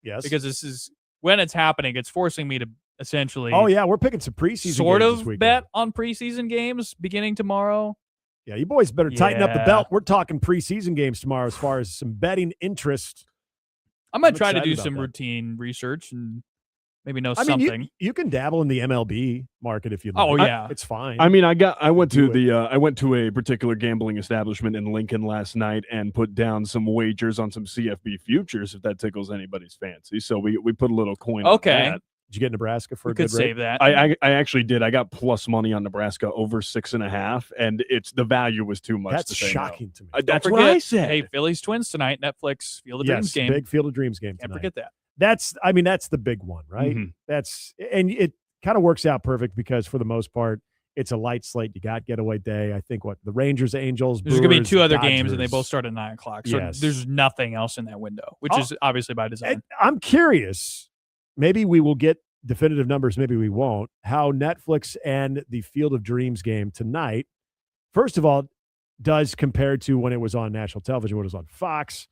Yes. Because this is when it's happening. It's forcing me to essentially Oh yeah, we're picking some preseason sort games of this weekend. bet on preseason games beginning tomorrow. Yeah, you boys better tighten up the Yeah. belt. We're talking preseason games tomorrow as far as some betting interest. I'm gonna I'm try to excited do about some that. routine research and maybe know I mean, something. you can dabble in the MLB market if you like. Oh, yeah. It's fine. I mean, I went to Do I went to a particular gambling establishment in Lincoln last night and put down some wagers on some CFB futures if that tickles anybody's fancy. So we put a little coin. Okay. On that. Did you get Nebraska for We a could good rate? save that. I actually did. I got plus money on Nebraska over 6.5, and the value was too much. That's to say no. shocking to me. That's Don't what I forget, said. Hey, Phillies Twins tonight. Netflix Field of Yes, Dreams game. big Field of Dreams game Can't tonight. forget that. That's the big one, right? Mhm. And it kind of works out perfect because for the most part, it's a light slate. You got getaway day. I think the Rangers, Angels, There's going to be Brewers, two other games, and they Dodgers. both start at 9:00. So Yes. there's nothing else in that window, which Oh. is obviously by design. And I'm curious. Maybe we will get definitive numbers. Maybe we won't. How Netflix and the Field of Dreams game tonight, first of all, does compared to when it was on national television, when it was on Fox,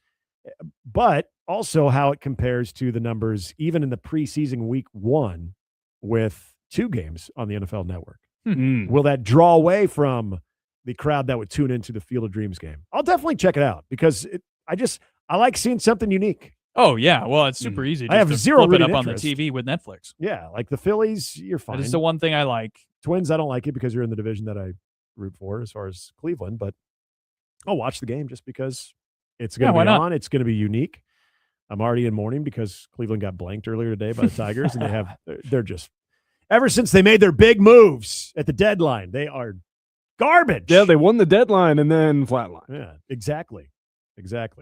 but also how it compares to the numbers even in the preseason week 1 with 2 games on the NFL Network. Mm. Will that draw away from the crowd that would tune into the Field of Dreams game? I'll definitely check it out because I like seeing something unique. Oh yeah, well it's super easy. I have just to zero flip it rooting up interest. on the TV with Netflix. Yeah, like the Phillies, you're fine. That is the one thing I like. Twins, I don't like it because you're in the division that I root for as far as Cleveland, but I'll watch the game just because it's going to why be not? on. It's going to be unique. I'm already in mourning because Cleveland got blanked earlier today by the Tigers, and they're just ever since they made their big moves at the deadline, they are garbage. Yeah, they won the deadline and then flatline. Yeah, exactly.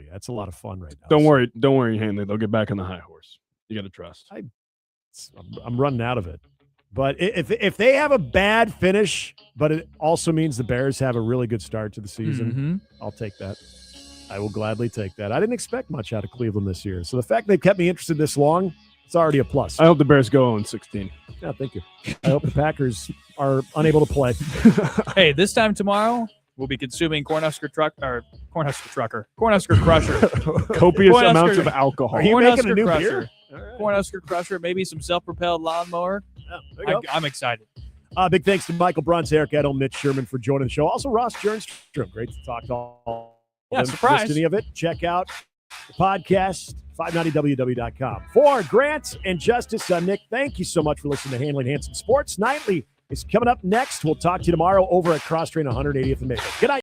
That's a lot of fun right now. Don't worry, Hanley. They'll get back on the high horse. You got to trust. I'm running out of it. But if they have a bad finish, but it also means the Bears have a really good start to the season, I'll take that. I will gladly take that. I didn't expect much out of Cleveland this year. So the fact they've kept me interested this long, it's already a plus. I hope the Bears go 0-16. Yeah, thank you. I hope the Packers are unable to play. Hey, this time tomorrow, we'll be consuming Cornhusker Crusher. Copious amounts of alcohol. Are you making a new Crusher. beer? Cornhusker Crusher, maybe some self-propelled lawnmower. There you go. I'm excited. Big thanks to Michael Bruns, Eric Edel, Mitch Sherman for joining the show. Also, Ross Jernstrom. Great to talk to all of them. Surprise. Missed any of it? Check out the podcast, 590ww.com. For Grant and Justice, I'm Nick. Thank you so much for listening to Handley and Hansen Sports Nightly is coming up next. We'll talk to you tomorrow over at Crosstrain 180th and Maple. Good night.